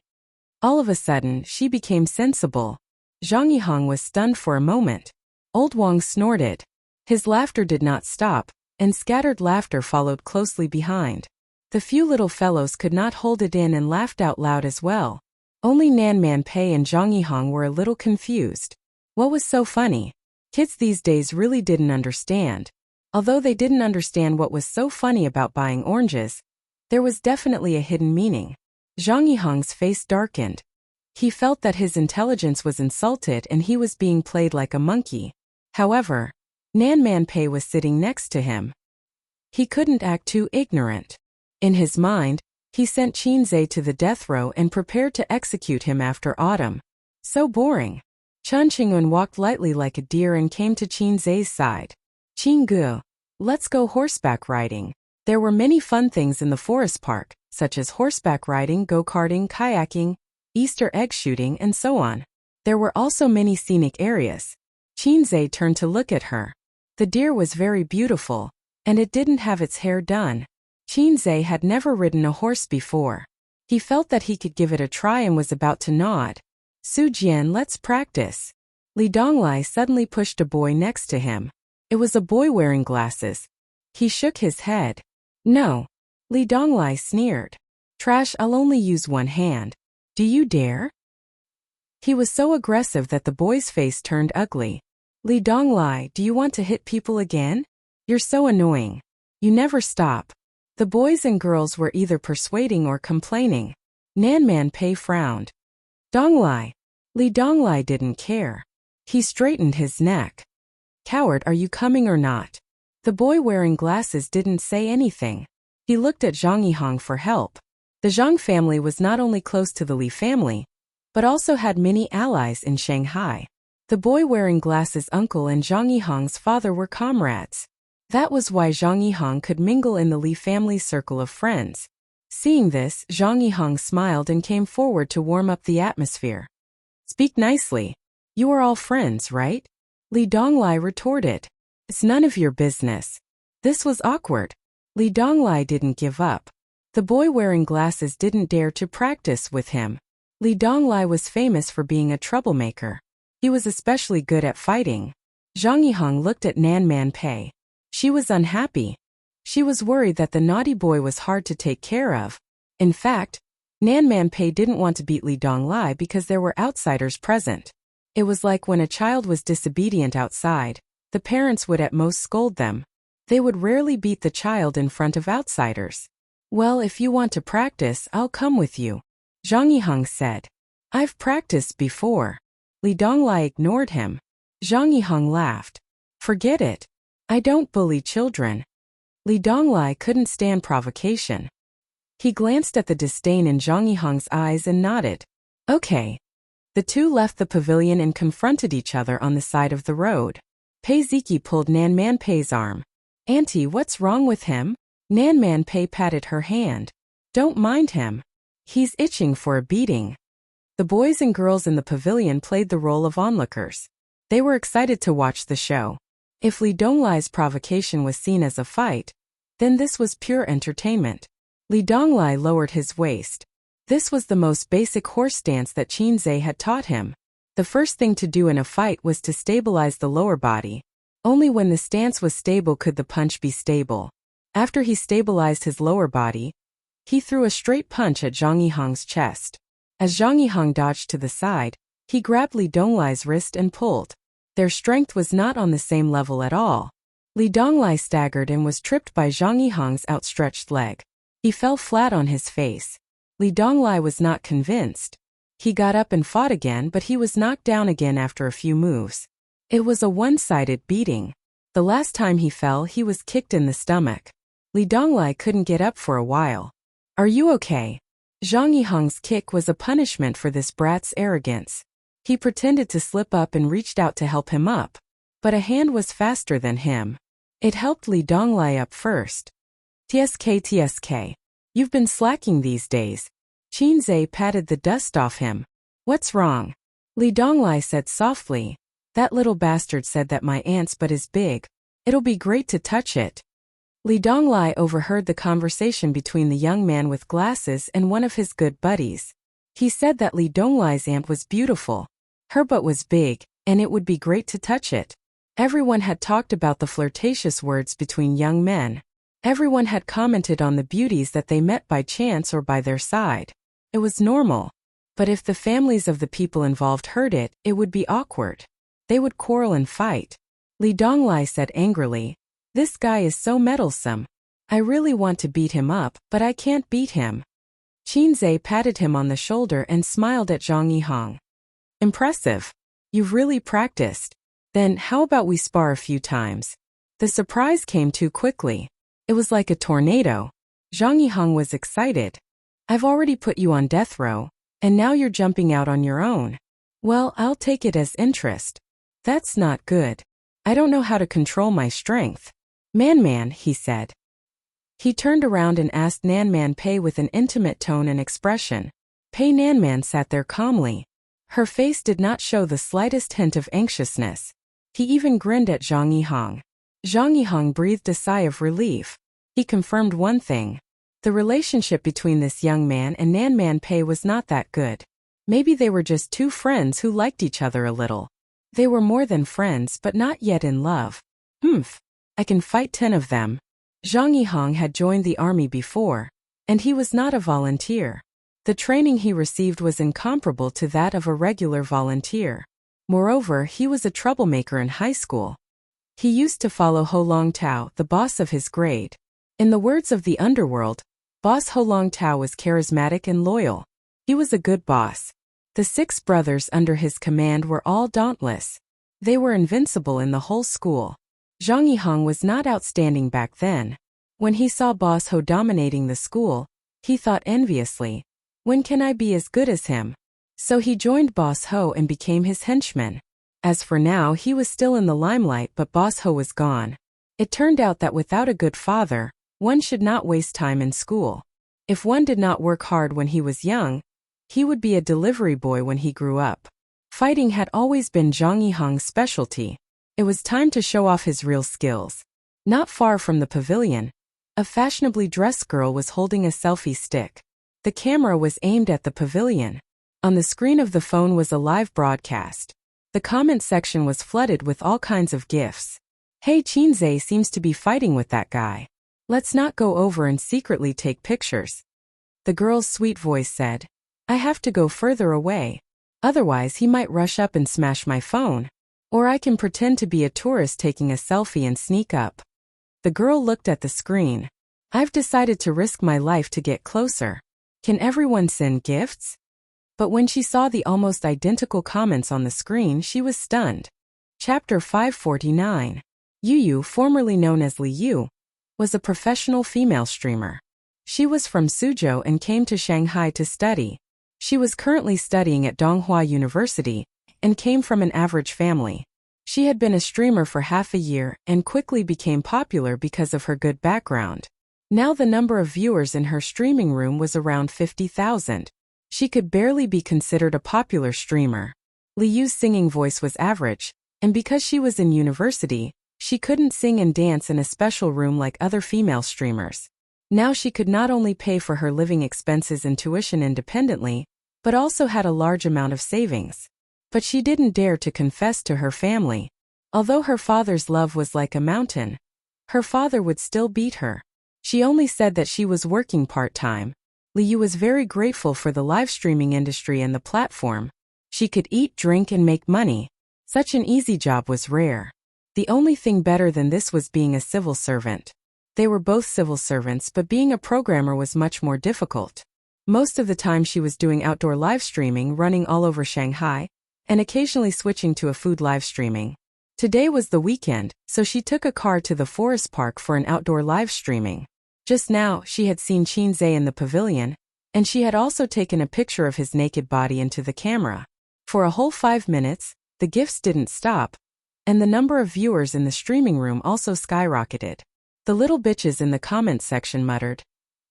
All of a sudden, she became sensible. Zhang Yihang was stunned for a moment. Old Wang snorted. His laughter did not stop, and scattered laughter followed closely behind. The few little fellows could not hold it in and laughed out loud as well. Only Nan Manpei and Zhang Yihang were a little confused. What was so funny? Kids these days really didn't understand. Although they didn't understand what was so funny about buying oranges, there was definitely a hidden meaning. Zhang Yihang's face darkened. He felt that his intelligence was insulted and he was being played like a monkey. However, Nan Manpei was sitting next to him. He couldn't act too ignorant. In his mind, he sent Qinzhe to the death row and prepared to execute him after autumn. So boring. Chen Qingyun walked lightly like a deer and came to Qinzhe's side. Qinggu, let's go horseback riding. There were many fun things in the forest park, such as horseback riding, go-karting, kayaking, Easter egg shooting, and so on. There were also many scenic areas. Qinzhe turned to look at her. The deer was very beautiful, and it didn't have its hair done. Qinzhe had never ridden a horse before. He felt that he could give it a try and was about to nod. Su Jian, let's practice. Li Donglai suddenly pushed a boy next to him. It was a boy wearing glasses. He shook his head. No. Li Donglai sneered. Trash, I'll only use one hand. Do you dare? He was so aggressive that the boy's face turned ugly. Li Donglai, do you want to hit people again? You're so annoying. You never stop. The boys and girls were either persuading or complaining. Nan Manpei frowned. Donglai. Li Donglai didn't care. He straightened his neck. Coward, are you coming or not? The boy wearing glasses didn't say anything. He looked at Zhang Yihang for help. The Zhang family was not only close to the Li family, but also had many allies in Shanghai. The boy wearing glasses' uncle and Zhang Yihang's father were comrades. That was why Zhang Yihang could mingle in the Li family's circle of friends. Seeing this, Zhang Yihang smiled and came forward to warm up the atmosphere. Speak nicely. You are all friends, right? Li Donglai retorted. It's none of your business. This was awkward. Li Donglai didn't give up. The boy wearing glasses didn't dare to practice with him. Li Donglai was famous for being a troublemaker. He was especially good at fighting. Zhang Yihang looked at Nan Manpei. She was unhappy. She was worried that the naughty boy was hard to take care of. In fact, Nan Manpei didn't want to beat Li Donglai because there were outsiders present. It was like when a child was disobedient outside, the parents would at most scold them. They would rarely beat the child in front of outsiders. Well, if you want to practice, I'll come with you, Zhang Yihang said. I've practiced before. Li Donglai ignored him. Zhang Yihang laughed. Forget it. I don't bully children. Li Donglai couldn't stand provocation. He glanced at the disdain in Zhang Yihang's eyes and nodded. Okay. The two left the pavilion and confronted each other on the side of the road. Pei Ziki pulled Nan Manpei's arm. Auntie, what's wrong with him? Nan Manpei patted her hand. Don't mind him. He's itching for a beating. The boys and girls in the pavilion played the role of onlookers. They were excited to watch the show. If Li Donglai's provocation was seen as a fight, then this was pure entertainment. Li Donglai lowered his waist. This was the most basic horse stance that Qinze had taught him. The first thing to do in a fight was to stabilize the lower body. Only when the stance was stable could the punch be stable. After he stabilized his lower body, he threw a straight punch at Zhang Yihang's chest. As Zhang Yihang dodged to the side, he grabbed Li Donglai's wrist and pulled. Their strength was not on the same level at all. Li Donglai staggered and was tripped by Zhang Yihang's outstretched leg. He fell flat on his face. Li Donglai was not convinced. He got up and fought again, but he was knocked down again after a few moves. It was a one-sided beating. The last time he fell, he was kicked in the stomach. Li Donglai couldn't get up for a while. "Are you okay?" Zhang Yihang's kick was a punishment for this brat's arrogance. He pretended to slip up and reached out to help him up. But a hand was faster than him. It helped Li Donglai up first. "Tsk. You've been slacking these days." Qinze patted the dust off him. "What's wrong?" Li Donglai said softly. "That little bastard said that my aunt's butt is big. It'll be great to touch it." Li Donglai overheard the conversation between the young man with glasses and one of his good buddies. He said that Li Donglai's aunt was beautiful. Her butt was big, and it would be great to touch it. Everyone had talked about the flirtatious words between young men. Everyone had commented on the beauties that they met by chance or by their side. It was normal. But if the families of the people involved heard it, it would be awkward. They would quarrel and fight. Li Donglai said angrily, "This guy is so meddlesome. I really want to beat him up, but I can't beat him." Qinze patted him on the shoulder and smiled at Zhang Yihang. "Impressive. You've really practiced. Then how about we spar a few times?" The surprise came too quickly. It was like a tornado. Zhang Yihang was excited. "I've already put you on death row, and now you're jumping out on your own. Well, I'll take it as interest." "That's not good. I don't know how to control my strength." "Man," he said. He turned around and asked Nanman Pei with an intimate tone and expression. Pei Nanman sat there calmly. Her face did not show the slightest hint of anxiousness. He even grinned at Zhang Yihang. Zhang Yihang breathed a sigh of relief. He confirmed one thing. The relationship between this young man and Nanman Pei was not that good. Maybe they were just two friends who liked each other a little. They were more than friends but not yet in love. I can fight 10 of them. Zhang Yihang had joined the army before, and he was not a volunteer. The training he received was incomparable to that of a regular volunteer. Moreover, he was a troublemaker in high school. He used to follow Ho Longtao, the boss of his grade. In the words of the underworld, Boss Ho Longtao was charismatic and loyal. He was a good boss. The 6 brothers under his command were all dauntless. They were invincible in the whole school. Zhang Yihang was not outstanding back then. When he saw Boss Ho dominating the school, he thought enviously, "When can I be as good as him?" So he joined Boss Ho and became his henchman. As for now, he was still in the limelight, but Boss Ho was gone. It turned out that without a good father, one should not waste time in school. If one did not work hard when he was young, he would be a delivery boy when he grew up. Fighting had always been Zhang Yihang's specialty. It was time to show off his real skills. Not far from the pavilion, a fashionably dressed girl was holding a selfie stick. The camera was aimed at the pavilion. On the screen of the phone was a live broadcast. The comment section was flooded with all kinds of gifs. "Hey, Qinze seems to be fighting with that guy. Let's not go over and secretly take pictures." The girl's sweet voice said, "I have to go further away. Otherwise he might rush up and smash my phone. Or I can pretend to be a tourist taking a selfie and sneak up." The girl looked at the screen. "I've decided to risk my life to get closer. Can everyone send gifts?" But when she saw the almost identical comments on the screen, she was stunned. Chapter 549. Yu, formerly known as Li Yu, was a professional female streamer. She was from Suzhou and came to Shanghai to study. She was currently studying at Donghua University and came from an average family. She had been a streamer for half a year and quickly became popular because of her good background. Now the number of viewers in her streaming room was around 50,000. She could barely be considered a popular streamer. Li Yu's singing voice was average, And because she was in university, she couldn't sing and dance in a special room like other female streamers. Now she could not only pay for her living expenses and tuition independently, but also had a large amount of savings. But she didn't dare to confess to her family. Although her father's love was like a mountain, her father would still beat her. She only said that she was working part-time. Liu was very grateful for the live streaming industry and the platform. She could eat, drink, and make money. Such an easy job was rare. The only thing better than this was being a civil servant. They were both civil servants, but being a programmer was much more difficult. Most of the time she was doing outdoor live streaming, running all over Shanghai, and occasionally switching to a food live streaming. Today was the weekend, so she took a car to the forest park for an outdoor live streaming. Just now, she had seen Qin Zhe in the pavilion, and she had also taken a picture of his naked body into the camera. For a whole 5 minutes, the gifts didn't stop, and the number of viewers in the streaming room also skyrocketed. The little bitches in the comments section muttered,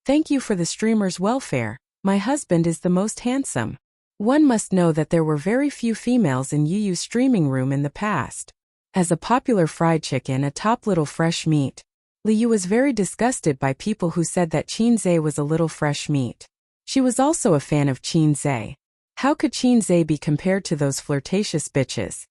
"Thank you for the streamer's welfare. My husband is the most handsome." One must know that there were very few females in Yu's streaming room in the past. As a popular fried chicken, a top little fresh meat, Liu was very disgusted by people who said that Qin Zhe was a little fresh meat. She was also a fan of Qin Zhe. How could Qin Zhe be compared to those flirtatious bitches?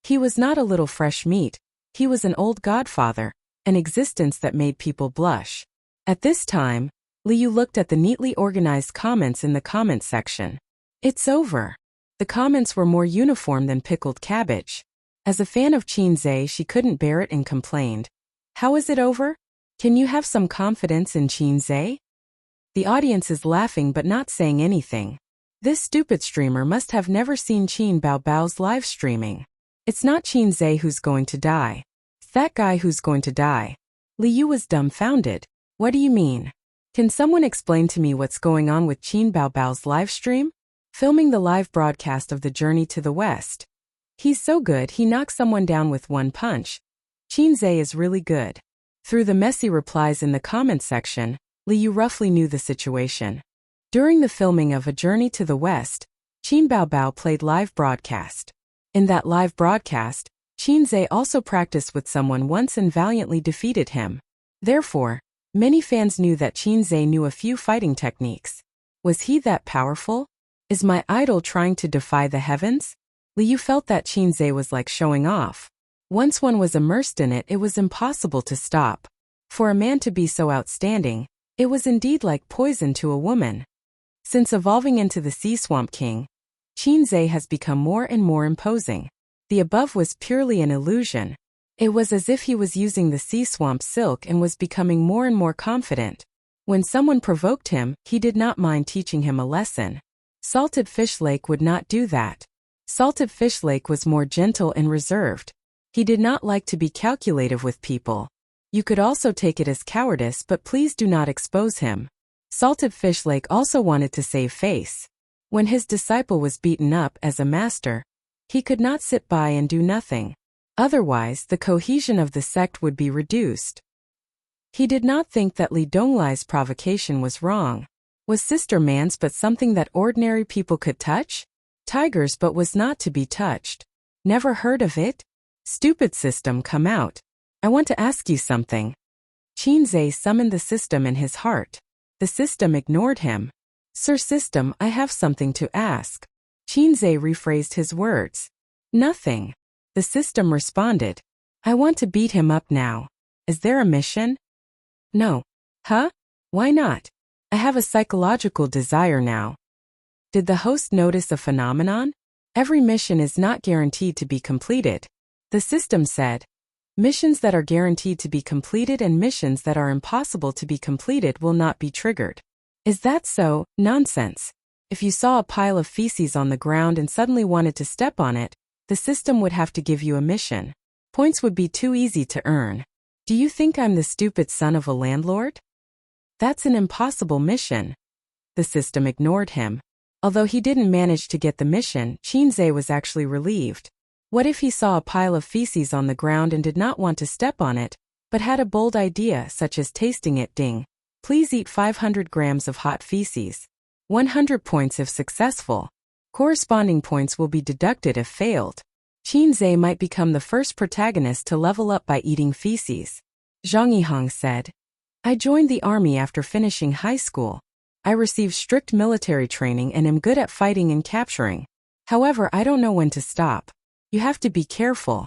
He was not a little fresh meat, he was an old godfather, an existence that made people blush. At this time, Liu looked at the neatly organized comments in the comment section. It's over. The comments were more uniform than pickled cabbage. As a fan of Qin Zhe, she couldn't bear it and complained. How is it over? Can you have some confidence in Qin Zhe? The audience is laughing but not saying anything. This stupid streamer must have never seen Qin Baobao's live streaming. It's not Qin Zhe who's going to die. It's that guy who's going to die. Liu was dumbfounded. What do you mean? Can someone explain to me what's going on with Qin Baobao's live stream? Filming the live broadcast of the Journey to the West. He's so good he knocks someone down with one punch. Qin Zhe is really good. Through the messy replies in the comments section, Liu roughly knew the situation. During the filming of A Journey to the West, Qin Baobao played live broadcast. In that live broadcast, Qin Zhe also practiced with someone once and valiantly defeated him. Therefore, many fans knew that Qin Zhe knew a few fighting techniques. Was he that powerful? Is my idol trying to defy the heavens? Liu felt that Qin Zhe was like showing off. Once one was immersed in it, it was impossible to stop. For a man to be so outstanding, it was indeed like poison to a woman. Since evolving into the Sea Swamp King, Qin Zhe has become more and more imposing. The above was purely an illusion. It was as if he was using the sea swamp silk and was becoming more and more confident. When someone provoked him, he did not mind teaching him a lesson. Salted Fish Lake would not do that. Salted Fish Lake was more gentle and reserved. He did not like to be calculative with people. You could also take it as cowardice, but please do not expose him. Salted Fish Lake also wanted to save face. When his disciple was beaten up as a master, he could not sit by and do nothing. Otherwise, the cohesion of the sect would be reduced. He did not think that Li Donglai's provocation was wrong. Was Sister Man's but something that ordinary people could touch? Tigers but was not to be touched. Never heard of it? Stupid system, come out. I want to ask you something. Qin Zhe summoned the system in his heart. The system ignored him. Sir System, I have something to ask. Qin Zhe rephrased his words. Nothing. The system responded. I want to beat him up now. Is there a mission? No. Huh? Why not? I have a psychological desire now. Did the host notice a phenomenon? Every mission is not guaranteed to be completed. The system said, missions that are guaranteed to be completed and missions that are impossible to be completed will not be triggered. Is that so? Nonsense. If you saw a pile of feces on the ground and suddenly wanted to step on it, the system would have to give you a mission. Points would be too easy to earn. Do you think I'm the stupid son of a landlord? That's an impossible mission. The system ignored him. Although he didn't manage to get the mission, Qin Zhe was actually relieved. What if he saw a pile of feces on the ground and did not want to step on it, but had a bold idea such as tasting it? Ding. Please eat 500 grams of hot feces. 100 points if successful. Corresponding points will be deducted if failed. Qinze might become the first protagonist to level up by eating feces. Zhang Yihang said. I joined the army after finishing high school. I received strict military training and am good at fighting and capturing. However, I don't know when to stop. You have to be careful.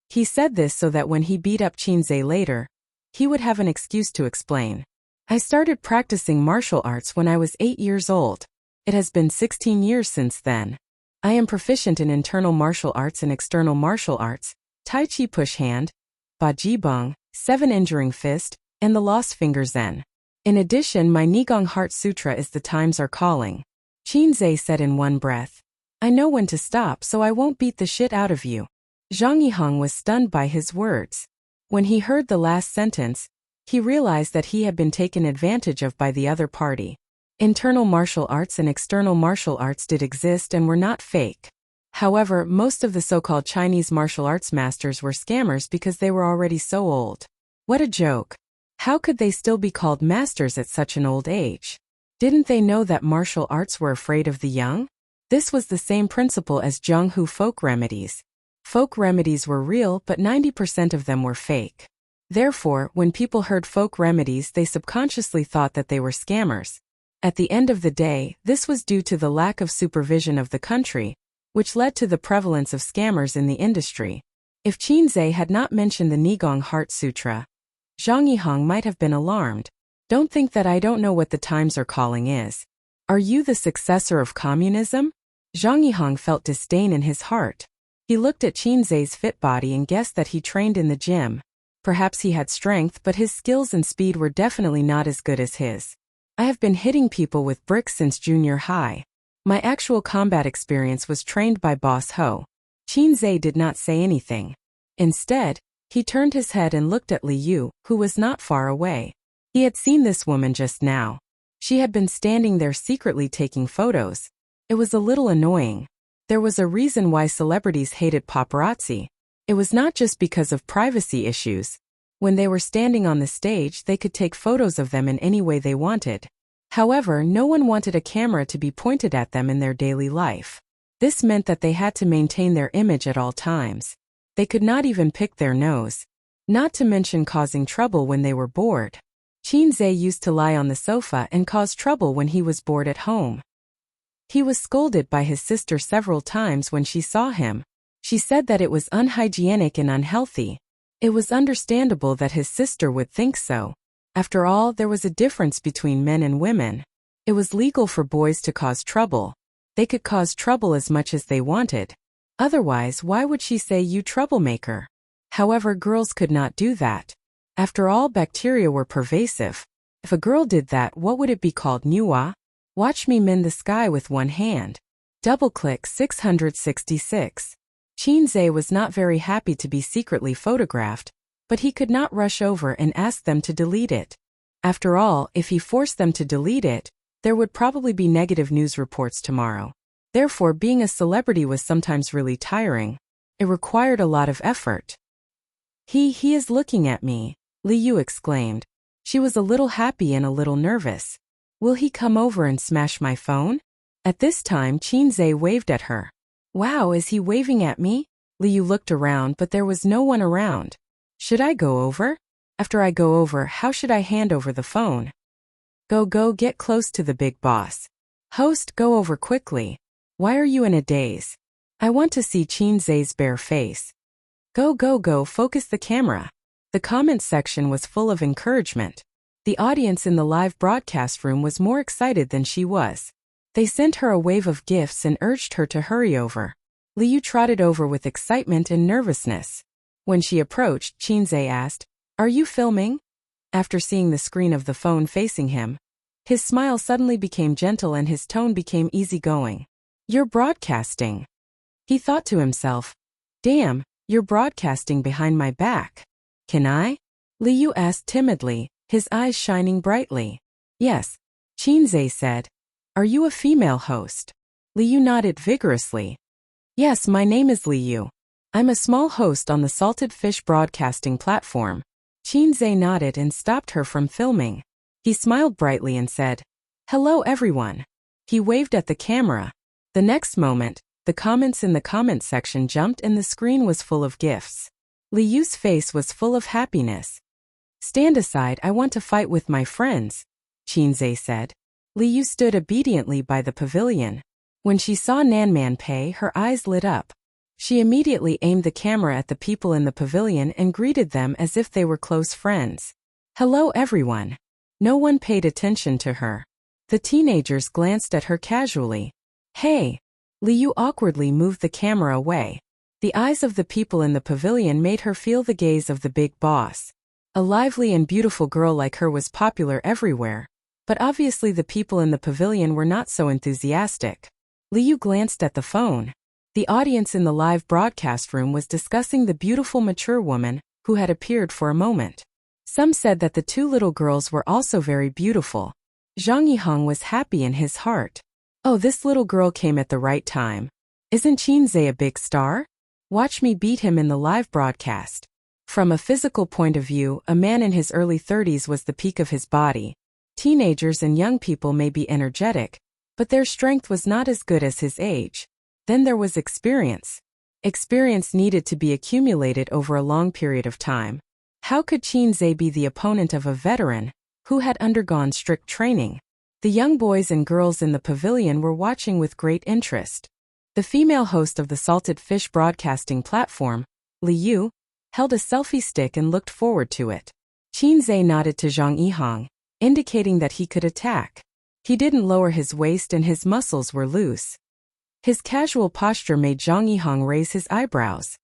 He said this so that when he beat up Qinze later, he would have an excuse to explain. I started practicing martial arts when I was 8 years old. It has been 16 years since then. I am proficient in internal martial arts and external martial arts, Tai Chi push hand, Ba Ji Beng, 7 injuring fist, and the lost finger Zen. In addition, my Nigong Heart Sutra is the times are calling. Qinze said in one breath. I know when to stop, so I won't beat the shit out of you. Zhang Yihang was stunned by his words. When he heard the last sentence, he realized that he had been taken advantage of by the other party. Internal martial arts and external martial arts did exist and were not fake. However, most of the so-called Chinese martial arts masters were scammers because they were already so old. What a joke. How could they still be called masters at such an old age? Didn't they know that martial arts were afraid of the young? This was the same principle as Zhenghu folk remedies. Folk remedies were real, but 90% of them were fake. Therefore, when people heard folk remedies, they subconsciously thought that they were scammers. At the end of the day, this was due to the lack of supervision of the country, which led to the prevalence of scammers in the industry. If Qinze had not mentioned the Nigong Heart Sutra, Zhang Yihang might have been alarmed. Don't think that I don't know what the times are calling is. Are you the successor of communism? Zhang Yihang felt disdain in his heart. He looked at Qinze's fit body and guessed that he trained in the gym. Perhaps he had strength, but his skills and speed were definitely not as good as his. I have been hitting people with bricks since junior high. My actual combat experience was trained by Boss Ho. Qinze did not say anything. Instead, he turned his head and looked at Li Yu, who was not far away. He had seen this woman just now. She had been standing there secretly taking photos. It was a little annoying. There was a reason why celebrities hated paparazzi. It was not just because of privacy issues. When they were standing on the stage, they could take photos of them in any way they wanted. However, no one wanted a camera to be pointed at them in their daily life. This meant that they had to maintain their image at all times. They could not even pick their nose. Not to mention causing trouble when they were bored. Qinze used to lie on the sofa and cause trouble when he was bored at home. He was scolded by his sister several times when she saw him. She said that it was unhygienic and unhealthy. It was understandable that his sister would think so. After all, there was a difference between men and women. It was legal for boys to cause trouble. They could cause trouble as much as they wanted. Otherwise, why would she say you troublemaker? However, girls could not do that. After all, bacteria were pervasive. If a girl did that, what would it be called? Nua? Watch me mend the sky with one hand. Double-click 666. Qinze was not very happy to be secretly photographed, but he could not rush over and ask them to delete it. After all, if he forced them to delete it, there would probably be negative news reports tomorrow. Therefore, being a celebrity was sometimes really tiring. It required a lot of effort. He is looking at me, Li Yu exclaimed. She was a little happy and a little nervous. Will he come over and smash my phone? At this time, Qinze waved at her. Wow, is he waving at me? Li Yu looked around, but there was no one around. Should I go over? After I go over, how should I hand over the phone? Go get close to the big boss. Host, go over quickly. Why are you in a daze? I want to see Qinze's bare face. Go, focus the camera. The comment section was full of encouragement. The audience in the live broadcast room was more excited than she was. They sent her a wave of gifts and urged her to hurry over. Li Yu trotted over with excitement and nervousness. When she approached, Qinze asked, Are you filming? After seeing the screen of the phone facing him, his smile suddenly became gentle and his tone became easygoing. You're broadcasting. He thought to himself, Damn, you're broadcasting behind my back. Can I? Li Yu asked timidly, his eyes shining brightly. Yes, Qinze said. Are you a female host? Li Yu nodded vigorously. Yes, my name is Li Yu. I'm a small host on the Salted Fish broadcasting platform. Qinze nodded and stopped her from filming. He smiled brightly and said, Hello everyone. He waved at the camera. The next moment, The comments in the comment section jumped and the screen was full of gifs. Li Yu's face was full of happiness. "Stand aside, I want to fight with my friends," Qinze said. Li Yu stood obediently by the pavilion. When she saw Nanman Pei, her eyes lit up. She immediately aimed the camera at the people in the pavilion and greeted them as if they were close friends. "Hello everyone." No one paid attention to her. The teenagers glanced at her casually. "Hey." Li Yu awkwardly moved the camera away. The eyes of the people in the pavilion made her feel the gaze of the big boss. A lively and beautiful girl like her was popular everywhere. But obviously the people in the pavilion were not so enthusiastic. Li Yu glanced at the phone. The audience in the live broadcast room was discussing the beautiful mature woman who had appeared for a moment. Some said that the two little girls were also very beautiful. Zhang Yihang was happy in his heart. "Oh, this little girl came at the right time. Isn't Qinze a big star? Watch me beat him in the live broadcast." From a physical point of view, a man in his early 30s was the peak of his body. Teenagers and young people may be energetic, but their strength was not as good as his age. Then there was experience. Experience needed to be accumulated over a long period of time. How could Qinze be the opponent of a veteran who had undergone strict training? The young boys and girls in the pavilion were watching with great interest. The female host of the Salted Fish broadcasting platform, Li Yu, held a selfie stick and looked forward to it. Qinze nodded to Zhang Yihang, indicating that he could attack. He didn't lower his waist and his muscles were loose. His casual posture made Zhang Yihang raise his eyebrows.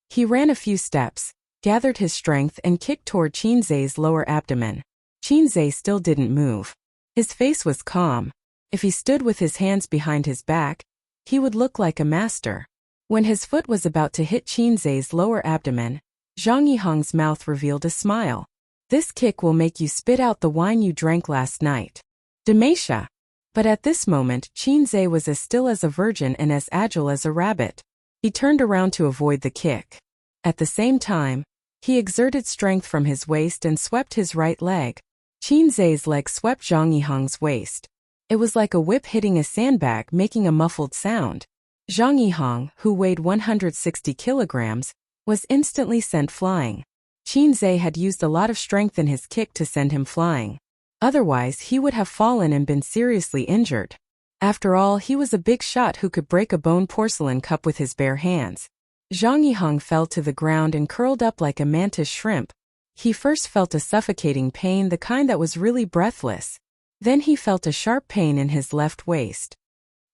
He ran a few steps, gathered his strength and kicked toward Qinze's lower abdomen. Qinze still didn't move. His face was calm. If he stood with his hands behind his back, he would look like a master. When his foot was about to hit Qinze's lower abdomen, Zhang Yihang's mouth revealed a smile. "This kick will make you spit out the wine you drank last night. Demasha." But at this moment, Qinze was as still as a virgin and as agile as a rabbit. He turned around to avoid the kick. At the same time, he exerted strength from his waist and swept his right leg. Qinze's leg swept Zhang Yihang's waist. It was like a whip hitting a sandbag, making a muffled sound. Zhang Yihang, who weighed 160 kilograms, was instantly sent flying. Qinze had used a lot of strength in his kick to send him flying. Otherwise, he would have fallen and been seriously injured. After all, he was a big shot who could break a bone porcelain cup with his bare hands. Zhang Yihang fell to the ground and curled up like a mantis shrimp. He first felt a suffocating pain, the kind that was really breathless. Then he felt a sharp pain in his left waist.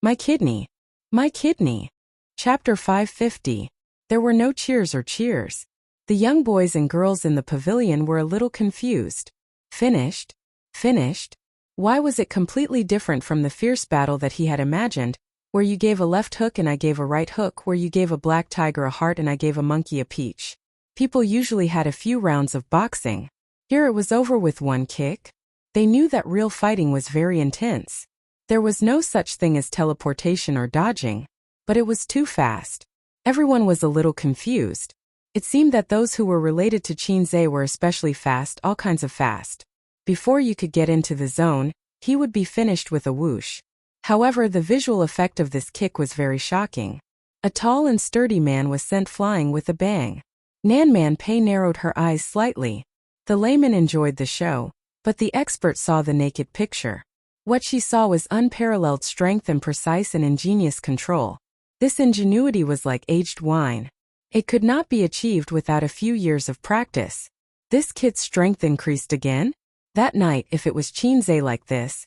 "My kidney! My kidney!" Chapter 550. There were no cheers or cheers. The young boys and girls in the pavilion were a little confused. Finished? Finished? Why was it completely different from the fierce battle that he had imagined, where you gave a left hook and I gave a right hook, where you gave a black tiger a heart and I gave a monkey a peach? People usually had a few rounds of boxing. Here it was over with one kick. They knew that real fighting was very intense. There was no such thing as teleportation or dodging, but it was too fast. Everyone was a little confused. It seemed that those who were related to Qinze were especially fast, all kinds of fast. Before you could get into the zone, he would be finished with a whoosh. However, the visual effect of this kick was very shocking. A tall and sturdy man was sent flying with a bang. Nanman Pei narrowed her eyes slightly. The layman enjoyed the show, but the expert saw the naked picture. What she saw was unparalleled strength and precise and ingenious control. This ingenuity was like aged wine. It could not be achieved without a few years of practice. This kid's strength increased again? That night, if it was Qinze like this,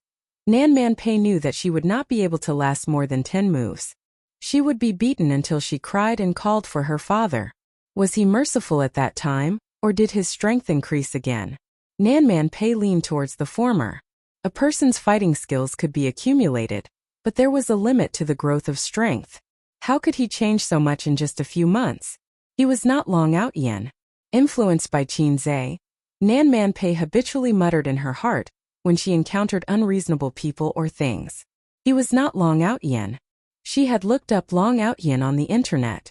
Nanman Pei knew that she would not be able to last more than 10 moves. She would be beaten until she cried and called for her father. Was he merciful at that time, or did his strength increase again? Nanman Pei leaned towards the former. A person's fighting skills could be accumulated, but there was a limit to the growth of strength. How could he change so much in just a few months? He was not long out yet. Influenced by Qinze, Nanman Pei habitually muttered in her heart when she encountered unreasonable people or things. He was not long out yet. She had looked up Long Out Yin on the internet.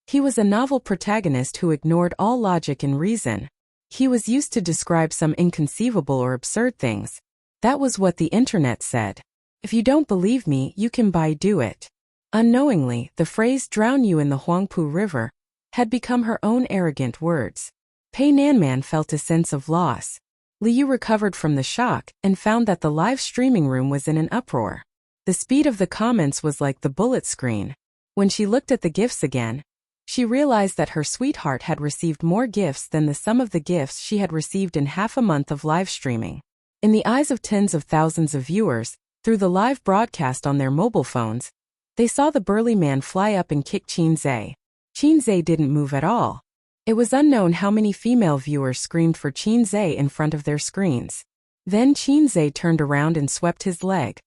He was a novel protagonist who ignored all logic and reason. He was used to describe some inconceivable or absurd things. That was what the internet said. If you don't believe me, you can do it. Unknowingly, the phrase drown you in the Huangpu River had become her own arrogant words. Pei Nanman felt a sense of loss. Liu recovered from the shock and found that the live streaming room was in an uproar. The speed of the comments was like the bullet screen. When she looked at the gifts again, she realized that her sweetheart had received more gifts than the sum of the gifts she had received in half a month of live streaming. In the eyes of tens of thousands of viewers, through the live broadcast on their mobile phones, they saw the burly man fly up and kick Qinzhe. Qinzhe didn't move at all. It was unknown how many female viewers screamed for Qinzhe in front of their screens. Then Qinzhe turned around and swept his leg.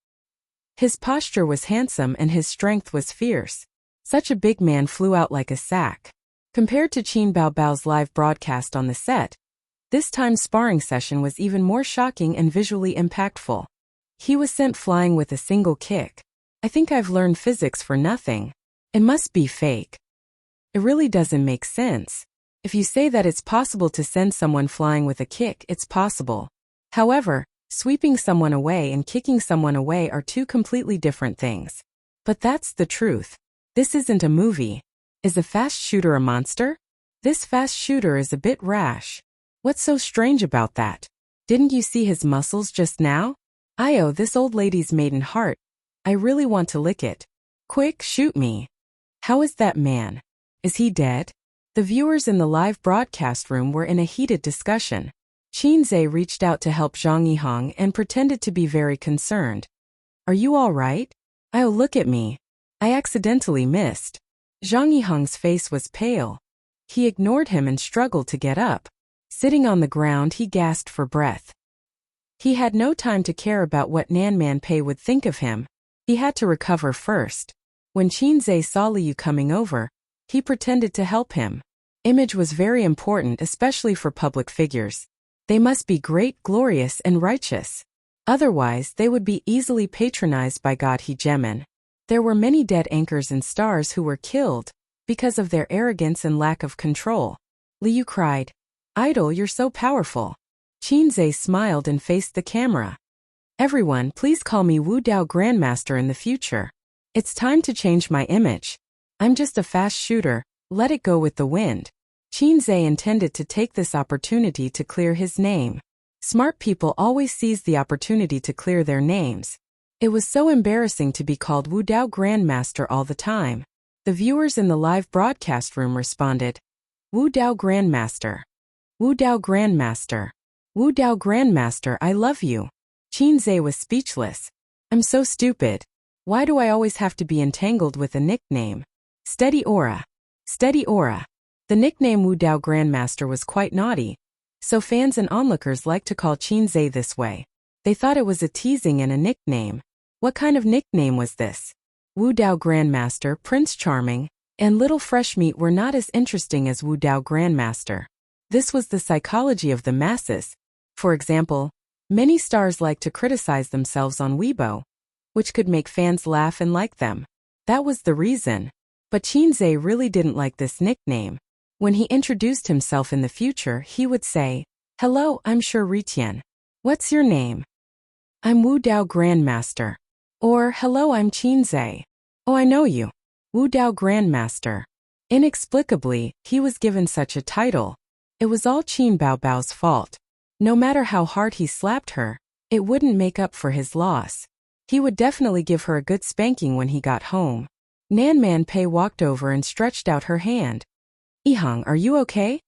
His posture was handsome and his strength was fierce. Such a big man flew out like a sack. Compared to Qin Baobao's live broadcast on the set, this time's sparring session was even more shocking and visually impactful. He was sent flying with a single kick. I think I've learned physics for nothing. It must be fake. It really doesn't make sense. If you say that it's possible to send someone flying with a kick, it's possible. However, sweeping someone away and kicking someone away are two completely different things. But that's the truth. This isn't a movie. Is the fast shooter a monster? This fast shooter is a bit rash. What's so strange about that? Didn't you see his muscles just now? Io, this old lady's maiden heart. I really want to lick it. Quick, shoot me. How is that man? Is he dead? The viewers in the live broadcast room were in a heated discussion. Qinzhe reached out to help Zhang Yihang and pretended to be very concerned. Are you all right? Oh, look at me. I accidentally missed. Zhang Yihang's face was pale. He ignored him and struggled to get up. Sitting on the ground, he gasped for breath. He had no time to care about what Nanman Pei would think of him. He had to recover first. When Qinzhe saw Liu coming over, he pretended to help him. Image was very important, especially for public figures. They must be great, glorious, and righteous. Otherwise, they would be easily patronized by God Hegemon. There were many dead anchors and stars who were killed because of their arrogance and lack of control. Liu cried, "Idol, you're so powerful." Qinzhe smiled and faced the camera. "Everyone, please call me Wu Dao Grandmaster in the future. It's time to change my image. I'm just a fast shooter, let it go with the wind." Qinzhe intended to take this opportunity to clear his name. Smart people always seize the opportunity to clear their names. It was so embarrassing to be called Wu Dao Grandmaster all the time. The viewers in the live broadcast room responded, "Wu Dao Grandmaster. Wu Dao Grandmaster. Wu Dao Grandmaster, I love you." Qinzhe was speechless. "I'm so stupid. Why do I always have to be entangled with a nickname? Steady aura. Steady aura." The nickname Wu Dao Grandmaster was quite naughty, so fans and onlookers liked to call Qinzhe this way. They thought it was a teasing and a nickname. What kind of nickname was this? Wu Dao Grandmaster, Prince Charming, and Little Fresh Meat were not as interesting as Wu Dao Grandmaster. This was the psychology of the masses. For example, many stars like to criticize themselves on Weibo, which could make fans laugh and like them. That was the reason. But Qinzhe really didn't like this nickname. When he introduced himself in the future, he would say, "Hello, I'm Shi Ritian. What's your name?" "I'm Wu Dao Grandmaster." Or, "Hello, I'm Qinzhe. Oh, I know you. Wu Dao Grandmaster." Inexplicably, he was given such a title. It was all Qin Baobao's fault. No matter how hard he slapped her, it wouldn't make up for his loss. He would definitely give her a good spanking when he got home. Nanman Pei walked over and stretched out her hand. "Yihang, are you okay?"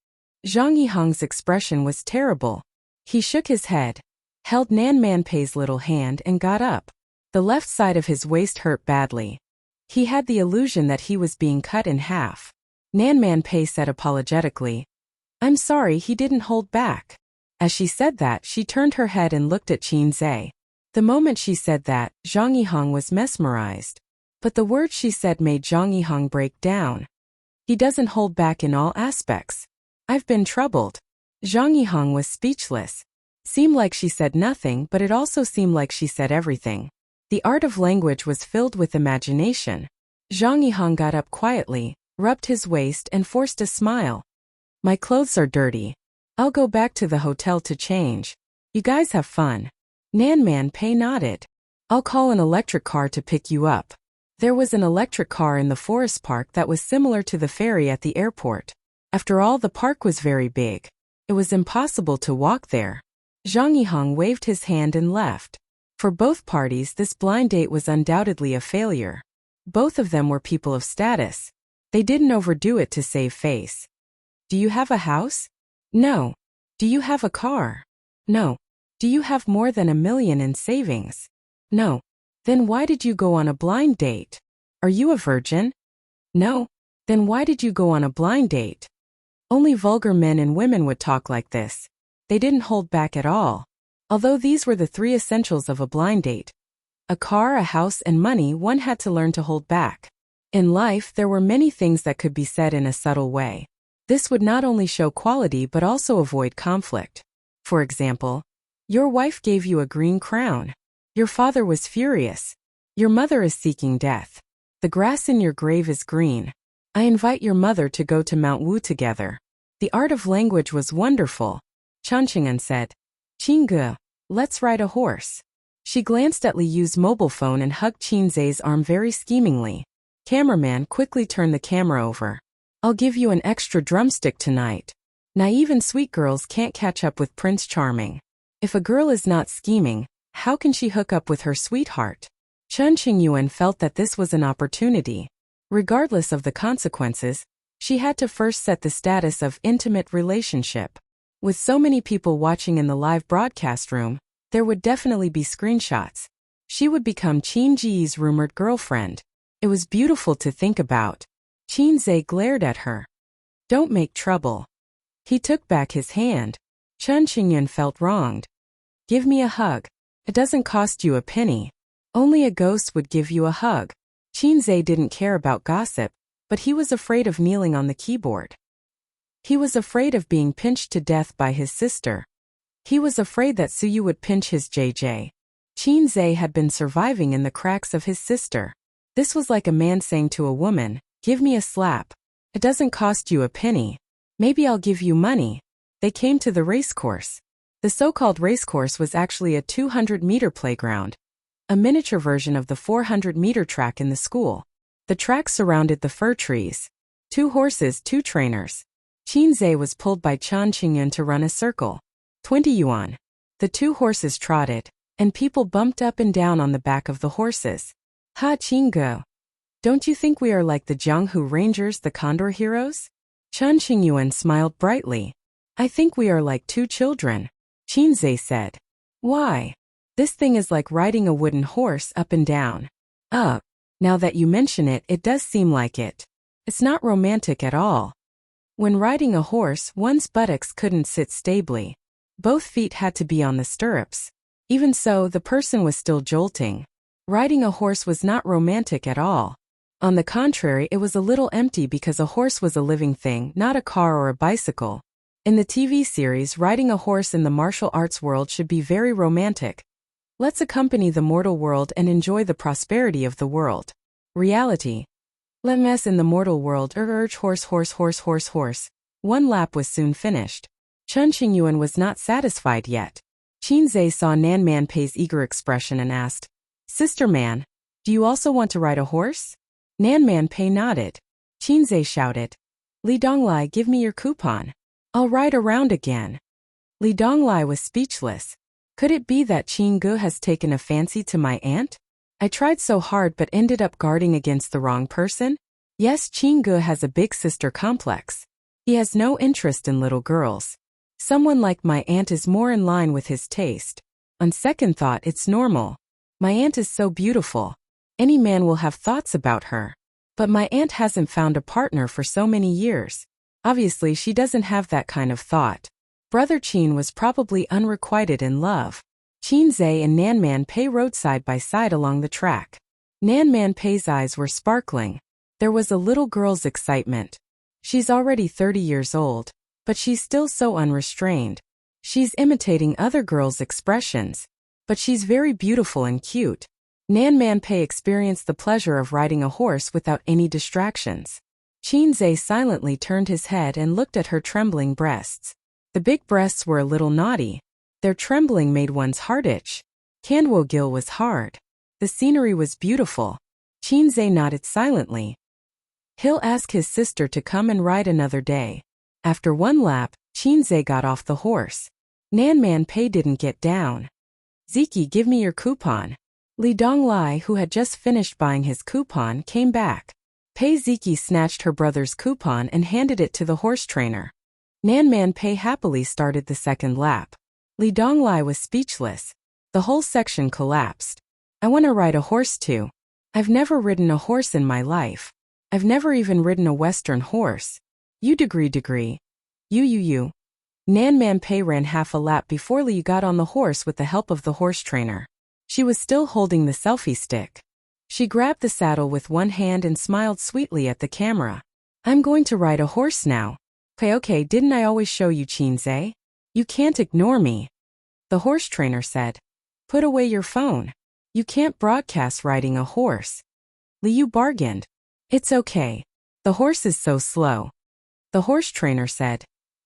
Zhang Yihang's expression was terrible. He shook his head, held Nanman Pei's little hand and got up. The left side of his waist hurt badly. He had the illusion that he was being cut in half. Nanman Pei said apologetically, "I'm sorry," he didn't hold back. As she said that, she turned her head and looked at Qinzhe. The moment she said that, Zhang Yihang was mesmerized. But the words she said made Zhang Yihang break down. He doesn't hold back in all aspects. I've been troubled. Zhang Yihang was speechless. Seemed like she said nothing, but it also seemed like she said everything. The art of language was filled with imagination. Zhang Yihang got up quietly, rubbed his waist and forced a smile. "My clothes are dirty. I'll go back to the hotel to change. You guys have fun." Nanman Pei nodded. "I'll call an electric car to pick you up." There was an electric car in the forest park that was similar to the ferry at the airport. After all, the park was very big. It was impossible to walk there. Zhang Yihang waved his hand and left. For both parties, this blind date was undoubtedly a failure. Both of them were people of status. They didn't overdo it to save face. Do you have a house? No. Do you have a car? No. Do you have more than $1 million in savings? No. Then why did you go on a blind date? Are you a virgin? No. Then why did you go on a blind date? Only vulgar men and women would talk like this. They didn't hold back at all. Although these were the 3 essentials of a blind date: a car, a house, and money, one had to learn to hold back. In life, there were many things that could be said in a subtle way. This would not only show quality but also avoid conflict. For example, your wife gave you a green crown. Your father was furious. Your mother is seeking death. The grass in your grave is green. I invite your mother to go to Mount Wu together. The art of language was wonderful. Chen Qing'an said, Qingge, let's ride a horse. She glanced at Li Yu's mobile phone and hugged Qin Zhe's arm very schemingly. Cameraman quickly turned the camera over. I'll give you an extra drumstick tonight. Naive and sweet girls can't catch up with Prince Charming. If a girl is not scheming, how can she hook up with her sweetheart? Chen Qingyuan felt that this was an opportunity. Regardless of the consequences, she had to first set the status of intimate relationship. With so many people watching in the live broadcast room, there would definitely be screenshots. She would become Qin Ji's rumored girlfriend. It was beautiful to think about. Qin Zhe glared at her. Don't make trouble. He took back his hand. Chen Qingyuan felt wronged. Give me a hug. It doesn't cost you a penny. Only a ghost would give you a hug. Qin Zhe didn't care about gossip, but he was afraid of kneeling on the keyboard. He was afraid of being pinched to death by his sister. He was afraid that Suyu would pinch his JJ. Qin Zhe had been surviving in the cracks of his sister. This was like a man saying to a woman, give me a slap. It doesn't cost you a penny. Maybe I'll give you money. They came to the racecourse. The so-called racecourse was actually a 200-meter playground, a miniature version of the 400-meter track in the school. The track surrounded the fir trees. 2 horses, 2 trainers. Qin Zhe was pulled by Chen Qingyuan to run a circle. 20 yuan. The 2 horses trotted, and people bumped up and down on the back of the horses. Ha Qingge. Don't you think we are like the Jianghu Rangers, the Condor Heroes? Chen Qingyuan smiled brightly. I think we are like 2 children. Qin Zhe said. Why? This thing is like riding a wooden horse up and down. Now that you mention it, it does seem like it. It's not romantic at all. When riding a horse, one's buttocks couldn't sit stably. Both feet had to be on the stirrups. Even so, the person was still jolting. Riding a horse was not romantic at all. On the contrary, it was a little empty because a horse was a living thing, not a car or a bicycle. In the TV series, riding a horse in the martial arts world should be very romantic. Let's accompany the mortal world and enjoy the prosperity of the world. Reality. Let mess in the mortal world, urge horse. 1 lap was soon finished. Chen Qingyuan was not satisfied yet. Qin Zhe saw Nan Man Pei's eager expression and asked, Sister Man, do you also want to ride a horse? Nan Man Pei nodded. Qin Zhe shouted, Li Donglai, give me your coupon. I'll ride around again. Li Donglai was speechless. Could it be that Qingge has taken a fancy to my aunt? I tried so hard but ended up guarding against the wrong person? Yes, Qingge has a big sister complex. He has no interest in little girls. Someone like my aunt is more in line with his taste. On second thought, it's normal. My aunt is so beautiful. Any man will have thoughts about her. But my aunt hasn't found a partner for so many years. Obviously, she doesn't have that kind of thought. Brother Qin was probably unrequited in love. Qin Zhe and Nan Man Pei rode side by side along the track. Nan Man Pei's eyes were sparkling. There was a little girl's excitement. She's already 30 years old, but she's still so unrestrained. She's imitating other girls' expressions, but she's very beautiful and cute. Nan Man Pei experienced the pleasure of riding a horse without any distractions. Qin Zhe silently turned his head and looked at her trembling breasts. The big breasts were a little naughty. Their trembling made one's heart itch. Candwo Gil was hard. The scenery was beautiful. Qinze nodded silently. He'll ask his sister to come and ride another day. After one lap, Qinze got off the horse. Nanman Pei didn't get down. Ziki, give me your coupon. Li Donglai, who had just finished buying his coupon, came back. Pei Ziki snatched her brother's coupon and handed it to the horse trainer. Nanman Pei happily started the second lap. Li Donglai was speechless. The whole section collapsed. I want to ride a horse too. I've never ridden a horse in my life. I've never even ridden a Western horse. You degree. You. Nanman Pei ran half a lap before Li got on the horse with the help of the horse trainer. She was still holding the selfie stick. She grabbed the saddle with one hand and smiled sweetly at the camera. I'm going to ride a horse now. Okay, didn't I always show you, Qinze? You can't ignore me. The horse trainer said. Put away your phone. You can't broadcast riding a horse. Liu bargained. It's okay. The horse is so slow. The horse trainer said.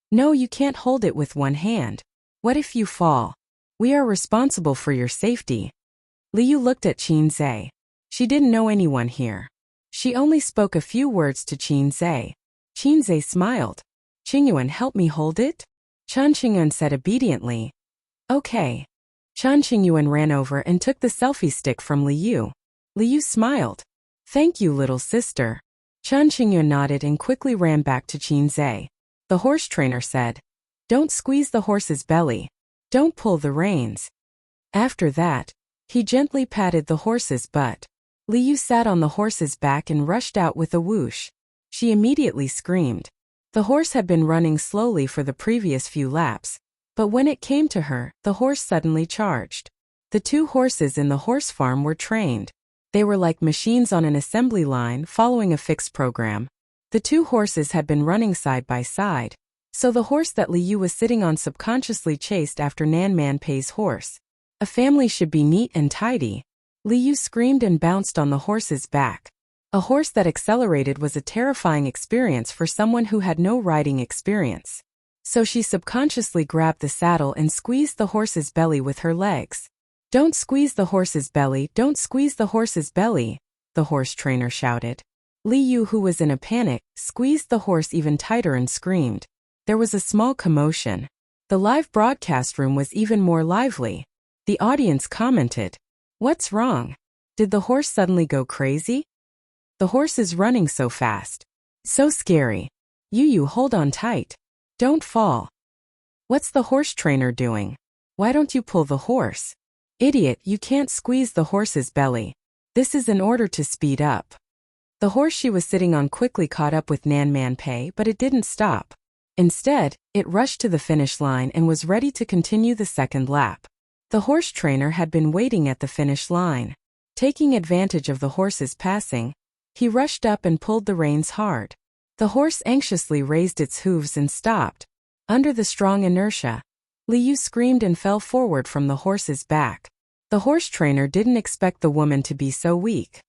No, you can't hold it with one hand. What if you fall? We are responsible for your safety. Liu looked at Qinze. She didn't know anyone here. She only spoke a few words to Qinze. Qinze smiled. Qingyuan, help me hold it? Chen Qingyuan said obediently. Okay. Chen Qingyuan ran over and took the selfie stick from Liu. Liu smiled. Thank you, little sister. Chen Qingyuan nodded and quickly ran back to Qinze. The horse trainer said, Don't squeeze the horse's belly. Don't pull the reins. After that, he gently patted the horse's butt. Liu sat on the horse's back and rushed out with a whoosh. She immediately screamed. The horse had been running slowly for the previous few laps, but when it came to her, the horse suddenly charged. The two horses in the horse farm were trained. They were like machines on an assembly line following a fixed program. The two horses had been running side by side, so the horse that Liu was sitting on subconsciously chased after Nanman Pei's horse. A family should be neat and tidy. Liu screamed and bounced on the horse's back. A horse that accelerated was a terrifying experience for someone who had no riding experience. So she subconsciously grabbed the saddle and squeezed the horse's belly with her legs. Don't squeeze the horse's belly, don't squeeze the horse's belly, the horse trainer shouted. Liu, who was in a panic, squeezed the horse even tighter and screamed. There was a small commotion. The live broadcast room was even more lively. The audience commented, What's wrong? Did the horse suddenly go crazy? The horse is running so fast. So scary. You hold on tight. Don't fall. What's the horse trainer doing? Why don't you pull the horse? Idiot, you can't squeeze the horse's belly. This is in order to speed up. The horse she was sitting on quickly caught up with Nanman Pei, but it didn't stop. Instead, it rushed to the finish line and was ready to continue the second lap. The horse trainer had been waiting at the finish line. Taking advantage of the horse's passing, he rushed up and pulled the reins hard. The horse anxiously raised its hooves and stopped. Under the strong inertia, Liu screamed and fell forward from the horse's back. The horse trainer didn't expect the woman to be so weak.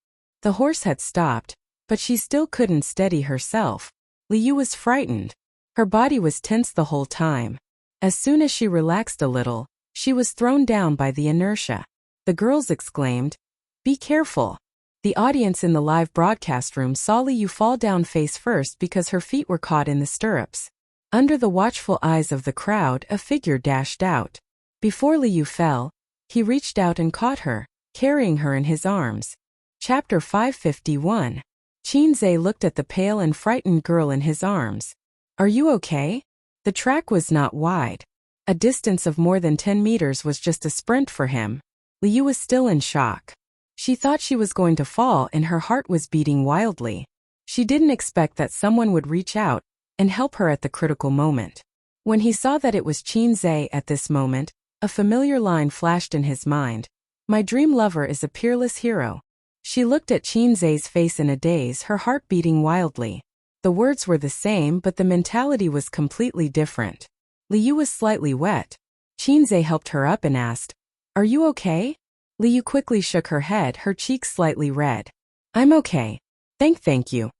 The horse had stopped, but she still couldn't steady herself. Liu was frightened. Her body was tense the whole time. As soon as she relaxed a little, she was thrown down by the inertia. The girls exclaimed, Be careful. The audience in the live broadcast room saw Liu fall down face first because her feet were caught in the stirrups. Under the watchful eyes of the crowd, a figure dashed out. Before Liu fell, he reached out and caught her, carrying her in his arms. Chapter 551. Qinze looked at the pale and frightened girl in his arms. Are you okay? The track was not wide. A distance of more than 10 meters was just a sprint for him. Liu was still in shock. She thought she was going to fall and her heart was beating wildly. She didn't expect that someone would reach out and help her at the critical moment. When he saw that it was Qinze at this moment, a familiar line flashed in his mind. My dream lover is a peerless hero. She looked at Qinze's face in a daze, her heart beating wildly. The words were the same, but the mentality was completely different. Liu was slightly wet. Qinze helped her up and asked, Are you okay? Liu quickly shook her head, her cheeks slightly red. I'm okay. Thank you.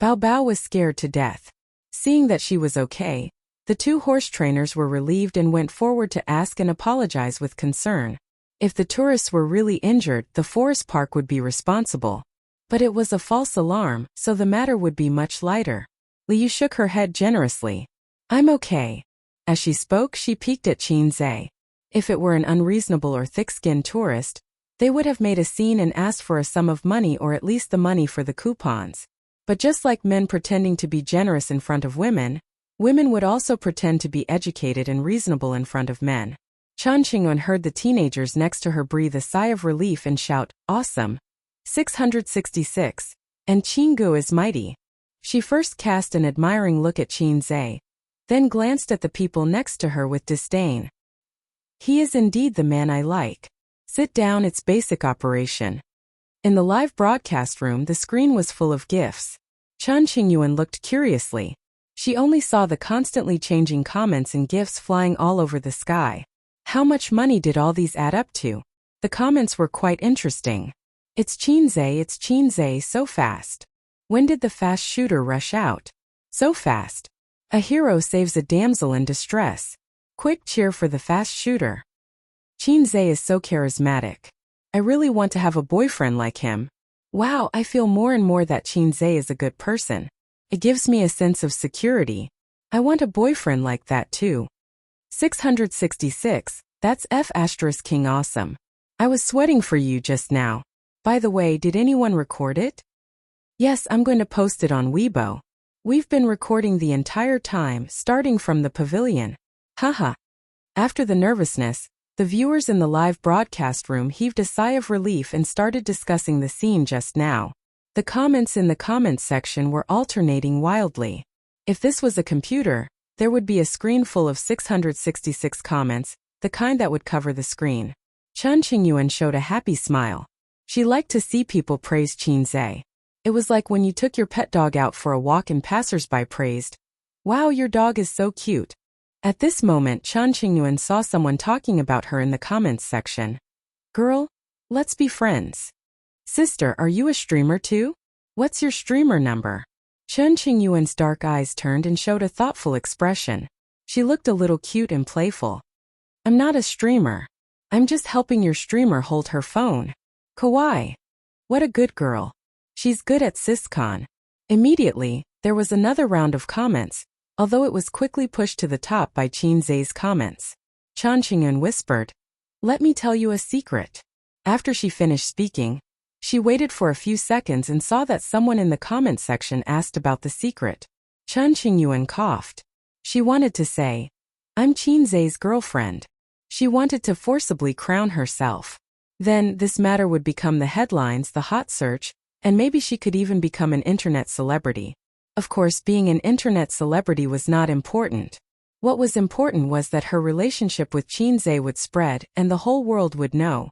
Bao Bao was scared to death. Seeing that she was okay, the two horse trainers were relieved and went forward to ask and apologize with concern. If the tourists were really injured, the forest park would be responsible. But it was a false alarm, so the matter would be much lighter. Liu shook her head generously. I'm okay. As she spoke, she peeked at Qinzhe. If it were an unreasonable or thick-skinned tourist, they would have made a scene and asked for a sum of money or at least the money for the coupons. But just like men pretending to be generous in front of women, women would also pretend to be educated and reasonable in front of men. Chen Qingyuan heard the teenagers next to her breathe a sigh of relief and shout, "Awesome! 666. And Qinggu is mighty." She first cast an admiring look at Qinzhe, then glanced at the people next to her with disdain. He is indeed the man I like. Sit down, it's basic operation. In the live broadcast room, the screen was full of gifs. Chen Qingyuan looked curiously. She only saw the constantly changing comments and gifs flying all over the sky. How much money did all these add up to? The comments were quite interesting. It's Qinzhe, so fast. When did the fast shooter rush out? So fast. A hero saves a damsel in distress. Quick cheer for the fast shooter. Qinzhe is so charismatic. I really want to have a boyfriend like him. Wow, I feel more and more that Qinzhe is a good person. It gives me a sense of security. I want a boyfriend like that too. 666, that's F*King awesome. I was sweating for you just now. By the way, did anyone record it? Yes, I'm going to post it on Weibo. We've been recording the entire time, starting from the pavilion. Haha. After the nervousness, the viewers in the live broadcast room heaved a sigh of relief and started discussing the scene just now. The comments in the comments section were alternating wildly. If this was a computer, there would be a screen full of 666 comments, the kind that would cover the screen. Chen Qingyuan showed a happy smile. She liked to see people praise Qinzhe. It was like when you took your pet dog out for a walk and passersby praised, "Wow, your dog is so cute." At this moment, Chen Qingyuan saw someone talking about her in the comments section. "Girl, let's be friends." "Sister, are you a streamer too? What's your streamer number?" Chen Qingyuan's dark eyes turned and showed a thoughtful expression. She looked a little cute and playful. "I'm not a streamer. I'm just helping your streamer hold her phone." "Kawaii. What a good girl. She's good at Syscon." Immediately, there was another round of comments, although it was quickly pushed to the top by Qinzhe's comments. Chen Qingyuan whispered, "Let me tell you a secret." After she finished speaking, she waited for a few seconds and saw that someone in the comments section asked about the secret. Chen Qingyuan coughed. She wanted to say, "I'm Qinzhe's girlfriend." She wanted to forcibly crown herself. Then, this matter would become the headlines, the hot search, and maybe she could even become an internet celebrity. Of course, being an internet celebrity was not important. What was important was that her relationship with Qinzhe would spread and the whole world would know.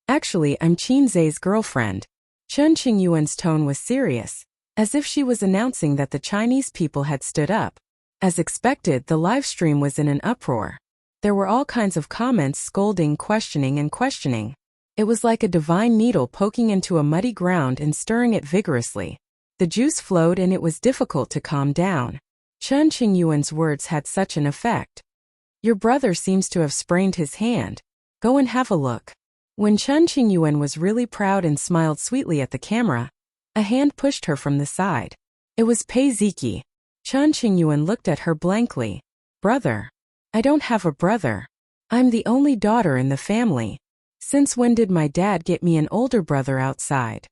"Actually, I'm Qinzhe's girlfriend." Chen Qingyuan's tone was serious, as if she was announcing that the Chinese people had stood up. As expected, the live stream was in an uproar. There were all kinds of comments, scolding, questioning, and questioning. It was like a divine needle poking into a muddy ground and stirring it vigorously. The juice flowed and it was difficult to calm down. Chen Qingyuan's words had such an effect. "Your brother seems to have sprained his hand. Go and have a look." When Chen Qingyuan was really proud and smiled sweetly at the camera, a hand pushed her from the side. It was Pei Ziki. Chen Qingyuan looked at her blankly. "Brother? I don't have a brother. I'm the only daughter in the family. Since when did my dad get me an older brother outside?"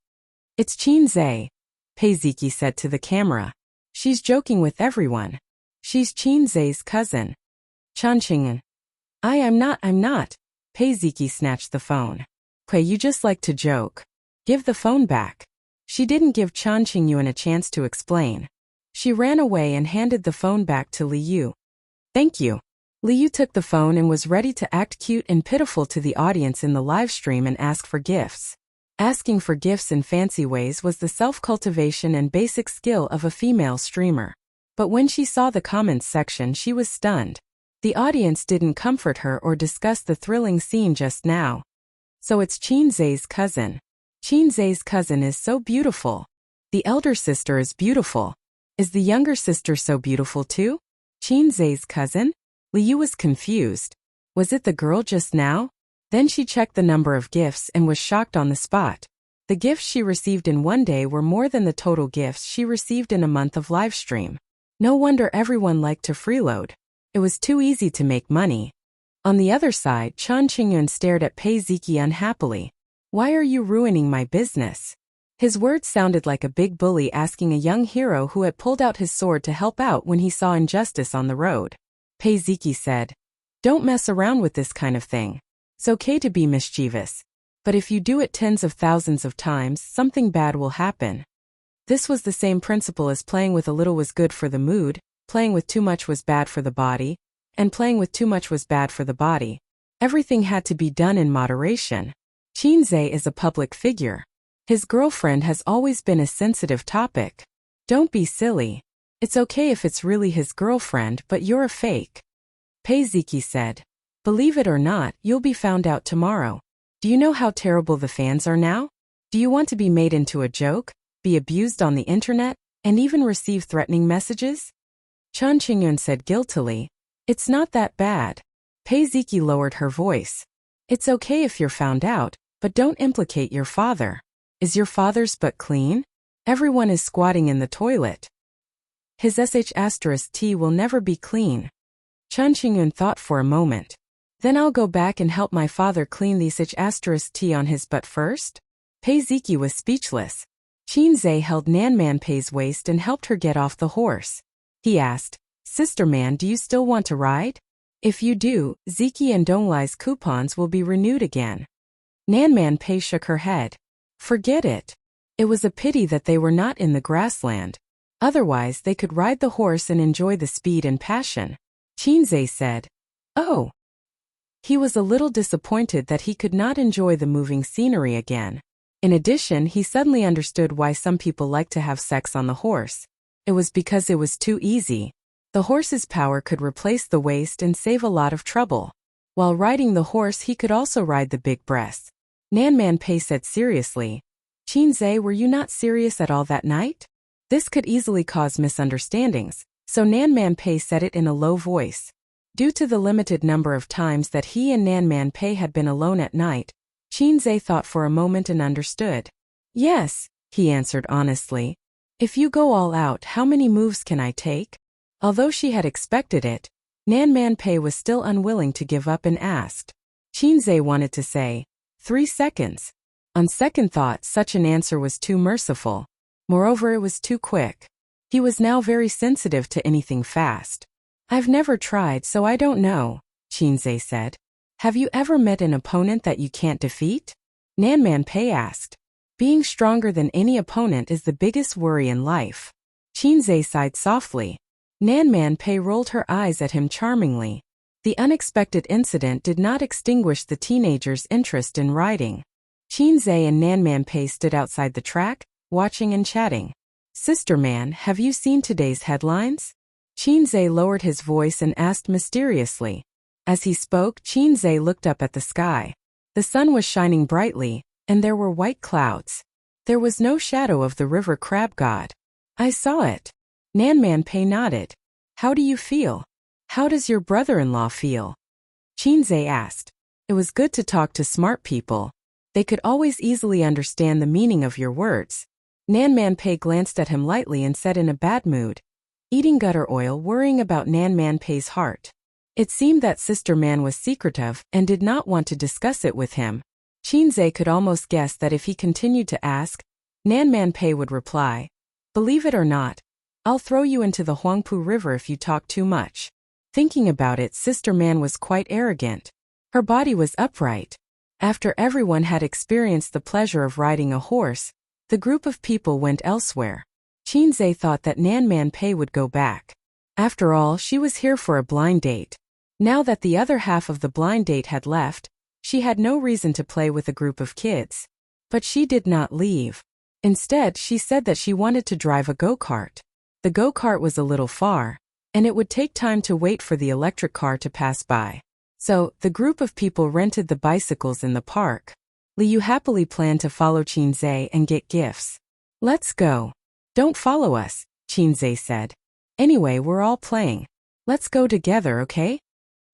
"It's Qinzhe," Pei Ziki said to the camera. "She's joking with everyone. She's Qinzhe's cousin." Chen Qingyuan. I'm not. Pei Ziki snatched the phone. "Pei, you just like to joke. Give the phone back." She didn't give Chen Qingyuan a chance to explain. She ran away and handed the phone back to Liu. "Thank you." Liu took the phone and was ready to act cute and pitiful to the audience in the live stream and ask for gifts. Asking for gifts in fancy ways was the self-cultivation and basic skill of a female streamer. But when she saw the comments section, she was stunned. The audience didn't comfort her or discuss the thrilling scene just now. "So it's Qinzhe's cousin. Qinzhe's cousin is so beautiful. The elder sister is beautiful. Is the younger sister so beautiful too? Qinzhe's cousin?" Liu was confused. Was it the girl just now? Then she checked the number of gifts and was shocked on the spot. The gifts she received in one day were more than the total gifts she received in a month of livestream. No wonder everyone liked to freeload. It was too easy to make money. On the other side, Chan Qingyun stared at Pei Ziki unhappily. Why are you ruining my business? His words sounded like a big bully asking a young hero who had pulled out his sword to help out when he saw injustice on the road. Pei Ziki said, "Don't mess around with this kind of thing. It's okay to be mischievous. But if you do it tens of thousands of times, something bad will happen." This was the same principle as playing with a little was good for the mood, playing with too much was bad for the body, and playing with too much was bad for the body. Everything had to be done in moderation. Qinze is a public figure. His girlfriend has always been a sensitive topic. Don't be silly. It's okay if it's really his girlfriend, but you're a fake. Pei Ziki said. Believe it or not, you'll be found out tomorrow. Do you know how terrible the fans are now? Do you want to be made into a joke, be abused on the internet, and even receive threatening messages? Chan Qingyun said guiltily. It's not that bad. Pei Ziki lowered her voice. It's okay if you're found out, but don't implicate your father. Is your father's butt clean? Everyone is squatting in the toilet. His sh*t will never be clean. Chan Qingyun thought for a moment. Then I'll go back and help my father clean the sh*t on his butt first? Pei Ziki was speechless. Qinze held Nanman Pei's waist and helped her get off the horse. He asked, Sister Man, do you still want to ride? If you do, Ziki and Donglai's coupons will be renewed again. Nanman Pei shook her head. Forget it. It was a pity that they were not in the grassland. Otherwise they could ride the horse and enjoy the speed and passion. Qinze said. Oh. He was a little disappointed that he could not enjoy the moving scenery again. In addition, he suddenly understood why some people like to have sex on the horse. It was because it was too easy. The horse's power could replace the waist and save a lot of trouble. While riding the horse, he could also ride the big breasts. Nanman Pei said seriously, Qinze, were you not serious at all that night? This could easily cause misunderstandings, so Nanman Pei said it in a low voice. Due to the limited number of times that he and Nanman Pei had been alone at night, Qinze thought for a moment and understood. Yes, he answered honestly. If you go all out, how many moves can I take? Although she had expected it, Nanman Pei was still unwilling to give up and asked. Qinze wanted to say, 3 seconds. On second thought, such an answer was too merciful. Moreover, it was too quick. He was now very sensitive to anything fast. I've never tried, so I don't know, Qinze said. Have you ever met an opponent that you can't defeat? Nanman Pei asked. Being stronger than any opponent is the biggest worry in life. Qinze sighed softly. Nanman Pei rolled her eyes at him charmingly. The unexpected incident did not extinguish the teenager's interest in riding. Qinze and Nanman Pei stood outside the track, watching and chatting. Sister Man, have you seen today's headlines? Qinze lowered his voice and asked mysteriously. As he spoke, Qinze looked up at the sky. The sun was shining brightly, and there were white clouds. There was no shadow of the river crab god. I saw it. Nanman Pei nodded. How do you feel? How does your brother-in-law feel? Qinze asked. It was good to talk to smart people. They could always easily understand the meaning of your words. Nanman Pei glanced at him lightly and said in a bad mood, eating gutter oil, worrying about Nanman Pei's heart. It seemed that Sister Man was secretive and did not want to discuss it with him. Qinze could almost guess that if he continued to ask, Nanman Pei would reply, Believe it or not, I'll throw you into the Huangpu River if you talk too much. Thinking about it, Sister Man was quite arrogant. Her body was upright. After everyone had experienced the pleasure of riding a horse, the group of people went elsewhere. Qinze thought that Nanman Pei would go back. After all, she was here for a blind date. Now that the other half of the blind date had left, she had no reason to play with a group of kids. But she did not leave. Instead, she said that she wanted to drive a go-kart. The go-kart was a little far, and it would take time to wait for the electric car to pass by. So, the group of people rented the bicycles in the park. Liu happily planned to follow Qinze and get gifts. Let's go. Don't follow us, Qinze said. Anyway, we're all playing. Let's go together, okay?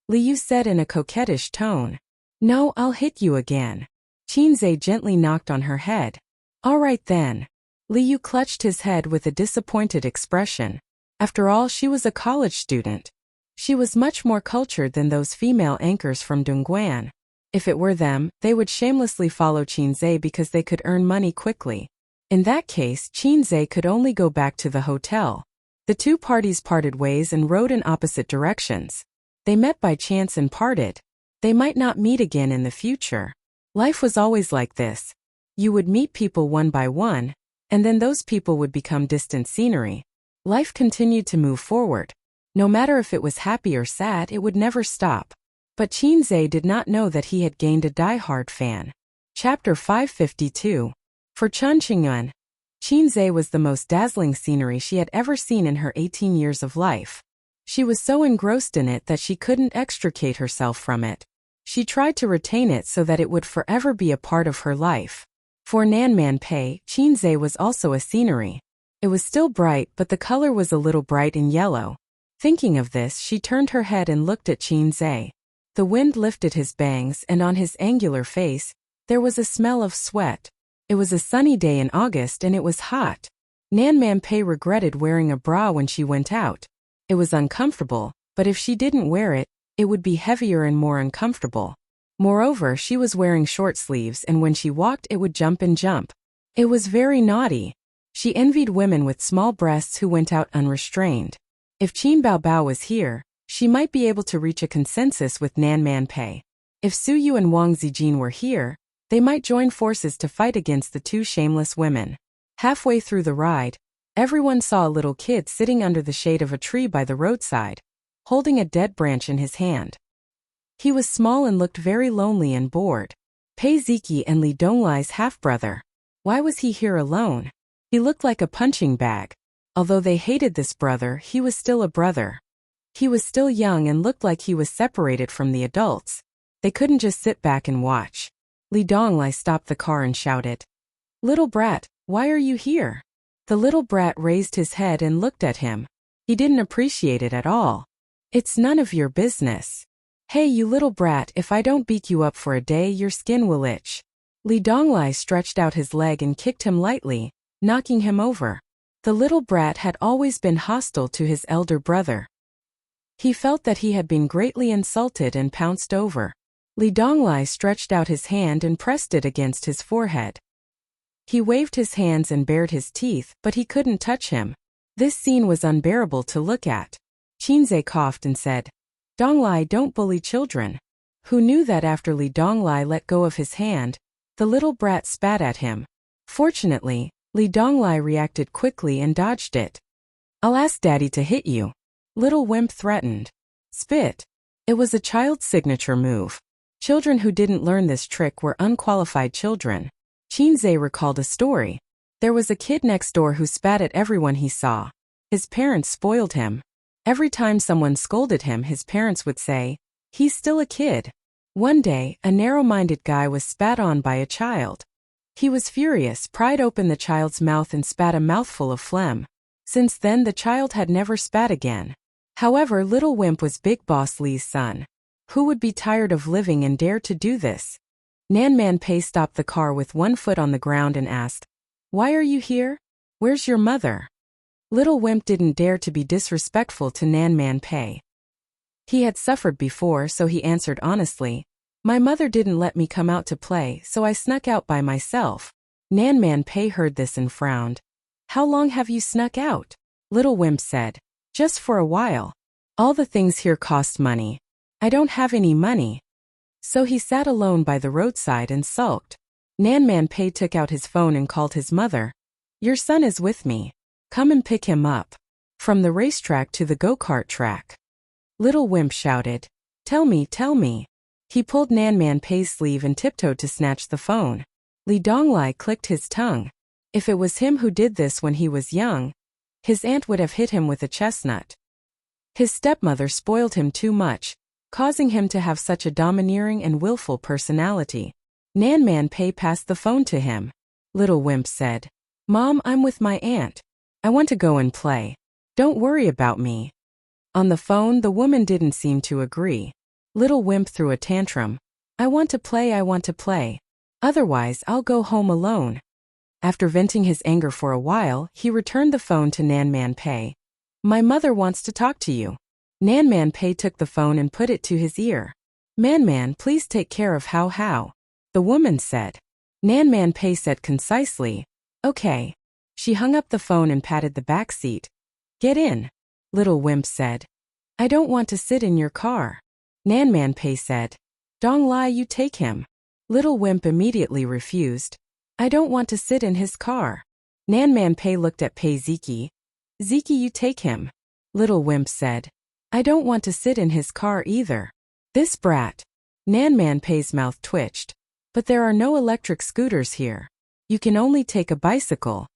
Liu said in a coquettish tone. No, I'll hit you again. Qinze gently knocked on her head. All right then. Liu clutched his head with a disappointed expression. After all, she was a college student. She was much more cultured than those female anchors from Dongguan. If it were them, they would shamelessly follow Qinzhe because they could earn money quickly. In that case, Qinzhe could only go back to the hotel. The two parties parted ways and rode in opposite directions. They met by chance and parted. They might not meet again in the future. Life was always like this. You would meet people one by one, and then those people would become distant scenery. Life continued to move forward. No matter if it was happy or sad, it would never stop. But Qinzhe did not know that he had gained a die-hard fan. Chapter 552. For Chen Qingyuan, Qinzhe was the most dazzling scenery she had ever seen in her 18 years of life. She was so engrossed in it that she couldn't extricate herself from it. She tried to retain it so that it would forever be a part of her life. For Nanman Pei, Qinzhe was also a scenery. It was still bright, but the color was a little bright in yellow. Thinking of this, she turned her head and looked at Qinzhe. The wind lifted his bangs, and on his angular face, there was a smell of sweat. It was a sunny day in August and it was hot. Nanman Pei regretted wearing a bra when she went out. It was uncomfortable, but if she didn't wear it, it would be heavier and more uncomfortable. Moreover, she was wearing short sleeves, and when she walked it would jump and jump. It was very naughty. She envied women with small breasts who went out unrestrained. If Qin Baobao was here, she might be able to reach a consensus with Nanman Pei. If Su Yu and Wang Zijin were here, they might join forces to fight against the two shameless women. Halfway through the ride, everyone saw a little kid sitting under the shade of a tree by the roadside, holding a dead branch in his hand. He was small and looked very lonely and bored. Pei Ziki and Li Donglai's half-brother. Why was he here alone? He looked like a punching bag. Although they hated this brother, he was still a brother. He was still young and looked like he was separated from the adults. They couldn't just sit back and watch. Li Donglai stopped the car and shouted, "Little brat, why are you here?" The little brat raised his head and looked at him. He didn't appreciate it at all. "It's none of your business." "Hey, you little brat, if I don't beat you up for a day, your skin will itch." Li Donglai stretched out his leg and kicked him lightly, knocking him over. The little brat had always been hostile to his elder brother. He felt that he had been greatly insulted and pounced over. Li Donglai stretched out his hand and pressed it against his forehead. He waved his hands and bared his teeth, but he couldn't touch him. This scene was unbearable to look at. Qinzhe coughed and said, "Donglai, don't bully children." Who knew that after Li Donglai let go of his hand, the little brat spat at him. Fortunately, Li Donglai reacted quickly and dodged it. "I'll ask Daddy to hit you," Little Wimp threatened. Spit. It was a child's signature move. Children who didn't learn this trick were unqualified children. Qinzhe recalled a story. There was a kid next door who spat at everyone he saw. His parents spoiled him. Every time someone scolded him, his parents would say, "He's still a kid." One day, a narrow-minded guy was spat on by a child. He was furious, pried open the child's mouth and spat a mouthful of phlegm. Since then the child had never spat again. However, Little Wimp was Big Boss Li's son. Who would be tired of living and dare to do this? Nanman Pei stopped the car with one foot on the ground and asked, "Why are you here? Where's your mother?" Little Wimp didn't dare to be disrespectful to Nanman Pei. He had suffered before, so he answered honestly, "My mother didn't let me come out to play, so I snuck out by myself." Nanman Pei heard this and frowned. "How long have you snuck out?" Little Wimp said, "Just for a while. All the things here cost money. I don't have any money." So he sat alone by the roadside and sulked. Nanman Pei took out his phone and called his mother. "Your son is with me. Come and pick him up." From the racetrack to the go-kart track. Little Wimp shouted, "Tell me, tell me." He pulled Nanman Pei's sleeve and tiptoed to snatch the phone. Li Donglai clicked his tongue. If it was him who did this when he was young, his aunt would have hit him with a chestnut. His stepmother spoiled him too much, causing him to have such a domineering and willful personality. Nanman Pei passed the phone to him. Little Wimp said, "Mom, I'm with my aunt. I want to go and play. Don't worry about me." On the phone, the woman didn't seem to agree. Little Wimp threw a tantrum. I want to play. Otherwise, I'll go home alone." After venting his anger for a while, he returned the phone to Nan Man Pei. My mother wants to talk to you. Nan Man Pei took the phone and put it to his ear. Man, please take care of how. The woman said. Nan Man Pei said concisely, okay. She hung up the phone and patted the back seat. Get in. Little Wimp said. I don't want to sit in your car. Nan Man Pei said. Dong Lai, you take him. Little Wimp immediately refused. I don't want to sit in his car. Nan Man Pei looked at Pei Ziki. Ziki, you take him. Little Wimp said. I don't want to sit in his car either. This brat. Nan Man Pei's mouth twitched. But there are no electric scooters here. You can only take a bicycle.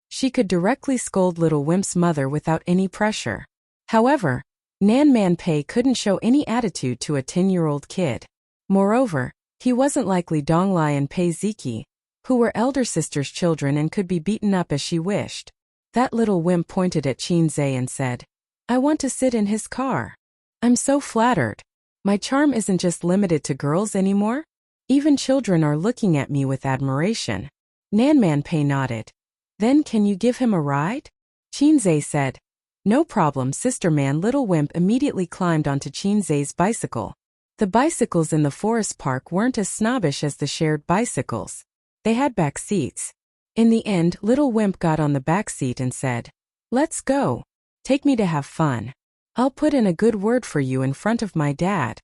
She could directly scold Little Wimp's mother without any pressure. However, Nan Man Pei couldn't show any attitude to a 10-year-old kid. Moreover, he wasn't like Li Donglai and Pei Ziki, who were elder sister's children and could be beaten up as she wished. That little wimp pointed at Qin Zhe and said, I want to sit in his car. I'm so flattered. My charm isn't just limited to girls anymore. Even children are looking at me with admiration. Nan Man Pei nodded. Then can you give him a ride? Qin Zhe said. No problem, sister man. Little Wimp immediately climbed onto Qin Zhe's bicycle. The bicycles in the forest park weren't as snobbish as the shared bicycles. They had back seats. In the end, Little Wimp got on the back seat and said, Let's go. Take me to have fun. I'll put in a good word for you in front of my dad.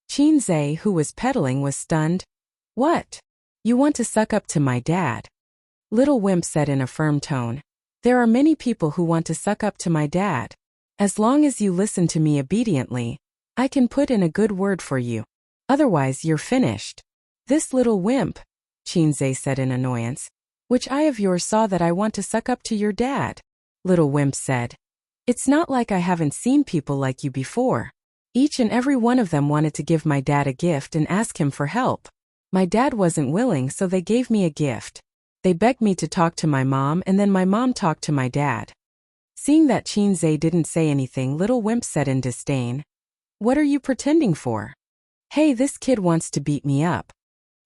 Qin Zhe, who was pedaling, was stunned. What? You want to suck up to my dad? Little Wimp said in a firm tone. There are many people who want to suck up to my dad. As long as you listen to me obediently, I can put in a good word for you. Otherwise, you're finished. This little wimp, Qin Zhe said in annoyance. Which eye of yours saw that I want to suck up to your dad? Little Wimp said. It's not like I haven't seen people like you before. Each and every one of them wanted to give my dad a gift and ask him for help. My dad wasn't willing, so they gave me a gift. They begged me to talk to my mom, and then my mom talked to my dad. Seeing that Qin Zhe didn't say anything, Little Wimp said in disdain. What are you pretending for? Hey, this kid wants to beat me up.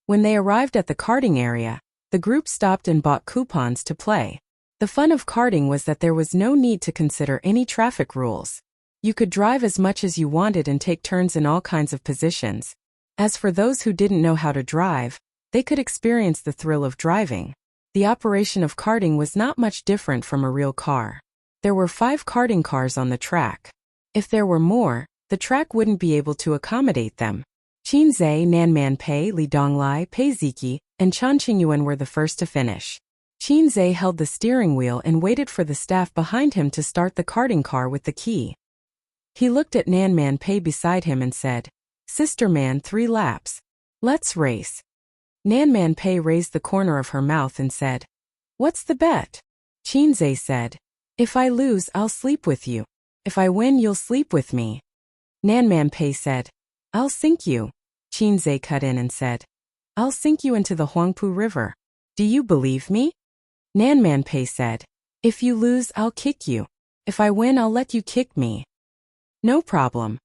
When they arrived at the karting area, the group stopped and bought coupons to play. The fun of karting was that there was no need to consider any traffic rules. You could drive as much as you wanted and take turns in all kinds of positions. As for those who didn't know how to drive, they could experience the thrill of driving. The operation of karting was not much different from a real car. There were 5 karting cars on the track. If there were more, the track wouldn't be able to accommodate them. Qin Zhe, Nan Man Pei, Li Donglai, Pei Ziki, and Chan Qingyuan were the first to finish. Qin Zhe held the steering wheel and waited for the staff behind him to start the karting car with the key. He looked at Nan Man Pei beside him and said, Sister man, 3 laps. Let's race. Nan Man Pei raised the corner of her mouth and said, What's the bet? Qin Zhe said, If I lose, I'll sleep with you. If I win, you'll sleep with me. Nan Man Pei said, I'll sink you. Qin Zhe cut in and said, I'll sink you into the Huangpu River. Do you believe me? Nan Man Pei said, If you lose, I'll kick you. If I win, I'll let you kick me. No problem.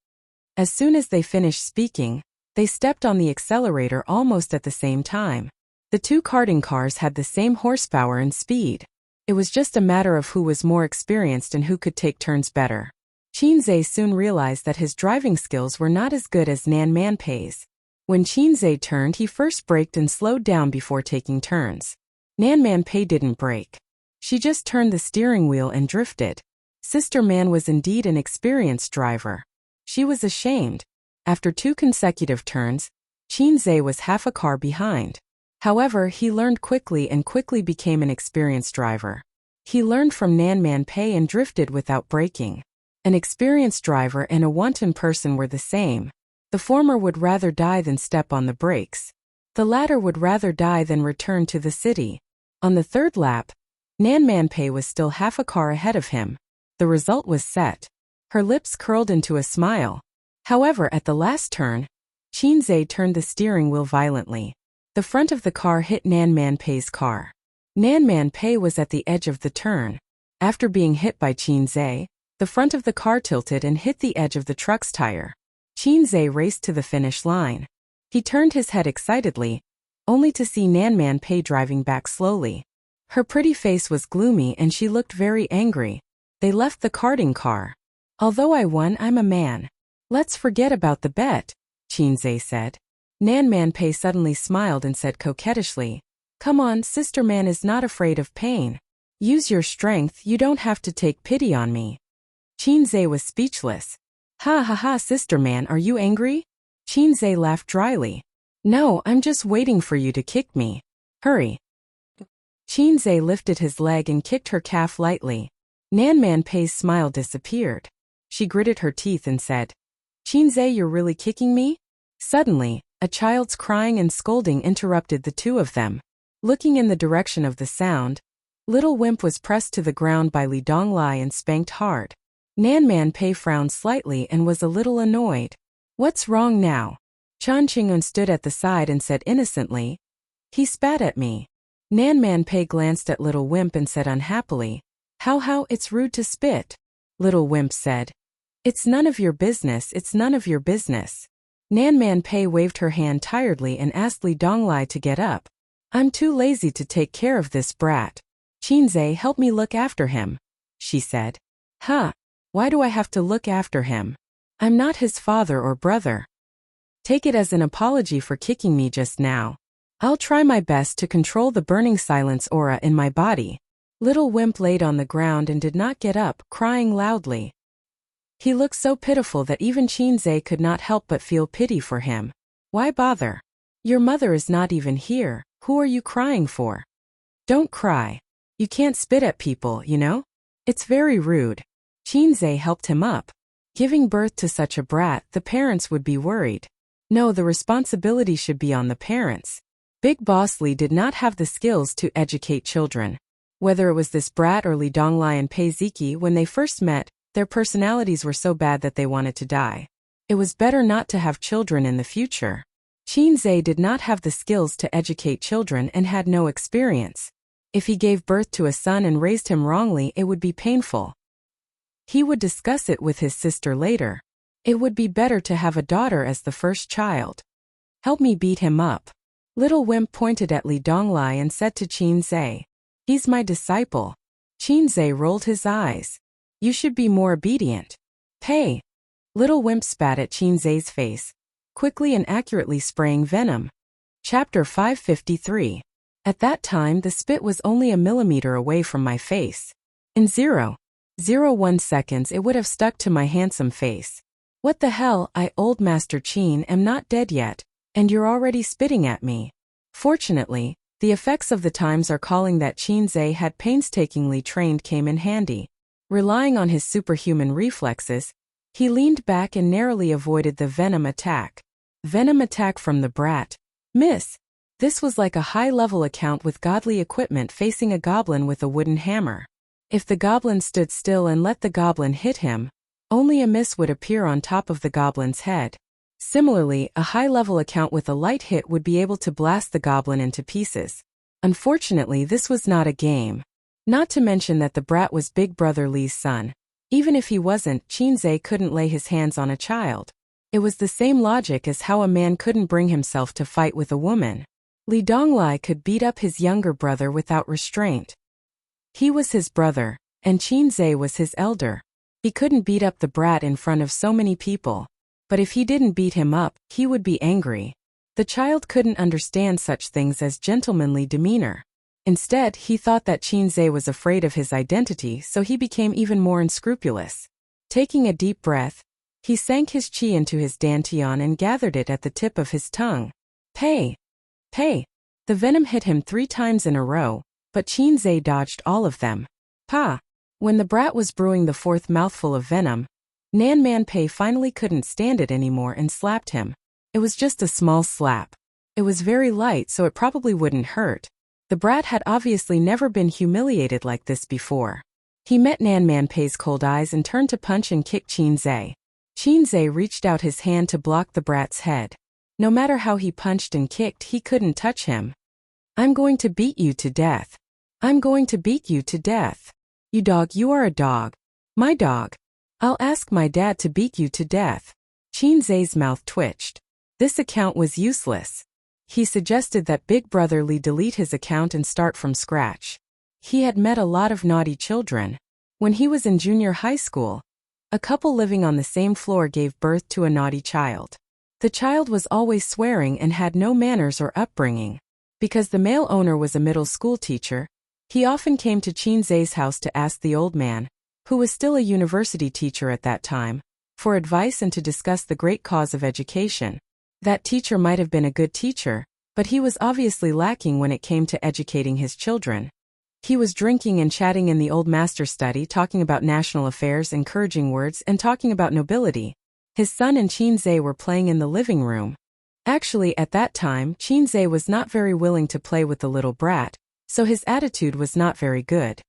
As soon as they finished speaking, they stepped on the accelerator almost at the same time. The 2 karting cars had the same horsepower and speed. It was just a matter of who was more experienced and who could take turns better. Qin Zhe soon realized that his driving skills were not as good as Nan Man Pei's. When Qin Zhe turned, he first braked and slowed down before taking turns. Nan Man Pei didn't brake. She just turned the steering wheel and drifted. Sister Man was indeed an experienced driver. She was ashamed. After 2 consecutive turns, Qin Zhe was half a car behind. However, he learned quickly and quickly became an experienced driver. He learned from Nan Man Pei and drifted without braking. An experienced driver and a wanton person were the same. The former would rather die than step on the brakes. The latter would rather die than return to the city. On the 3rd lap, Nan Man Pei was still half a car ahead of him. The result was set. Her lips curled into a smile. However, at the last turn, Qin Zhe turned the steering wheel violently. The front of the car hit Nan Man Pei's car. Nan Man Pei was at the edge of the turn. After being hit by Qin Zhe, the front of the car tilted and hit the edge of the truck's tire. Qin Zhe raced to the finish line. He turned his head excitedly, only to see Nan Man Pei driving back slowly. Her pretty face was gloomy and she looked very angry. They left the karting car. Although I won, I'm a man. Let's forget about the bet, Chinze said. Nan Man-pei suddenly smiled and said coquettishly, "Come on, Sister Man is not afraid of pain. Use your strength, you don't have to take pity on me." Chinze was speechless. Ha ha ha, Sister Man, are you angry? Chinze laughed dryly. No, I'm just waiting for you to kick me. Hurry. Chinze lifted his leg and kicked her calf lightly. Nan Man-pei's smile disappeared. She gritted her teeth and said, "Chinze, you're really kicking me?" Suddenly, a child's crying and scolding interrupted the two of them. Looking in the direction of the sound, little Wimp was pressed to the ground by Li Donglai and spanked hard. Nan Man-pei frowned slightly and was a little annoyed. What's wrong now? Chan Ching-un stood at the side and said innocently, "He spat at me." Nan Man-pei glanced at little Wimp and said unhappily, How, it's rude to spit." Little Wimp said, "It's none of your business, it's none of your business." Nan Man-pei waved her hand tiredly and asked Li Donglai to get up. "I'm too lazy to take care of this brat. Chinze, help me look after him," she said. "Huh? Why do I have to look after him? I'm not his father or brother. Take it as an apology for kicking me just now. I'll try my best to control the burning silence aura in my body." Little Wimp laid on the ground and did not get up, crying loudly. He looked so pitiful that even Chinze could not help but feel pity for him. Why bother? Your mother is not even here, who are you crying for? Don't cry. You can't spit at people, you know? It's very rude. Chinze helped him up. Giving birth to such a brat, the parents would be worried. No, the responsibility should be on the parents. Big Boss Li did not have the skills to educate children. Whether it was this brat or Li Donglai and Pei Ziki, when they first met, their personalities were so bad that they wanted to die. It was better not to have children in the future. Chinze did not have the skills to educate children and had no experience. If he gave birth to a son and raised him wrongly, it would be painful. He would discuss it with his sister later. It would be better to have a daughter as the first child. Help me beat him up. Little Wimp pointed at Li Donglai and said to Chinze, "He's my disciple." Chinze rolled his eyes. "You should be more obedient." "Pei." Little Wimp spat at Chinze's face, quickly and accurately spraying venom. Chapter 553. At that time the spit was only a millimeter away from my face. In 0.01 seconds it would have stuck to my handsome face. What the hell, I, old Master Chin, am not dead yet, and you're already spitting at me. Fortunately, the effects of the times are calling that Chinze had painstakingly trained came in handy. Relying on his superhuman reflexes, he leaned back and narrowly avoided the venom attack. Venom attack from the brat. Miss. This was like a high-level account with godly equipment facing a goblin with a wooden hammer. If the goblin stood still and let the goblin hit him, only a miss would appear on top of the goblin's head. Similarly, a high-level account with a light hit would be able to blast the goblin into pieces. Unfortunately, this was not a game. Not to mention that the brat was Big Brother Li's son. Even if he wasn't, Chinze couldn't lay his hands on a child. It was the same logic as how a man couldn't bring himself to fight with a woman. Li Donglai could beat up his younger brother without restraint. He was his brother, and Chinze was his elder. He couldn't beat up the brat in front of so many people. But if he didn't beat him up, he would be angry. The child couldn't understand such things as gentlemanly demeanor. Instead, he thought that Chinze was afraid of his identity, so he became even more unscrupulous. Taking a deep breath, he sank his chi into his dantian and gathered it at the tip of his tongue. Pei! Pei! The venom hit him 3 times in a row, but Chinze dodged all of them. Pa! When the brat was brewing the 4th mouthful of venom, Nan Man-pei finally couldn't stand it anymore and slapped him. It was just a small slap. It was very light, so it probably wouldn't hurt. The brat had obviously never been humiliated like this before. He met Nan Man-pei's cold eyes and turned to punch and kick Chinze. Chinze reached out his hand to block the brat's head. No matter how he punched and kicked, he couldn't touch him. "I'm going to beat you to death. I'm going to beat you to death. You dog, you are a dog. My dog. I'll ask my dad to beat you to death." Chinze's mouth twitched. This account was useless. He suggested that Big Brother Li delete his account and start from scratch. He had met a lot of naughty children. When he was in junior high school, a couple living on the same floor gave birth to a naughty child. The child was always swearing and had no manners or upbringing. Because the male owner was a middle school teacher, he often came to Qinzai's house to ask the old man, who was still a university teacher at that time, for advice and to discuss the great cause of education. That teacher might have been a good teacher, but he was obviously lacking when it came to educating his children. He was drinking and chatting in the old master's study, talking about national affairs, encouraging words, and talking about nobility. His son and Qinzai were playing in the living room. Actually, at that time, Qinzai was not very willing to play with the little brat, so his attitude was not very good.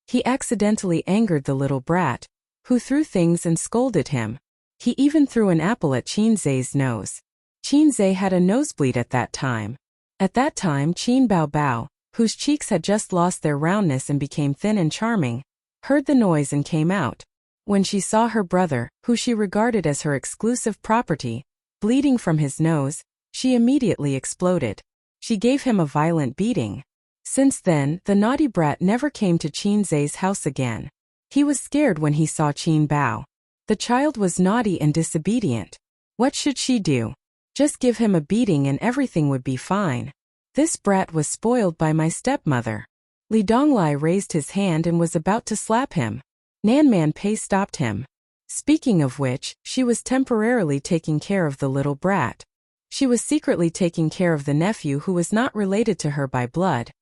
He accidentally angered the little brat, who threw things and scolded him. He even threw an apple at Qinzai's nose. Qinzai had a nosebleed at that time. At that time, Qin Bao Bao, whose cheeks had just lost their roundness and became thin and charming, heard the noise and came out. When she saw her brother, who she regarded as her exclusive property, bleeding from his nose, she immediately exploded. She gave him a violent beating. Since then, the naughty brat never came to Qinzai's house again. He was scared when he saw Qin Bao. The child was naughty and disobedient. What should she do? Just give him a beating and everything would be fine. This brat was spoiled by my stepmother. Li Donglai raised his hand and was about to slap him. Nan Man Pei stopped him. Speaking of which, she was temporarily taking care of the little brat. She was secretly taking care of the nephew who was not related to her by blood,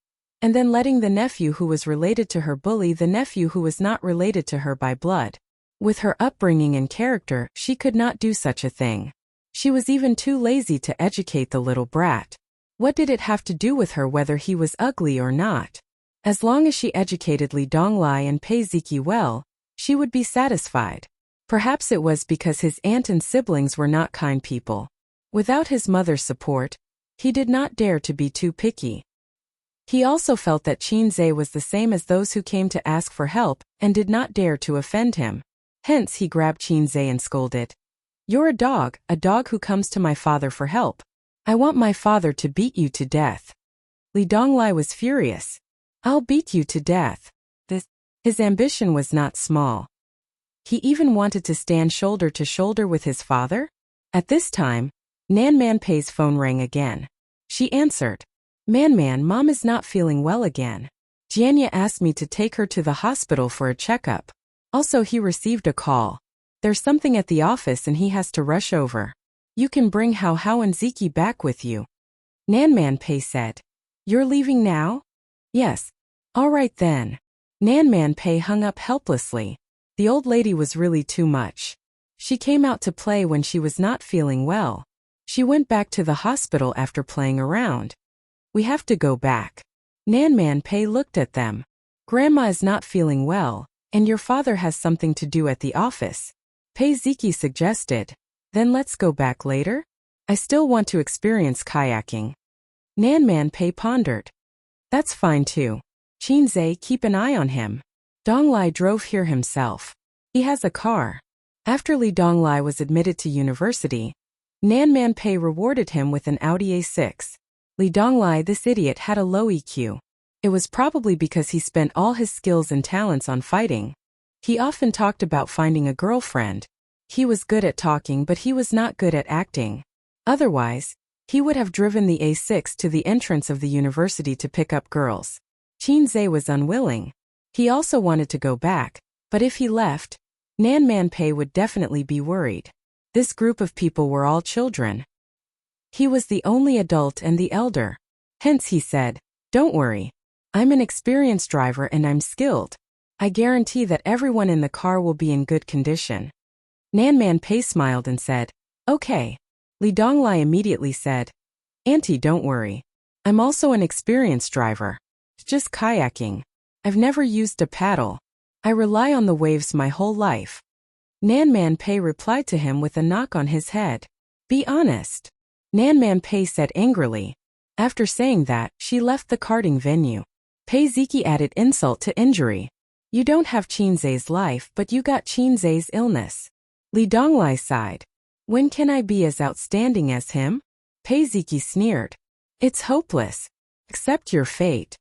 and then letting the nephew who was related to her bully the nephew who was not related to her by blood. With her upbringing and character, she could not do such a thing. She was even too lazy to educate the little brat. What did it have to do with her whether he was ugly or not? As long as she educated Li Donglai and Pei Ziki well, she would be satisfied. Perhaps it was because his aunt and siblings were not kind people. Without his mother's support, he did not dare to be too picky. He also felt that Qinzai was the same as those who came to ask for help and did not dare to offend him. Hence he grabbed Qinzai and scolded. "You're a dog who comes to my father for help. I want my father to beat you to death." Li Donglai was furious. "I'll beat you to death." His ambition was not small. He even wanted to stand shoulder to shoulder with his father. At this time, Nan Man Pei's phone rang again. She answered. Man, Mom is not feeling well again. Jianya asked me to take her to the hospital for a checkup. Also, he received a call. There's something at the office and he has to rush over. You can bring Hao and Ziki back with you. Nan Man Pei said. You're leaving now? Yes. All right then. Nan Man Pei hung up helplessly. The old lady was really too much. She came out to play when she was not feeling well. She went back to the hospital after playing around. We have to go back. Nan Man Pei looked at them. Grandma is not feeling well, and your father has something to do at the office. Pei Ziki suggested. Then let's go back later? I still want to experience kayaking. Nan Man Pei pondered. That's fine too. Qinzai, keep an eye on him. Donglai drove here himself. He has a car. After Li Donglai was admitted to university, Nan Man Pei rewarded him with an Audi A6. Li Donglai, this idiot, had a low EQ. It was probably because he spent all his skills and talents on fighting. He often talked about finding a girlfriend. He was good at talking, but he was not good at acting. Otherwise, he would have driven the A6 to the entrance of the university to pick up girls. Qinzai was unwilling. He also wanted to go back, but if he left, Nan Man Pei would definitely be worried. This group of people were all children. He was the only adult and the elder. Hence he said, don't worry. I'm an experienced driver and I'm skilled. I guarantee that everyone in the car will be in good condition. Nan Man Pei smiled and said, okay. Li Donglai immediately said, Auntie, don't worry. I'm also an experienced driver. Just kayaking. I've never used a paddle. I rely on the waves my whole life. Nan Man Pei replied to him with a knock on his head. Be honest. Nan Man Pei said angrily. After saying that, she left the karting venue. Pei Ziki added insult to injury. You don't have Qinzai's life, but you got Qinzai's illness. Li Donglai sighed. When can I be as outstanding as him? Pei Ziki sneered. It's hopeless. Accept your fate.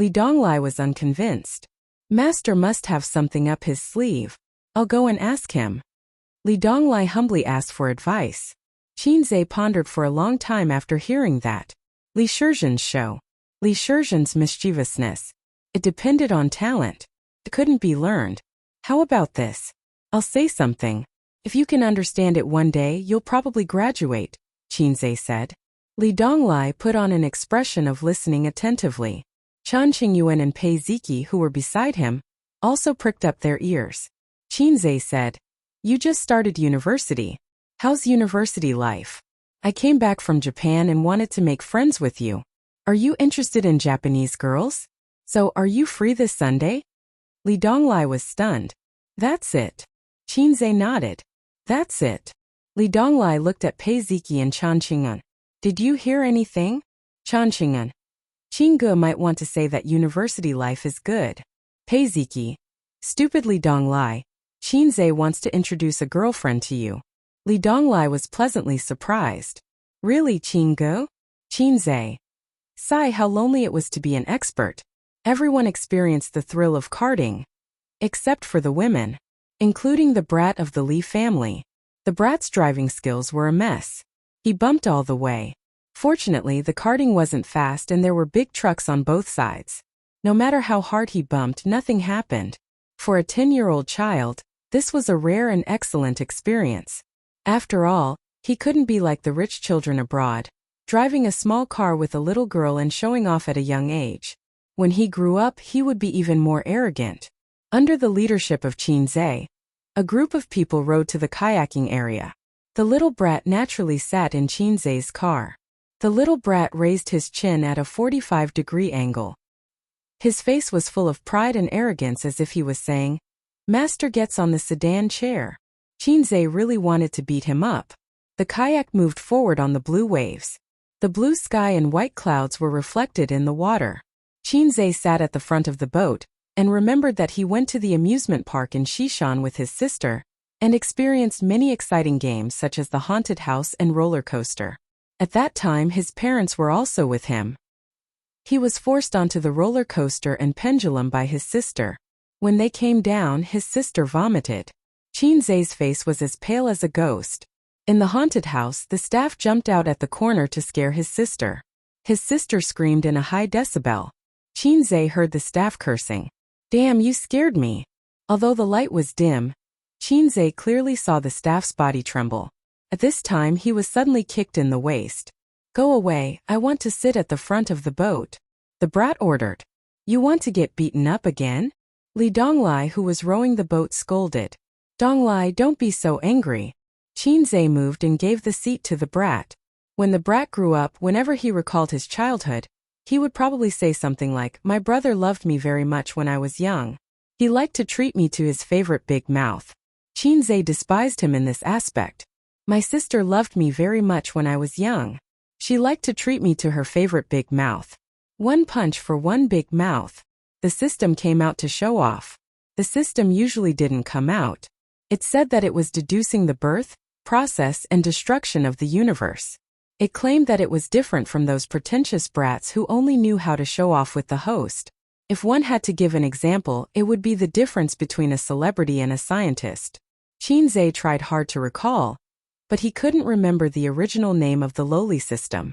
Li Donglai was unconvinced. Master must have something up his sleeve. I'll go and ask him. Li Donglai humbly asked for advice. Qinzhe pondered for a long time after hearing that. Li Shizhen's show. Li Shizhen's mischievousness. It depended on talent. It couldn't be learned. How about this? I'll say something. If you can understand it one day, you'll probably graduate, Qinzhe said. Li Donglai put on an expression of listening attentively. Chan Qingyuan and Pei Ziki, who were beside him, also pricked up their ears. Qinzhe said, "You just started university. How's university life? I came back from Japan and wanted to make friends with you. Are you interested in Japanese girls? So, are you free this Sunday?" Li Donglai was stunned. "That's it." Qinzhe nodded. "That's it." Li Donglai looked at Pei Ziki and Chan Qingyuan. "Did you hear anything?" Chan Qingyuan. "Qingge might want to say that university life is good." Pei Ziki. "Stupid Li Donglai. Qinzhe wants to introduce a girlfriend to you." Li Donglai was pleasantly surprised. "Really, Qingge?" Qinzhe. Sigh, how lonely it was to be an expert. Everyone experienced the thrill of karting. Except for the women. Including the brat of the Li family. The brat's driving skills were a mess. He bumped all the way. Fortunately, the karting wasn't fast and there were big trucks on both sides. No matter how hard he bumped, nothing happened. For a 10-year-old child, this was a rare and excellent experience. After all, he couldn't be like the rich children abroad, driving a small car with a little girl and showing off at a young age. When he grew up, he would be even more arrogant. Under the leadership of Qinzhe, a group of people rode to the kayaking area. The little brat naturally sat in Qinzhe's car. The little brat raised his chin at a 45-degree angle. His face was full of pride and arrogance as if he was saying, "Master gets on the sedan chair." Qinzhe really wanted to beat him up. The kayak moved forward on the blue waves. The blue sky and white clouds were reflected in the water. Qinzhe sat at the front of the boat and remembered that he went to the amusement park in Xishan with his sister and experienced many exciting games such as the haunted house and roller coaster. At that time, his parents were also with him. He was forced onto the roller coaster and pendulum by his sister. When they came down, his sister vomited. Qinzhe's face was as pale as a ghost. In the haunted house, the staff jumped out at the corner to scare his sister. His sister screamed in a high decibel. Qinzhe heard the staff cursing. "Damn, you scared me." Although the light was dim, Qinzhe clearly saw the staff's body tremble. At this time, he was suddenly kicked in the waist. "Go away, I want to sit at the front of the boat," the brat ordered. "You want to get beaten up again?" Li Donglai, who was rowing the boat, scolded. "Donglai, don't be so angry." Qinzhe moved and gave the seat to the brat. When the brat grew up, whenever he recalled his childhood, he would probably say something like, "My brother loved me very much when I was young. He liked to treat me to his favorite big mouth." Qinzhe despised him in this aspect. "My sister loved me very much when I was young. She liked to treat me to her favorite big mouth." One punch for one big mouth. The system came out to show off. The system usually didn't come out. It said that it was deducing the birth, process, and destruction of the universe. It claimed that it was different from those pretentious brats who only knew how to show off with the host. If one had to give an example, it would be the difference between a celebrity and a scientist. Qinzhe tried hard to recall, but he couldn't remember the original name of the lowly system.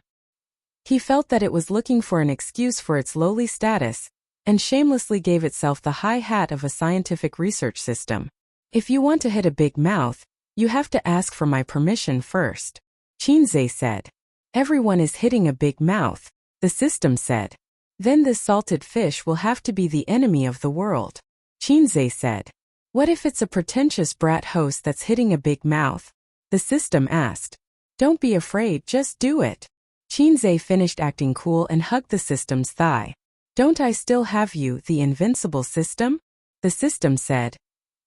He felt that it was looking for an excuse for its lowly status, and shamelessly gave itself the high hat of a scientific research system. "If you want to hit a big mouth, you have to ask for my permission first," Qinzhe said. "Everyone is hitting a big mouth," the system said. "Then this salted fish will have to be the enemy of the world," Qinzhe said. "What if it's a pretentious brat host that's hitting a big mouth?" the system asked. "Don't be afraid, just do it." Qinzhe finished acting cool and hugged the system's thigh. "Don't I still have you, the invincible system?" the system said.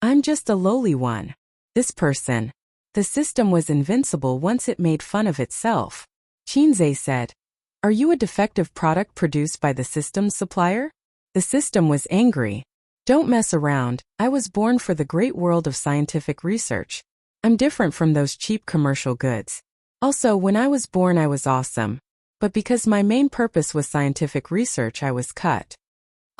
"I'm just a lowly one. This person." The system was invincible once it made fun of itself. Qinzhe said, "Are you a defective product produced by the system's supplier?" The system was angry. "Don't mess around, I was born for the great world of scientific research. I'm different from those cheap commercial goods. Also, when I was born I was awesome. But because my main purpose was scientific research, I was cut."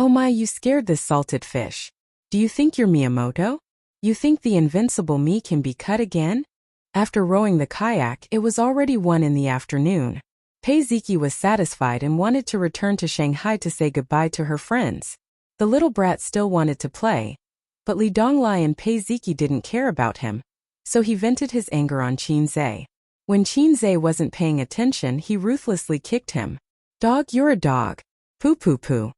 "Oh my, you scared this salted fish. Do you think you're Miyamoto? You think the invincible me can be cut again?" After rowing the kayak, it was already 1 in the afternoon. Peiziki was satisfied and wanted to return to Shanghai to say goodbye to her friends. The little brat still wanted to play, but Li Donglai and Peiziki didn't care about him, so he vented his anger on Qinzhe. When Qinzhe wasn't paying attention, he ruthlessly kicked him. "Dog, you're a dog. Poo poo poo."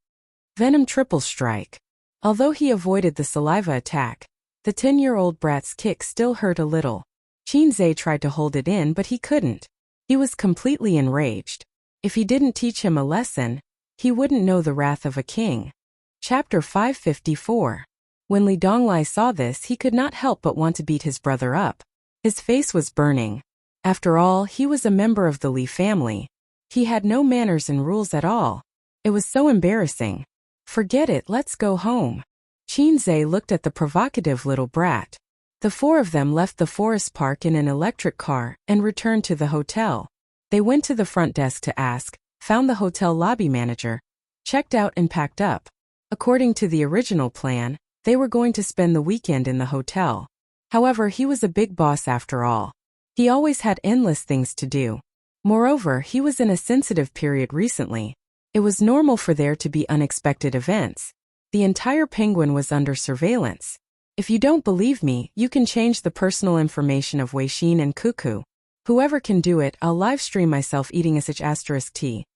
Venom triple strike. Although he avoided the saliva attack, the 10-year-old brat's kick still hurt a little. Qinzhe tried to hold it in, but he couldn't. He was completely enraged. If he didn't teach him a lesson, he wouldn't know the wrath of a king. Chapter 554. When Li Donglai saw this, he could not help but want to beat his brother up. His face was burning. After all, he was a member of the Li family. He had no manners and rules at all. It was so embarrassing. "Forget it, let's go home." Qinzhe looked at the provocative little brat. The 4 of them left the forest park in an electric car and returned to the hotel. They went to the front desk to ask, found the hotel lobby manager, checked out and packed up. According to the original plan, they were going to spend the weekend in the hotel. However, he was a big boss after all. He always had endless things to do. Moreover, he was in a sensitive period recently. It was normal for there to be unexpected events. The entire penguin was under surveillance. If you don't believe me, you can change the personal information of Weixin and Cuckoo. Whoever can do it, I'll live stream myself eating sh*t.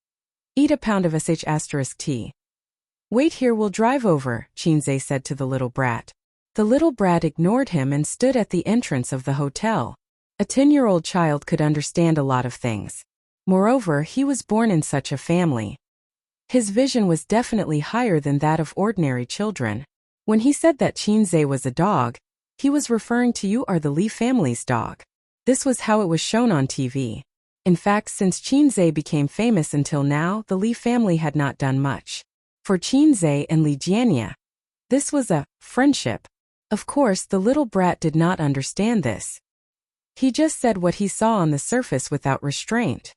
Eat a pound of sh*t. "Wait here, we'll drive over," Qinzhe said to the little brat. The little brat ignored him and stood at the entrance of the hotel. A 10-year-old child could understand a lot of things. Moreover, he was born in such a family. His vision was definitely higher than that of ordinary children. When he said that Qinzhe was a dog, he was referring to "you are the Li family's dog." This was how it was shown on TV. In fact, since Qinzhe became famous until now, the Li family had not done much. For Qinzhe and Li Jianya, this was a friendship. Of course, the little brat did not understand this. He just said what he saw on the surface without restraint.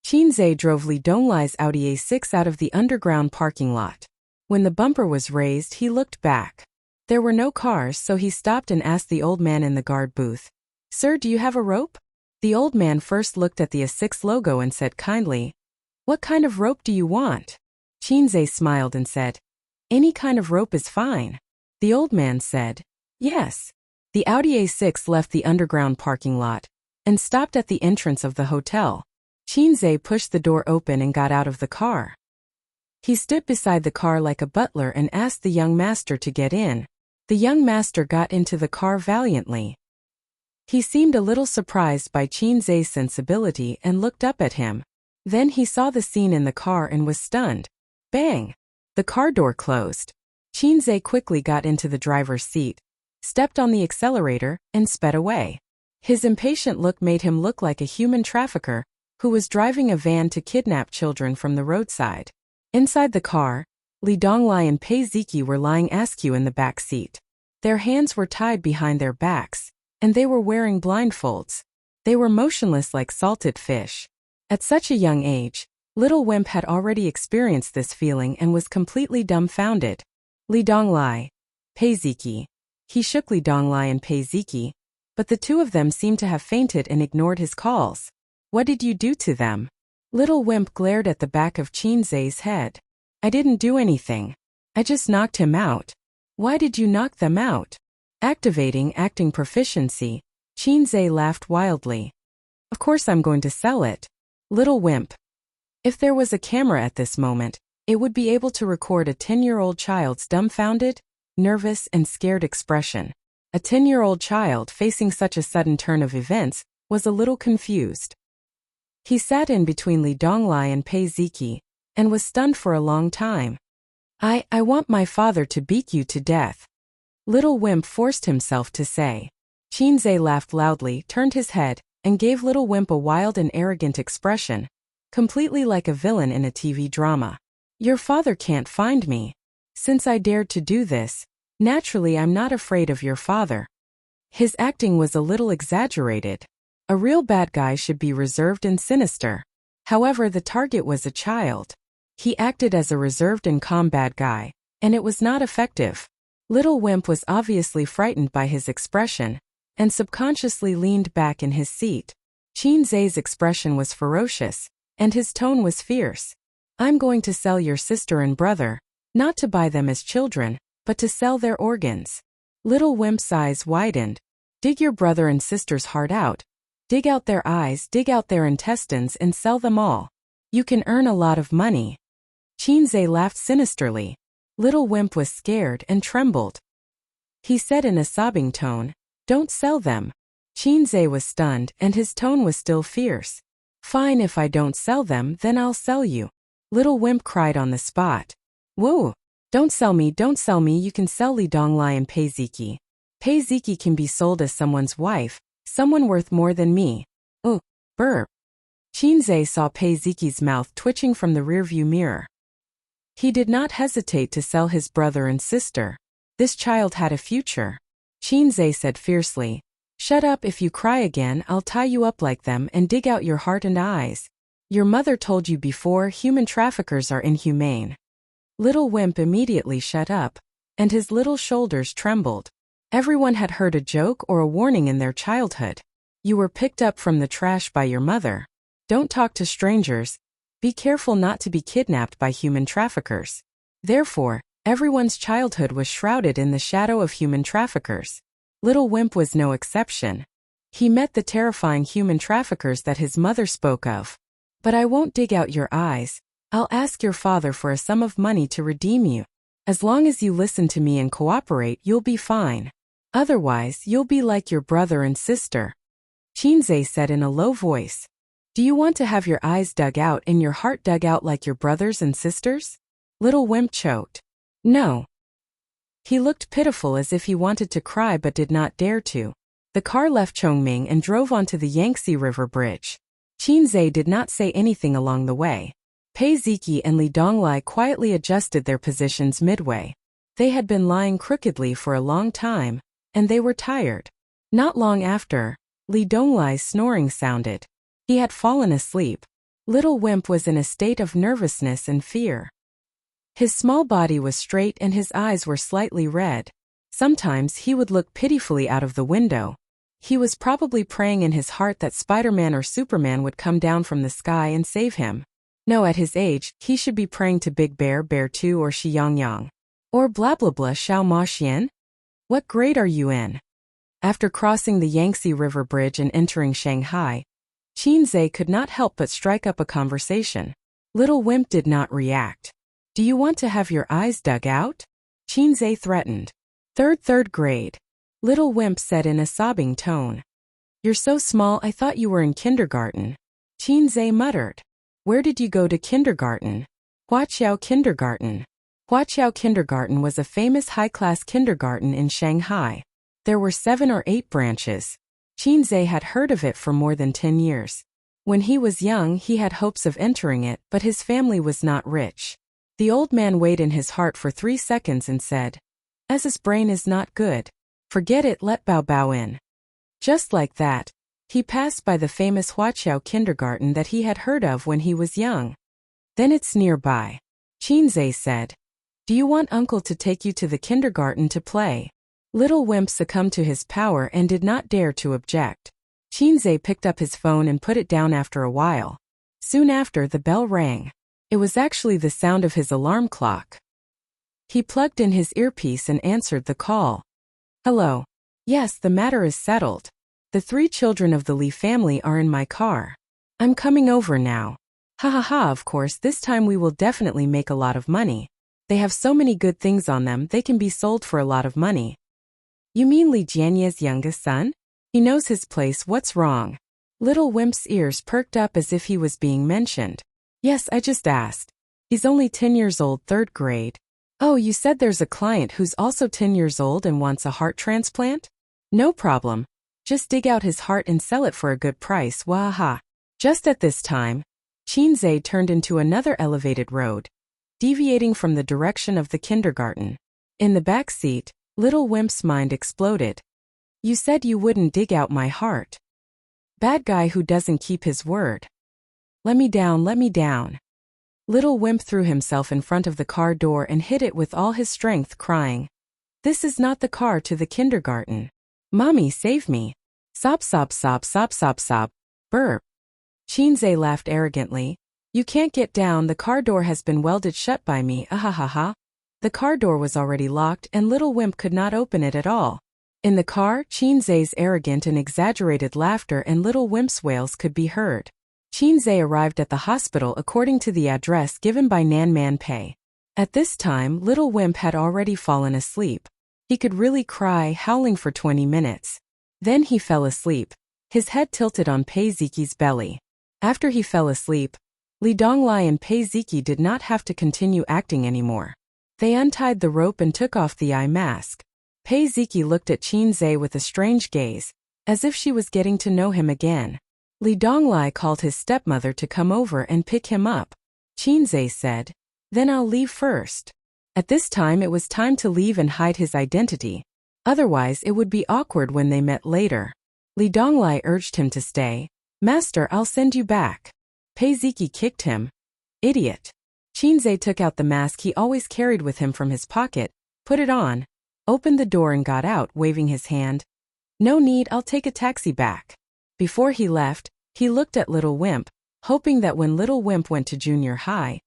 Qinzhe drove Li Donglai's Audi A6 out of the underground parking lot. When the bumper was raised, he looked back. There were no cars, so he stopped and asked the old man in the guard booth, "Sir, do you have a rope?" The old man first looked at the A6 logo and said kindly, "What kind of rope do you want?" Qinzhe smiled and said, "Any kind of rope is fine." The old man said, "Yes." The Audi A6 left the underground parking lot and stopped at the entrance of the hotel. Qinzhe pushed the door open and got out of the car. He stood beside the car like a butler and asked the young master to get in. The young master got into the car valiantly. He seemed a little surprised by Qinzhe's sensibility and looked up at him. Then he saw the scene in the car and was stunned. Bang! The car door closed. Qinzhe quickly got into the driver's seat, stepped on the accelerator, and sped away. His impatient look made him look like a human trafficker who was driving a van to kidnap children from the roadside. Inside the car, Li Donglai and Peiziki were lying askew in the back seat. Their hands were tied behind their backs, and they were wearing blindfolds. They were motionless like salted fish. At such a young age, little Wimp had already experienced this feeling and was completely dumbfounded. Li Donglai, Peiziki. He shook Li Donglai and Peiziki, but the 2 of them seemed to have fainted and ignored his calls. "What did you do to them?" Little Wimp glared at the back of Qinzhe's head. "I didn't do anything. I just knocked him out." "Why did you knock them out?" Activating acting proficiency, Qinzhe laughed wildly. "Of course I'm going to sell it." Little Wimp. If there was a camera at this moment, it would be able to record a 10-year-old child's dumbfounded, nervous, and scared expression. A 10-year-old child facing such a sudden turn of events was a little confused. He sat in between Li Donglai and Peiziki and was stunned for a long time. I want my father to beat you to death," Little Wimp forced himself to say. Qinzhe laughed loudly, turned his head, and gave Little Wimp a wild and arrogant expression, completely like a villain in a TV drama. "Your father can't find me. Since I dared to do this, naturally I'm not afraid of your father." His acting was a little exaggerated. A real bad guy should be reserved and sinister. However, the target was a child. He acted as a reserved and calm bad guy, and it was not effective. Little Wimp was obviously frightened by his expression, and subconsciously leaned back in his seat. Qinzai's expression was ferocious, and his tone was fierce. I'm going to sell your sister and brother, not to buy them as children, but to sell their organs. Little Wimp's eyes widened. Dig your brother and sister's heart out. Dig out their eyes, dig out their intestines and sell them all. You can earn a lot of money. Qinzai laughed sinisterly. Little Wimp was scared and trembled. He said in a sobbing tone, "Don't sell them." Qinzai was stunned and his tone was still fierce. "Fine, if I don't sell them, then I'll sell you." Little Wimp cried on the spot. "Whoa! Don't sell me, don't sell me, you can sell Li Donglai and Pei Ziki. Pei Ziki can be sold as someone's wife, someone worth more than me." Oh, burp. Qinzai saw Pei Ziki's mouth twitching from the rearview mirror. He did not hesitate to sell his brother and sister. This child had a future. Qinzai said fiercely, "Shut up, if you cry again I'll tie you up like them and dig out your heart and eyes. Your mother told you before, human traffickers are inhumane." Little Wimp immediately shut up, and his little shoulders trembled. Everyone had heard a joke or a warning in their childhood. You were picked up from the trash by your mother. Don't talk to strangers. Be careful not to be kidnapped by human traffickers. Therefore, everyone's childhood was shrouded in the shadow of human traffickers. Little Wimp was no exception. He met the terrifying human traffickers that his mother spoke of. "But I won't dig out your eyes. I'll ask your father for a sum of money to redeem you. As long as you listen to me and cooperate, you'll be fine. Otherwise, you'll be like your brother and sister." Qinzai said in a low voice. "Do you want to have your eyes dug out and your heart dug out like your brothers and sisters?" Little Wimp choked. "No." He looked pitiful, as if he wanted to cry but did not dare to. The car left Chongming and drove onto the Yangtze River Bridge. Qinzai did not say anything along the way. Pei Ziki and Li Donglai quietly adjusted their positions midway. They had been lying crookedly for a long time, and they were tired. Not long after, Li Donglai's snoring sounded. He had fallen asleep. Little Wimp was in a state of nervousness and fear. His small body was straight and his eyes were slightly red. Sometimes he would look pitifully out of the window. He was probably praying in his heart that Spider-Man or Superman would come down from the sky and save him. No, at his age, he should be praying to Big Bear, Bear 2 or Xi Yang Yang. Or blah blah blah Xiao Ma Xian? What grade are you in? After crossing the Yangtze River Bridge and entering Shanghai, Qinzai could not help but strike up a conversation. Little Wimp did not react. "Do you want to have your eyes dug out?" Qinzai threatened. Third grade. Little Wimp said in a sobbing tone. "You're so small, I thought you were in kindergarten." Qinzai muttered. "Where did you go to kindergarten?" Huaqiao Kindergarten. Huaqiao Kindergarten was a famous high-class kindergarten in Shanghai. There were 7 or 8 branches. Qinzai had heard of it for more than 10 years. When he was young, he had hopes of entering it, but his family was not rich. The old man weighed in his heart for 3 seconds and said, "As his brain is not good. Forget it, let Bao Bao in." Just like that, he passed by the famous Huaqiao Kindergarten that he had heard of when he was young. "Then it's nearby." Qinzai said. "Do you want uncle to take you to the kindergarten to play?" Little Wimp succumbed to his power and did not dare to object. Qinzai picked up his phone and put it down after a while. Soon after, the bell rang. It was actually the sound of his alarm clock. He plugged in his earpiece and answered the call. "Hello. Yes, the matter is settled. The 3 children of the Li family are in my car. I'm coming over now. Ha ha ha, of course, this time we will definitely make a lot of money. They have so many good things on them, they can be sold for a lot of money." "You mean Li Jianye's youngest son? He knows his place, what's wrong?" Little Wimp's ears perked up as if he was being mentioned. "Yes, I just asked. He's only 10 years old, 3rd grade. Oh, you said there's a client who's also 10 years old and wants a heart transplant? No problem. Just dig out his heart and sell it for a good price, waha." Just at this time, Qinzai turned into another elevated road, deviating from the direction of the kindergarten. In the back seat, Little Wimp's mind exploded. "You said you wouldn't dig out my heart. Bad guy who doesn't keep his word. Let me down, let me down." Little Wimp threw himself in front of the car door and hit it with all his strength, crying, "This is not the car to the kindergarten. Mommy, save me." Sob, sob, sob, sob, sob, sob. Burp. Chinze laughed arrogantly. "You can't get down, the car door has been welded shut by me, ahahaha." The car door was already locked and Little Wimp could not open it at all. In the car, Chinze's arrogant and exaggerated laughter and Little Wimp's wails could be heard. Chinze arrived at the hospital according to the address given by Nan Man Pei. At this time, Little Wimp had already fallen asleep. He could really cry, howling for 20 minutes. Then he fell asleep, his head tilted on Pei Ziqi's belly. After he fell asleep, Li Donglai and Pei Ziqi did not have to continue acting anymore. They untied the rope and took off the eye mask. Pei Ziqi looked at Chinze with a strange gaze, as if she was getting to know him again. Li Donglai called his stepmother to come over and pick him up. Chinze said, "Then I'll leave first." At this time it was time to leave and hide his identity. Otherwise it would be awkward when they met later. Li Donglai urged him to stay. "Master, I'll send you back." Pei Ziqi kicked him. "Idiot." Chinze took out the mask he always carried with him from his pocket, put it on, opened the door and got out, waving his hand. "No need, I'll take a taxi back." Before he left, he looked at Little Wimp, hoping that when Little Wimp went to junior high,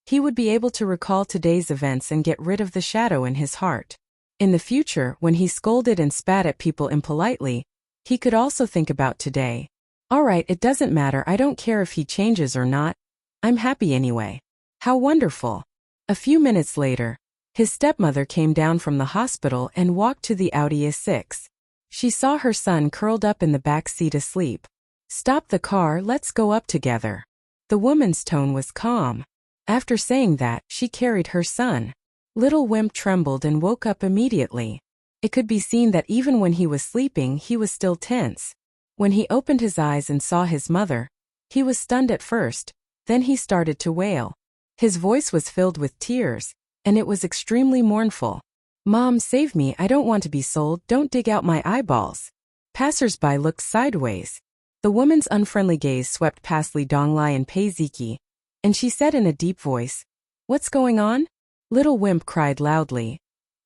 he would be able to recall today's events and get rid of the shadow in his heart. In the future, when he scolded and spat at people impolitely, he could also think about today. "Alright, it doesn't matter, I don't care if he changes or not. I'm happy anyway." How wonderful. A few minutes later, his stepmother came down from the hospital and walked to the Audi A6. She saw her son curled up in the back seat asleep. "Stop the car, let's go up together." The woman's tone was calm. After saying that, she carried her son. Little Wimp trembled and woke up immediately. It could be seen that even when he was sleeping, he was still tense. When he opened his eyes and saw his mother, he was stunned at first, then he started to wail. His voice was filled with tears, and it was extremely mournful. "Mom, save me, I don't want to be sold, don't dig out my eyeballs." Passers-by looked sideways. The woman's unfriendly gaze swept past Li Donglai and Pei Ziqi, and she said in a deep voice, "What's going on?" Little Wimp cried loudly.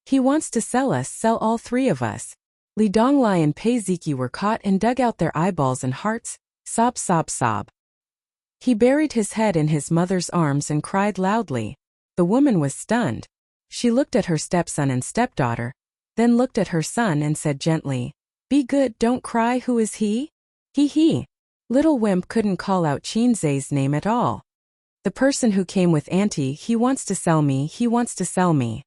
"He wants to sell us, sell all three of us." Li Donglai and Pei Ziqi were caught and dug out their eyeballs and hearts, sob, sob, sob. He buried his head in his mother's arms and cried loudly. The woman was stunned. She looked at her stepson and stepdaughter, then looked at her son and said gently, "Be good, don't cry, who is he?" He. Little Wimp couldn't call out Chinze's name at all. "The person who came with Auntie, he wants to sell me, he wants to sell me,"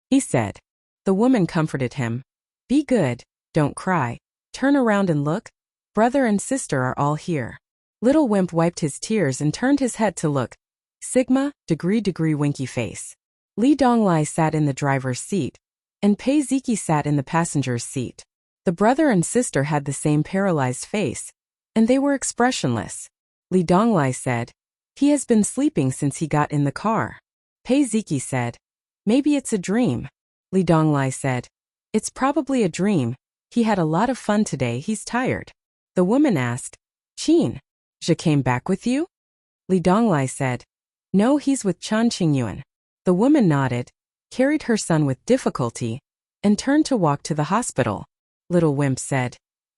he said. The woman comforted him. "Be good, don't cry. Turn around and look. Brother and sister are all here." Little Wimp wiped his tears and turned his head to look. Sigma, degree winky face. Li Donglai sat in the driver's seat, and Pei Ziqi sat in the passenger's seat. The brother and sister had the same paralyzed face, and they were expressionless. Li Donglai said, "He has been sleeping since he got in the car." Pei Ziqi said, "Maybe it's a dream." Li Donglai said, "It's probably a dream. He had a lot of fun today, he's tired." The woman asked, "Qin, Je came back with you?" Li Donglai said, "No, he's with Chan Qingyuan." The woman nodded, carried her son with difficulty, and turned to walk to the hospital. Little Wimp said,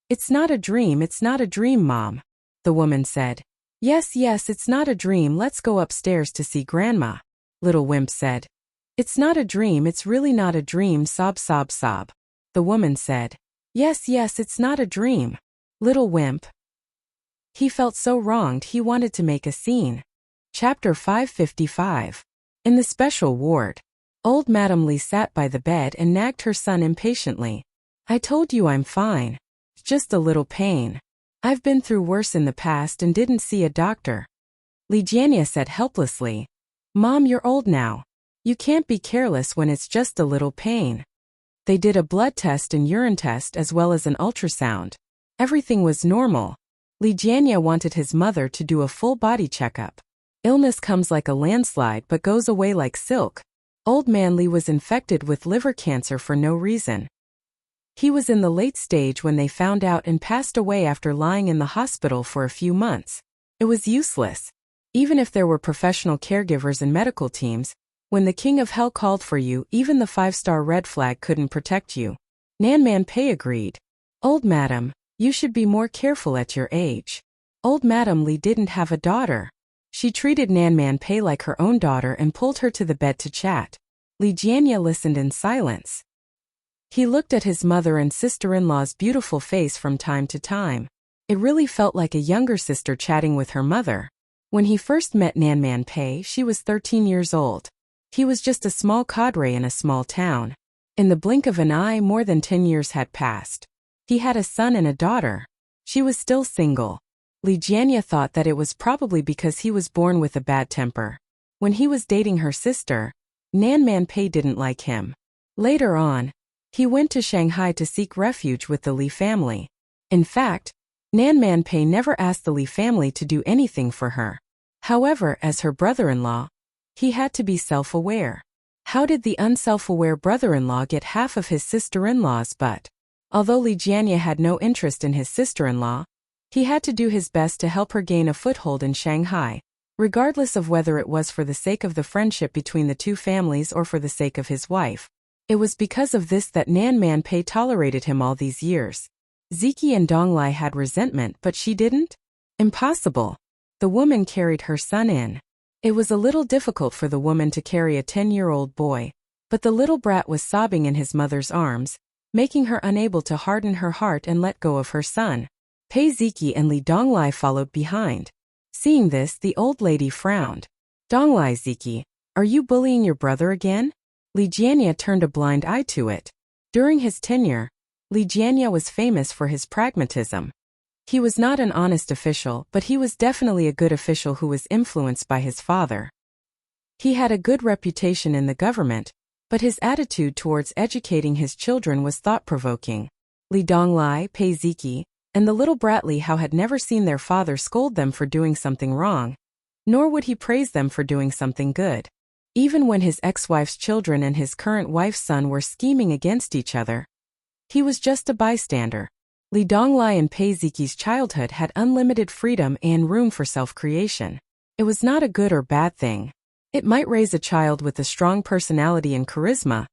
"It's not a dream, it's not a dream, Mom." The woman said, Yes, it's not a dream, let's go upstairs to see Grandma." Little Wimp said, "It's not a dream, it's really not a dream, sob, sob, sob." The woman said, Yes, it's not a dream." Little Wimp. He felt so wronged he wanted to make a scene. Chapter 555. In the special ward, old Madame Li sat by the bed and nagged her son impatiently. "I told you I'm fine. Just a little pain. I've been through worse in the past and didn't see a doctor." Li Jianya said helplessly, "Mom, you're old now. You can't be careless when it's just a little pain." They did a blood test and urine test as well as an ultrasound. Everything was normal. Li Jianya wanted his mother to do a full body checkup. Illness comes like a landslide but goes away like silk. Old man Li was infected with liver cancer for no reason. He was in the late stage when they found out and passed away after lying in the hospital for a few months. It was useless. Even if there were professional caregivers and medical teams, when the king of hell called for you, even the 5-star red flag couldn't protect you. Nan Man Pei agreed. Old Madam, you should be more careful at your age. Old Madam Li didn't have a daughter. She treated Nan Man Pei like her own daughter and pulled her to the bed to chat. Li Jianya listened in silence. He looked at his mother and sister-in-law's beautiful face from time to time. It really felt like a younger sister chatting with her mother. When he first met Nan Man Pei, she was 13 years old. He was just a small cadre in a small town. In the blink of an eye, more than 10 years had passed. He had a son and a daughter. She was still single. Li Jianya thought that it was probably because he was born with a bad temper. When he was dating her sister, Nan Man Pei didn't like him. Later on, he went to Shanghai to seek refuge with the Li family. In fact, Nan Man Pei never asked the Li family to do anything for her. However, as her brother-in-law, he had to be self-aware. How did the unself-aware brother-in-law get half of his sister-in-law's butt? Although Li Jianya had no interest in his sister-in-law, he had to do his best to help her gain a foothold in Shanghai, regardless of whether it was for the sake of the friendship between the two families or for the sake of his wife. It was because of this that Nan Man Pei tolerated him all these years. Ziki and Donglai had resentment, but she didn't? Impossible. The woman carried her son in. It was a little difficult for the woman to carry a 10-year-old boy, but the little brat was sobbing in his mother's arms, making her unable to harden her heart and let go of her son. Pei Ziki and Li Donglai followed behind. Seeing this, the old lady frowned. Donglai Ziki, are you bullying your brother again? Li Jianya turned a blind eye to it. During his tenure, Li Jianya was famous for his pragmatism. He was not an honest official, but he was definitely a good official who was influenced by his father. He had a good reputation in the government, but his attitude towards educating his children was thought-provoking. Li Donglai, Pei Ziki, and the little brat Li Hao had never seen their father scold them for doing something wrong, nor would he praise them for doing something good. Even when his ex-wife's children and his current wife's son were scheming against each other, he was just a bystander. Li Donglai and Pei Ziki's childhood had unlimited freedom and room for self-creation. It was not a good or bad thing. It might raise a child with a strong personality and charisma,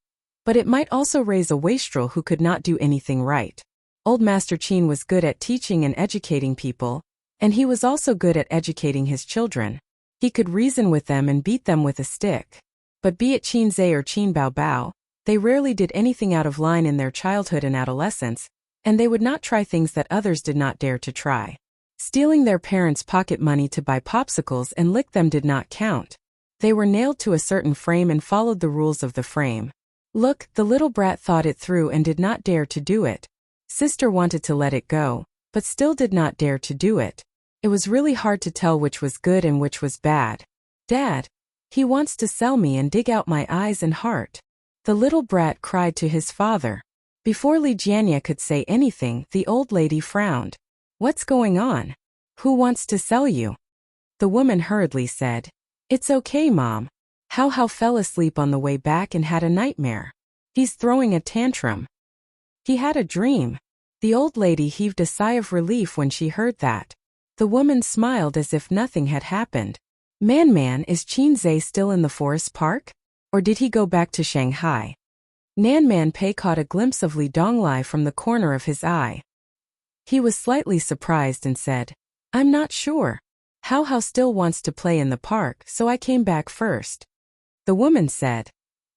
but it might also raise a wastrel who could not do anything right. Old Master Qin was good at teaching and educating people, and he was also good at educating his children. He could reason with them and beat them with a stick. But be it Qin Zhe or Qin Bao Bao, they rarely did anything out of line in their childhood and adolescence, and they would not try things that others did not dare to try. Stealing their parents' pocket money to buy popsicles and lick them did not count. They were nailed to a certain frame and followed the rules of the frame. Look, the little brat thought it through and did not dare to do it. Sister wanted to let it go, but still did not dare to do it. It was really hard to tell which was good and which was bad. Dad, he wants to sell me and dig out my eyes and heart. The little brat cried to his father. Before Li Jianya could say anything, the old lady frowned. What's going on? Who wants to sell you? The woman hurriedly said, It's okay, Mom. Hao fell asleep on the way back and had a nightmare. He's throwing a tantrum. He had a dream. The old lady heaved a sigh of relief when she heard that. The woman smiled as if nothing had happened. Man, is Qin Zhe still in the forest park? Or did he go back to Shanghai? Nan Man Pei caught a glimpse of Li Donglai from the corner of his eye. He was slightly surprised and said, I'm not sure. Hao still wants to play in the park, so I came back first. The woman said,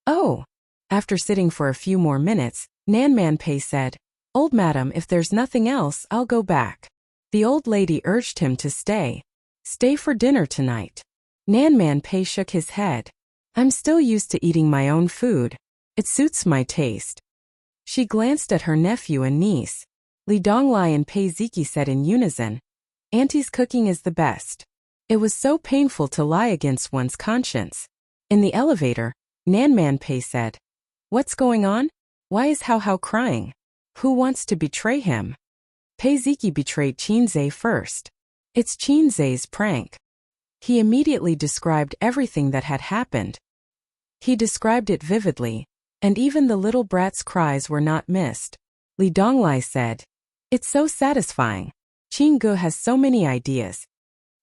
Oh. After sitting for a few more minutes, Nan Man Pei said, Old madam, if there's nothing else, I'll go back. The old lady urged him to stay. Stay for dinner tonight. Nan Man Pei shook his head. I'm still used to eating my own food. It suits my taste. She glanced at her nephew and niece. Li Donglai and Pei Ziki said in unison, Auntie's cooking is the best. It was so painful to lie against one's conscience. In the elevator, Nan Man Pei said, What's going on? Why is Hao crying? Who wants to betray him? Pei Ziki betrayed Qin Zhe first. It's Qin Zhe's prank. He immediately described everything that had happened. He described it vividly, and even the little brat's cries were not missed. Li Donglai said, It's so satisfying. Qin Ge has so many ideas.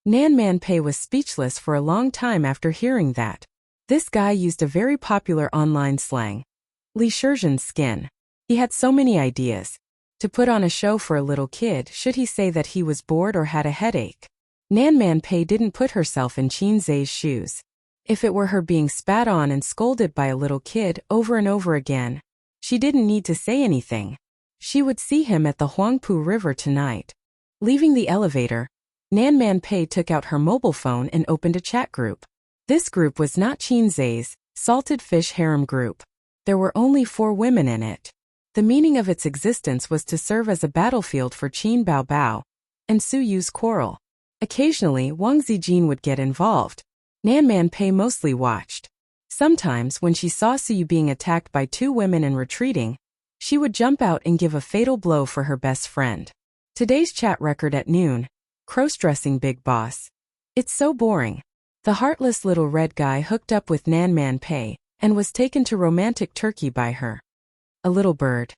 Nan Man Pei was speechless for a long time after hearing that. This guy used a very popular online slang, Li Shizhen's skin. He had so many ideas. To put on a show for a little kid, should he say that he was bored or had a headache? Nan Man Pei didn't put herself in Qin Zhe's shoes. If it were her being spat on and scolded by a little kid over and over again, she didn't need to say anything. She would see him at the Huangpu River tonight. Leaving the elevator, Nan Man Pei took out her mobile phone and opened a chat group. This group was not Qin Zhe's salted fish harem group. There were only 4 women in it. The meaning of its existence was to serve as a battlefield for Qin Baobao and Su Yu's quarrel. Occasionally, Wang Zijin would get involved. Nan Man Pei mostly watched. Sometimes, when she saw Su Yu being attacked by 2 women and retreating, she would jump out and give a fatal blow for her best friend. Today's chat record at noon. Cross-dressing big boss. It's so boring. The heartless little red guy hooked up with Nan Man Pei and was taken to romantic Turkey by her. A little bird.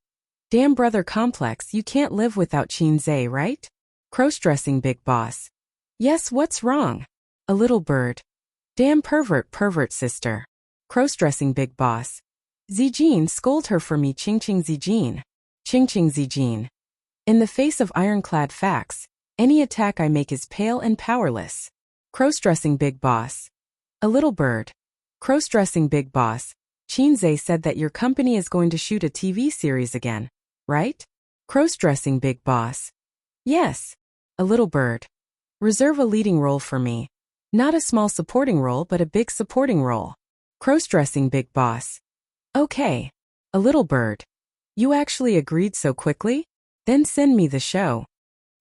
Damn brother complex, you can't live without Qin Zhe, right? Cross-dressing big boss. Yes, what's wrong? A little bird. Damn pervert sister. Cross-dressing big boss. Zijin, scold her for me, Ching Zijin. Ching Zijin. In the face of ironclad facts, any attack I make is pale and powerless. Cross-dressing big boss. A little bird. Cross-dressing big boss. Qin Zhe said that your company is going to shoot a TV series again, right? Cross-dressing big boss. Yes. A little bird. Reserve a leading role for me. Not a small supporting role but a big supporting role. Cross-dressing big boss. Okay. A little bird. You actually agreed so quickly? Then send me the show.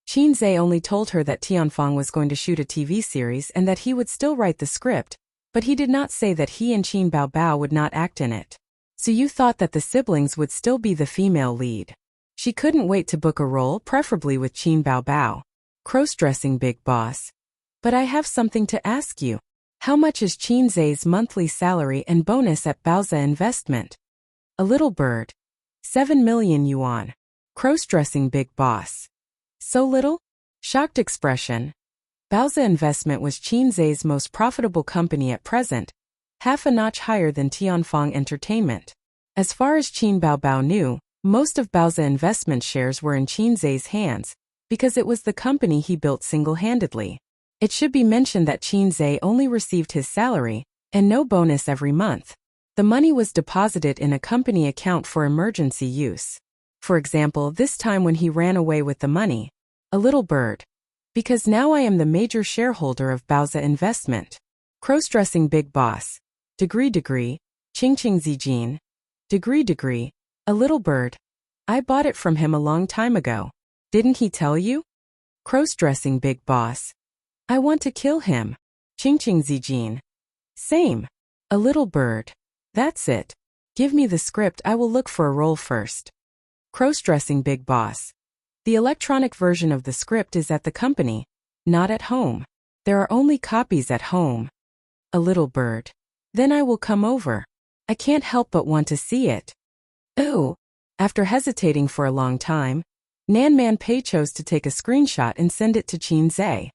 Qin Zhe only told her that Tianfang was going to shoot a TV series and that he would still write the script, but he did not say that he and Qin Baobao would not act in it. So you thought that the siblings would still be the female lead. She couldn't wait to book a role, preferably with Qin Baobao. Cross-dressing big boss. But I have something to ask you. How much is Qin Zhe's monthly salary and bonus at Baoza Investment? A little bird. 7 million yuan. Cross-dressing big boss. So little? Shocked expression. Baoza Investment was Qin Zhe's most profitable company at present, half a notch higher than Tianfang Entertainment. As far as Qin Baobao knew, most of Baoza Investment shares were in Qin Zhe's hands, because it was the company he built single-handedly. It should be mentioned that Qin Zhe only received his salary, and no bonus every month. The money was deposited in a company account for emergency use. For example, this time when he ran away with the money. A little bird. Because now I am the major shareholder of Baoza Investment. Cross-dressing big boss. Degree. Ching Zijin. Degree. A little bird. I bought it from him a long time ago. Didn't he tell you? Cross-dressing big boss. I want to kill him. Ching Zijin. Same. A little bird. That's it. Give me the script, I will look for a role first. Cross-dressing big boss. The electronic version of the script is at the company, not at home. There are only copies at home. A little bird. Then I will come over. I can't help but want to see it. Ooh. After hesitating for a long time, Nan Man Pei chose to take a screenshot and send it to Qin Zhe.